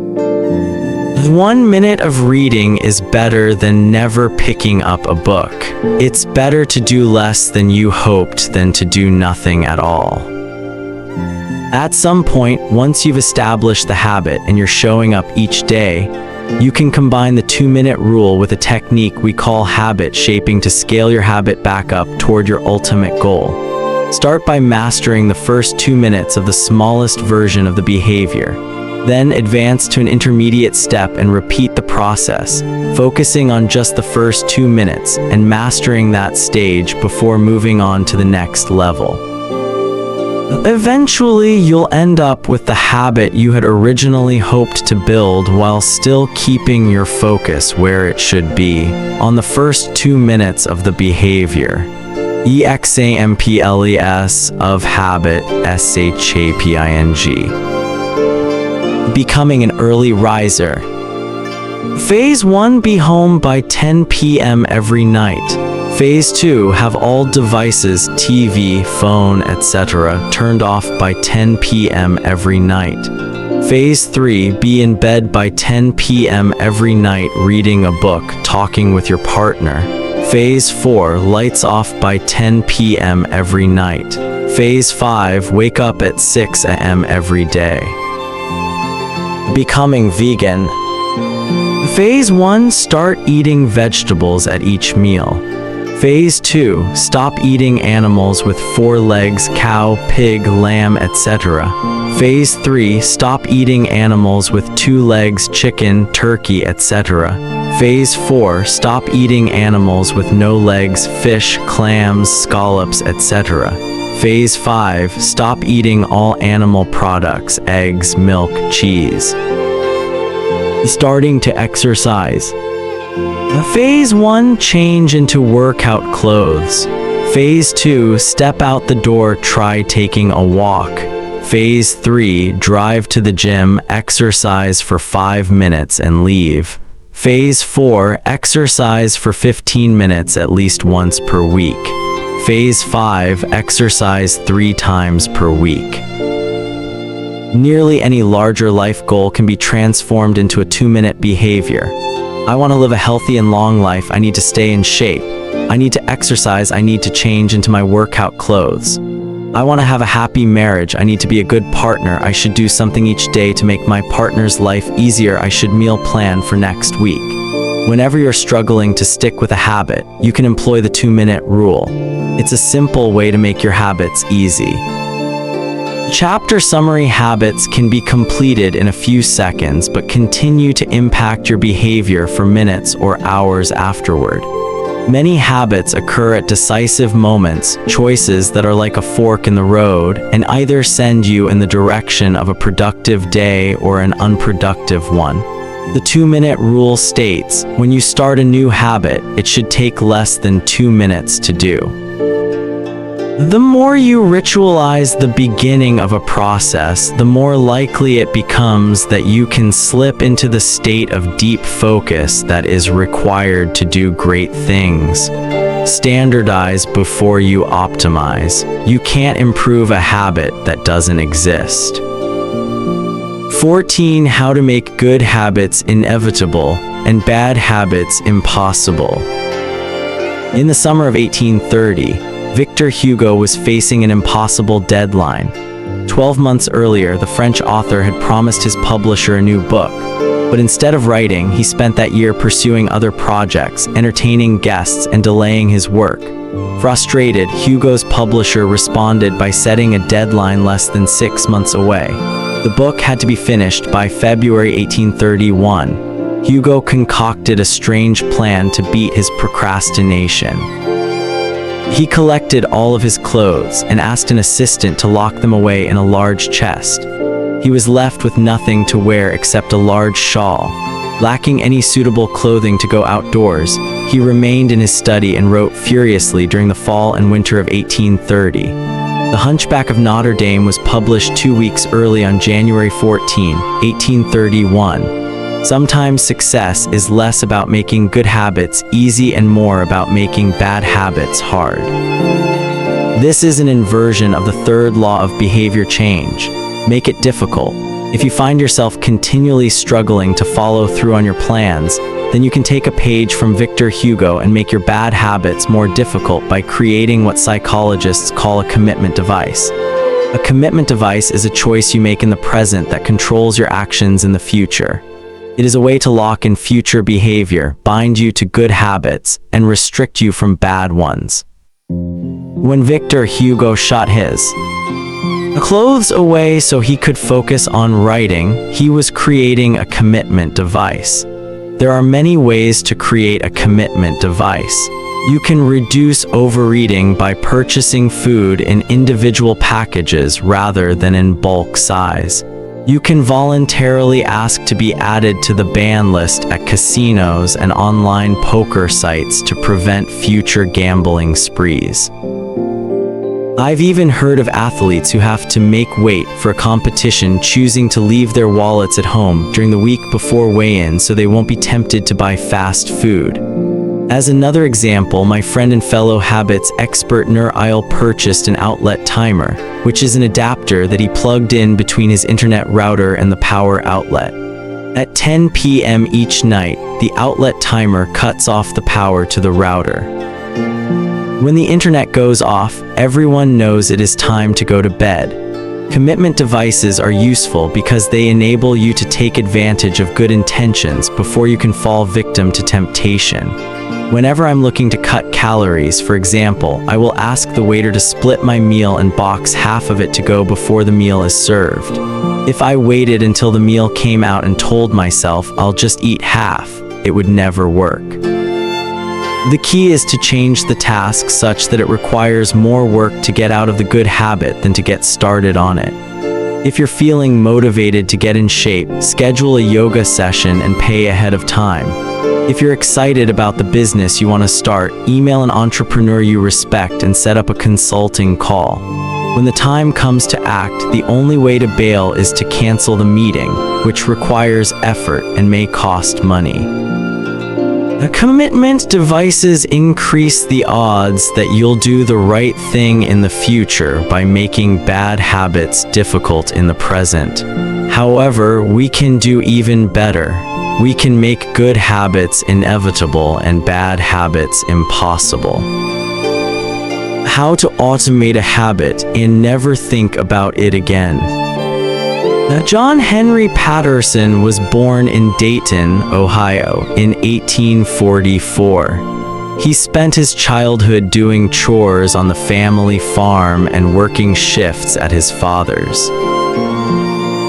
1 minute of reading is better than never picking up a book. It's better to do less than you hoped than to do nothing at all. At some point, once you've established the habit and you're showing up each day, you can combine the 2-minute rule with a technique we call habit shaping to scale your habit back up toward your ultimate goal. Start by mastering the first 2 minutes of the smallest version of the behavior. Then advance to an intermediate step and repeat the process, focusing on just the first 2 minutes and mastering that stage before moving on to the next level. Eventually, you'll end up with the habit you had originally hoped to build while still keeping your focus where it should be, on the first 2 minutes of the behavior. EXAMPLES of habit, SHAPING. Becoming an early riser. Phase 1, be home by 10 p.m. every night. Phase 2, have all devices, TV, phone, etc. turned off by 10 p.m. every night. Phase 3, be in bed by 10 p.m. every night reading a book, talking with your partner. Phase 4, lights off by 10 p.m. every night. Phase 5, wake up at 6 a.m. every day. Becoming vegan. Phase 1, start eating vegetables at each meal. Phase 2, stop eating animals with 4 legs, cow, pig, lamb, etc. Phase 3, stop eating animals with 2 legs, chicken, turkey, etc. Phase 4, stop eating animals with no legs, fish, clams, scallops, etc. Phase 5, stop eating all animal products, eggs, milk, cheese. Starting to exercise. Phase 1, change into workout clothes. Phase 2, step out the door, try taking a walk. Phase 3, drive to the gym, exercise for 5 minutes and leave. Phase 4, exercise for 15 minutes at least once per week. Phase 5, exercise 3 times per week. Nearly any larger life goal can be transformed into a 2-minute behavior. I want to live a healthy and long life. I need to stay in shape. I need to exercise. I need to change into my workout clothes. I want to have a happy marriage. I need to be a good partner. I should do something each day to make my partner's life easier. I should meal plan for next week. Whenever you're struggling to stick with a habit, you can employ the 2-minute rule. It's a simple way to make your habits easy. Chapter summary: habits can be completed in a few seconds but continue to impact your behavior for minutes or hours afterward. Many habits occur at decisive moments, choices that are like a fork in the road and either send you in the direction of a productive day or an unproductive one. The 2-minute rule states, when you start a new habit, it should take less than 2 minutes to do. The more you ritualize the beginning of a process, the more likely it becomes that you can slip into the state of deep focus that is required to do great things. Standardize before you optimize. You can't improve a habit that doesn't exist. 14. How to make good habits inevitable and bad habits impossible. In the summer of 1830, Victor Hugo was facing an impossible deadline: 12 months earlier, the French author had promised his publisher a new book, but instead of writing, he spent that year pursuing other projects, entertaining guests, and delaying his work. Frustrated, Hugo's publisher responded by setting a deadline less than 6 months away. The book had to be finished by February 1831. Hugo concocted a strange plan to beat his procrastination. He collected all of his clothes and asked an assistant to lock them away in a large chest. He was left with nothing to wear except a large shawl. Lacking any suitable clothing to go outdoors, he remained in his study and wrote furiously during the fall and winter of 1830. The Hunchback of Notre Dame was published 2 weeks early on January 14, 1831. Sometimes success is less about making good habits easy and more about making bad habits hard. This is an inversion of the third law of behavior change. Make it difficult. If you find yourself continually struggling to follow through on your plans, then you can take a page from Victor Hugo and make your bad habits more difficult by creating what psychologists call a commitment device. A commitment device is a choice you make in the present that controls your actions in the future. It is a way to lock in future behavior, bind you to good habits, and restrict you from bad ones. When Victor Hugo shot his clothes away so he could focus on writing, he was creating a commitment device. There are many ways to create a commitment device. You can reduce overeating by purchasing food in individual packages rather than in bulk size. You can voluntarily ask to be added to the ban list at casinos and online poker sites to prevent future gambling sprees. I've even heard of athletes who have to make weight for a competition choosing to leave their wallets at home during the week before weigh-in so they won't be tempted to buy fast food. As another example, my friend and fellow habits expert Nur Isle purchased an outlet timer, which is an adapter that he plugged in between his internet router and the power outlet. At 10 p.m. each night, the outlet timer cuts off the power to the router. When the internet goes off, everyone knows it is time to go to bed. Commitment devices are useful because they enable you to take advantage of good intentions before you can fall victim to temptation. Whenever I'm looking to cut calories, for example, I will ask the waiter to split my meal and box half of it to go before the meal is served. If I waited until the meal came out and told myself I'll just eat half, it would never work. The key is to change the task such that it requires more work to get out of the good habit than to get started on it. If you're feeling motivated to get in shape, schedule a yoga session and pay ahead of time. If you're excited about the business you want to start, email an entrepreneur you respect and set up a consulting call. When the time comes to act, the only way to bail is to cancel the meeting, which requires effort and may cost money. Commitment devices increase the odds that you'll do the right thing in the future by making bad habits difficult in the present. However, we can do even better. We can make good habits inevitable and bad habits impossible. How to automate a habit and never think about it again. John Henry Patterson was born in Dayton, Ohio, in 1844. He spent his childhood doing chores on the family farm and working shifts at his father's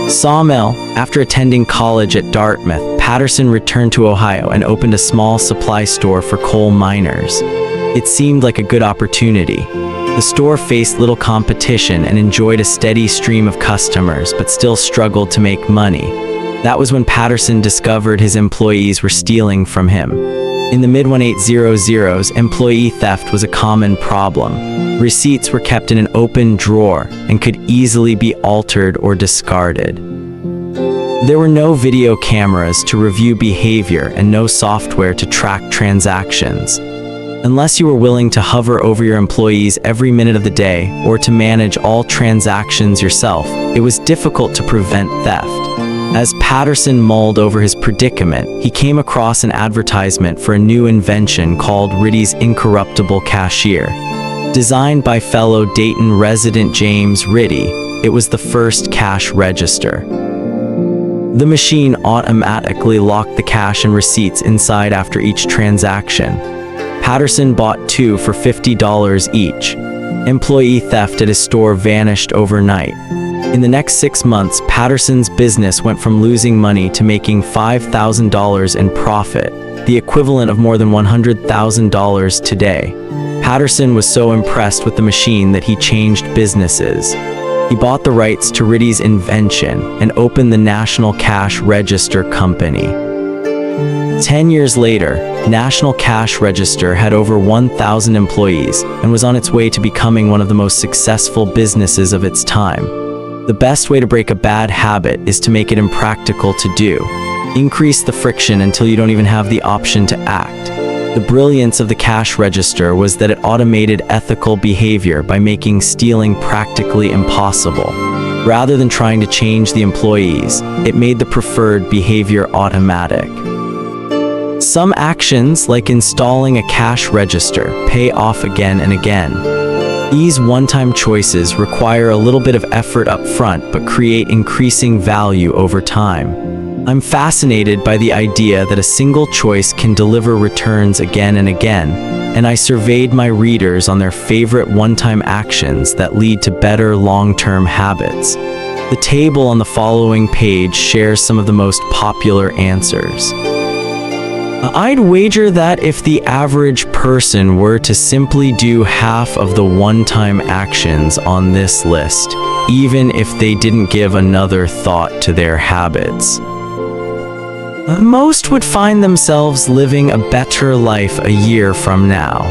sawmill. After attending college at Dartmouth, Patterson returned to Ohio and opened a small supply store for coal miners. It seemed like a good opportunity. The store faced little competition and enjoyed a steady stream of customers, but still struggled to make money. That was when Patterson discovered his employees were stealing from him. In the mid-1800s, employee theft was a common problem. Receipts were kept in an open drawer and could easily be altered or discarded. There were no video cameras to review behavior and no software to track transactions. Unless you were willing to hover over your employees every minute of the day or to manage all transactions yourself, it was difficult to prevent theft. As Patterson mulled over his predicament, he came across an advertisement for a new invention called Ritty's Incorruptible Cashier. Designed by fellow Dayton resident James Ritty, it was the first cash register. The machine automatically locked the cash and receipts inside after each transaction. Patterson bought 2 for $50 each. Employee theft at his store vanished overnight. In the next 6 months, Patterson's business went from losing money to making $5,000 in profit, the equivalent of more than $100,000 today. Patterson was so impressed with the machine that he changed businesses. He bought the rights to Ritty's invention and opened the National Cash Register Company. 10 years later, National Cash Register had over 1,000 employees and was on its way to becoming one of the most successful businesses of its time. The best way to break a bad habit is to make it impractical to do. Increase the friction until you don't even have the option to act. The brilliance of the cash register was that it automated ethical behavior by making stealing practically impossible. Rather than trying to change the employees, it made the preferred behavior automatic. Some actions, like installing a cash register, pay off again and again. These one-time choices require a little bit of effort up front but create increasing value over time. I'm fascinated by the idea that a single choice can deliver returns again and again, and I surveyed my readers on their favorite one-time actions that lead to better long-term habits. The table on the following page shares some of the most popular answers. I'd wager that if the average person were to simply do half of the one-time actions on this list, even if they didn't give another thought to their habits, most would find themselves living a better life a year from now.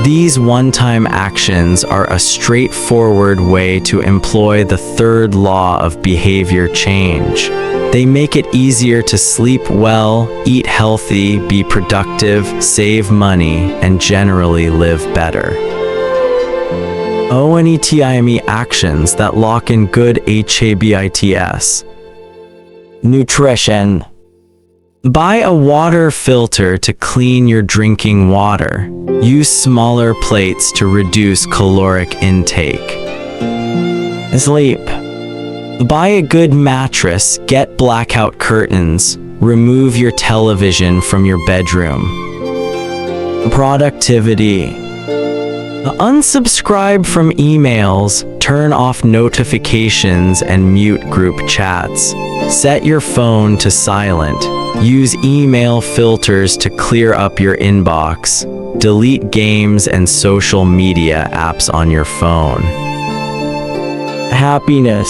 These one-time actions are a straightforward way to employ the third law of behavior change. They make it easier to sleep well, eat healthy, be productive, save money, and generally live better. ONETIME actions that lock in good habits. Nutrition. Buy a water filter to clean your drinking water. Use smaller plates to reduce caloric intake. Sleep. Buy a good mattress, get blackout curtains, remove your television from your bedroom. Productivity. Unsubscribe from emails, turn off notifications, and mute group chats. Set your phone to silent. Use email filters to clear up your inbox. Delete games and social media apps on your phone. Happiness.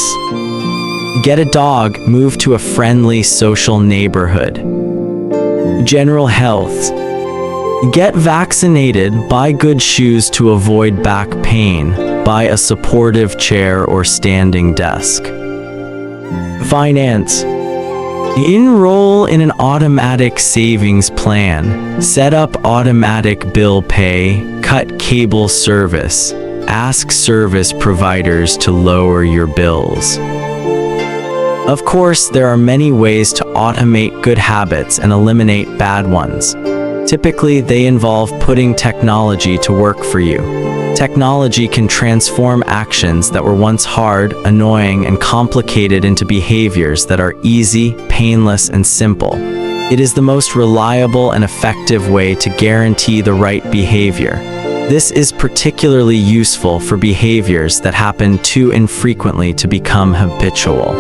Get a dog, move to a friendly social neighborhood. General health. Get vaccinated, buy good shoes to avoid back pain, buy a supportive chair or standing desk. Finance. Enroll in an automatic savings plan, set up automatic bill pay, cut cable service, ask service providers to lower your bills. Of course, there are many ways to automate good habits and eliminate bad ones. Typically, they involve putting technology to work for you. Technology can transform actions that were once hard, annoying, and complicated into behaviors that are easy, painless, and simple. It is the most reliable and effective way to guarantee the right behavior. This is particularly useful for behaviors that happen too infrequently to become habitual.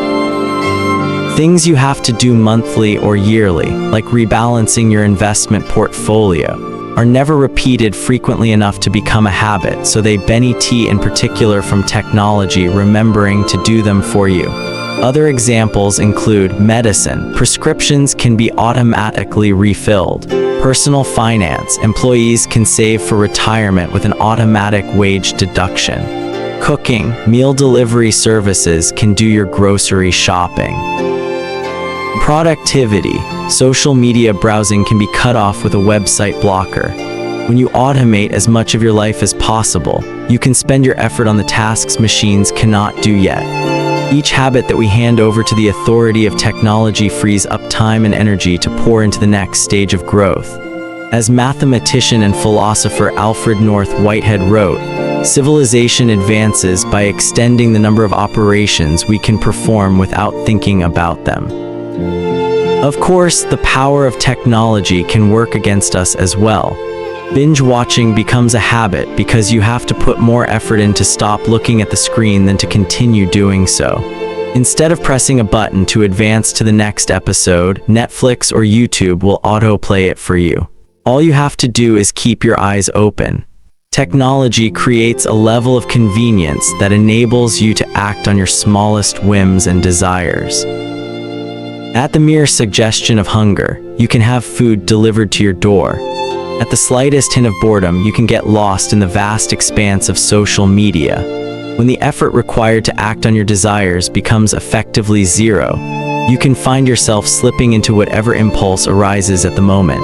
Things you have to do monthly or yearly, like rebalancing your investment portfolio, are never repeated frequently enough to become a habit, so they benefit in particular from technology remembering to do them for you. Other examples include medicine. Prescriptions can be automatically refilled. Personal finance. Employees can save for retirement with an automatic wage deduction. Cooking. Meal delivery services can do your grocery shopping. Productivity. Social media browsing can be cut off with a website blocker. When you automate as much of your life as possible, you can spend your effort on the tasks machines cannot do yet. Each habit that we hand over to the authority of technology frees up time and energy to pour into the next stage of growth. As mathematician and philosopher Alfred North Whitehead wrote, Civilization advances by extending the number of operations we can perform without thinking about them. Of course, the power of technology can work against us as well. Binge watching becomes a habit because you have to put more effort in to stop looking at the screen than to continue doing so. Instead of pressing a button to advance to the next episode, Netflix or YouTube will autoplay it for you. All you have to do is keep your eyes open. Technology creates a level of convenience that enables you to act on your smallest whims and desires. At the mere suggestion of hunger, you can have food delivered to your door. At the slightest hint of boredom, you can get lost in the vast expanse of social media. When the effort required to act on your desires becomes effectively zero, you can find yourself slipping into whatever impulse arises at the moment.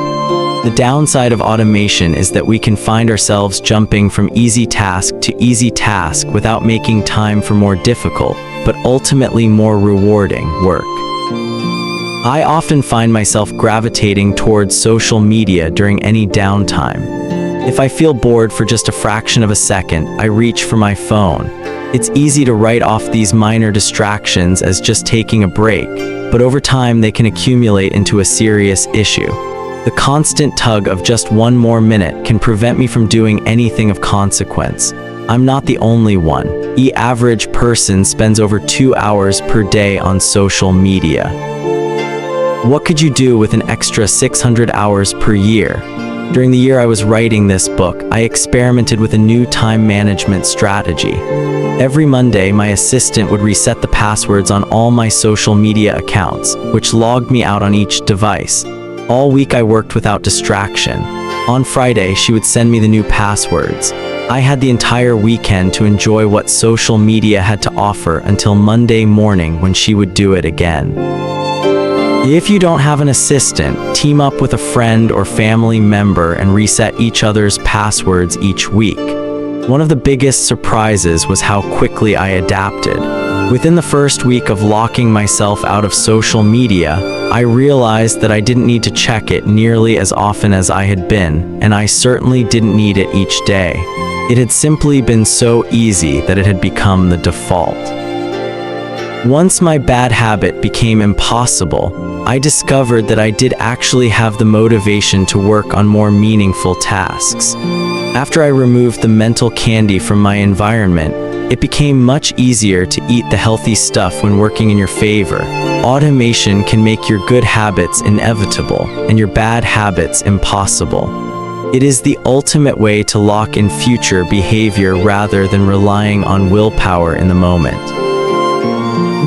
The downside of automation is that we can find ourselves jumping from easy task to easy task without making time for more difficult, but ultimately more rewarding work. I often find myself gravitating towards social media during any downtime. If I feel bored for just a fraction of a second, I reach for my phone. It's easy to write off these minor distractions as just taking a break, but over time they can accumulate into a serious issue. The constant tug of just one more minute can prevent me from doing anything of consequence. I'm not the only one. The average person spends over 2 hours per day on social media. What could you do with an extra 600 hours per year? During the year I was writing this book, I experimented with a new time management strategy. Every Monday, my assistant would reset the passwords on all my social media accounts, which logged me out on each device. All week I worked without distraction. On Friday, she would send me the new passwords. I had the entire weekend to enjoy what social media had to offer until Monday morning when she would do it again. If you don't have an assistant, team up with a friend or family member and reset each other's passwords each week. One of the biggest surprises was how quickly I adapted. Within the first week of locking myself out of social media, I realized that I didn't need to check it nearly as often as I had been, and I certainly didn't need it each day. It had simply been so easy that it had become the default. Once my bad habit became impossible, I discovered that I did actually have the motivation to work on more meaningful tasks. After I removed the mental candy from my environment, it became much easier to eat the healthy stuff when working in your favor. Automation can make your good habits inevitable and your bad habits impossible. It is the ultimate way to lock in future behavior rather than relying on willpower in the moment.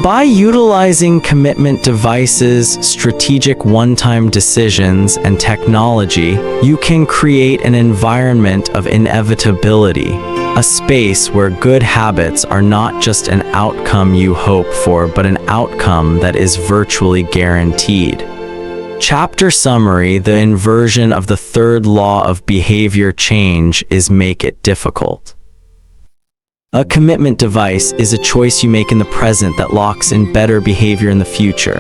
By utilizing commitment devices, strategic one-time decisions, and technology, you can create an environment of inevitability, a space where good habits are not just an outcome you hope for, but an outcome that is virtually guaranteed. Chapter summary: the inversion of the third law of behavior change is make it difficult. A commitment device is a choice you make in the present that locks in better behavior in the future.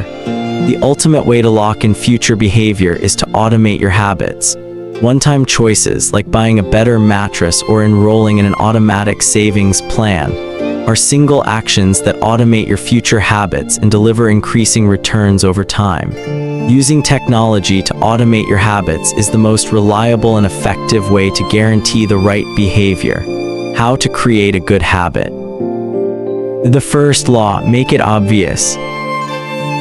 The ultimate way to lock in future behavior is to automate your habits. One-time choices, like buying a better mattress or enrolling in an automatic savings plan, are single actions that automate your future habits and deliver increasing returns over time. Using technology to automate your habits is the most reliable and effective way to guarantee the right behavior. How to create a good habit. The first law: make it obvious.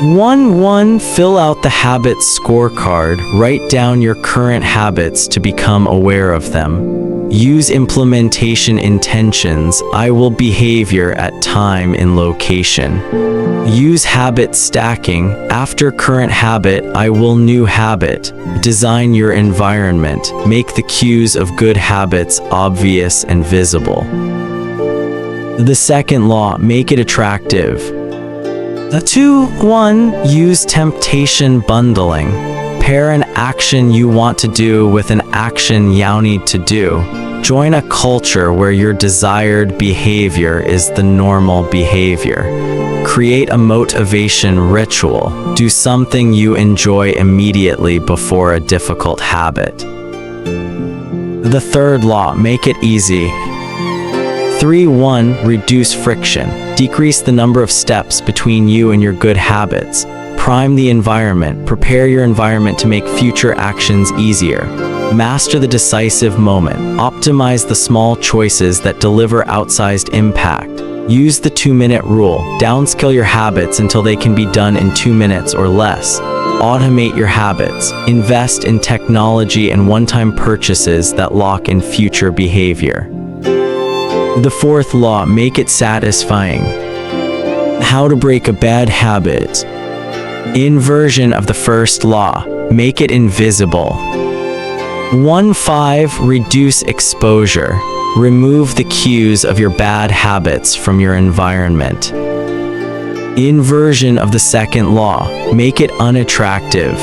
1. Fill out the habits scorecard. Write down your current habits to become aware of them. Use implementation intentions. I will behavior at time in location. Use habit stacking. After current habit, I will new habit. Design your environment. Make the cues of good habits obvious and visible. The second law: make it attractive. 1. Use temptation bundling. Pair an action you want to do with an action you need to do. Join a culture where your desired behavior is the normal behavior. Create a motivation ritual. Do something you enjoy immediately before a difficult habit. The third law: make it easy. 3.1. Reduce friction. Decrease the number of steps between you and your good habits. Prime the environment. Prepare your environment to make future actions easier. Master the decisive moment. Optimize the small choices that deliver outsized impact. Use the 2-minute rule. Downscale your habits until they can be done in 2 minutes or less. Automate your habits. Invest in technology and one-time purchases that lock in future behavior. The 4th law, make it satisfying. How to break a bad habit. Inversion of the first law, make it invisible. 1.5. Reduce exposure. Remove the cues of your bad habits from your environment. Inversion of the second law, make it unattractive.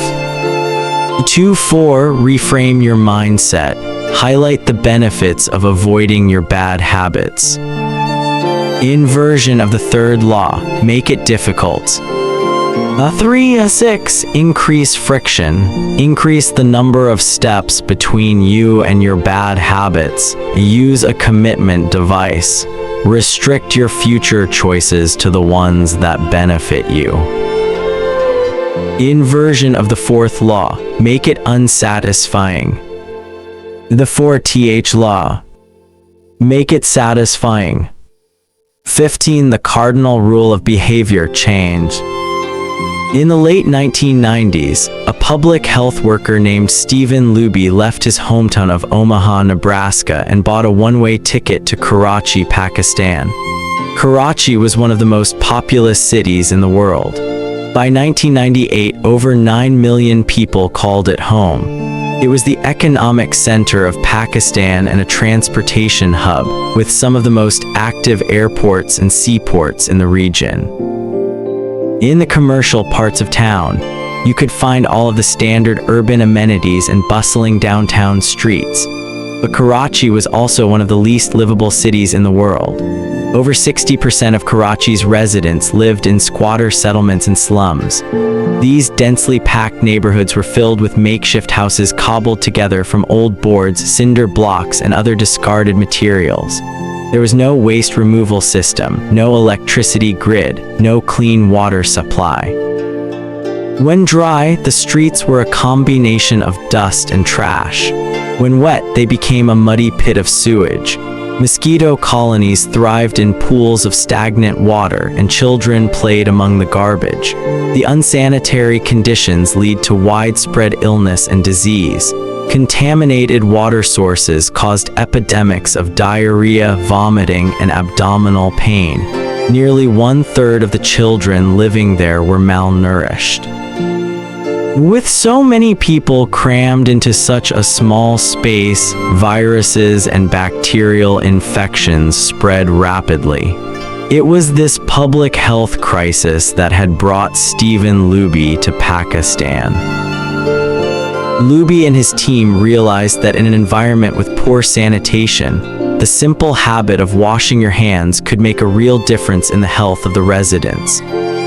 2.4. Reframe your mindset. Highlight the benefits of avoiding your bad habits. Inversion of the third law, make it difficult. 3.6. Increase friction. Increase the number of steps between you and your bad habits. Use a commitment device. Restrict your future choices to the ones that benefit you. Inversion of the fourth law, make it unsatisfying. The 4th law, make it satisfying. 15. The cardinal rule of behavior change. In the late 1990s, a public health worker named Stephen Luby left his hometown of Omaha, Nebraska and bought a one-way ticket to Karachi, Pakistan. Karachi was one of the most populous cities in the world. By 1998, over 9 million people called it home. It was the economic center of Pakistan and a transportation hub, with some of the most active airports and seaports in the region. In the commercial parts of town, you could find all of the standard urban amenities and bustling downtown streets. But Karachi was also one of the least livable cities in the world. Over 60% of Karachi's residents lived in squatter settlements and slums. These densely packed neighborhoods were filled with makeshift houses cobbled together from old boards, cinder blocks, and other discarded materials. There was no waste removal system, no electricity grid, no clean water supply. When dry, the streets were a combination of dust and trash. When wet, they became a muddy pit of sewage. Mosquito colonies thrived in pools of stagnant water, and children played among the garbage. The unsanitary conditions lead to widespread illness and disease. Contaminated water sources caused epidemics of diarrhea, vomiting, and abdominal pain. Nearly 1/3 of the children living there were malnourished. With so many people crammed into such a small space, viruses and bacterial infections spread rapidly. It was this public health crisis that had brought Stephen Luby to Pakistan. Luby and his team realized that in an environment with poor sanitation, the simple habit of washing your hands could make a real difference in the health of the residents.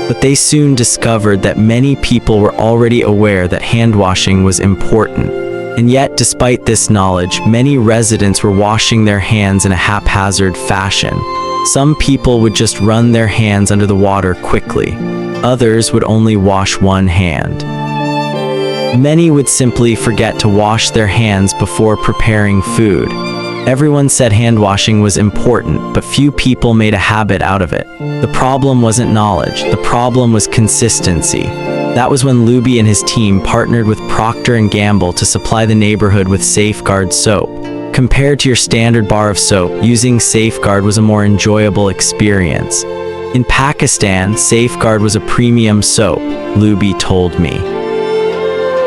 But they soon discovered that many people were already aware that hand washing was important. And yet, despite this knowledge, many residents were washing their hands in a haphazard fashion. Some people would just run their hands under the water quickly. Others would only wash one hand. Many would simply forget to wash their hands before preparing food. Everyone said hand washing was important, but few people made a habit out of it. The problem wasn't knowledge, the problem was consistency. That was when Luby and his team partnered with Procter & Gamble to supply the neighborhood with Safeguard soap. Compared to your standard bar of soap, using Safeguard was a more enjoyable experience. In Pakistan, Safeguard was a premium soap, Luby told me.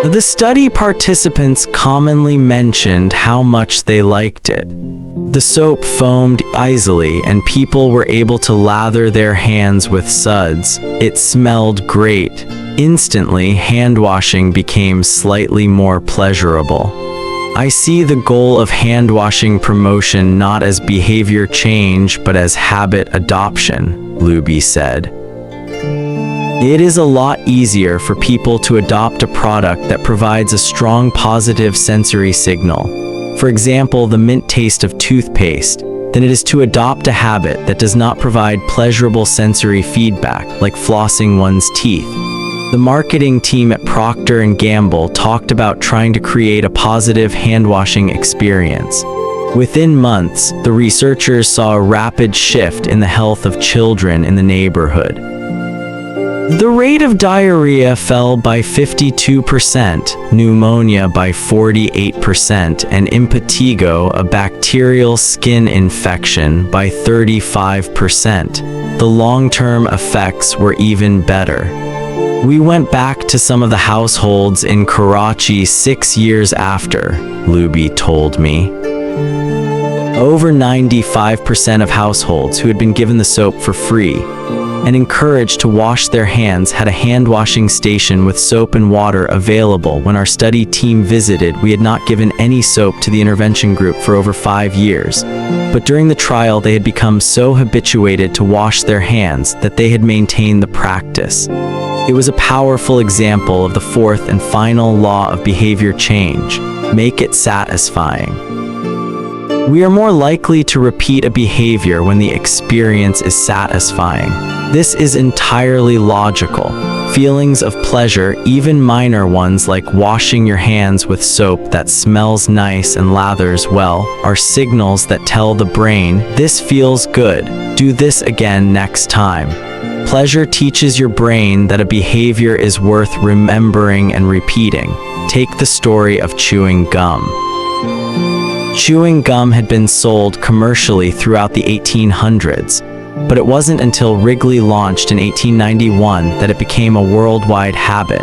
The study participants commonly mentioned how much they liked it. The soap foamed easily and people were able to lather their hands with suds. It smelled great. Instantly, hand washing became slightly more pleasurable. I see the goal of hand washing promotion not as behavior change but as habit adoption, Luby said. It is a lot easier for people to adopt a product that provides a strong positive sensory signal. For example, the mint taste of toothpaste. than it is to adopt a habit that does not provide pleasurable sensory feedback, like flossing one's teeth. The marketing team at Procter & Gamble talked about trying to create a positive hand-washing experience. Within months, the researchers saw a rapid shift in the health of children in the neighborhood. The rate of diarrhea fell by 52%, pneumonia by 48%, and impetigo, a bacterial skin infection, by 35%. The long-term effects were even better. We went back to some of the households in Karachi 6 years after, Luby told me. Over 95% of households who had been given the soap for free and encouraged to wash their hands had a hand-washing station with soap and water available. When our study team visited, we had not given any soap to the intervention group for over 5 years. But during the trial, they had become so habituated to wash their hands that they had maintained the practice. It was a powerful example of the fourth and final law of behavior change: make it satisfying. We are more likely to repeat a behavior when the experience is satisfying. This is entirely logical. Feelings of pleasure, even minor ones like washing your hands with soap that smells nice and lathers well, are signals that tell the brain, "This feels good. Do this again next time." Pleasure teaches your brain that a behavior is worth remembering and repeating. Take the story of chewing gum. Chewing gum had been sold commercially throughout the 1800s, but it wasn't until Wrigley launched in 1891 that it became a worldwide habit.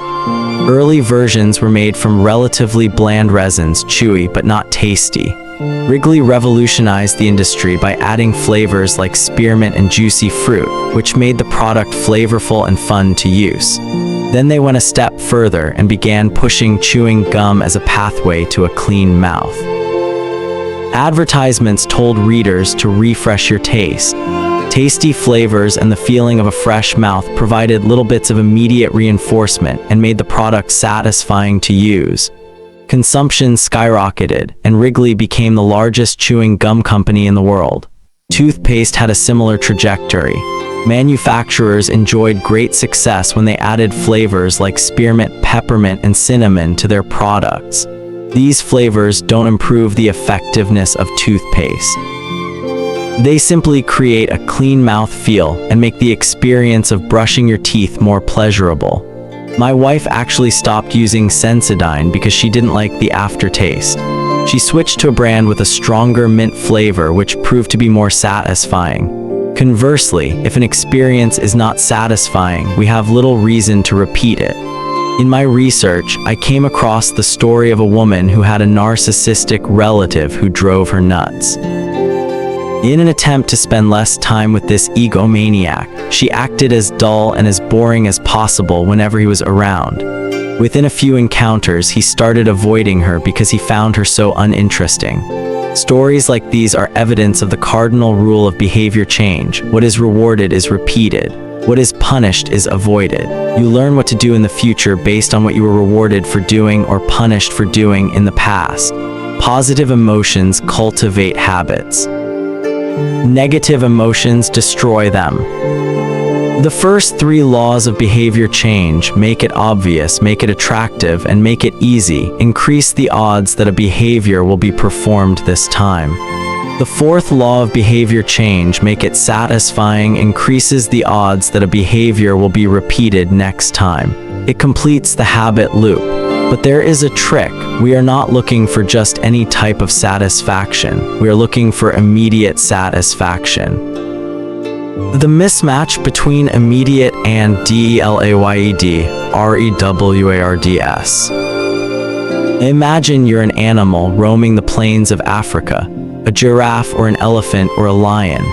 Early versions were made from relatively bland resins, chewy but not tasty. Wrigley revolutionized the industry by adding flavors like spearmint and juicy fruit, which made the product flavorful and fun to use. Then they went a step further and began pushing chewing gum as a pathway to a clean mouth. Advertisements told readers to refresh your taste. Tasty flavors and the feeling of a fresh mouth provided little bits of immediate reinforcement and made the product satisfying to use. Consumption skyrocketed, and Wrigley became the largest chewing gum company in the world. Toothpaste had a similar trajectory. Manufacturers enjoyed great success when they added flavors like spearmint, peppermint, and cinnamon to their products. These flavors don't improve the effectiveness of toothpaste. They simply create a clean mouth feel and make the experience of brushing your teeth more pleasurable. My wife actually stopped using Sensodyne because she didn't like the aftertaste. She switched to a brand with a stronger mint flavor, which proved to be more satisfying. Conversely, if an experience is not satisfying, we have little reason to repeat it. In my research, I came across the story of a woman who had a narcissistic relative who drove her nuts. In an attempt to spend less time with this egomaniac, she acted as dull and as boring as possible whenever he was around. Within a few encounters, he started avoiding her because he found her so uninteresting. Stories like these are evidence of the cardinal rule of behavior change: what is rewarded is repeated. What is punished is avoided. You learn what to do in the future based on what you were rewarded for doing or punished for doing in the past. Positive emotions cultivate habits. Negative emotions destroy them. The first 3 laws of behavior change: make it obvious, make it attractive, and make it easy, increase the odds that a behavior will be performed this time. The fourth law of behavior change, make it satisfying, increases the odds that a behavior will be repeated next time. It completes the habit loop. But there is a trick. We are not looking for just any type of satisfaction. We are looking for immediate satisfaction. The mismatch between immediate and rewards. Imagine you're an animal roaming the plains of Africa, a giraffe or an elephant or a lion.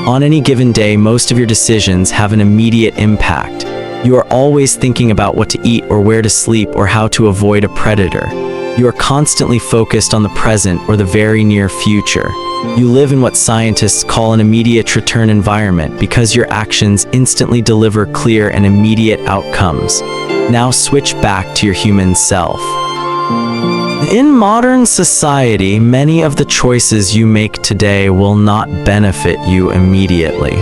On any given day, most of your decisions have an immediate impact. You are always thinking about what to eat or where to sleep or how to avoid a predator. You are constantly focused on the present or the very near future. You live in what scientists call an immediate return environment because your actions instantly deliver clear and immediate outcomes. Now switch back to your human self. In modern society, many of the choices you make today will not benefit you immediately.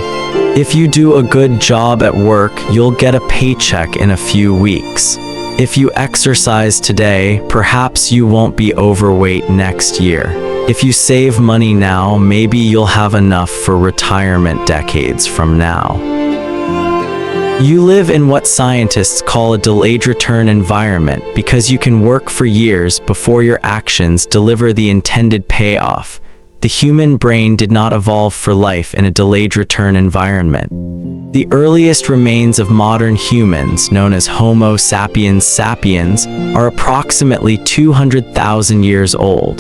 If you do a good job at work, you'll get a paycheck in a few weeks. If you exercise today, perhaps you won't be overweight next year. If you save money now, maybe you'll have enough for retirement decades from now. You live in what scientists call a delayed return environment because you can work for years before your actions deliver the intended payoff. The human brain did not evolve for life in a delayed return environment. The earliest remains of modern humans, known as Homo sapiens sapiens, are approximately 200,000 years old.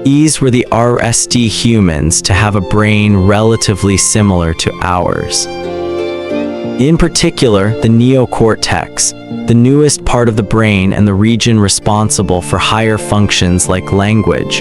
These were the RSD humans to have a brain relatively similar to ours. In particular, the neocortex, the newest part of the brain and the region responsible for higher functions like language,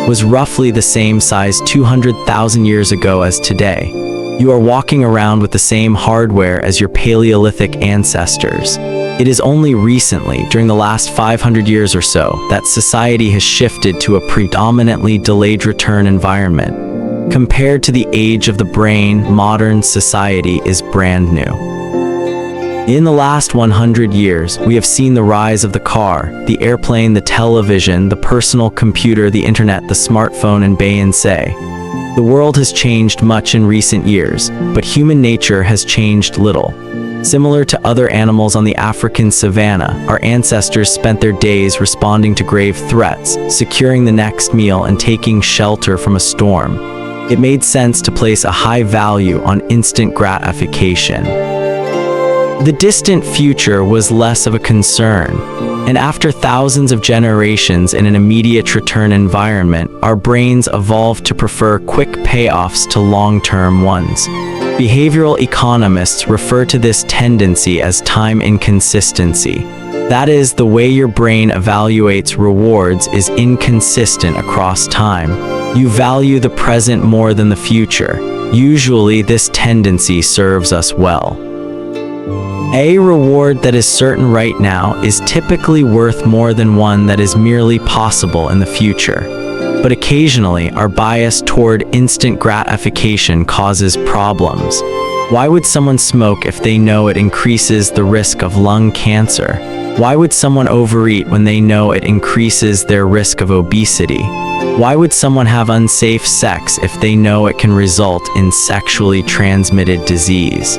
was roughly the same size 200,000 years ago as today. You are walking around with the same hardware as your Paleolithic ancestors. It is only recently, during the last 500 years or so, that society has shifted to a predominantly delayed return environment. Compared to the age of the brain, modern society is brand new. In the last 100 years, we have seen the rise of the car, the airplane, the television, the personal computer, the internet, the smartphone, and say. The world has changed much in recent years, but human nature has changed little. Similar to other animals on the African savanna, our ancestors spent their days responding to grave threats, securing the next meal, and taking shelter from a storm. It made sense to place a high value on instant gratification. The distant future was less of a concern, and after thousands of generations in an immediate return environment, our brains evolved to prefer quick payoffs to long-term ones. Behavioral economists refer to this tendency as time inconsistency. That is, the way your brain evaluates rewards is inconsistent across time. You value the present more than the future. Usually, this tendency serves us well. A reward that is certain right now is typically worth more than one that is merely possible in the future. But occasionally, our bias toward instant gratification causes problems. Why would someone smoke if they know it increases the risk of lung cancer? Why would someone overeat when they know it increases their risk of obesity? Why would someone have unsafe sex if they know it can result in sexually transmitted disease?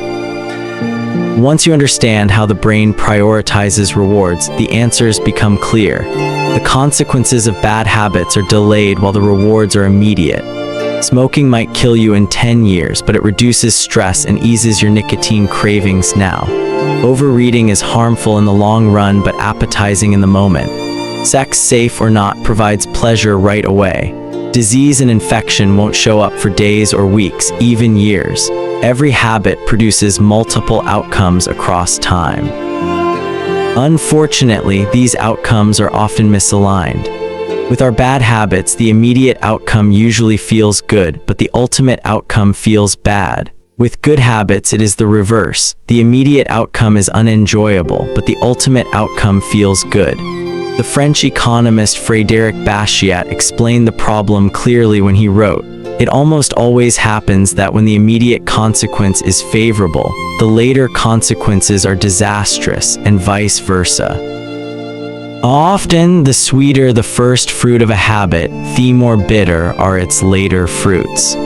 Once you understand how the brain prioritizes rewards, the answers become clear. The consequences of bad habits are delayed while the rewards are immediate. Smoking might kill you in 10 years, but it reduces stress and eases your nicotine cravings now. Overeating is harmful in the long run, but appetizing in the moment. Sex, safe or not, provides pleasure right away. Disease and infection won't show up for days or weeks, even years. Every habit produces multiple outcomes across time. Unfortunately, these outcomes are often misaligned. With our bad habits, the immediate outcome usually feels good, but the ultimate outcome feels bad. With good habits, it is the reverse. The immediate outcome is unenjoyable, but the ultimate outcome feels good. The French economist Frédéric Bastiat explained the problem clearly when he wrote, "It almost always happens that when the immediate consequence is favorable, the later consequences are disastrous, and vice versa." Often, the sweeter the first fruit of a habit, the more bitter are its later fruits.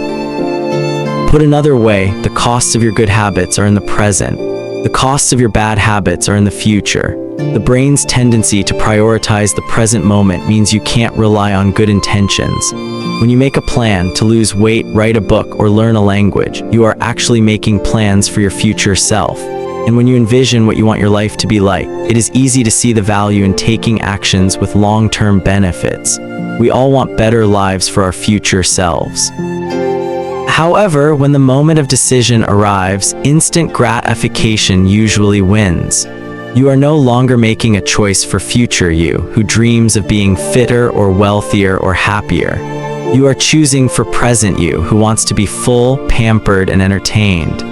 Put another way, the costs of your good habits are in the present. The costs of your bad habits are in the future. The brain's tendency to prioritize the present moment means you can't rely on good intentions. When you make a plan to lose weight, write a book, or learn a language, you are actually making plans for your future self. And when you envision what you want your life to be like, it is easy to see the value in taking actions with long-term benefits. We all want better lives for our future selves. However, when the moment of decision arrives, instant gratification usually wins. You are no longer making a choice for future you, who dreams of being fitter or wealthier or happier. You are choosing for present you, who wants to be full, pampered, and entertained.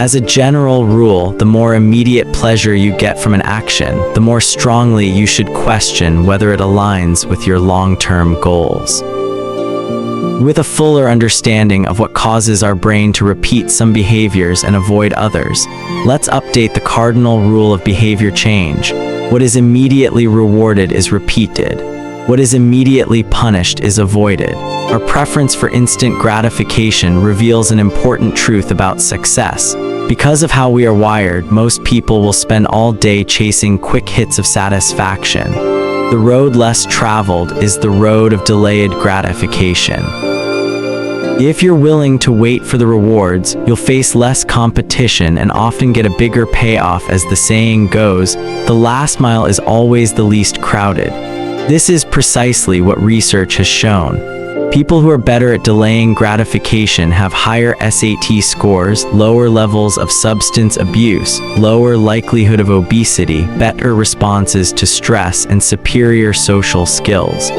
As a general rule, the more immediate pleasure you get from an action, the more strongly you should question whether it aligns with your long-term goals. With a fuller understanding of what causes our brain to repeat some behaviors and avoid others, let's update the cardinal rule of behavior change. What is immediately rewarded is repeated. What is immediately punished is avoided. Our preference for instant gratification reveals an important truth about success. Because of how we are wired, most people will spend all day chasing quick hits of satisfaction. The road less traveled is the road of delayed gratification. If you're willing to wait for the rewards, you'll face less competition and often get a bigger payoff. As the saying goes, the last mile is always the least crowded. This is precisely what research has shown. People who are better at delaying gratification have higher SAT scores, lower levels of substance abuse, lower likelihood of obesity, better responses to stress, and superior social skills.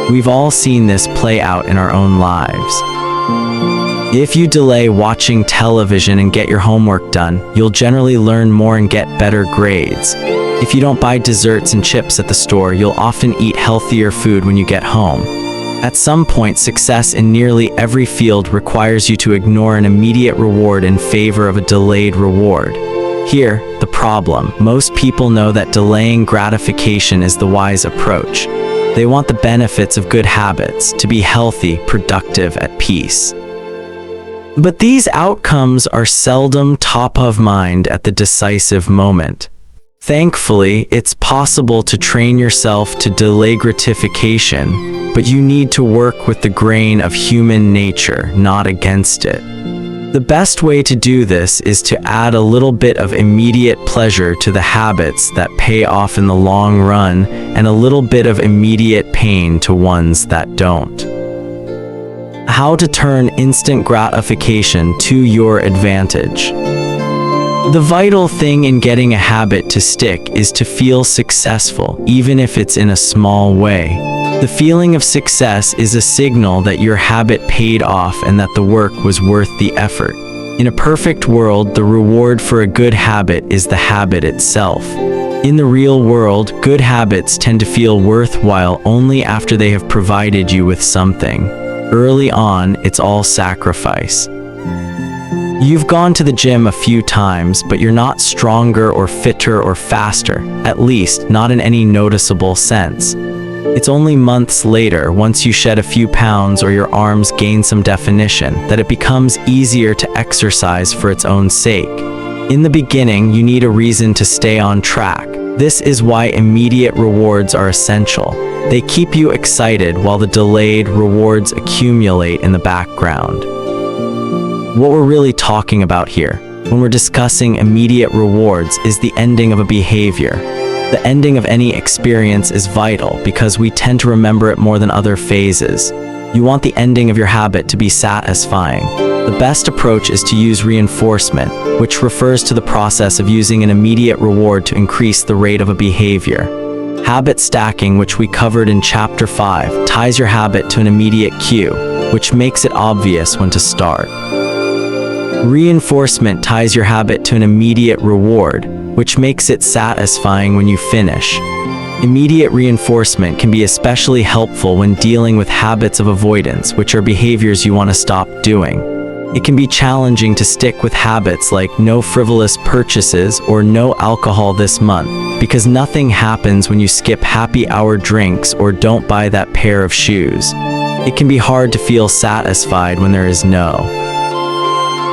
We've all seen this play out in our own lives. If you delay watching television and get your homework done, you'll generally learn more and get better grades. If you don't buy desserts and chips at the store, you'll often eat healthier food when you get home. At some point, success in nearly every field requires you to ignore an immediate reward in favor of a delayed reward. Here, the problem: most people know that delaying gratification is the wise approach. They want the benefits of good habits, to be healthy, productive, at peace. But these outcomes are seldom top of mind at the decisive moment. Thankfully, it's possible to train yourself to delay gratification, but you need to work with the grain of human nature, not against it. The best way to do this is to add a little bit of immediate pleasure to the habits that pay off in the long run, and a little bit of immediate pain to ones that don't. How to turn instant gratification to your advantage. The vital thing in getting a habit to stick is to feel successful, even if it's in a small way. The feeling of success is a signal that your habit paid off and that the work was worth the effort. In a perfect world, the reward for a good habit is the habit itself. In the real world, good habits tend to feel worthwhile only after they have provided you with something. Early on, it's all sacrifice. You've gone to the gym a few times, but you're not stronger or fitter or faster, at least not in any noticeable sense. It's only months later, once you shed a few pounds or your arms gain some definition, that it becomes easier to exercise for its own sake. In the beginning, you need a reason to stay on track. This is why immediate rewards are essential. They keep you excited while the delayed rewards accumulate in the background. What we're really talking about here, when we're discussing immediate rewards, is the ending of a behavior. The ending of any experience is vital because we tend to remember it more than other phases. You want the ending of your habit to be satisfying. The best approach is to use reinforcement, which refers to the process of using an immediate reward to increase the rate of a behavior. Habit stacking, which we covered in Chapter 5, ties your habit to an immediate cue, which makes it obvious when to start. Reinforcement ties your habit to an immediate reward, which makes it satisfying when you finish. Immediate reinforcement can be especially helpful when dealing with habits of avoidance, which are behaviors you want to stop doing. It can be challenging to stick with habits like no frivolous purchases or no alcohol this month, because nothing happens when you skip happy hour drinks or don't buy that pair of shoes. It can be hard to feel satisfied when there is no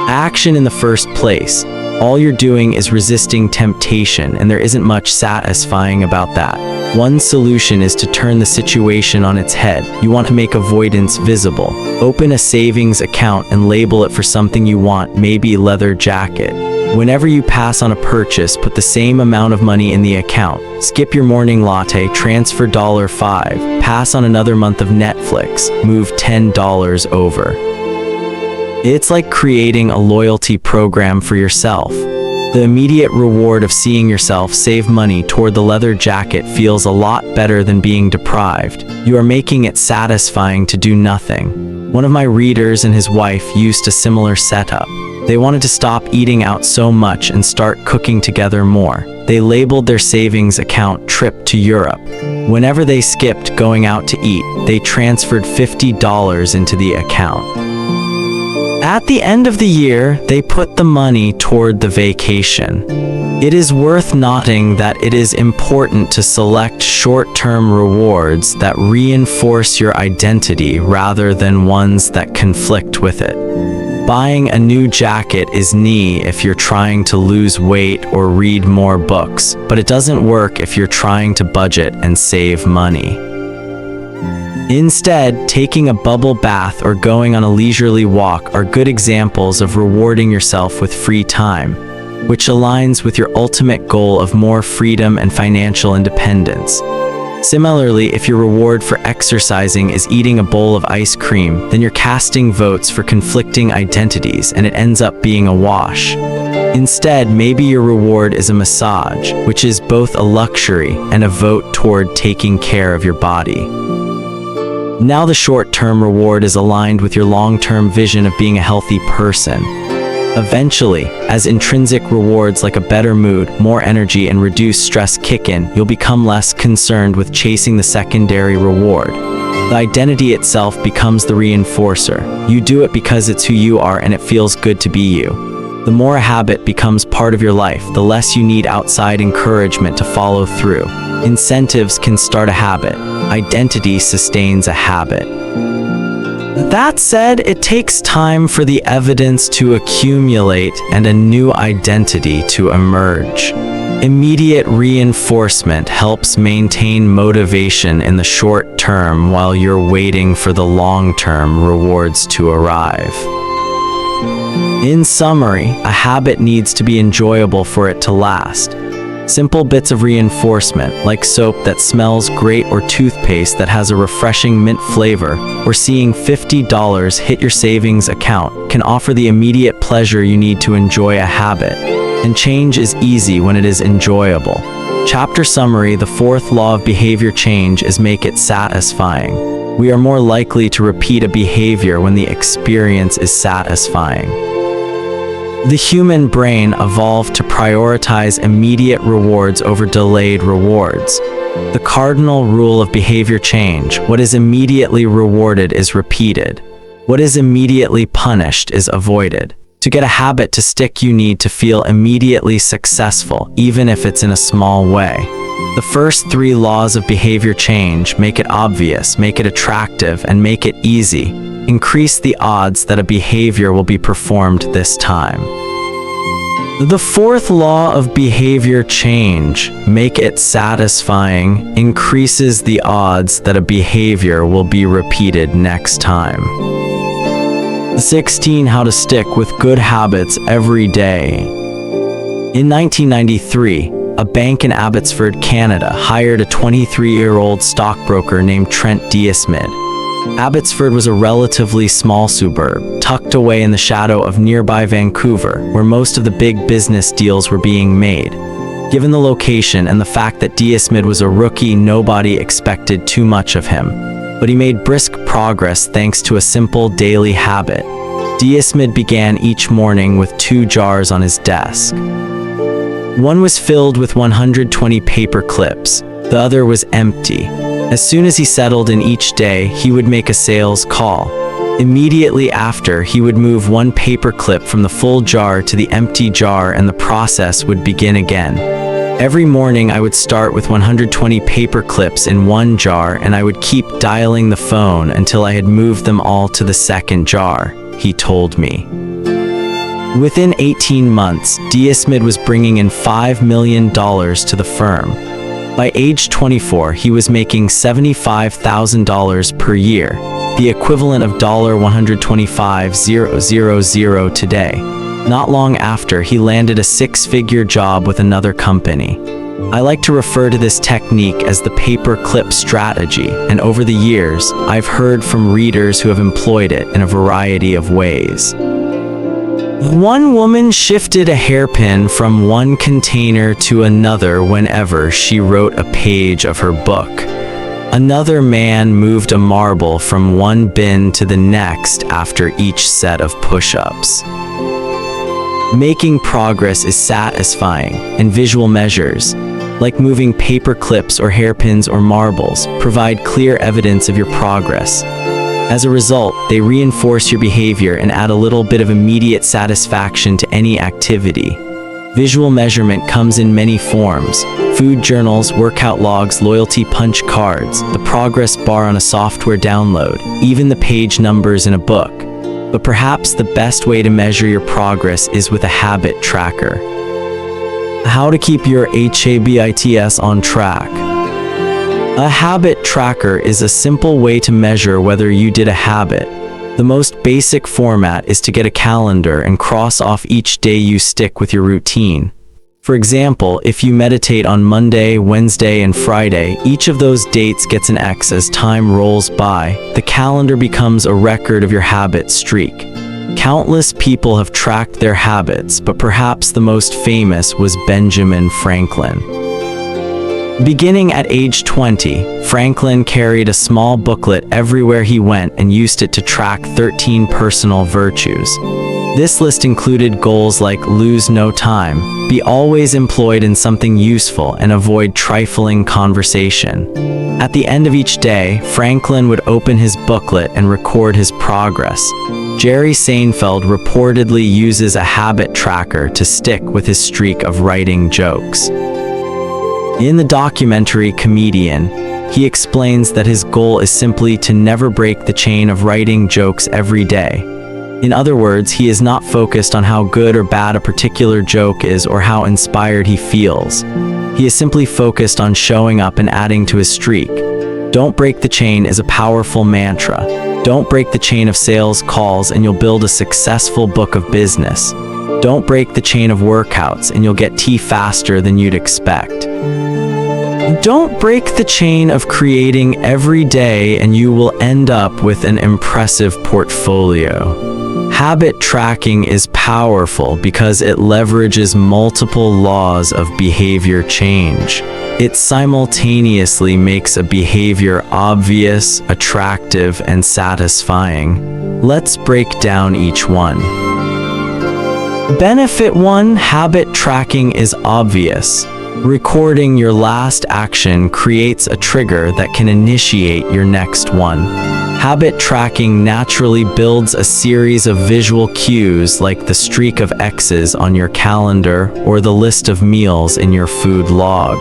action in the first place. All you're doing is resisting temptation, and there isn't much satisfying about that. One solution is to turn the situation on its head. You want to make avoidance visible. Open a savings account and label it for something you want, maybe leather jacket. Whenever you pass on a purchase, put the same amount of money in the account. Skip your morning latte, transfer $5. Pass on another month of Netflix, move $10 over. It's like creating a loyalty program for yourself. The immediate reward of seeing yourself save money toward the leather jacket feels a lot better than being deprived. You are making it satisfying to do nothing. One of my readers and his wife used a similar setup. They wanted to stop eating out so much and start cooking together more. They labeled their savings account trip to Europe. Whenever they skipped going out to eat, they transferred $50 into the account. At the end of the year, they put the money toward the vacation. It is worth noting that it is important to select short-term rewards that reinforce your identity rather than ones that conflict with it. Buying a new jacket is neat if you're trying to lose weight or read more books, but it doesn't work if you're trying to budget and save money. Instead, taking a bubble bath or going on a leisurely walk are good examples of rewarding yourself with free time, which aligns with your ultimate goal of more freedom and financial independence. Similarly, if your reward for exercising is eating a bowl of ice cream, then you're casting votes for conflicting identities and it ends up being a wash. Instead, maybe your reward is a massage, which is both a luxury and a vote toward taking care of your body. Now the short-term reward is aligned with your long-term vision of being a healthy person. Eventually, as intrinsic rewards like a better mood, more energy, and reduced stress kick in, you'll become less concerned with chasing the secondary reward. The identity itself becomes the reinforcer. You do it because it's who you are and it feels good to be you. The more a habit becomes part of your life, the less you need outside encouragement to follow through. Incentives can start a habit. Identity sustains a habit. That said, it takes time for the evidence to accumulate and a new identity to emerge. Immediate reinforcement helps maintain motivation in the short term while you're waiting for the long-term rewards to arrive. In summary, a habit needs to be enjoyable for it to last. Simple bits of reinforcement, like soap that smells great or toothpaste that has a refreshing mint flavor, or seeing $50 hit your savings account, can offer the immediate pleasure you need to enjoy a habit. And change is easy when it is enjoyable. Chapter summary: the fourth law of behavior change is make it satisfying. We are more likely to repeat a behavior when the experience is satisfying. The human brain evolved to prioritize immediate rewards over delayed rewards. The cardinal rule of behavior change: what is immediately rewarded is repeated. What is immediately punished is avoided. To get a habit to stick, you need to feel immediately successful, even if it's in a small way. The first three laws of behavior change: make it obvious, make it attractive, and make it easy, increase the odds that a behavior will be performed this time. The fourth law of behavior change, make it satisfying, increases the odds that a behavior will be repeated next time. 16. How to stick with good habits every day. In 1993, a bank in Abbotsford, Canada, hired a 23-year-old stockbroker named Trent Diasmid. Abbotsford was a relatively small suburb, tucked away in the shadow of nearby Vancouver, where most of the big business deals were being made. Given the location and the fact that Diasmid was a rookie, nobody expected too much of him. But he made brisk progress thanks to a simple daily habit. Diasmid began each morning with 2 jars on his desk. One was filled with 120 paper clips, the other was empty. As soon as he settled in each day, he would make a sales call. Immediately after, he would move 1 paper clip from the full jar to the empty jar and the process would begin again. Every morning I would start with 120 paper clips in 1 jar and I would keep dialing the phone until I had moved them all to the second jar, he told me. Within 18 months, Diasmid was bringing in $5 million to the firm. By age 24, he was making $75,000 per year, the equivalent of $125,000 today. Not long after, he landed a 6-figure job with another company. I like to refer to this technique as the paper clip strategy, and over the years, I've heard from readers who have employed it in a variety of ways. One woman shifted a hairpin from one container to another whenever she wrote a page of her book. Another man moved a marble from one bin to the next after each set of push-ups. Making progress is satisfying, and visual measures, like moving paper clips or hairpins or marbles, provide clear evidence of your progress. As a result, they reinforce your behavior and add a little bit of immediate satisfaction to any activity. Visual measurement comes in many forms: food journals, workout logs, loyalty punch cards, the progress bar on a software download, even the page numbers in a book. But perhaps the best way to measure your progress is with a habit tracker. How to keep your habits on track. A habit tracker is a simple way to measure whether you did a habit. The most basic format is to get a calendar and cross off each day you stick with your routine. For example, if you meditate on Monday, Wednesday, and Friday, each of those dates gets an X as time rolls by. The calendar becomes a record of your habit streak. Countless people have tracked their habits, but perhaps the most famous was Benjamin Franklin. Beginning at age 20, Franklin carried a small booklet everywhere he went and used it to track 13 personal virtues. This list included goals like lose no time, be always employed in something useful, and avoid trifling conversation. At the end of each day, Franklin would open his booklet and record his progress. Jerry Seinfeld reportedly uses a habit tracker to stick with his streak of writing jokes. In the documentary Comedian, he explains that his goal is simply to never break the chain of writing jokes every day. In other words, he is not focused on how good or bad a particular joke is or how inspired he feels. He is simply focused on showing up and adding to his streak. Don't break the chain is a powerful mantra. Don't break the chain of sales calls and you'll build a successful book of business. Don't break the chain of workouts and you'll get tea faster than you'd expect. Don't break the chain of creating every day and you will end up with an impressive portfolio. Habit tracking is powerful because it leverages multiple laws of behavior change. It simultaneously makes a behavior obvious, attractive, and satisfying. Let's break down each one. Benefit 1: habit tracking is obvious. Recording your last action creates a trigger that can initiate your next one. Habit tracking naturally builds a series of visual cues like the streak of X's on your calendar or the list of meals in your food log.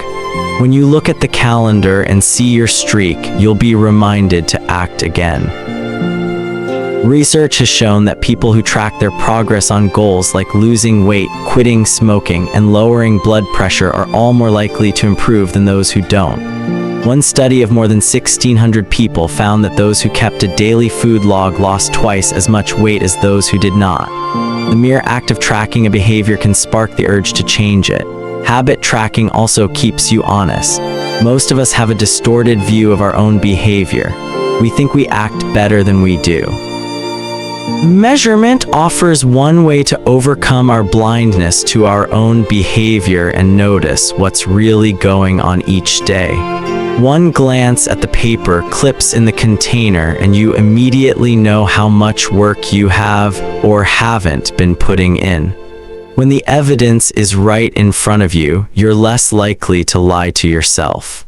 When you look at the calendar and see your streak, you'll be reminded to act again. Research has shown that people who track their progress on goals like losing weight, quitting smoking, and lowering blood pressure are all more likely to improve than those who don't. One study of more than 1,600 people found that those who kept a daily food log lost twice as much weight as those who did not. The mere act of tracking a behavior can spark the urge to change it. Habit tracking also keeps you honest. Most of us have a distorted view of our own behavior. We think we act better than we do. Measurement offers one way to overcome our blindness to our own behavior and notice what's really going on each day. One glance at the paper clips in the container and you immediately know how much work you have or haven't been putting in. When the evidence is right in front of you, you're less likely to lie to yourself.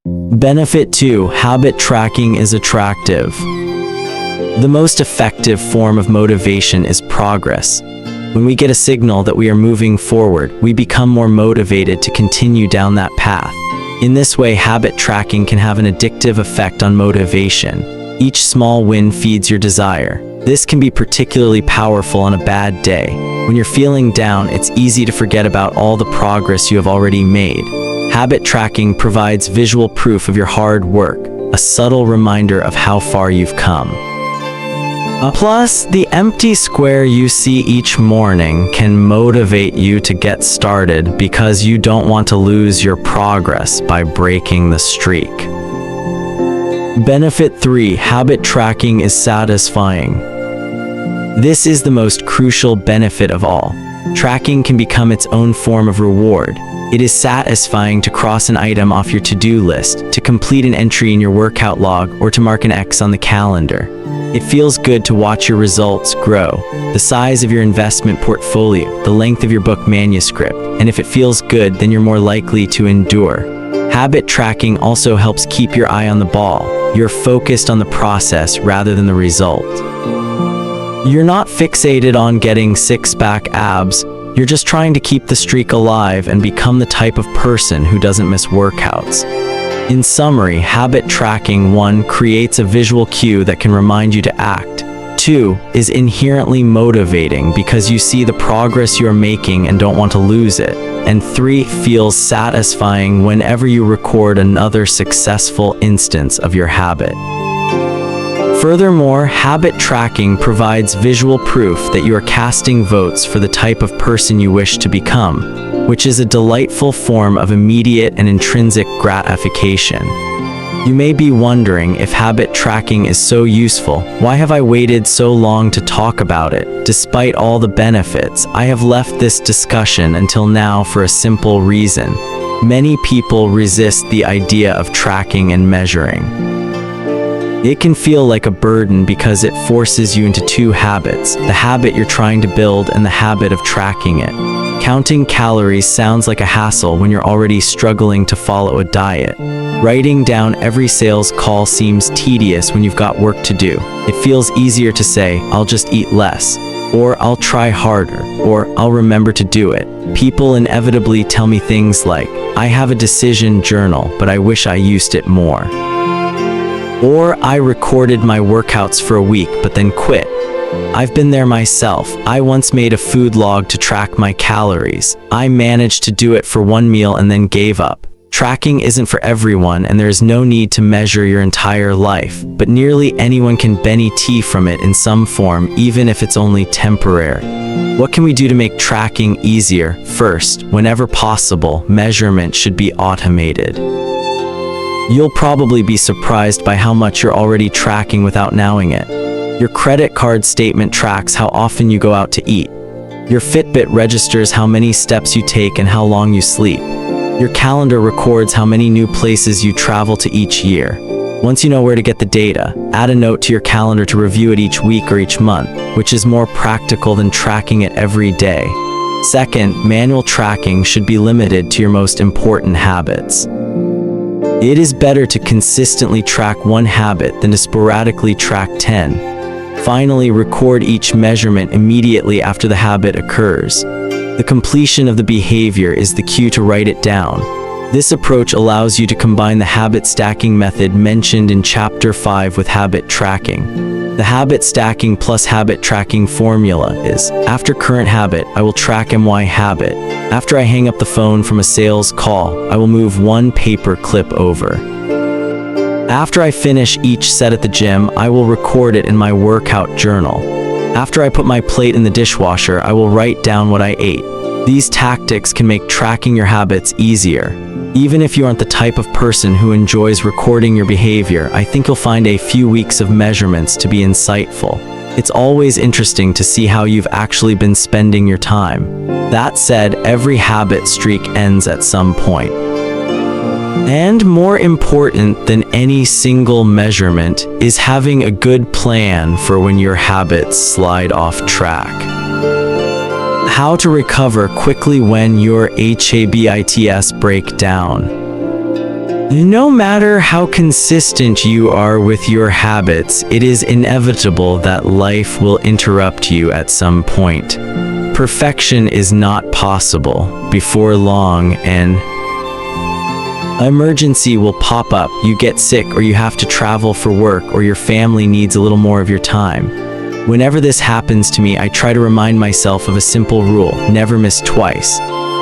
Benefit 2: habit tracking is attractive. The most effective form of motivation is progress. When we get a signal that we are moving forward, we become more motivated to continue down that path. In this way, habit tracking can have an addictive effect on motivation. Each small win feeds your desire. This can be particularly powerful on a bad day. When you're feeling down, it's easy to forget about all the progress you have already made. Habit tracking provides visual proof of your hard work, a subtle reminder of how far you've come. Plus, the empty square you see each morning can motivate you to get started because you don't want to lose your progress by breaking the streak. Benefit 3: habit tracking is satisfying. This is the most crucial benefit of all. Tracking can become its own form of reward. It is satisfying to cross an item off your to-do list, to complete an entry in your workout log, or to mark an X on the calendar. It feels good to watch your results grow, the size of your investment portfolio, the length of your book manuscript, and if it feels good, then you're more likely to endure. Habit tracking also helps keep your eye on the ball. You're focused on the process rather than the result. You're not fixated on getting six-pack abs. You're just trying to keep the streak alive and become the type of person who doesn't miss workouts. In summary, habit tracking 1 creates a visual cue that can remind you to act. 2 is inherently motivating because you see the progress you're making and don't want to lose it. And 3 feels satisfying whenever you record another successful instance of your habit. Furthermore, habit tracking provides visual proof that you are casting votes for the type of person you wish to become, which is a delightful form of immediate and intrinsic gratification. You may be wondering, if habit tracking is so useful, why have I waited so long to talk about it? Despite all the benefits, I have left this discussion until now for a simple reason. Many people resist the idea of tracking and measuring. It can feel like a burden because it forces you into 2 habits, the habit you're trying to build and the habit of tracking it. Counting calories sounds like a hassle when you're already struggling to follow a diet. Writing down every sales call seems tedious when you've got work to do. It feels easier to say, I'll just eat less, or I'll try harder, or I'll remember to do it. People inevitably tell me things like, I have a decision journal, but I wish I used it more. Or I recorded my workouts for a week but then quit. I've been there myself. I once made a food log to track my calories. I managed to do it for 1 meal and then gave up. Tracking isn't for everyone, and there is no need to measure your entire life, but nearly anyone can benefit from it in some form, even if it's only temporary. What can we do to make tracking easier? First, whenever possible, measurement should be automated. You'll probably be surprised by how much you're already tracking without knowing it. Your credit card statement tracks how often you go out to eat. Your Fitbit registers how many steps you take and how long you sleep. Your calendar records how many new places you travel to each year. Once you know where to get the data, add a note to your calendar to review it each week or each month, which is more practical than tracking it every day. Second, manual tracking should be limited to your most important habits. It is better to consistently track 1 habit than to sporadically track 10. Finally, record each measurement immediately after the habit occurs. The completion of the behavior is the cue to write it down. This approach allows you to combine the habit stacking method mentioned in Chapter 5 with habit tracking. The habit stacking plus habit tracking formula is, after current habit, I will track my habit. After I hang up the phone from a sales call, I will move 1 paper clip over. After I finish each set at the gym, I will record it in my workout journal. After I put my plate in the dishwasher, I will write down what I ate. These tactics can make tracking your habits easier. Even if you aren't the type of person who enjoys recording your behavior, I think you'll find a few weeks of measurements to be insightful. It's always interesting to see how you've actually been spending your time. That said, every habit streak ends at some point. And more important than any single measurement is having a good plan for when your habits slide off track. How to recover quickly when your habits break down. No matter how consistent you are with your habits, it is inevitable that life will interrupt you at some point. Perfection is not possible. Before long, an emergency will pop up. You get sick, or you have to travel for work, or your family needs a little more of your time. Whenever this happens to me, I try to remind myself of a simple rule: never miss twice.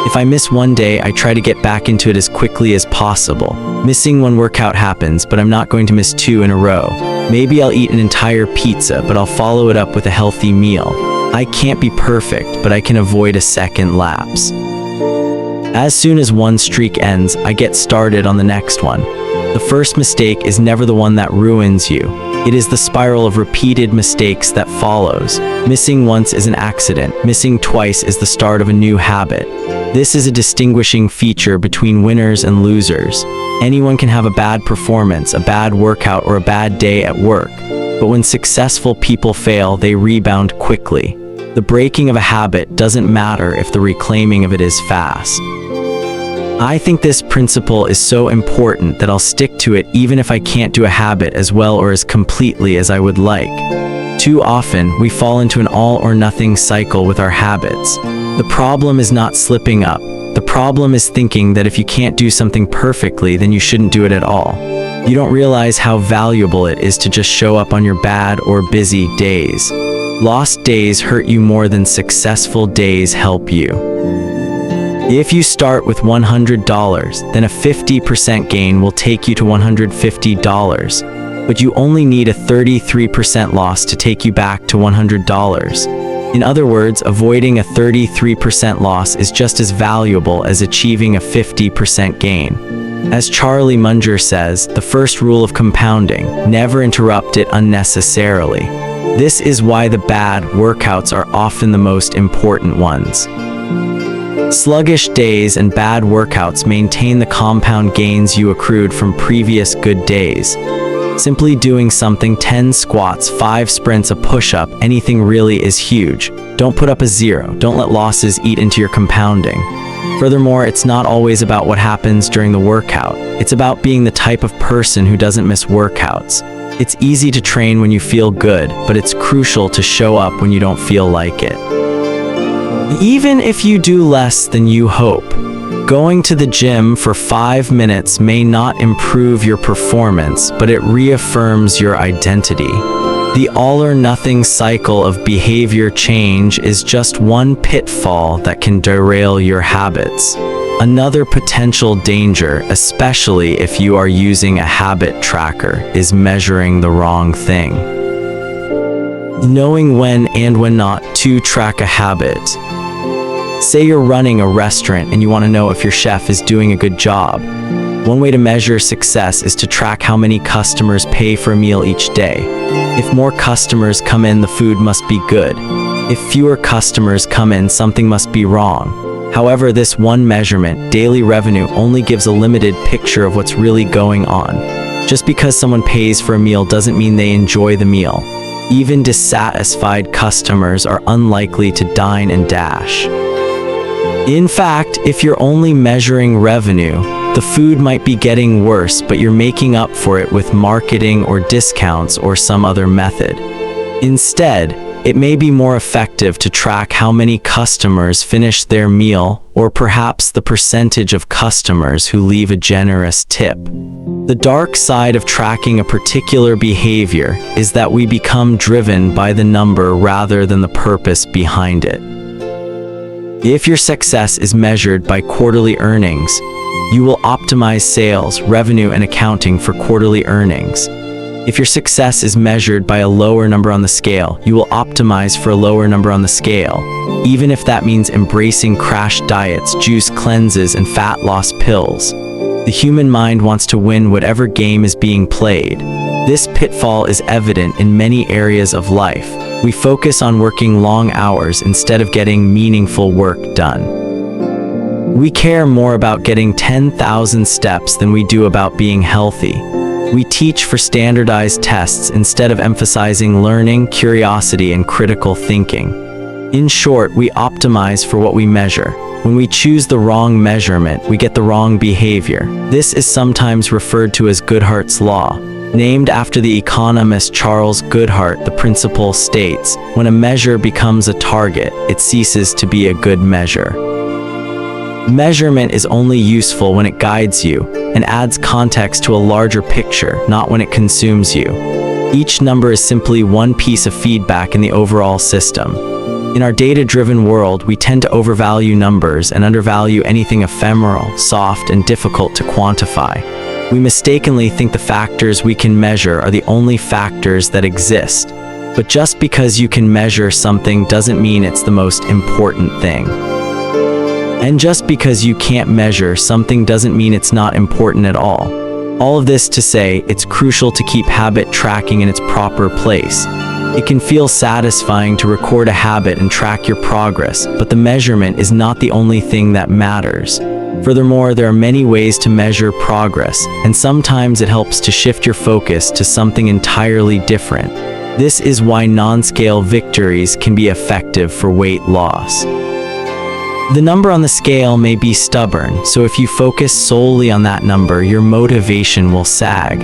If I miss one day, I try to get back into it as quickly as possible. Missing one workout happens, but I'm not going to miss 2 in a row. Maybe I'll eat an entire pizza, but I'll follow it up with a healthy meal. I can't be perfect, but I can avoid a second lapse. As soon as one streak ends, I get started on the next one. The first mistake is never the one that ruins you. It is the spiral of repeated mistakes that follows. Missing once is an accident. Missing twice is the start of a new habit. This is a distinguishing feature between winners and losers. Anyone can have a bad performance, a bad workout, or a bad day at work. But when successful people fail, they rebound quickly. The breaking of a habit doesn't matter if the reclaiming of it is fast. I think this principle is so important that I'll stick to it even if I can't do a habit as well or as completely as I would like. Too often, we fall into an all-or-nothing cycle with our habits. The problem is not slipping up. The problem is thinking that if you can't do something perfectly, then you shouldn't do it at all. You don't realize how valuable it is to just show up on your bad or busy days. Lost days hurt you more than successful days help you. If you start with $100, then a 50% gain will take you to $150, but you only need a 33% loss to take you back to $100. In other words, avoiding a 33% loss is just as valuable as achieving a 50% gain. As Charlie Munger says, the first rule of compounding: never interrupt it unnecessarily. This is why the bad workouts are often the most important ones. Sluggish days and bad workouts maintain the compound gains you accrued from previous good days. Simply doing something, 10 squats, 5 sprints, a push-up, anything really is huge. Don't put up a 0. Don't let losses eat into your compounding. Furthermore, it's not always about what happens during the workout. It's about being the type of person who doesn't miss workouts. It's easy to train when you feel good, but it's crucial to show up when you don't feel like it. Even if you do less than you hope, going to the gym for 5 minutes may not improve your performance, but it reaffirms your identity. The all-or-nothing cycle of behavior change is just one pitfall that can derail your habits. Another potential danger, especially if you are using a habit tracker, is measuring the wrong thing. Knowing when and when not to track a habit. Say you're running a restaurant and you want to know if your chef is doing a good job. One way to measure success is to track how many customers pay for a meal each day. If more customers come in, the food must be good. If fewer customers come in, something must be wrong. However, this one measurement, daily revenue, only gives a limited picture of what's really going on. Just because someone pays for a meal doesn't mean they enjoy the meal. Even dissatisfied customers are unlikely to dine and dash. In fact, if you're only measuring revenue, the food might be getting worse, but you're making up for it with marketing or discounts or some other method. Instead, it may be more effective to track how many customers finish their meal, or perhaps the percentage of customers who leave a generous tip. The dark side of tracking a particular behavior is that we become driven by the number rather than the purpose behind it. If your success is measured by quarterly earnings, you will optimize sales, revenue, and accounting for quarterly earnings. If your success is measured by a lower number on the scale, you will optimize for a lower number on the scale, even if that means embracing crash diets, juice cleanses, and fat loss pills. The human mind wants to win whatever game is being played. This pitfall is evident in many areas of life. We focus on working long hours instead of getting meaningful work done. We care more about getting 10,000 steps than we do about being healthy. We teach for standardized tests instead of emphasizing learning, curiosity, and critical thinking. In short, we optimize for what we measure. When we choose the wrong measurement, we get the wrong behavior. This is sometimes referred to as Goodhart's Law. Named after the economist Charles Goodhart, the principle states, when a measure becomes a target, it ceases to be a good measure. Measurement is only useful when it guides you and adds context to a larger picture, not when it consumes you. Each number is simply one piece of feedback in the overall system. In our data-driven world, we tend to overvalue numbers and undervalue anything ephemeral, soft, and difficult to quantify. We mistakenly think the factors we can measure are the only factors that exist. But just because you can measure something doesn't mean it's the most important thing. And just because you can't measure something doesn't mean it's not important at all. All of this to say, it's crucial to keep habit tracking in its proper place. It can feel satisfying to record a habit and track your progress, but the measurement is not the only thing that matters. Furthermore, there are many ways to measure progress, and sometimes it helps to shift your focus to something entirely different. This is why non-scale victories can be effective for weight loss. The number on the scale may be stubborn, so if you focus solely on that number, your motivation will sag.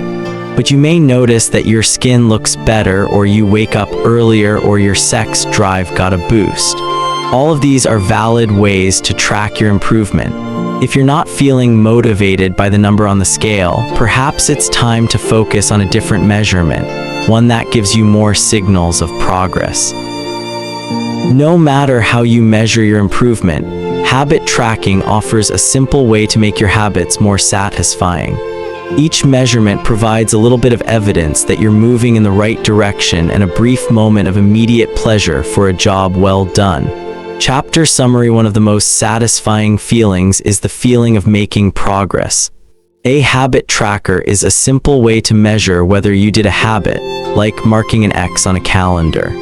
But you may notice that your skin looks better, or you wake up earlier, or your sex drive got a boost. All of these are valid ways to track your improvement. If you're not feeling motivated by the number on the scale, perhaps it's time to focus on a different measurement, one that gives you more signals of progress. No matter how you measure your improvement, habit tracking offers a simple way to make your habits more satisfying. Each measurement provides a little bit of evidence that you're moving in the right direction and a brief moment of immediate pleasure for a job well done. Chapter summary: one of the most satisfying feelings is the feeling of making progress. A habit tracker is a simple way to measure whether you did a habit, like marking an X on a calendar.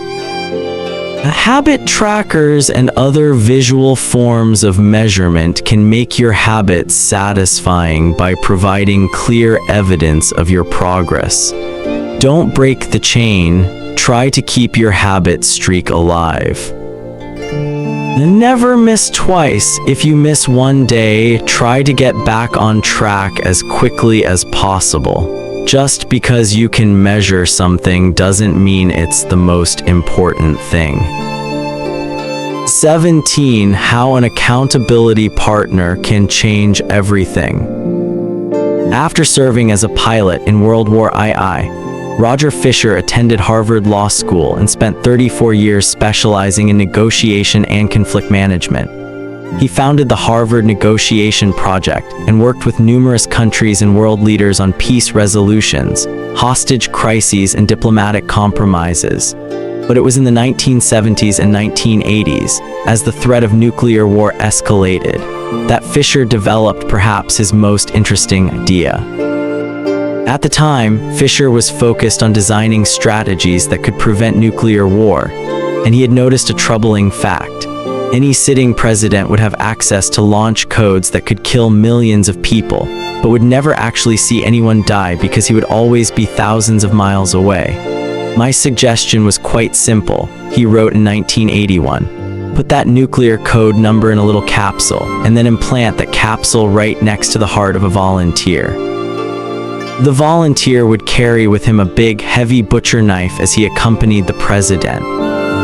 Habit trackers and other visual forms of measurement can make your habits satisfying by providing clear evidence of your progress. Don't break the chain. Try to keep your habit streak alive. Never miss twice. If you miss one day, try to get back on track as quickly as possible. Just because you can measure something doesn't mean it's the most important thing. 17. How an accountability partner can change everything. After serving as a pilot in World War II, Roger Fisher attended Harvard Law School and spent 34 years specializing in negotiation and conflict management. He founded the Harvard Negotiation Project and worked with numerous countries and world leaders on peace resolutions, hostage crises, and diplomatic compromises. But it was in the 1970s and 1980s, as the threat of nuclear war escalated, that Fisher developed perhaps his most interesting idea. At the time, Fisher was focused on designing strategies that could prevent nuclear war, and he had noticed a troubling fact. Any sitting president would have access to launch codes that could kill millions of people, but would never actually see anyone die because he would always be thousands of miles away. My suggestion was quite simple, he wrote in 1981. Put that nuclear code number in a little capsule, and then implant that capsule right next to the heart of a volunteer. The volunteer would carry with him a big, heavy butcher knife as he accompanied the president.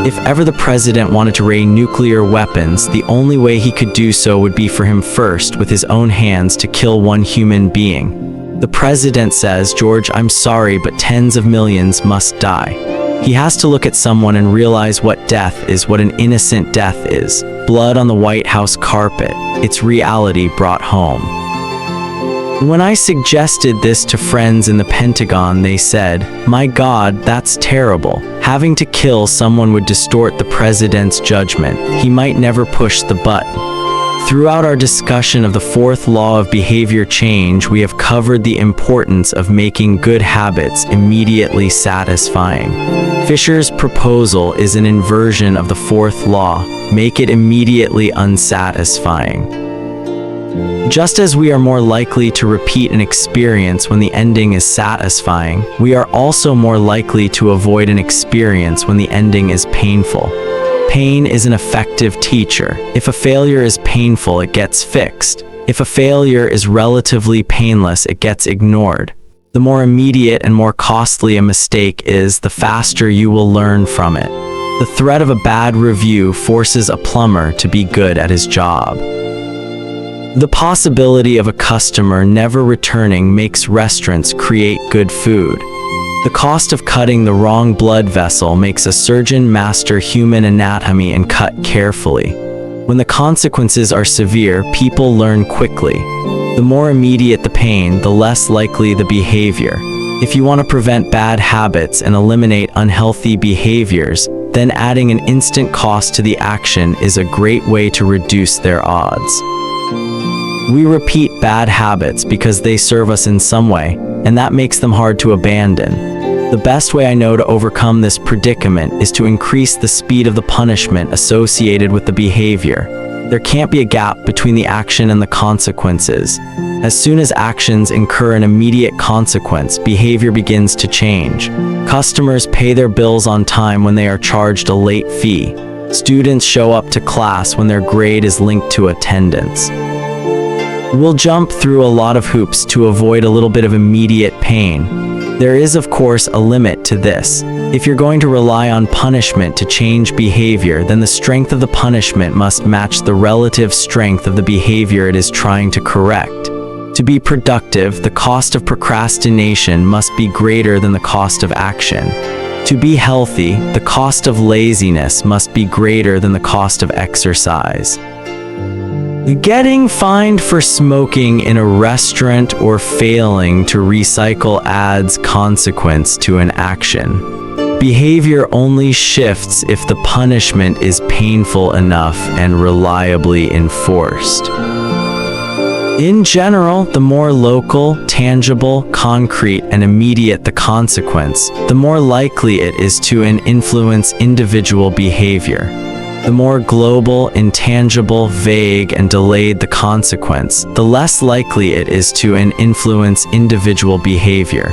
If ever the president wanted to raise nuclear weapons, the only way he could do so would be for him first, with his own hands, to kill one human being. The president says, "George, I'm sorry, but tens of millions must die." He has to look at someone and realize what death is, what an innocent death is. Blood on the White House carpet. It's reality brought home. When I suggested this to friends in the Pentagon, they said, "My God, that's terrible. Having to kill someone would distort the president's judgment. He might never push the button." Throughout our discussion of the fourth law of behavior change, we have covered the importance of making good habits immediately satisfying. Fisher's proposal is an inversion of the fourth law: make it immediately unsatisfying. Just as we are more likely to repeat an experience when the ending is satisfying, we are also more likely to avoid an experience when the ending is painful. Pain is an effective teacher. If a failure is painful, it gets fixed. If a failure is relatively painless, it gets ignored. The more immediate and more costly a mistake is, the faster you will learn from it. The threat of a bad review forces a plumber to be good at his job. The possibility of a customer never returning makes restaurants create good food. The cost of cutting the wrong blood vessel makes a surgeon master human anatomy and cut carefully. When the consequences are severe, people learn quickly. The more immediate the pain, the less likely the behavior. If you want to prevent bad habits and eliminate unhealthy behaviors, then adding an instant cost to the action is a great way to reduce their odds. We repeat bad habits because they serve us in some way, and that makes them hard to abandon. The best way I know to overcome this predicament is to increase the speed of the punishment associated with the behavior. There can't be a gap between the action and the consequences. As soon as actions incur an immediate consequence, behavior begins to change. Customers pay their bills on time when they are charged a late fee. Students show up to class when their grade is linked to attendance. We'll jump through a lot of hoops to avoid a little bit of immediate pain. There is, of course, a limit to this. If you're going to rely on punishment to change behavior, then the strength of the punishment must match the relative strength of the behavior it is trying to correct. To be productive, the cost of procrastination must be greater than the cost of action. To be healthy, the cost of laziness must be greater than the cost of exercise. Getting fined for smoking in a restaurant or failing to recycle adds consequence to an action. Behavior only shifts if the punishment is painful enough and reliably enforced. In general, the more local, tangible, concrete, and immediate the consequence, the more likely it is to influence individual behavior. The more global, intangible, vague, and delayed the consequence, the less likely it is to influence individual behavior.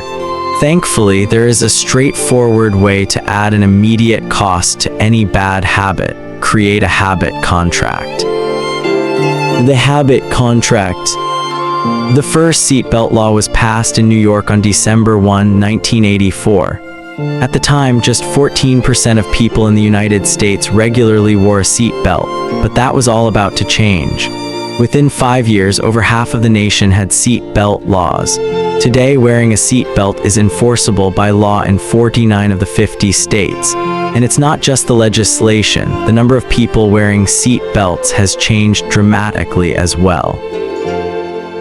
Thankfully, there is a straightforward way to add an immediate cost to any bad habit: create a habit contract. The habit contract. The first seatbelt law was passed in New York on December 1, 1984. At the time, just 14% of people in the United States regularly wore a seatbelt, but that was all about to change. Within 5 years, over half of the nation had seatbelt laws. Today, wearing a seatbelt is enforceable by law in 49 of the 50 states. And it's not just the legislation. The number of people wearing seat belts has changed dramatically as well.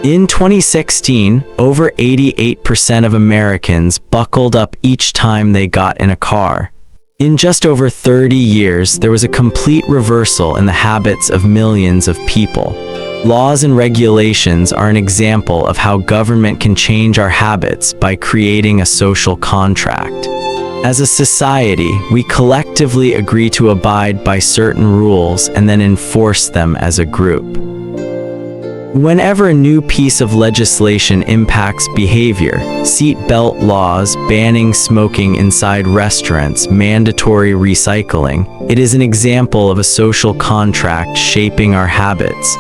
In 2016, over 88% of Americans buckled up each time they got in a car. In just over 30 years, there was a complete reversal in the habits of millions of people. Laws and regulations are an example of how government can change our habits by creating a social contract. As a society, we collectively agree to abide by certain rules and then enforce them as a group. Whenever a new piece of legislation impacts behavior, seatbelt laws, banning smoking inside restaurants, mandatory recycling, it is an example of a social contract shaping our habits.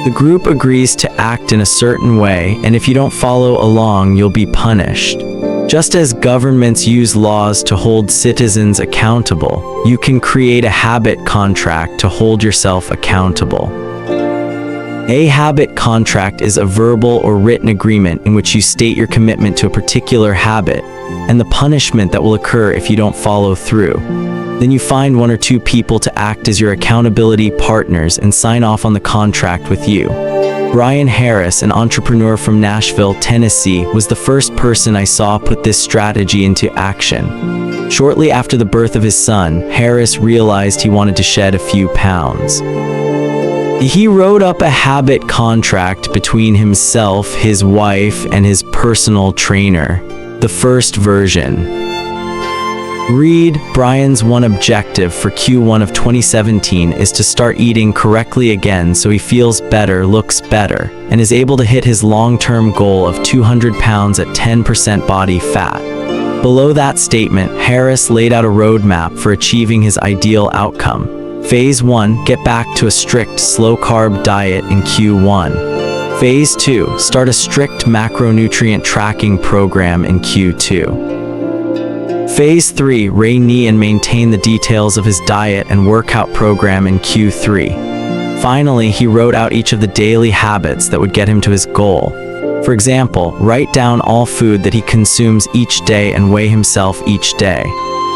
The group agrees to act in a certain way, and if you don't follow along, you'll be punished. Just as governments use laws to hold citizens accountable, you can create a habit contract to hold yourself accountable. A habit contract is a verbal or written agreement in which you state your commitment to a particular habit and the punishment that will occur if you don't follow through. Then you find one or two people to act as your accountability partners and sign off on the contract with you. Brian Harris, an entrepreneur from Nashville, Tennessee, was the first person I saw put this strategy into action. Shortly after the birth of his son, Harris realized he wanted to shed a few pounds. He wrote up a habit contract between himself, his wife, and his personal trainer. The first version. Read, Brian's one objective for Q1 of 2017 is to start eating correctly again so he feels better, looks better, and is able to hit his long-term goal of 200 pounds at 10% body fat. Below that statement, Harris laid out a roadmap for achieving his ideal outcome. Phase 1, get back to a strict slow-carb diet in Q1. Phase 2, start a strict macronutrient tracking program in Q2. Phase 3, renew and maintain the details of his diet and workout program in Q3. Finally, he wrote out each of the daily habits that would get him to his goal. For example, write down all food that he consumes each day and weigh himself each day.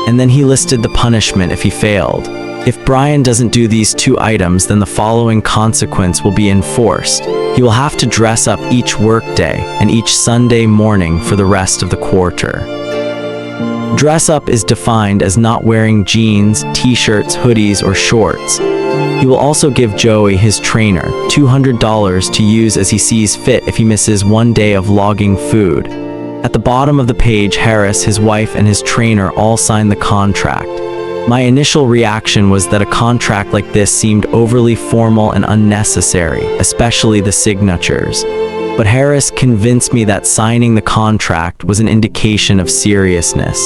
And then he listed the punishment if he failed. If Brian doesn't do these 2 items, then the following consequence will be enforced. He will have to dress up each workday and each Sunday morning for the rest of the quarter. Dress up is defined as not wearing jeans, t-shirts, hoodies, or shorts. He will also give Joey, his trainer, $200 to use as he sees fit if he misses one day of logging food. At the bottom of the page, Harris, his wife, and his trainer all sign the contract. My initial reaction was that a contract like this seemed overly formal and unnecessary, especially the signatures. But Harris convinced me that signing the contract was an indication of seriousness.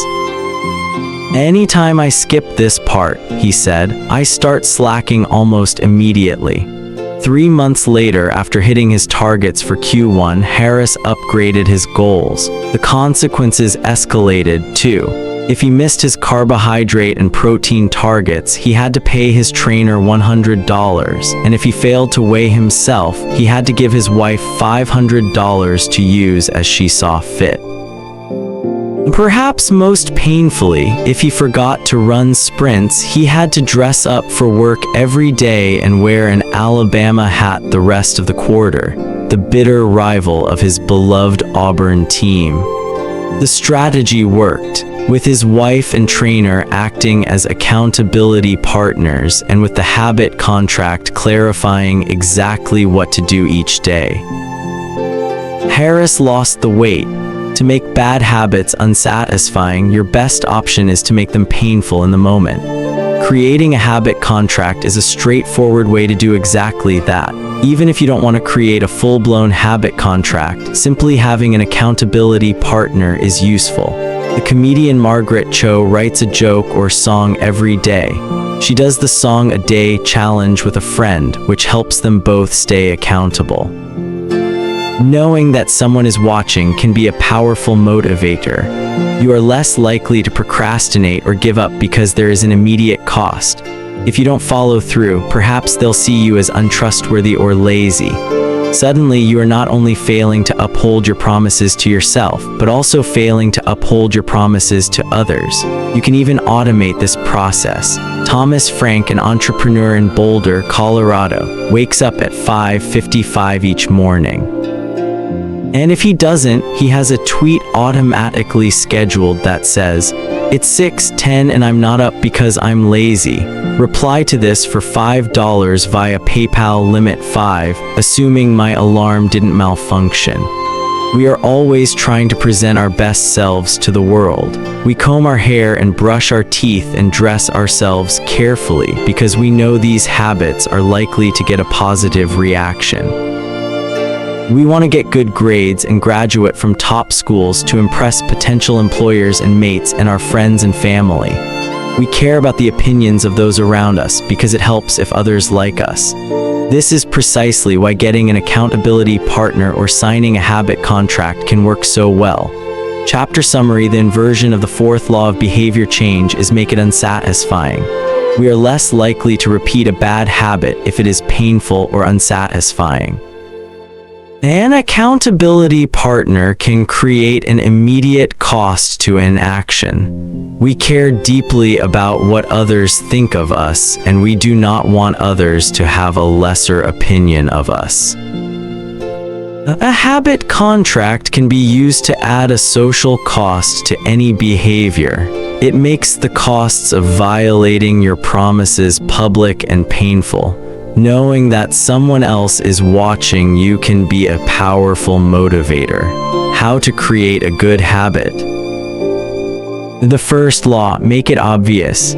Anytime I skip this part, he said, I start slacking almost immediately. 3 months later, after hitting his targets for Q1, Harris upgraded his goals. The consequences escalated too. If he missed his carbohydrate and protein targets, he had to pay his trainer $100, and if he failed to weigh himself, he had to give his wife $500 to use as she saw fit. Perhaps most painfully, if he forgot to run sprints, he had to dress up for work every day and wear an Alabama hat the rest of the quarter, the bitter rival of his beloved Auburn team. The strategy worked, with his wife and trainer acting as accountability partners and with the habit contract clarifying exactly what to do each day. Harris lost the weight. To make bad habits unsatisfying, your best option is to make them painful in the moment. Creating a habit contract is a straightforward way to do exactly that. Even if you don't want to create a full-blown habit contract, simply having an accountability partner is useful. The comedian Margaret Cho writes a joke or song every day. She does the Song a Day challenge with a friend, which helps them both stay accountable. Knowing that someone is watching can be a powerful motivator. You are less likely to procrastinate or give up because there is an immediate cost. If you don't follow through, perhaps they'll see you as untrustworthy or lazy. Suddenly, you are not only failing to uphold your promises to yourself, but also failing to uphold your promises to others. You can even automate this process. Thomas Frank, an entrepreneur in Boulder, Colorado, wakes up at 5:55 each morning. And if he doesn't, he has a tweet automatically scheduled that says, "It's 6:10 and I'm not up because I'm lazy. Reply to this for $5 via PayPal limit 5, assuming my alarm didn't malfunction." We are always trying to present our best selves to the world. We comb our hair and brush our teeth and dress ourselves carefully because we know these habits are likely to get a positive reaction. We want to get good grades and graduate from top schools to impress potential employers and mates and our friends and family. We care about the opinions of those around us because it helps if others like us. This is precisely why getting an accountability partner or signing a habit contract can work so well. Chapter summary: the inversion of the fourth law of behavior change is make it unsatisfying. We are less likely to repeat a bad habit if it is painful or unsatisfying. An accountability partner can create an immediate cost to inaction. We care deeply about what others think of us, and we do not want others to have a lesser opinion of us. A habit contract can be used to add a social cost to any behavior. It makes the costs of violating your promises public and painful. Knowing that someone else is watching you can be a powerful motivator. How to create a good habit. The first law: make it obvious.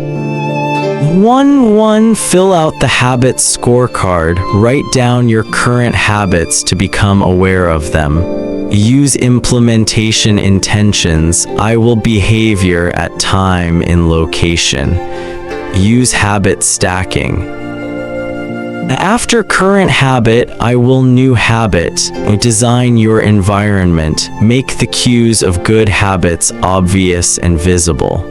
1. Fill out the habits scorecard. Write down your current habits to become aware of them. Use implementation intentions. I will behavior at time in location. Use habit stacking. After current habit, I will new habit. Design your environment. Make the cues of good habits obvious and visible.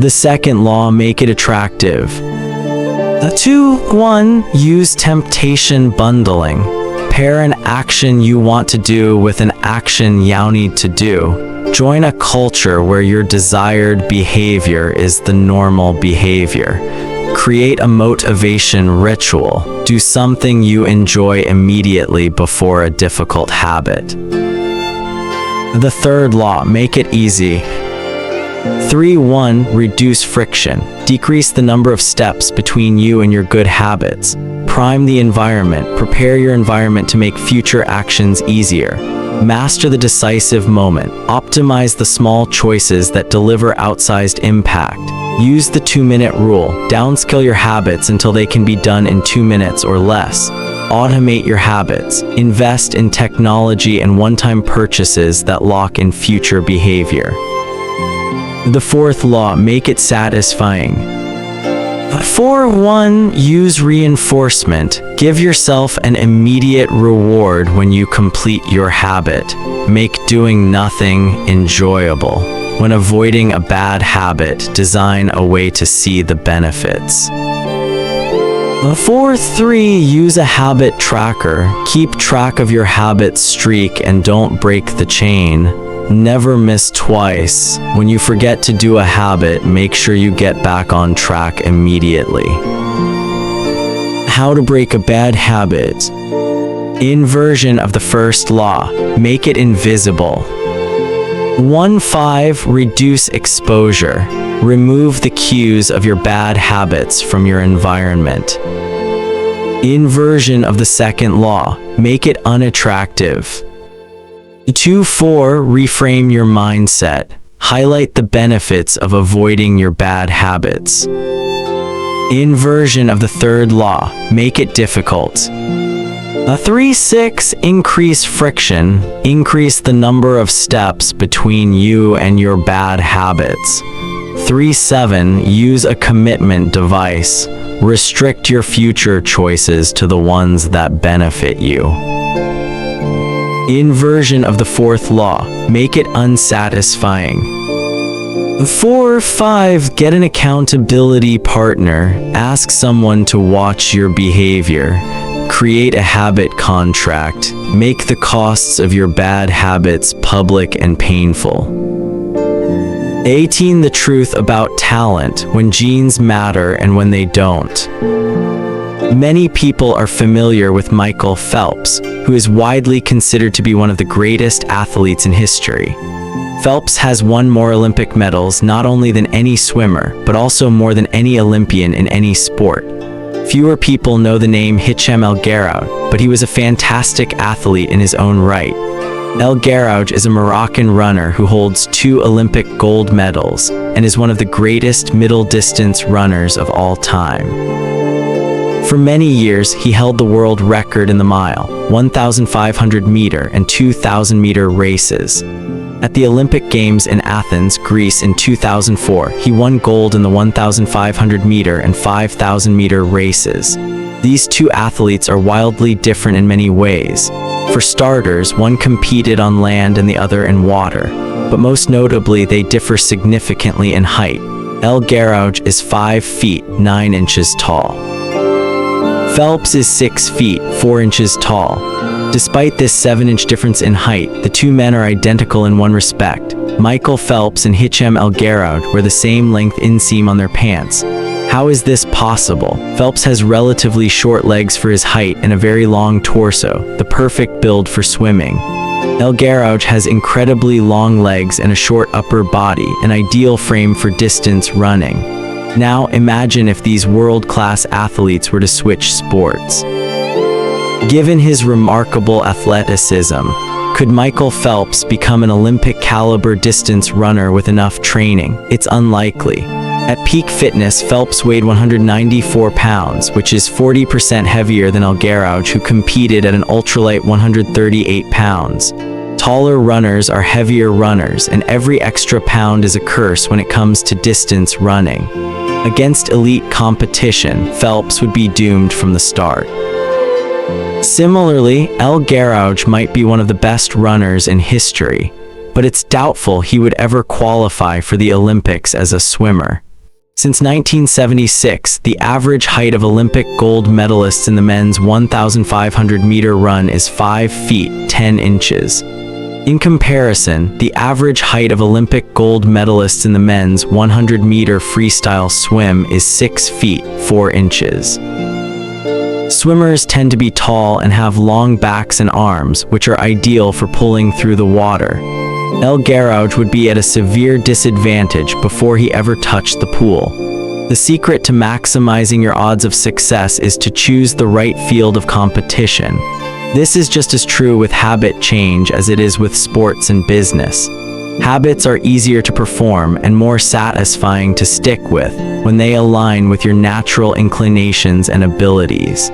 The second law: make it attractive. 1. Use temptation bundling. Pair an action you want to do with an action you need to do. Join a culture where your desired behavior is the normal behavior. Create a motivation ritual. Do something you enjoy immediately before a difficult habit. The third law: make it easy. 3.1. Reduce friction. Decrease the number of steps between you and your good habits. Prime the environment. Prepare your environment to make future actions easier. Master the decisive moment. Optimize the small choices that deliver outsized impact. Use the 2-minute rule. Downscale your habits until they can be done in 2 minutes or less. Automate your habits. Invest in technology and one-time purchases that lock in future behavior. The 4th law, make it satisfying. 4.1. Use reinforcement. Give yourself an immediate reward when you complete your habit. Make doing nothing enjoyable. When avoiding a bad habit, design a way to see the benefits. 4.3. Use a habit tracker. Keep track of your habit streak and don't break the chain. Never miss twice. When you forget to do a habit, make sure you get back on track immediately. How to break a bad habit. Inversion of the first law. Make it invisible. 1.5. Reduce exposure. Remove the cues of your bad habits from your environment. Inversion of the second law. Make it unattractive. 2.4. Reframe your mindset. Highlight the benefits of avoiding your bad habits. Inversion of the third law. Make it difficult. 3.6. Increase friction. Increase the number of steps between you and your bad habits. 3.7. Use a commitment device. Restrict your future choices to the ones that benefit you. Inversion of the fourth law. Make it unsatisfying. 4.5. Get an accountability partner. Ask someone to watch your behavior. Create a habit contract. Make the costs of your bad habits public and painful. 18. The truth about talent, when genes matter and when they don't. Many people are familiar with Michael Phelps, who is widely considered to be one of the greatest athletes in history. Phelps has won more Olympic medals not only than any swimmer, but also more than any Olympian in any sport. Fewer people know the name Hichem El Guerrouj, but he was a fantastic athlete in his own right. El Guerrouj is a Moroccan runner who holds 2 Olympic gold medals and is one of the greatest middle-distance runners of all time. For many years, he held the world record in the mile, 1,500-meter and 2,000-meter races. At the Olympic Games in Athens, Greece in 2004, he won gold in the 1,500-meter and 5,000-meter races. These two athletes are wildly different in many ways. For starters, one competed on land and the other in water, but most notably they differ significantly in height. El Guerrouj is 5 feet 9 inches tall. Phelps is 6 feet 4 inches tall. Despite this 7-inch difference in height, the two men are identical in one respect. Michael Phelps and Hichem El Guerrouj wear the same length inseam on their pants. How is this possible? Phelps has relatively short legs for his height and a very long torso, the perfect build for swimming. El Guerrouj has incredibly long legs and a short upper body, an ideal frame for distance running. Now imagine if these world-class athletes were to switch sports. Given his remarkable athleticism, could Michael Phelps become an Olympic-caliber distance runner with enough training? It's unlikely. At peak fitness, Phelps weighed 194 pounds, which is 40% heavier than El Guerrouj, who competed at an ultralight 138 pounds. Taller runners are heavier runners, and every extra pound is a curse when it comes to distance running. Against elite competition, Phelps would be doomed from the start. Similarly, El Guerrouj might be one of the best runners in history, but it's doubtful he would ever qualify for the Olympics as a swimmer. Since 1976, the average height of Olympic gold medalists in the men's 1,500-meter run is 5 feet 10 inches. In comparison, the average height of Olympic gold medalists in the men's 100-meter freestyle swim is 6 feet 4 inches. Swimmers tend to be tall and have long backs and arms, which are ideal for pulling through the water. El Garauj would be at a severe disadvantage before he ever touched the pool. The secret to maximizing your odds of success is to choose the right field of competition. This is just as true with habit change as it is with sports and business. Habits are easier to perform and more satisfying to stick with when they align with your natural inclinations and abilities.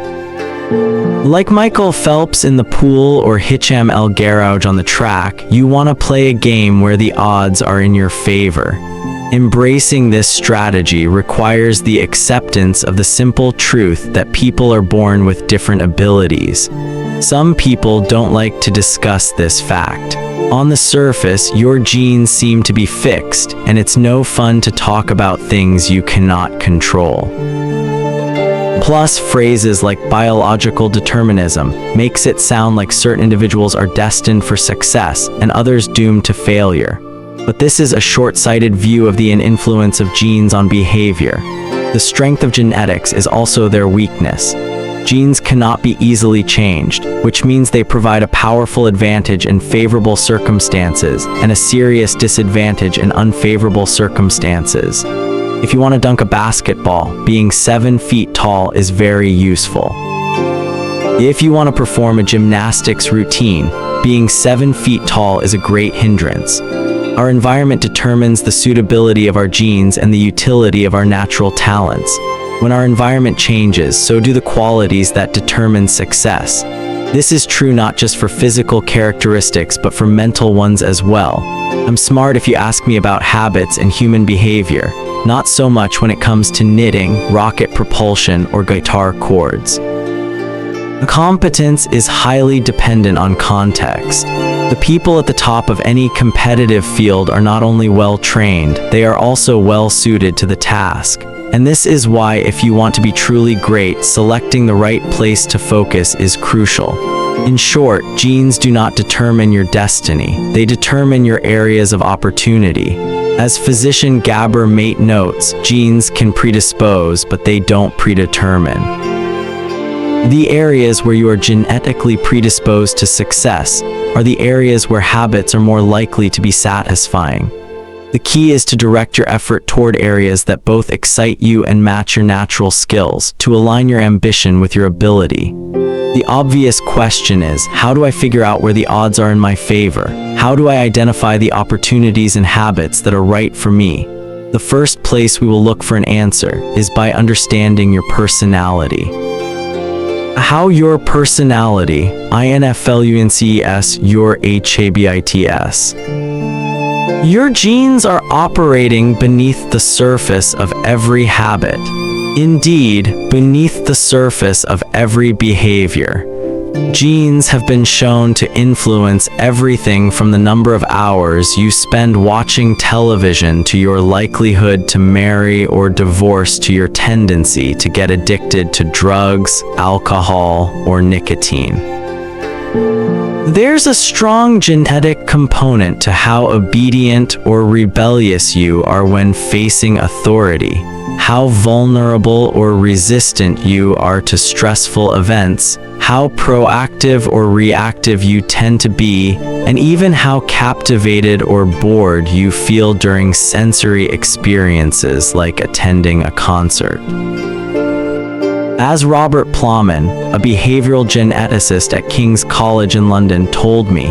Like Michael Phelps in the pool or Hicham El Garauj on the track, you want to play a game where the odds are in your favor. Embracing this strategy requires the acceptance of the simple truth that people are born with different abilities. Some people don't like to discuss this fact. On the surface, your genes seem to be fixed, and it's no fun to talk about things you cannot control. Plus, phrases like biological determinism makes it sound like certain individuals are destined for success and others doomed to failure. But this is a short-sighted view of the influence of genes on behavior. The strength of genetics is also their weakness. Genes cannot be easily changed, which means they provide a powerful advantage in favorable circumstances and a serious disadvantage in unfavorable circumstances. If you want to dunk a basketball, being 7 feet tall is very useful. If you want to perform a gymnastics routine, being 7 feet tall is a great hindrance. Our environment determines the suitability of our genes and the utility of our natural talents. When our environment changes, so do the qualities that determine success. This is true not just for physical characteristics, but for mental ones as well. I'm smart if you ask me about habits and human behavior, not so much when it comes to knitting, rocket propulsion, or guitar chords. Competence is highly dependent on context. The people at the top of any competitive field are not only well-trained, they are also well-suited to the task. And this is why, if you want to be truly great, selecting the right place to focus is crucial. In short, genes do not determine your destiny. They determine your areas of opportunity. As physician Gabor Mate notes, genes can predispose, but they don't predetermine. The areas where you are genetically predisposed to success are the areas where habits are more likely to be satisfying. The key is to direct your effort toward areas that both excite you and match your natural skills, to align your ambition with your ability. The obvious question is, how do I figure out where the odds are in my favor? How do I identify the opportunities and habits that are right for me? The first place we will look for an answer is by understanding your personality. How your personality, influences your habits. Your genes are operating beneath the surface of every habit. Indeed, beneath the surface of every behavior. Genes have been shown to influence everything from the number of hours you spend watching television to your likelihood to marry or divorce to your tendency to get addicted to drugs, alcohol, or nicotine. There's a strong genetic component to how obedient or rebellious you are when facing authority, how vulnerable or resistant you are to stressful events, how proactive or reactive you tend to be, and even how captivated or bored you feel during sensory experiences like attending a concert. As Robert Plowman, a behavioral geneticist at King's College in London, told me,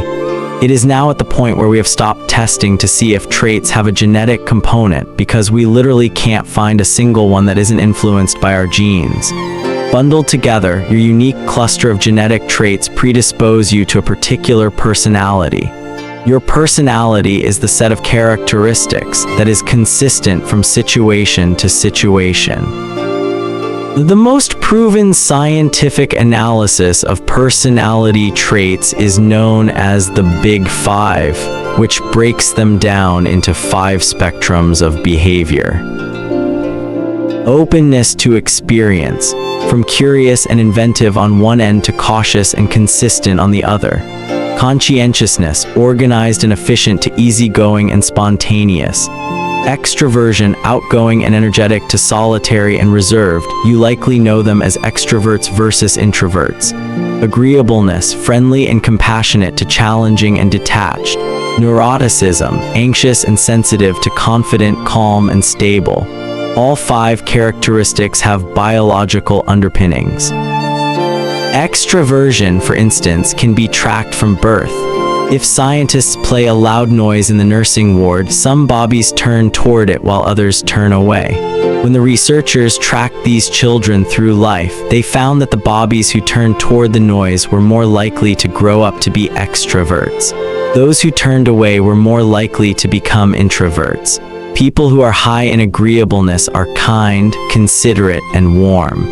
it is now at the point where we have stopped testing to see if traits have a genetic component because we literally can't find a single one that isn't influenced by our genes. Bundled together, your unique cluster of genetic traits predispose you to a particular personality. Your personality is the set of characteristics that is consistent from situation to situation. The most proven scientific analysis of personality traits is known as the Big Five, which breaks them down into 5 spectrums of behavior. Openness to experience, from curious and inventive on one end to cautious and consistent on the other. Conscientiousness, organized and efficient to easygoing and spontaneous. Extroversion, outgoing and energetic to solitary and reserved. You likely know them as extroverts versus introverts. Agreeableness, friendly and compassionate to challenging and detached. Neuroticism, anxious and sensitive to confident, calm, and stable. All 5 characteristics have biological underpinnings. Extroversion, for instance, can be tracked from birth. If scientists play a loud noise in the nursing ward, some bobbies turn toward it while others turn away. When the researchers tracked these children through life, they found that the bobbies who turned toward the noise were more likely to grow up to be extroverts. Those who turned away were more likely to become introverts. People who are high in agreeableness are kind, considerate, and warm.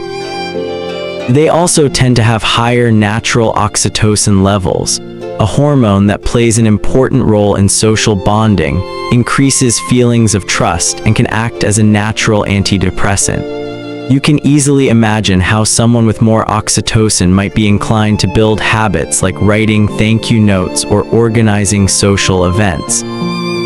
They also tend to have higher natural oxytocin levels, a hormone that plays an important role in social bonding, increases feelings of trust, and can act as a natural antidepressant. You can easily imagine how someone with more oxytocin might be inclined to build habits like writing thank you notes or organizing social events.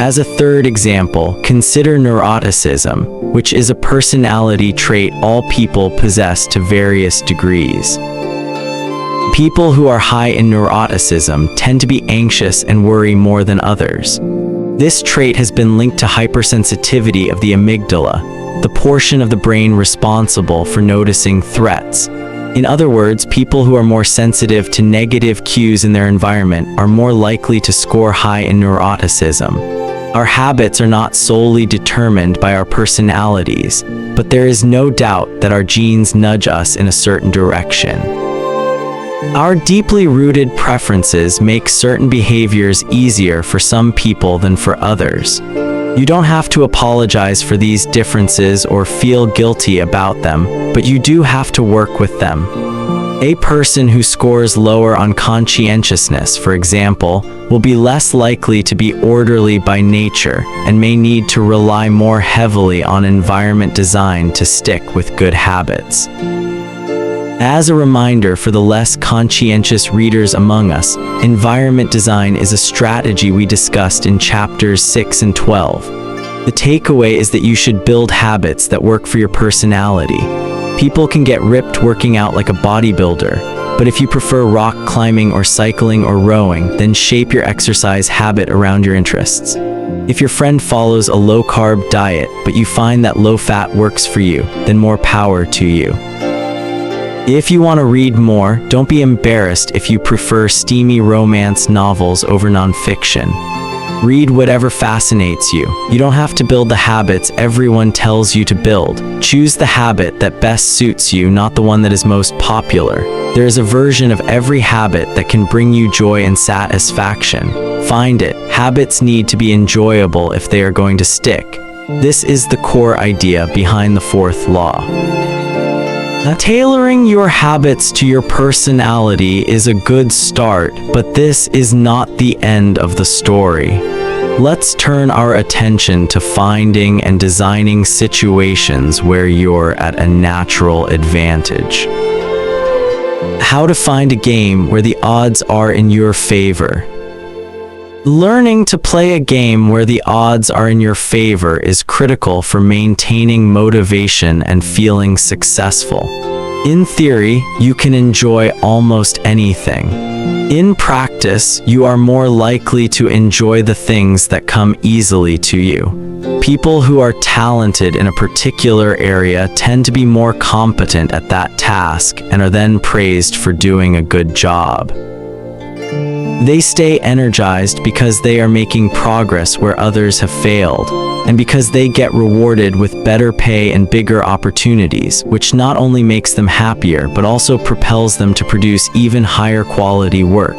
As a third example, consider neuroticism, which is a personality trait all people possess to various degrees. People who are high in neuroticism tend to be anxious and worry more than others. This trait has been linked to hypersensitivity of the amygdala, the portion of the brain responsible for noticing threats. In other words, people who are more sensitive to negative cues in their environment are more likely to score high in neuroticism. Our habits are not solely determined by our personalities, but there is no doubt that our genes nudge us in a certain direction. Our deeply rooted preferences make certain behaviors easier for some people than for others. You don't have to apologize for these differences or feel guilty about them, but you do have to work with them. A person who scores lower on conscientiousness, for example, will be less likely to be orderly by nature and may need to rely more heavily on environment design to stick with good habits. As a reminder for the less conscientious readers among us, environment design is a strategy we discussed in chapters 6 and 12. The takeaway is that you should build habits that work for your personality. People can get ripped working out like a bodybuilder, but if you prefer rock climbing or cycling or rowing, then shape your exercise habit around your interests. If your friend follows a low-carb diet, but you find that low-fat works for you, then more power to you. If you want to read more, don't be embarrassed if you prefer steamy romance novels over nonfiction. Read whatever fascinates you. You don't have to build the habits everyone tells you to build. Choose the habit that best suits you, not the one that is most popular. There is a version of every habit that can bring you joy and satisfaction. Find it. Habits need to be enjoyable if they are going to stick. This is the core idea behind the 4th law. Now, tailoring your habits to your personality is a good start, but this is not the end of the story. Let's turn our attention to finding and designing situations where you're at a natural advantage. How to find a game where the odds are in your favor. Learning to play a game where the odds are in your favor is critical for maintaining motivation and feeling successful. In theory, you can enjoy almost anything. In practice, you are more likely to enjoy the things that come easily to you. People who are talented in a particular area tend to be more competent at that task and are then praised for doing a good job. They stay energized because they are making progress where others have failed, and because they get rewarded with better pay and bigger opportunities, which not only makes them happier but also propels them to produce even higher quality work.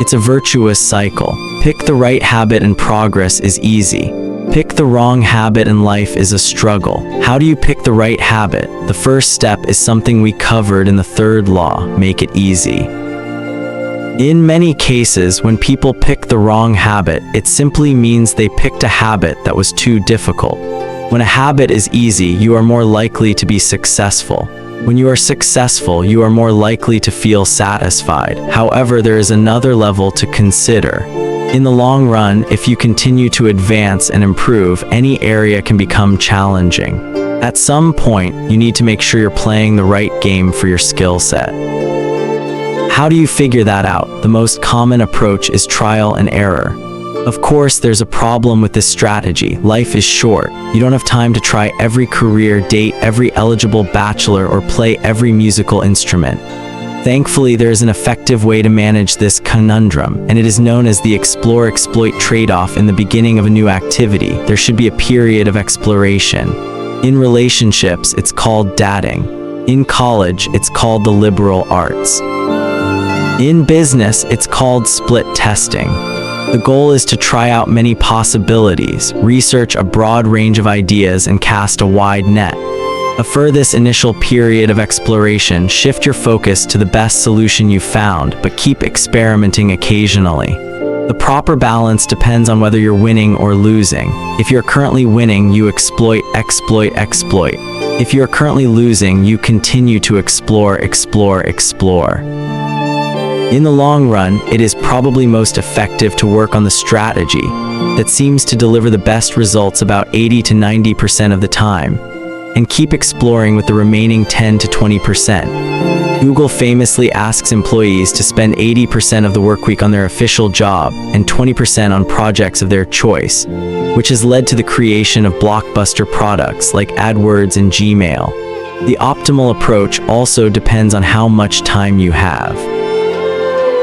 It's a virtuous cycle. Pick the right habit and progress is easy. Pick the wrong habit and life is a struggle. How do you pick the right habit? The first step is something we covered in the 3rd law: make it easy. In many cases, when people pick the wrong habit, it simply means they picked a habit that was too difficult. When a habit is easy, you are more likely to be successful. When you are successful, you are more likely to feel satisfied. However, there is another level to consider. In the long run, if you continue to advance and improve, any area can become challenging. At some point, you need to make sure you're playing the right game for your skill set. How do you figure that out? The most common approach is trial and error. Of course, there's a problem with this strategy. Life is short. You don't have time to try every career, date every eligible bachelor, or play every musical instrument. Thankfully, there is an effective way to manage this conundrum, and it is known as the explore-exploit trade-off. In the beginning of a new activity, there should be a period of exploration. In relationships, it's called dating. In college, it's called the liberal arts. In business, it's called split testing. The goal is to try out many possibilities, research a broad range of ideas, and cast a wide net. For this initial period of exploration, shift your focus to the best solution you found, but keep experimenting occasionally. The proper balance depends on whether you're winning or losing. If you're currently winning, you exploit, exploit, exploit. If you're currently losing, you continue to explore, explore, explore. In the long run, it is probably most effective to work on the strategy that seems to deliver the best results about 80 to 90% of the time, and keep exploring with the remaining 10 to 20%. Google famously asks employees to spend 80% of the workweek on their official job and 20% on projects of their choice, which has led to the creation of blockbuster products like AdWords and Gmail. The optimal approach also depends on how much time you have.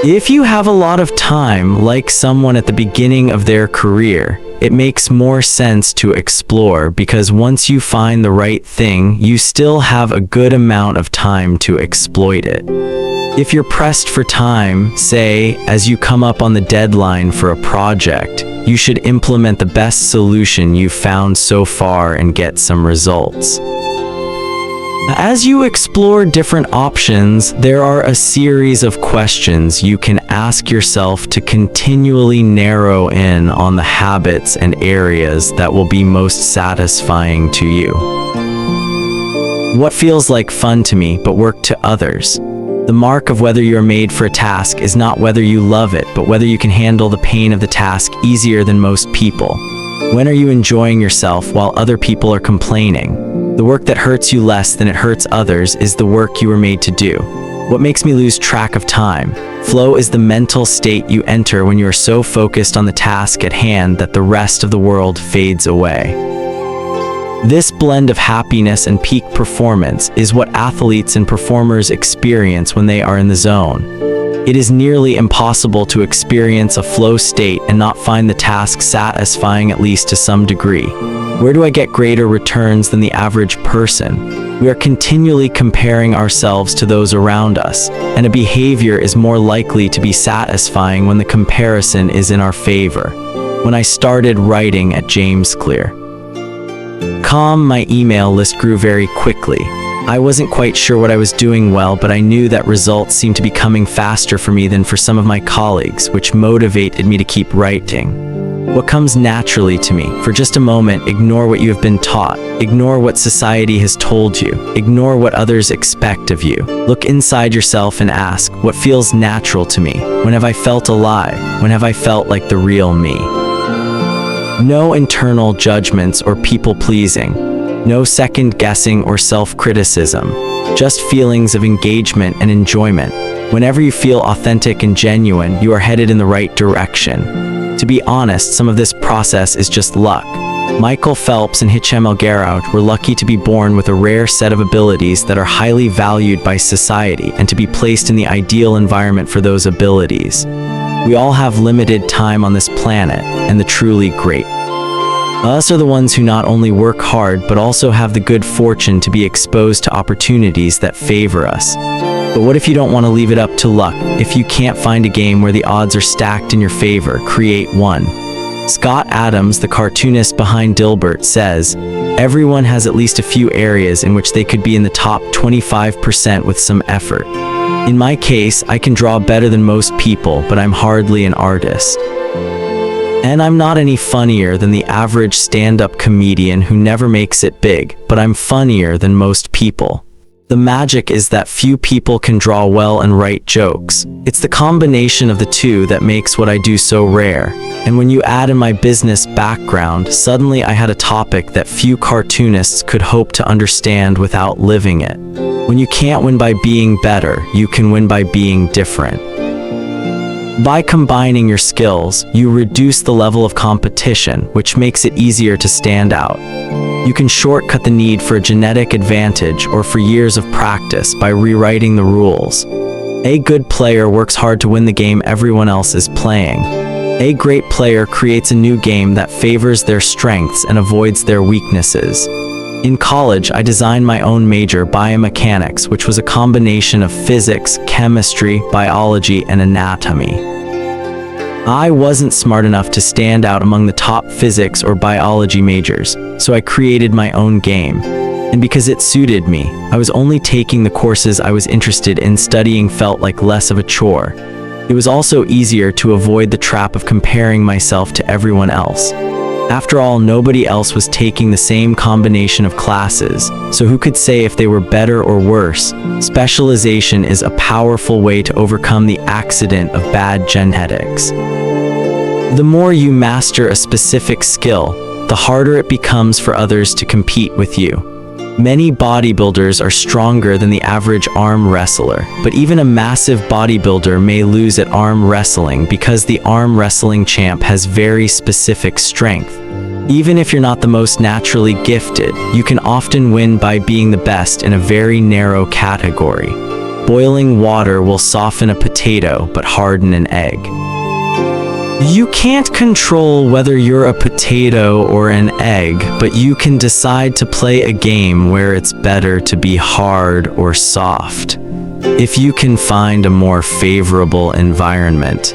If you have a lot of time, like someone at the beginning of their career, it makes more sense to explore, because once you find the right thing, you still have a good amount of time to exploit it. If you're pressed for time, say, as you come up on the deadline for a project, you should implement the best solution you've found so far and get some results. As you explore different options, there are a series of questions you can ask yourself to continually narrow in on the habits and areas that will be most satisfying to you. What feels like fun to me but work to others? The mark of whether you're made for a task is not whether you love it, but whether you can handle the pain of the task easier than most people. When are you enjoying yourself while other people are complaining? The work that hurts you less than it hurts others is the work you were made to do. What makes me lose track of time? Flow is the mental state you enter when you are so focused on the task at hand that the rest of the world fades away. This blend of happiness and peak performance is what athletes and performers experience when they are in the zone. It is nearly impossible to experience a flow state and not find the task satisfying, at least to some degree. Where do I get greater returns than the average person? We are continually comparing ourselves to those around us, and a behavior is more likely to be satisfying when the comparison is in our favor. When I started writing at JamesClear.com, my email list grew very quickly. I wasn't quite sure what I was doing well, but I knew that results seemed to be coming faster for me than for some of my colleagues, which motivated me to keep writing. What comes naturally to me? For just a moment, ignore what you have been taught. Ignore what society has told you. Ignore what others expect of you. Look inside yourself and ask, what feels natural to me? When have I felt alive? When have I felt like the real me? No internal judgments or people-pleasing. No second-guessing or self-criticism. Just feelings of engagement and enjoyment. Whenever you feel authentic and genuine, you are headed in the right direction. To be honest, some of this process is just luck. Michael Phelps and Hichem El Garaout were lucky to be born with a rare set of abilities that are highly valued by society and to be placed in the ideal environment for those abilities. We all have limited time on this planet, and the truly great us are the ones who not only work hard but also have the good fortune to be exposed to opportunities that favor us. But what if you don't want to leave it up to luck? If you can't find a game where the odds are stacked in your favor, create one. Scott Adams, the cartoonist behind Dilbert, says, "Everyone has at least a few areas in which they could be in the top 25% with some effort. In my case, I can draw better than most people, but I'm hardly an artist. And I'm not any funnier than the average stand-up comedian who never makes it big, but I'm funnier than most people." The magic is that few people can draw well and write jokes. It's the combination of the two that makes what I do so rare. And when you add in my business background, suddenly I had a topic that few cartoonists could hope to understand without living it. When you can't win by being better, you can win by being different. By combining your skills, you reduce the level of competition, which makes it easier to stand out. You can shortcut the need for a genetic advantage or for years of practice by rewriting the rules. A good player works hard to win the game everyone else is playing. A great player creates a new game that favors their strengths and avoids their weaknesses. In college, I designed my own major, biomechanics, which was a combination of physics, chemistry, biology, and anatomy. I wasn't smart enough to stand out among the top physics or biology majors, so I created my own game. And because it suited me, I was only taking the courses I was interested in. Studying felt like less of a chore. It was also easier to avoid the trap of comparing myself to everyone else. After all, nobody else was taking the same combination of classes, so who could say if they were better or worse? Specialization is a powerful way to overcome the accident of bad genetics. The more you master a specific skill, the harder it becomes for others to compete with you. Many bodybuilders are stronger than the average arm wrestler, but even a massive bodybuilder may lose at arm wrestling because the arm wrestling champ has very specific strength. Even if you're not the most naturally gifted, you can often win by being the best in a very narrow category. Boiling water will soften a potato but harden an egg. You can't control whether you're a potato or an egg, but you can decide to play a game where it's better to be hard or soft, if you can find a more favorable environment.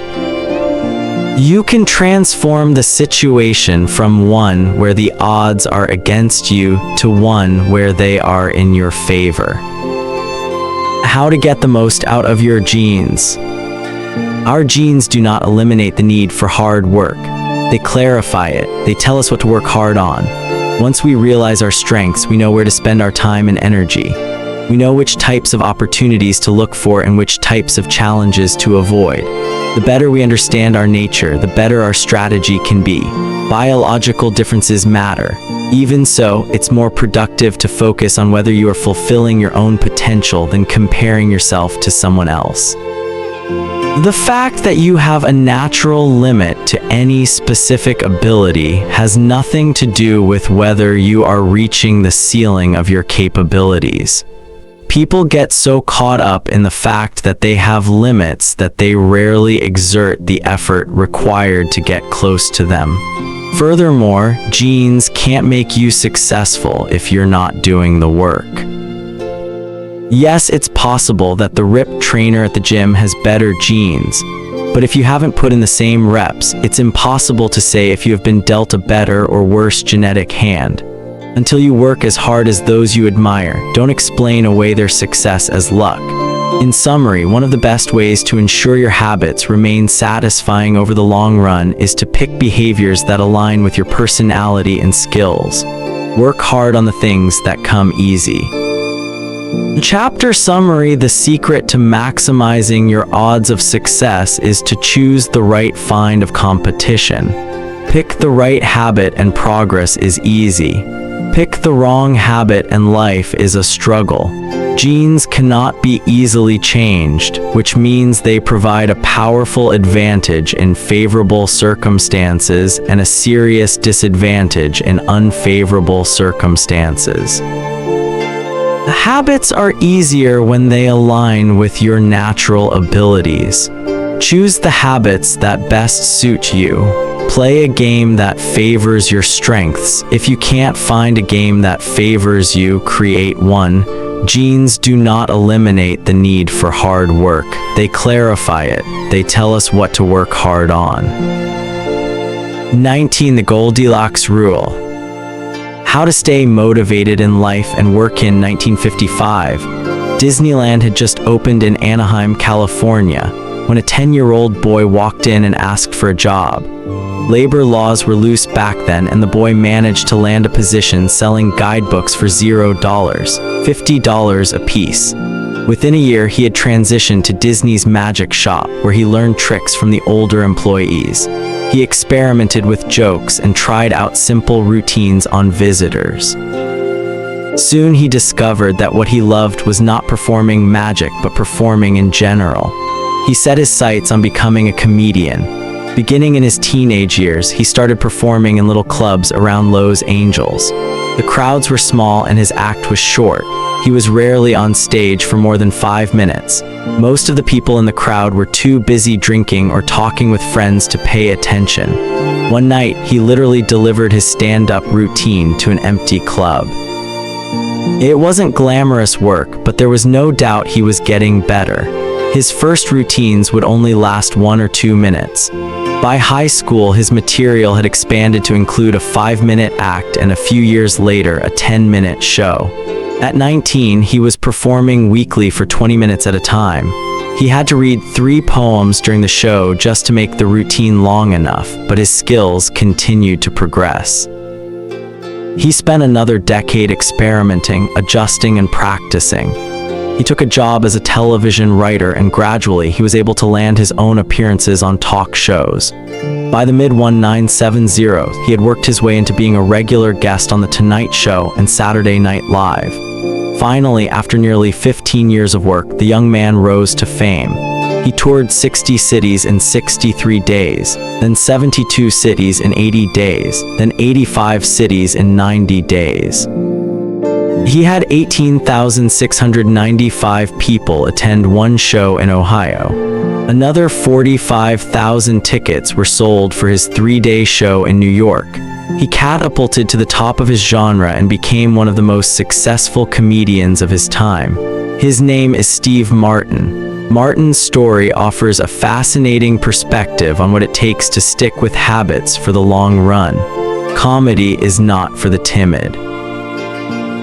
You can transform the situation from one where the odds are against you to one where they are in your favor. How to get the most out of your genes. Our genes do not eliminate the need for hard work. They clarify it. They tell us what to work hard on. Once we realize our strengths, we know where to spend our time and energy. We know which types of opportunities to look for and which types of challenges to avoid. The better we understand our nature, the better our strategy can be. Biological differences matter. Even so, it's more productive to focus on whether you are fulfilling your own potential than comparing yourself to someone else. The fact that you have a natural limit to any specific ability has nothing to do with whether you are reaching the ceiling of your capabilities. People get so caught up in the fact that they have limits that they rarely exert the effort required to get close to them. Furthermore, genes can't make you successful if you're not doing the work. Yes, it's possible that the ripped trainer at the gym has better genes, but if you haven't put in the same reps, it's impossible to say if you have been dealt a better or worse genetic hand. Until you work as hard as those you admire, don't explain away their success as luck. In summary, one of the best ways to ensure your habits remain satisfying over the long run is to pick behaviors that align with your personality and skills. Work hard on the things that come easy. Chapter summary: the secret to maximizing your odds of success is to choose the right kind of competition. Pick the right habit and progress is easy. Pick the wrong habit and life is a struggle. Genes cannot be easily changed, which means they provide a powerful advantage in favorable circumstances and a serious disadvantage in unfavorable circumstances. Habits are easier when they align with your natural abilities. Choose the habits that best suit you. Play a game that favors your strengths. If you can't find a game that favors you, create one. Genes do not eliminate the need for hard work. They clarify it. They tell us what to work hard on. 19. The Goldilocks Rule. How to stay motivated in life and work. In 1955, Disneyland had just opened in Anaheim, California, when a 10-year-old boy walked in and asked for a job. Labor laws were loose back then, and the boy managed to land a position selling guidebooks for $0, $50 a piece. Within a year, he had transitioned to Disney's magic shop, where he learned tricks from the older employees. He experimented with jokes and tried out simple routines on visitors. Soon he discovered that what he loved was not performing magic but performing in general. He set his sights on becoming a comedian. Beginning in his teenage years, he started performing in little clubs around Los Angeles. The crowds were small and his act was short. He was rarely on stage for more than 5 minutes. Most of the people in the crowd were too busy drinking or talking with friends to pay attention. One night, he literally delivered his stand-up routine to an empty club. It wasn't glamorous work, but there was no doubt he was getting better. His first routines would only last 1 or 2 minutes. By high school, his material had expanded to include a 5-minute act and a few years later, a 10-minute show. At 19, he was performing weekly for 20 minutes at a time. He had to read 3 poems during the show just to make the routine long enough, but his skills continued to progress. He spent another decade experimenting, adjusting, and practicing. He took a job as a television writer, and gradually he was able to land his own appearances on talk shows. By the mid-1970s, he had worked his way into being a regular guest on The Tonight Show and Saturday Night Live. Finally, after nearly 15 years of work, the young man rose to fame. He toured 60 cities in 63 days, then 72 cities in 80 days, then 85 cities in 90 days. He had 18,695 people attend one show in Ohio. Another 45,000 tickets were sold for his 3-day show in New York. He catapulted to the top of his genre and became one of the most successful comedians of his time. His name is Steve Martin. Martin's story offers a fascinating perspective on what it takes to stick with habits for the long run. Comedy is not for the timid.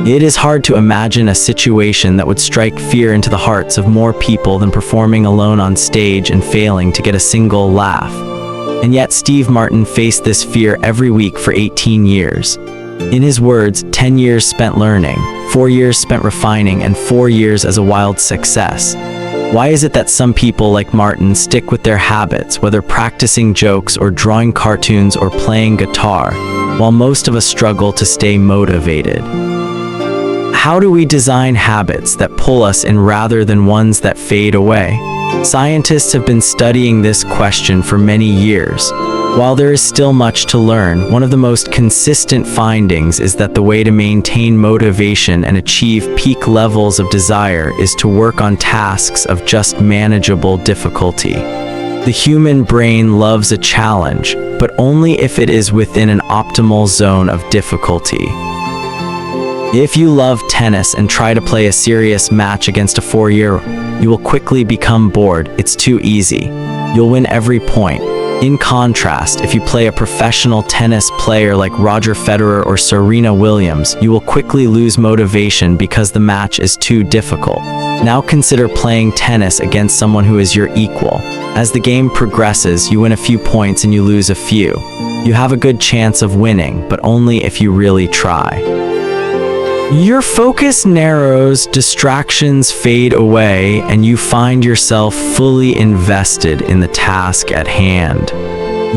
It is hard to imagine a situation that would strike fear into the hearts of more people than performing alone on stage and failing to get a single laugh. And yet Steve Martin faced this fear every week for 18 years. In his words, 10 years spent learning, 4 years spent refining, and 4 years as a wild success. Why is it that some people like Martin stick with their habits, whether practicing jokes or drawing cartoons or playing guitar, while most of us struggle to stay motivated? How do we design habits that pull us in rather than ones that fade away? Scientists have been studying this question for many years. While there is still much to learn, one of the most consistent findings is that the way to maintain motivation and achieve peak levels of desire is to work on tasks of just manageable difficulty. The human brain loves a challenge, but only if it is within an optimal zone of difficulty. If you love tennis and try to play a serious match against a 4-year, you will quickly become bored. It's too easy. You'll win every point. In contrast, if you play a professional tennis player like Roger Federer or Serena Williams, you will quickly lose motivation because the match is too difficult. Now consider playing tennis against someone who is your equal. As the game progresses, you win a few points and you lose a few. You have a good chance of winning, but only if you really try. Your focus narrows, distractions fade away, and you find yourself fully invested in the task at hand.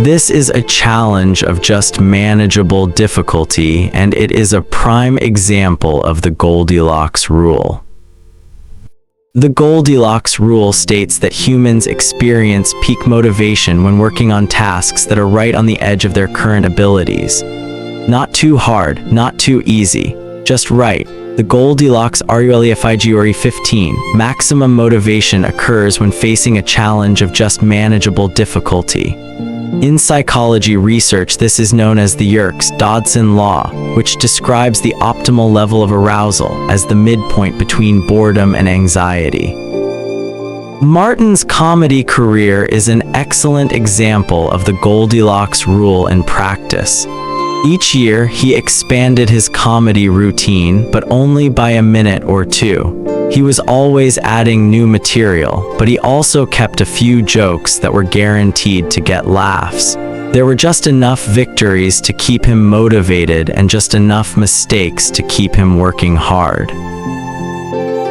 This is a challenge of just manageable difficulty, and it is a prime example of the Goldilocks rule. The Goldilocks rule states that humans experience peak motivation when working on tasks that are right on the edge of their current abilities. Not too hard, not too easy. Just right. The Goldilocks RULEFIG or E15, maximum motivation occurs when facing a challenge of just manageable difficulty. In psychology research, this is known as the Yerkes-Dodson law, which describes the optimal level of arousal as the midpoint between boredom and anxiety. Martin's comedy career is an excellent example of the Goldilocks rule in practice. Each year, he expanded his comedy routine, but only by a minute or two. He was always adding new material, but he also kept a few jokes that were guaranteed to get laughs. There were just enough victories to keep him motivated and just enough mistakes to keep him working hard.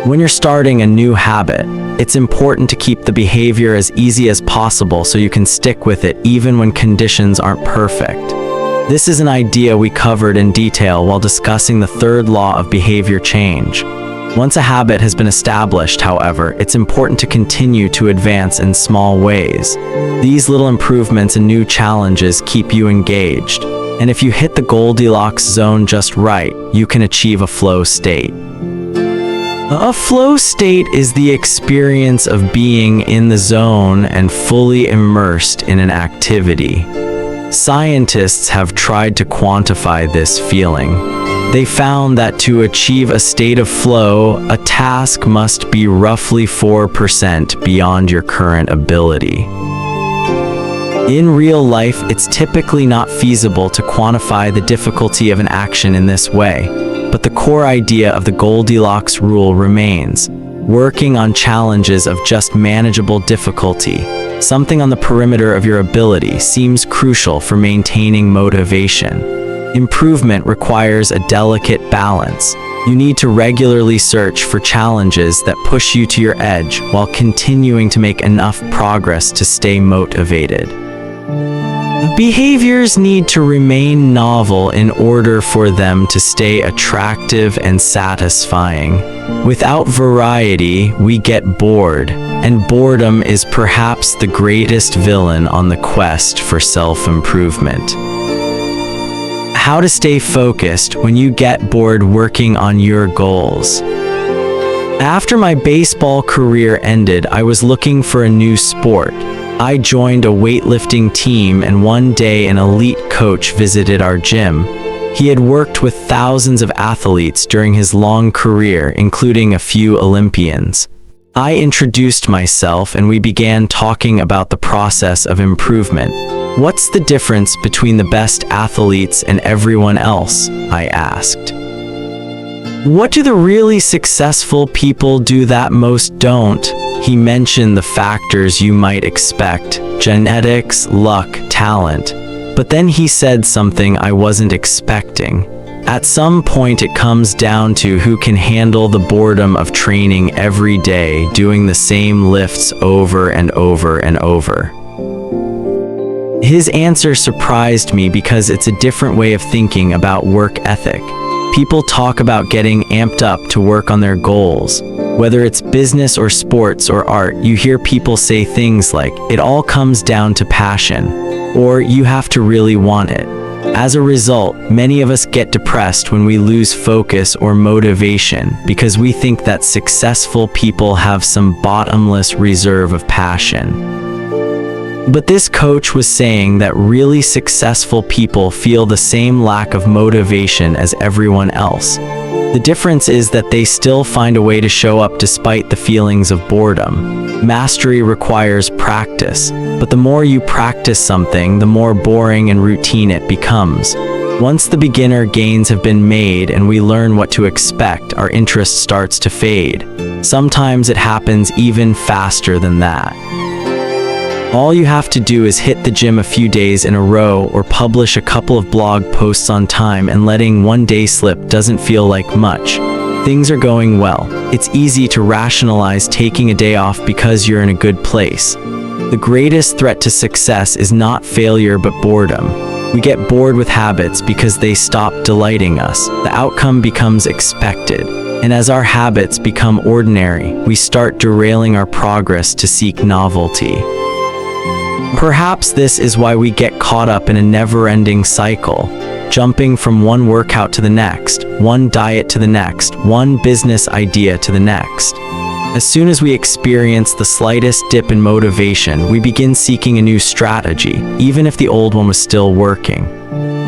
When you're starting a new habit, it's important to keep the behavior as easy as possible so you can stick with it even when conditions aren't perfect. This is an idea we covered in detail while discussing the third law of behavior change. Once a habit has been established, however, it's important to continue to advance in small ways. These little improvements and new challenges keep you engaged. And if you hit the Goldilocks zone just right, you can achieve a flow state. A flow state is the experience of being in the zone and fully immersed in an activity. Scientists have tried to quantify this feeling. They found that to achieve a state of flow, a task must be roughly 4% beyond your current ability. In real life, it's typically not feasible to quantify the difficulty of an action in this way, but the core idea of the Goldilocks rule remains: working on challenges of just manageable difficulty, something on the perimeter of your ability, seems crucial for maintaining motivation. Improvement requires a delicate balance. You need to regularly search for challenges that push you to your edge while continuing to make enough progress to stay motivated. Behaviors need to remain novel in order for them to stay attractive and satisfying. Without variety, we get bored, and boredom is perhaps the greatest villain on the quest for self-improvement. How to stay focused when you get bored working on your goals. After my baseball career ended, I was looking for a new sport. I joined a weightlifting team, and one day an elite coach visited our gym. He had worked with thousands of athletes during his long career, including a few Olympians. I introduced myself and we began talking about the process of improvement. "What's the difference between the best athletes and everyone else?" I asked. "What do the really successful people do that most don't?" He mentioned the factors you might expect: genetics, luck, talent. But then he said something I wasn't expecting. At some point it comes down to who can handle the boredom of training every day, doing the same lifts over and over and over. His answer surprised me because it's a different way of thinking about work ethic. People talk about getting amped up to work on their goals. Whether it's business or sports or art, you hear people say things like, "It all comes down to passion," or "You have to really want it." As a result, many of us get depressed when we lose focus or motivation because we think that successful people have some bottomless reserve of passion. But this coach was saying that really successful people feel the same lack of motivation as everyone else. The difference is that they still find a way to show up despite the feelings of boredom. Mastery requires practice, but the more you practice something, the more boring and routine it becomes. Once the beginner gains have been made and we learn what to expect, our interest starts to fade. Sometimes it happens even faster than that. All you have to do is hit the gym a few days in a row or publish a couple of blog posts on time, and letting one day slip doesn't feel like much. Things are going well. It's easy to rationalize taking a day off because you're in a good place. The greatest threat to success is not failure but boredom. We get bored with habits because they stop delighting us. The outcome becomes expected. And as our habits become ordinary, we start derailing our progress to seek novelty. Perhaps this is why we get caught up in a never-ending cycle, jumping from one workout to the next, one diet to the next, one business idea to the next. As soon as we experience the slightest dip in motivation, we begin seeking a new strategy, even if the old one was still working.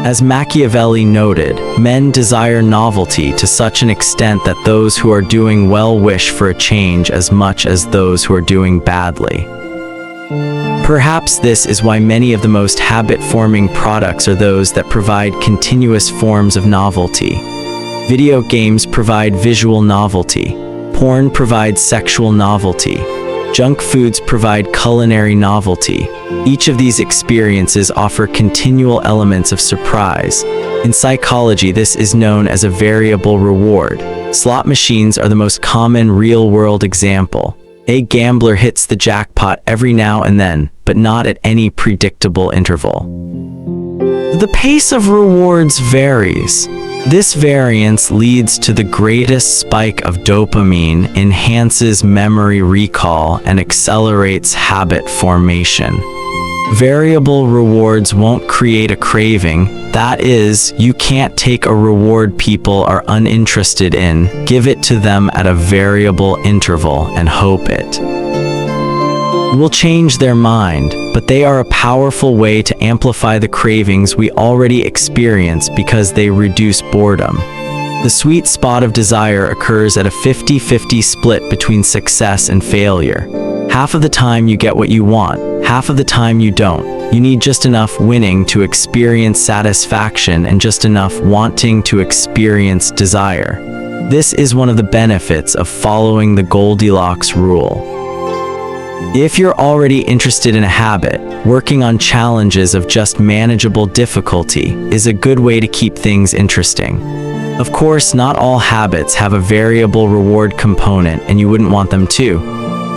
As Machiavelli noted, men desire novelty to such an extent that those who are doing well wish for a change as much as those who are doing badly. Perhaps this is why many of the most habit-forming products are those that provide continuous forms of novelty. Video games provide visual novelty. Porn provides sexual novelty. Junk foods provide culinary novelty. Each of these experiences offer continual elements of surprise. In psychology, this is known as a variable reward. Slot machines are the most common real-world example. A gambler hits the jackpot every now and then, but not at any predictable interval. The pace of rewards varies. This variance leads to the greatest spike of dopamine, enhances memory recall, and accelerates habit formation. Variable rewards won't create a craving. That is, you can't take a reward people are uninterested in, give it to them at a variable interval, and hope it will change their mind, but they are a powerful way to amplify the cravings we already experience because they reduce boredom. The sweet spot of desire occurs at a 50-50 split between success and failure. Half of the time you get what you want, half of the time you don't. You need just enough winning to experience satisfaction and just enough wanting to experience desire. This is one of the benefits of following the Goldilocks rule. If you're already interested in a habit, working on challenges of just manageable difficulty is a good way to keep things interesting. Of course, not all habits have a variable reward component, and you wouldn't want them to.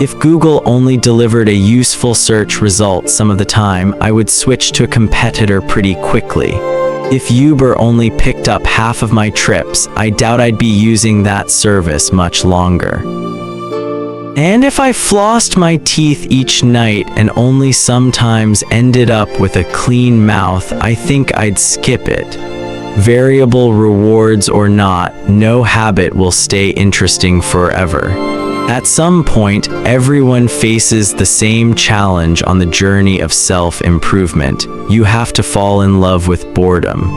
If Google only delivered a useful search result some of the time, I would switch to a competitor pretty quickly. If Uber only picked up half of my trips, I doubt I'd be using that service much longer. And if I flossed my teeth each night and only sometimes ended up with a clean mouth, I think I'd skip it. Variable rewards or not, no habit will stay interesting forever. At some point, everyone faces the same challenge on the journey of self-improvement. You have to fall in love with boredom.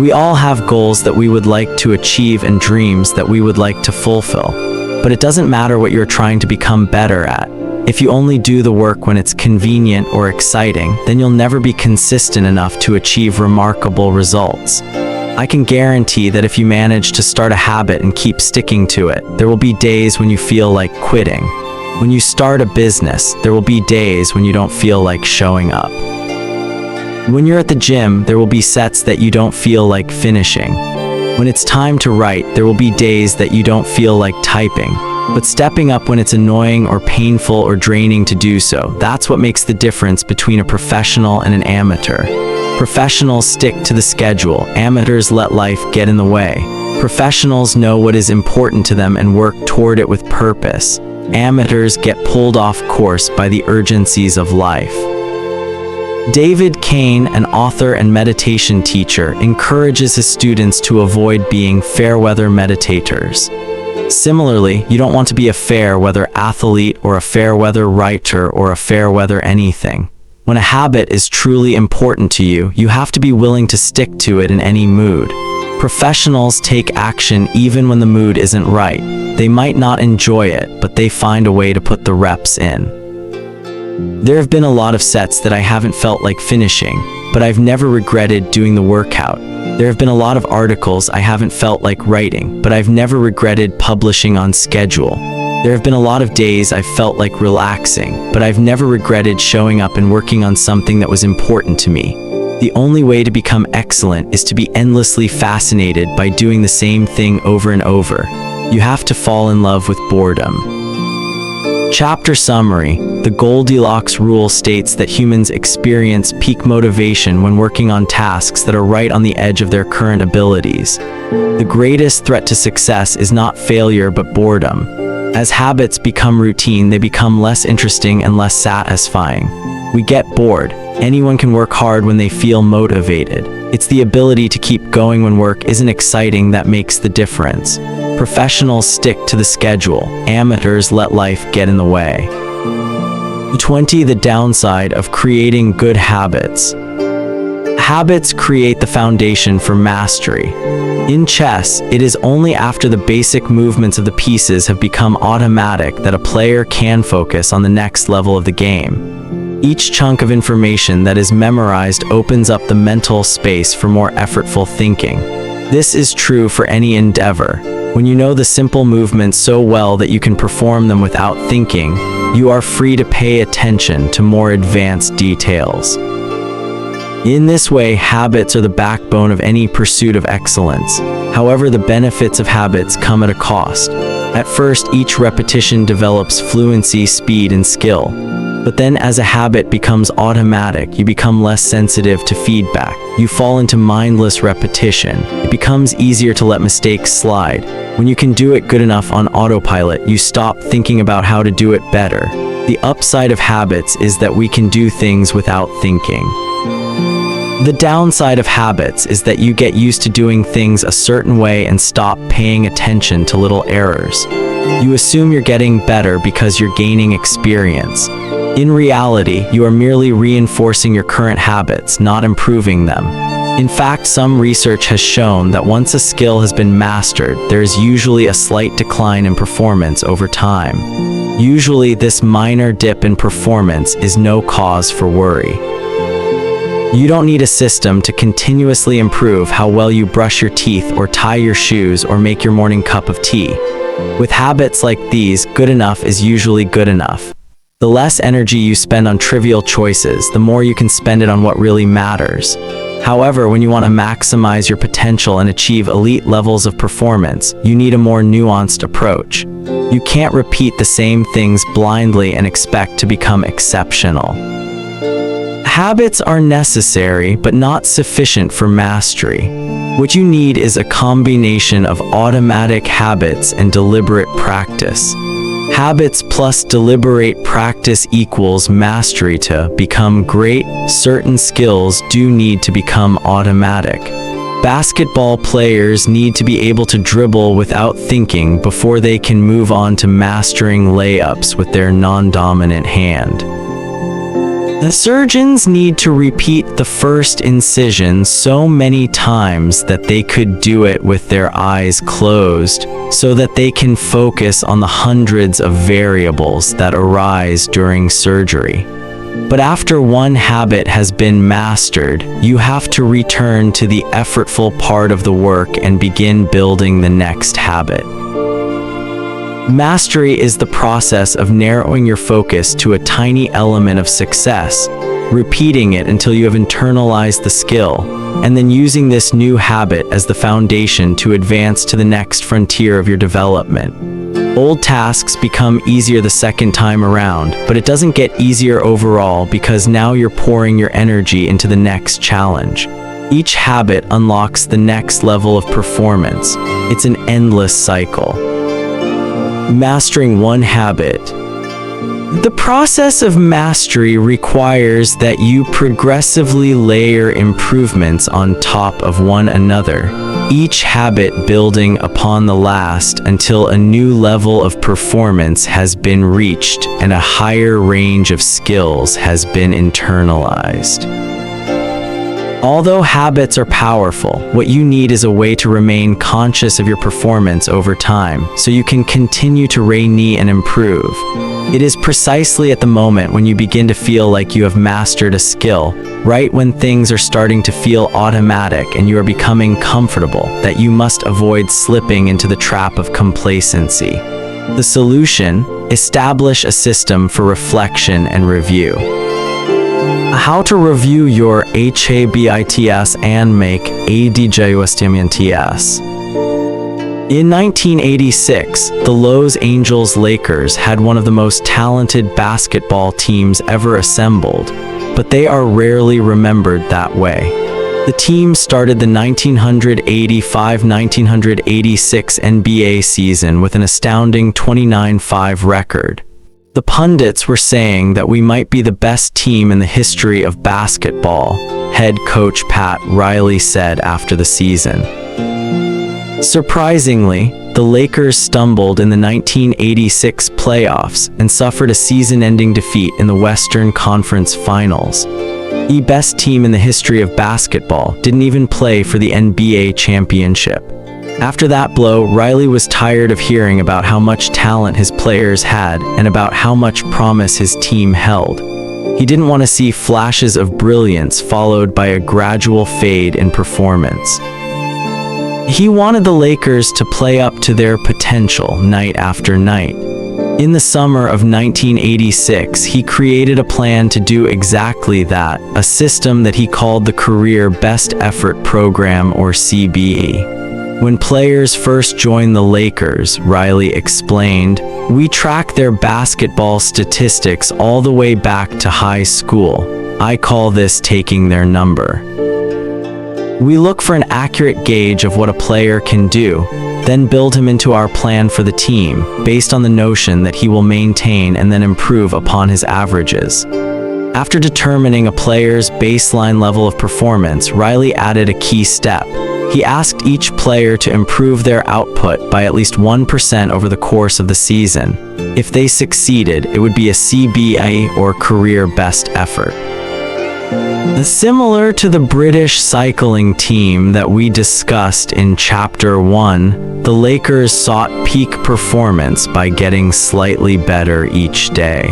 We all have goals that we would like to achieve and dreams that we would like to fulfill. But it doesn't matter what you're trying to become better at. If you only do the work when it's convenient or exciting, then you'll never be consistent enough to achieve remarkable results. I can guarantee that if you manage to start a habit and keep sticking to it, there will be days when you feel like quitting. When you start a business, there will be days when you don't feel like showing up. When you're at the gym, there will be sets that you don't feel like finishing. When it's time to write, there will be days that you don't feel like typing. But stepping up when it's annoying or painful or draining to do so, that's what makes the difference between a professional and an amateur. Professionals stick to the schedule, amateurs let life get in the way. Professionals know what is important to them and work toward it with purpose. Amateurs get pulled off course by the urgencies of life. David Kane, an author and meditation teacher, encourages his students to avoid being fair-weather meditators. Similarly, you don't want to be a fair-weather athlete or a fair-weather writer or a fair-weather anything. When a habit is truly important to you, you have to be willing to stick to it in any mood. Professionals take action even when the mood isn't right. They might not enjoy it, but they find a way to put the reps in. There have been a lot of sets that I haven't felt like finishing, but I've never regretted doing the workout. There have been a lot of articles I haven't felt like writing, but I've never regretted publishing on schedule. There have been a lot of days I've felt like relaxing, but I've never regretted showing up and working on something that was important to me. The only way to become excellent is to be endlessly fascinated by doing the same thing over and over. You have to fall in love with boredom. Chapter summary. The Goldilocks rule states that humans experience peak motivation when working on tasks that are right on the edge of their current abilities. The greatest threat to success is not failure but boredom. As habits become routine, they become less interesting and less satisfying. We get bored. Anyone can work hard when they feel motivated. It's the ability to keep going when work isn't exciting that makes the difference. Professionals stick to the schedule. Amateurs let life get in the way. 20. The downside of creating good habits. Habits create the foundation for mastery. In chess, it is only after the basic movements of the pieces have become automatic that a player can focus on the next level of the game. Each chunk of information that is memorized opens up the mental space for more effortful thinking. This is true for any endeavor. When you know the simple movements so well that you can perform them without thinking, you are free to pay attention to more advanced details. In this way, habits are the backbone of any pursuit of excellence. However, the benefits of habits come at a cost. At first, each repetition develops fluency, speed, and skill. But then as a habit becomes automatic, you become less sensitive to feedback. you fall into mindless repetition. It becomes easier to let mistakes slide. When you can do it good enough on autopilot, you stop thinking about how to do it better. The upside of habits is that we can do things without thinking. The downside of habits is that you get used to doing things a certain way and stop paying attention to little errors. You assume you're getting better because you're gaining experience. In reality, you are merely reinforcing your current habits, not improving them. In fact, some research has shown that once a skill has been mastered, there is usually a slight decline in performance over time. Usually, this minor dip in performance is no cause for worry. You don't need a system to continuously improve how well you brush your teeth or tie your shoes or make your morning cup of tea. With habits like these, good enough is usually good enough. The less energy you spend on trivial choices, the more you can spend it on what really matters. However, when you want to maximize your potential and achieve elite levels of performance, you need a more nuanced approach. You can't repeat the same things blindly and expect to become exceptional. Habits are necessary, but not sufficient for mastery. What you need is a combination of automatic habits and deliberate practice. Habits plus deliberate practice equals mastery. To become great, certain skills do need to become automatic. Basketball players need to be able to dribble without thinking before they can move on to mastering layups with their non-dominant hand. The surgeons need to repeat the first incision so many times that they could do it with their eyes closed, so that they can focus on the hundreds of variables that arise during surgery. But after one habit has been mastered, you have to return to the effortful part of the work and begin building the next habit. Mastery is the process of narrowing your focus to a tiny element of success, repeating it until you have internalized the skill, and then using this new habit as the foundation to advance to the next frontier of your development. Old tasks become easier the second time around, but it doesn't get easier overall because now you're pouring your energy into the next challenge. Each habit unlocks the next level of performance. It's an endless cycle. Mastering one habit. The process of mastery requires that you progressively layer improvements on top of one another, each habit building upon the last until a new level of performance has been reached and a higher range of skills has been internalized. Although habits are powerful, what you need is a way to remain conscious of your performance over time, so you can continue to renew and improve. It is precisely at the moment when you begin to feel like you have mastered a skill, right when things are starting to feel automatic and you are becoming comfortable, that you must avoid slipping into the trap of complacency. The solution: establish a system for reflection and review. How to review your habits and make adjustments. In 1986, the Los Angeles Lakers had one of the most talented basketball teams ever assembled, but they are rarely remembered that way. The team started the 1985-1986 NBA season with an astounding 29-5 record. The pundits were saying that we might be the best team in the history of basketball, head coach Pat Riley said after the season. Surprisingly, the Lakers stumbled in the 1986 playoffs and suffered a season-ending defeat in the Western Conference Finals. The best team in the history of basketball didn't even play for the NBA championship. After that blow, Riley was tired of hearing about how much talent his players had and about how much promise his team held. He didn't want to see flashes of brilliance followed by a gradual fade in performance. He wanted the Lakers to play up to their potential night after night. In the summer of 1986, he created a plan to do exactly that, a system that he called the Career Best Effort Program, or CBE. When players first joined the Lakers, Riley explained, "We track their basketball statistics all the way back to high school. I call this taking their number." We look for an accurate gauge of what a player can do, then build him into our plan for the team, based on the notion that he will maintain and then improve upon his averages. After determining a player's baseline level of performance, Riley added a key step. He asked each player to improve their output by at least 1% over the course of the season. If they succeeded, it would be a CBA or career best effort. Similar to the British cycling team that we discussed in Chapter 1, the Lakers sought peak performance by getting slightly better each day.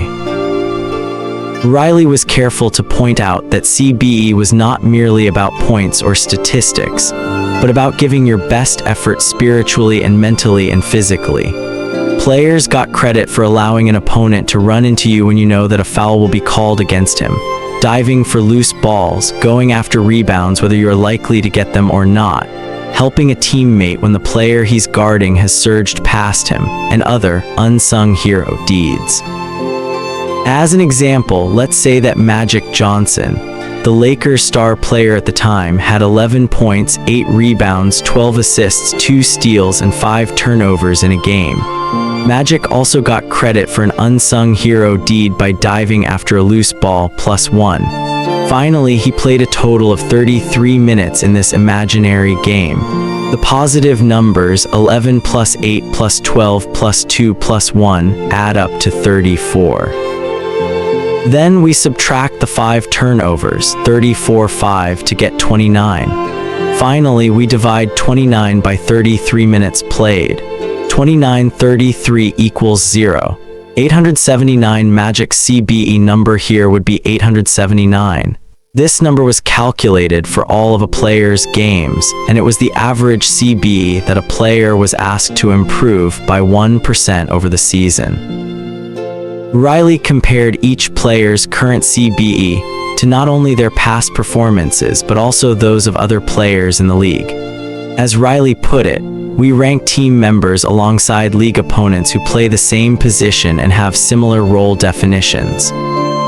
Riley was careful to point out that CBE was not merely about points or statistics, but about giving your best effort spiritually and mentally and physically. Players got credit for allowing an opponent to run into you when you know that a foul will be called against him, diving for loose balls, going after rebounds whether you're likely to get them or not, helping a teammate when the player he's guarding has surged past him, and other unsung hero deeds. As an example, let's say that Magic Johnson, the Lakers' star player at the time, had 11 points, 8 rebounds, 12 assists, 2 steals, and 5 turnovers in a game. Magic also got credit for an unsung hero deed by diving after a loose ball +1. Finally, he played a total of 33 minutes in this imaginary game. The positive numbers 11 + 8 + 12 + 2 + 1 add up to 34. Then we subtract the 5 turnovers, 34/5, to get 29. Finally, we divide 29 by 33 minutes played. 29/33 equals 0. 879. Magic's CBE number here would be 879. This number was calculated for all of a player's games, and it was the average CBE that a player was asked to improve by 1% over the season. Riley compared each player's current CBE to not only their past performances but also those of other players in the league. As Riley put it, we rank team members alongside league opponents who play the same position and have similar role definitions.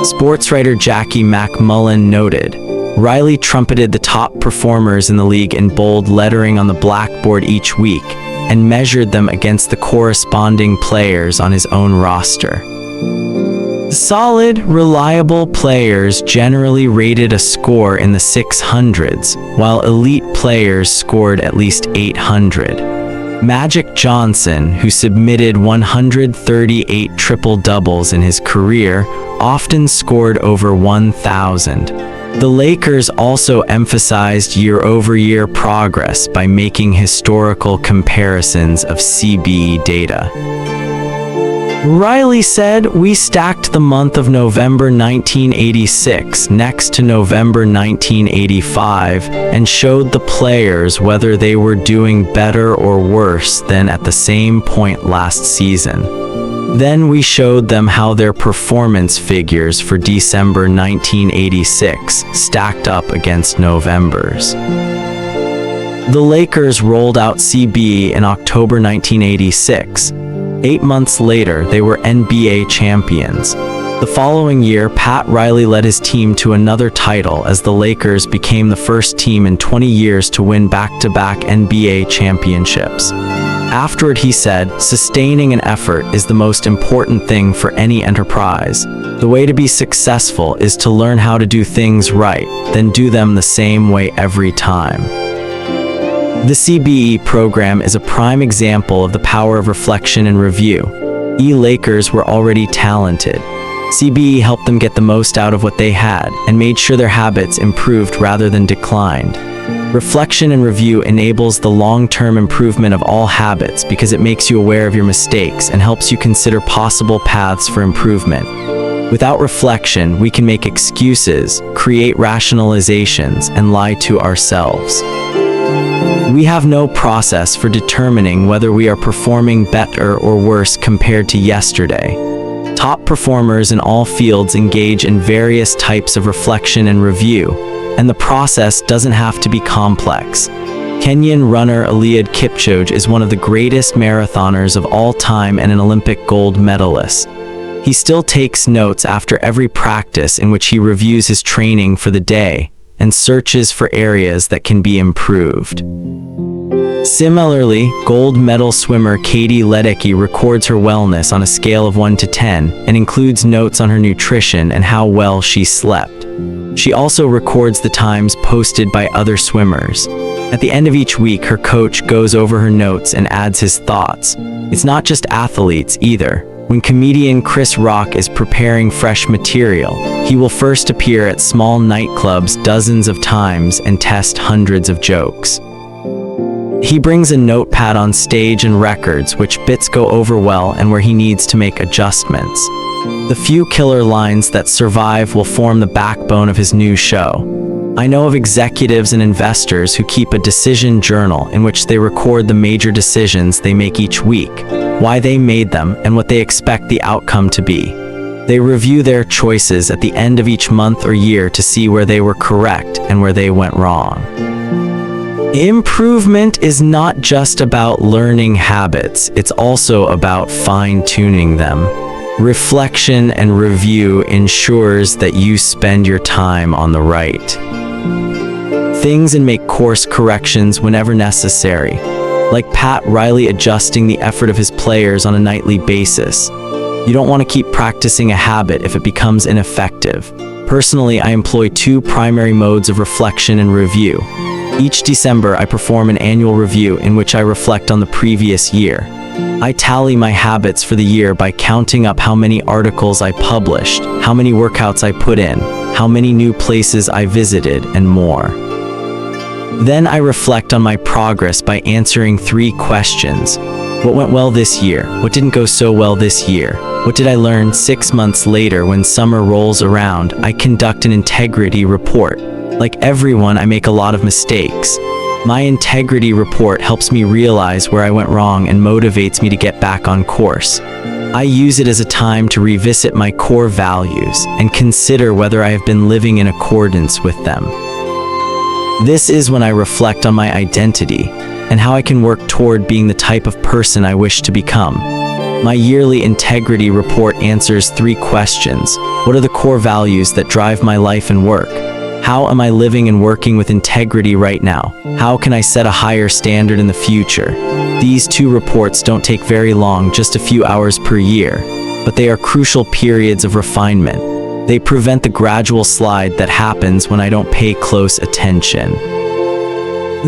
Sports writer Jackie MacMullan noted, Riley trumpeted the top performers in the league in bold lettering on the blackboard each week and measured them against the corresponding players on his own roster. Solid, reliable players generally rated a score in the 600s, while elite players scored at least 800. Magic Johnson, who submitted 138 triple-doubles in his career, often scored over 1,000. The Lakers also emphasized year-over-year progress by making historical comparisons of CBE data. Riley said, "We stacked the month of November 1986 next to November 1985 and showed the players whether they were doing better or worse than at the same point last season. Then we showed them how their performance figures for December 1986 stacked up against November's." The Lakers rolled out CBE in October 1986. 8 months later, they were NBA champions. The following year, Pat Riley led his team to another title as the Lakers became the first team in 20 years to win back-to-back NBA championships. Afterward, he said, "Sustaining an effort is the most important thing for any enterprise. The way to be successful is to learn how to do things right, then do them the same way every time." The CBE program is a prime example of the power of reflection and review. Lakers were already talented. CBE helped them get the most out of what they had and made sure their habits improved rather than declined. Reflection and review enables the long-term improvement of all habits because it makes you aware of your mistakes and helps you consider possible paths for improvement. Without reflection, we can make excuses, create rationalizations, and lie to ourselves. We have no process for determining whether we are performing better or worse compared to yesterday. Top performers in all fields engage in various types of reflection and review, and the process doesn't have to be complex. Kenyan runner Eliud Kipchoge is one of the greatest marathoners of all time and an Olympic gold medalist. He still takes notes after every practice in which he reviews his training for the day, and searches for areas that can be improved. Similarly, gold medal swimmer Katie Ledecky records her wellness on a scale of 1 to 10 and includes notes on her nutrition and how well she slept. She also records the times posted by other swimmers. At the end of each week, her coach goes over her notes and adds his thoughts. It's not just athletes either. When comedian Chris Rock is preparing fresh material, he will first appear at small nightclubs dozens of times and test hundreds of jokes. He brings a notepad on stage and records which bits go over well and where he needs to make adjustments. The few killer lines that survive will form the backbone of his new show. I know of executives and investors who keep a decision journal in which they record the major decisions they make each week, why they made them, and what they expect the outcome to be. They review their choices at the end of each month or year to see where they were correct and where they went wrong. Improvement is not just about learning habits, it's also about fine-tuning them. Reflection and review ensures that you spend your time on the right things and make course corrections whenever necessary, like Pat Riley adjusting the effort of his players on a nightly basis. You don't want to keep practicing a habit if it becomes ineffective. Personally, I employ two primary modes of reflection and review. Each December, I perform an annual review in which I reflect on the previous year. I tally my habits for the year by counting up how many articles I published, how many workouts I put in, how many new places I visited, and more. Then I reflect on my progress by answering 3 questions. What went well this year? What didn't go so well this year? What did I learn 6 months later when summer rolls around? I conduct an integrity report. Like everyone, I make a lot of mistakes. My integrity report helps me realize where I went wrong and motivates me to get back on course. I use it as a time to revisit my core values and consider whether I have been living in accordance with them. This is when I reflect on my identity and how I can work toward being the type of person I wish to become. My yearly integrity report answers 3 questions. What are the core values that drive my life and work? How am I living and working with integrity right now? How can I set a higher standard in the future? These 2 reports don't take very long, just a few hours per year, but they are crucial periods of refinement. They prevent the gradual slide that happens when I don't pay close attention.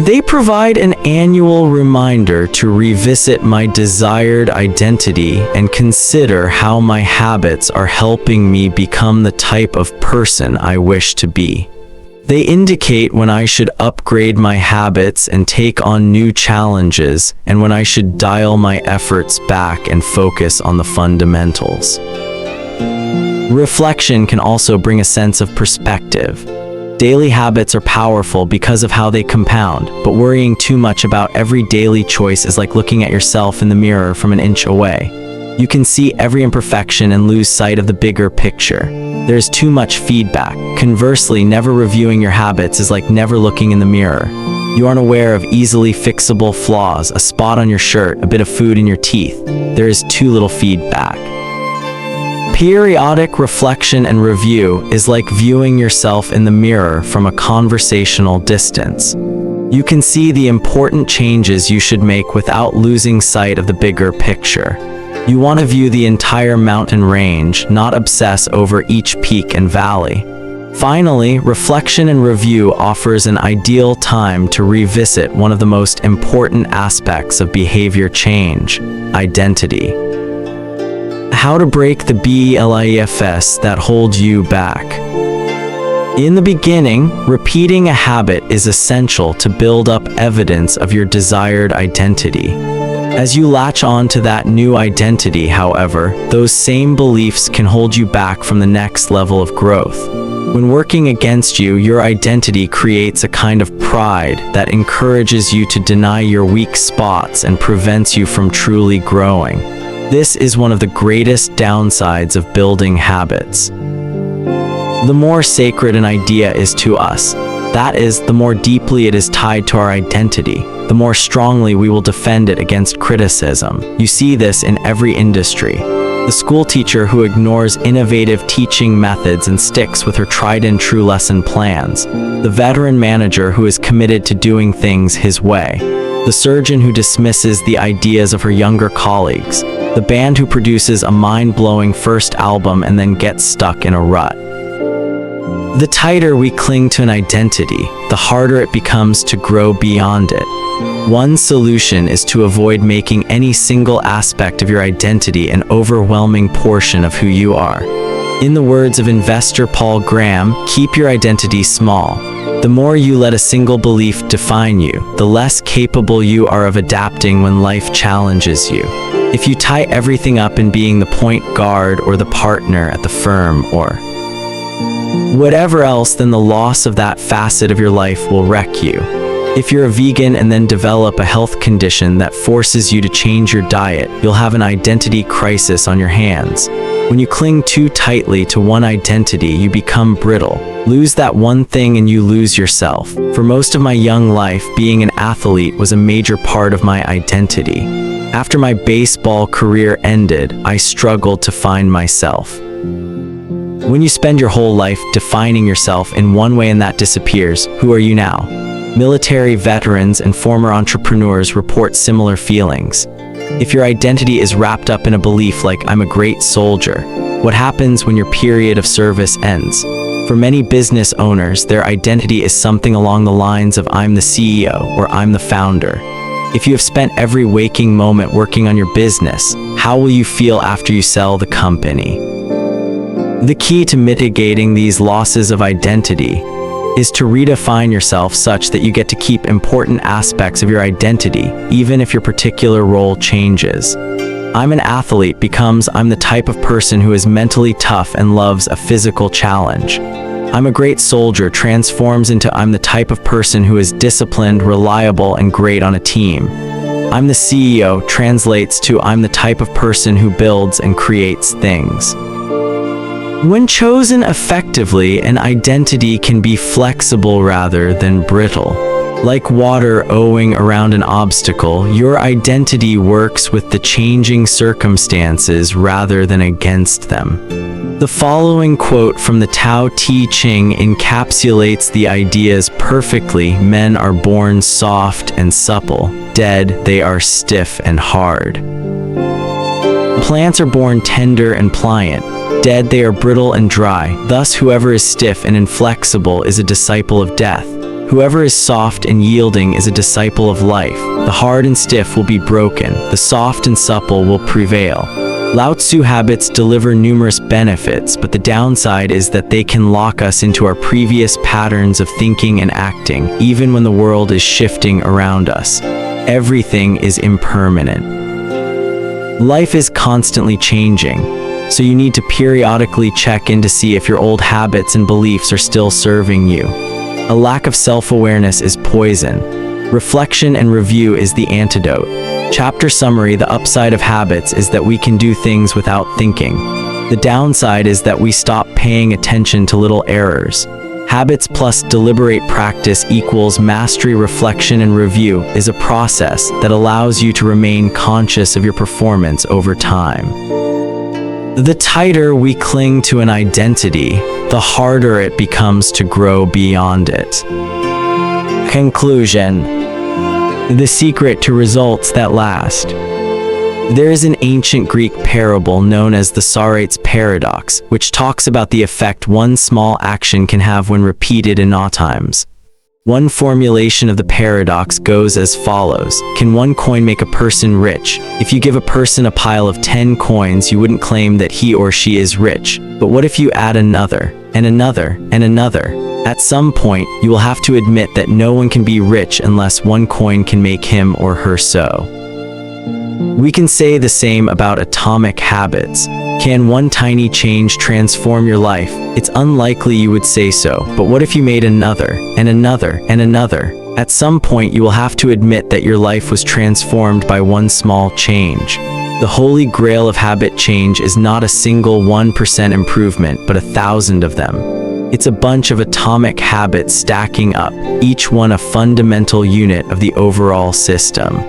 They provide an annual reminder to revisit my desired identity and consider how my habits are helping me become the type of person I wish to be. They indicate when I should upgrade my habits and take on new challenges, and when I should dial my efforts back and focus on the fundamentals. Reflection can also bring a sense of perspective. Daily habits are powerful because of how they compound, but worrying too much about every daily choice is like looking at yourself in the mirror from an inch away. You can see every imperfection and lose sight of the bigger picture. There's too much feedback. Conversely, never reviewing your habits is like never looking in the mirror. You aren't aware of easily fixable flaws, a spot on your shirt, a bit of food in your teeth. There is too little feedback. Periodic reflection and review is like viewing yourself in the mirror from a conversational distance. You can see the important changes you should make without losing sight of the bigger picture. You want to view the entire mountain range, not obsess over each peak and valley. Finally, reflection and review offers an ideal time to revisit one of the most important aspects of behavior change: identity. How to break the beliefs that hold you back. In the beginning, repeating a habit is essential to build up evidence of your desired identity. As you latch on to that new identity, however, those same beliefs can hold you back from the next level of growth. When working against you, your identity creates a kind of pride that encourages you to deny your weak spots and prevents you from truly growing. This is one of the greatest downsides of building habits. The more sacred an idea is to us, that is, the more deeply it is tied to our identity, the more strongly we will defend it against criticism. You see this in every industry. The school teacher who ignores innovative teaching methods and sticks with her tried-and-true lesson plans. The veteran manager who is committed to doing things his way. The surgeon who dismisses the ideas of her younger colleagues. The band who produces a mind-blowing first album and then gets stuck in a rut. The tighter we cling to an identity, the harder it becomes to grow beyond it. One solution is to avoid making any single aspect of your identity an overwhelming portion of who you are. In the words of investor Paul Graham, keep your identity small. The more you let a single belief define you, the less capable you are of adapting when life challenges you. If you tie everything up in being the point guard or the partner at the firm or whatever else, then the loss of that facet of your life will wreck you. If you're a vegan and then develop a health condition that forces you to change your diet, you'll have an identity crisis on your hands. When you cling too tightly to one identity, you become brittle. Lose that one thing and you lose yourself. For most of my young life, being an athlete was a major part of my identity. After my baseball career ended, I struggled to find myself. When you spend your whole life defining yourself in one way and that disappears, who are you now? Military veterans and former entrepreneurs report similar feelings. If your identity is wrapped up in a belief like "I'm a great soldier," what happens when your period of service ends? For many business owners, their identity is something along the lines of "I'm the CEO" or "I'm the founder." If you have spent every waking moment working on your business, how will you feel after you sell the company? The key to mitigating these losses of identity is to redefine yourself such that you get to keep important aspects of your identity, even if your particular role changes. I'm an athlete becomes I'm the type of person who is mentally tough and loves a physical challenge. I'm a great soldier transforms into I'm the type of person who is disciplined, reliable, and great on a team. I'm the CEO translates to I'm the type of person who builds and creates things. When chosen effectively, an identity can be flexible rather than brittle. Like water owing around an obstacle, your identity works with the changing circumstances rather than against them. The following quote from the Tao Te Ching encapsulates the ideas perfectly. Men are born soft and supple. Dead, they are stiff and hard. Plants are born tender and pliant. Dead, they are brittle and dry. Thus, whoever is stiff and inflexible is a disciple of death. Whoever is soft and yielding is a disciple of life. The hard and stiff will be broken. The soft and supple will prevail. Lao Tzu habits deliver numerous benefits, but the downside is that they can lock us into our previous patterns of thinking and acting, even when the world is shifting around us. Everything is impermanent. Life is constantly changing, so you need to periodically check in to see if your old habits and beliefs are still serving you. A lack of self-awareness is poison. Reflection and review is the antidote. Chapter summary: the upside of habits is that we can do things without thinking. The downside is that we stop paying attention to little errors. Habits plus deliberate practice equals mastery. Reflection and review is a process that allows you to remain conscious of your performance over time. The tighter we cling to an identity, the harder it becomes to grow beyond it. Conclusion: the secret to results that last. There is an ancient Greek parable known as the Socrates paradox, which talks about the effect one small action can have when repeated enough times. One formulation of the paradox goes as follows: can one coin make a person rich? If you give a person a pile of 10 coins, you wouldn't claim that he or she is rich. But what if you add another, and another, and another? At some point, you will have to admit that no one can be rich unless one coin can make him or her so. We can say the same about atomic habits. Can one tiny change transform your life? It's unlikely you would say so, but what if you made another, and another, and another? At some point you will have to admit that your life was transformed by one small change. The holy grail of habit change is not a single 1% improvement, but 1,000 of them. It's a bunch of atomic habits stacking up, each one a fundamental unit of the overall system.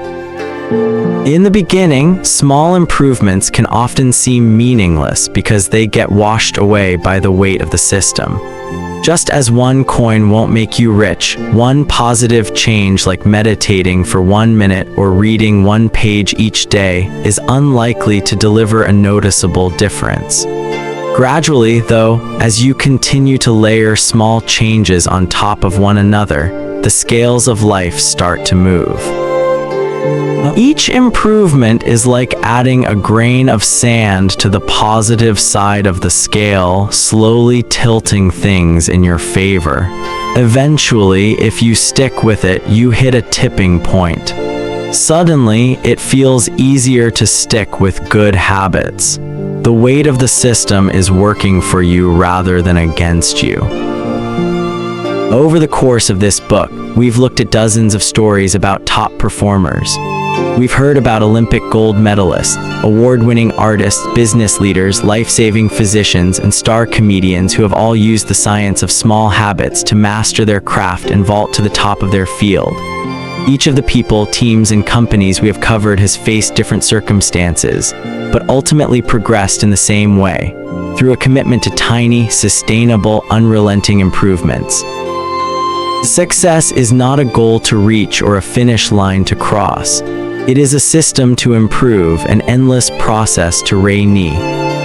In the beginning, small improvements can often seem meaningless because they get washed away by the weight of the system. Just as one coin won't make you rich, one positive change like meditating for 1 minute or reading 1 page each day is unlikely to deliver a noticeable difference. Gradually, though, as you continue to layer small changes on top of one another, the scales of life start to move. Each improvement is like adding a grain of sand to the positive side of the scale, slowly tilting things in your favor. Eventually, if you stick with it, you hit a tipping point. Suddenly, it feels easier to stick with good habits. The weight of the system is working for you rather than against you. Over the course of this book, we've looked at dozens of stories about top performers. We've heard about Olympic gold medalists, award-winning artists, business leaders, life-saving physicians, and star comedians who have all used the science of small habits to master their craft and vault to the top of their field. Each of the people, teams, and companies we have covered has faced different circumstances, but ultimately progressed in the same way, through a commitment to tiny, sustainable, unrelenting improvements. Success is not a goal to reach or a finish line to cross. It is a system to improve, an endless process to renew.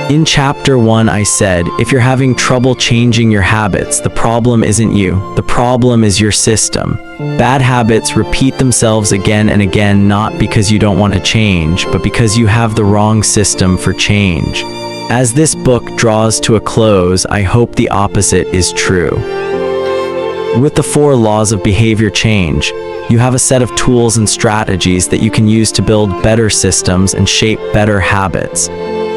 In Chapter 1, I said, if you're having trouble changing your habits, the problem isn't you. The problem is your system. Bad habits repeat themselves again and again, not because you don't want to change, but because you have the wrong system for change. As this book draws to a close, I hope the opposite is true. With the 4 laws of behavior change, you have a set of tools and strategies that you can use to build better systems and shape better habits.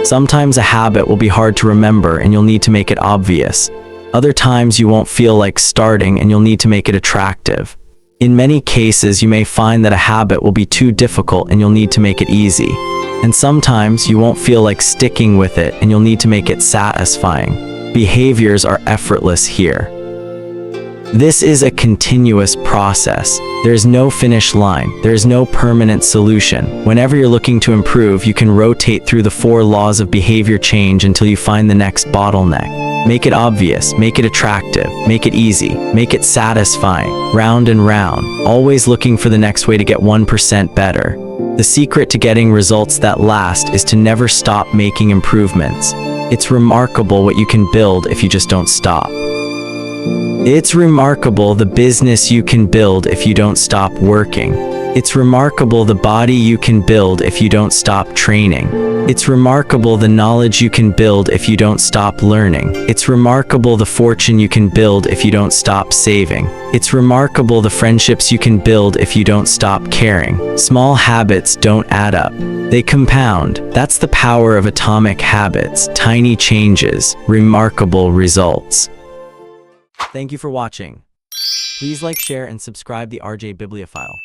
Sometimes a habit will be hard to remember and you'll need to make it obvious. Other times you won't feel like starting and you'll need to make it attractive. In many cases, you may find that a habit will be too difficult and you'll need to make it easy. And sometimes you won't feel like sticking with it and you'll need to make it satisfying. Behaviors are effortless here. This is a continuous process. There is no finish line. There is no permanent solution. Whenever you're looking to improve, you can rotate through the 4 laws of behavior change until you find the next bottleneck. Make it obvious, make it attractive, make it easy, make it satisfying, round and round, always looking for the next way to get 1% better. The secret to getting results that last is to never stop making improvements. It's remarkable what you can build if you just don't stop. It's remarkable the business you can build if you don't stop working. It's remarkable the body you can build if you don't stop training. It's remarkable the knowledge you can build if you don't stop learning. It's remarkable the fortune you can build if you don't stop saving. It's remarkable the friendships you can build if you don't stop caring. Small habits don't add up. They compound. That's the power of atomic habits. Tiny changes, remarkable results. Thank you for watching. Please like, share, and subscribe the RJ Bibliophile.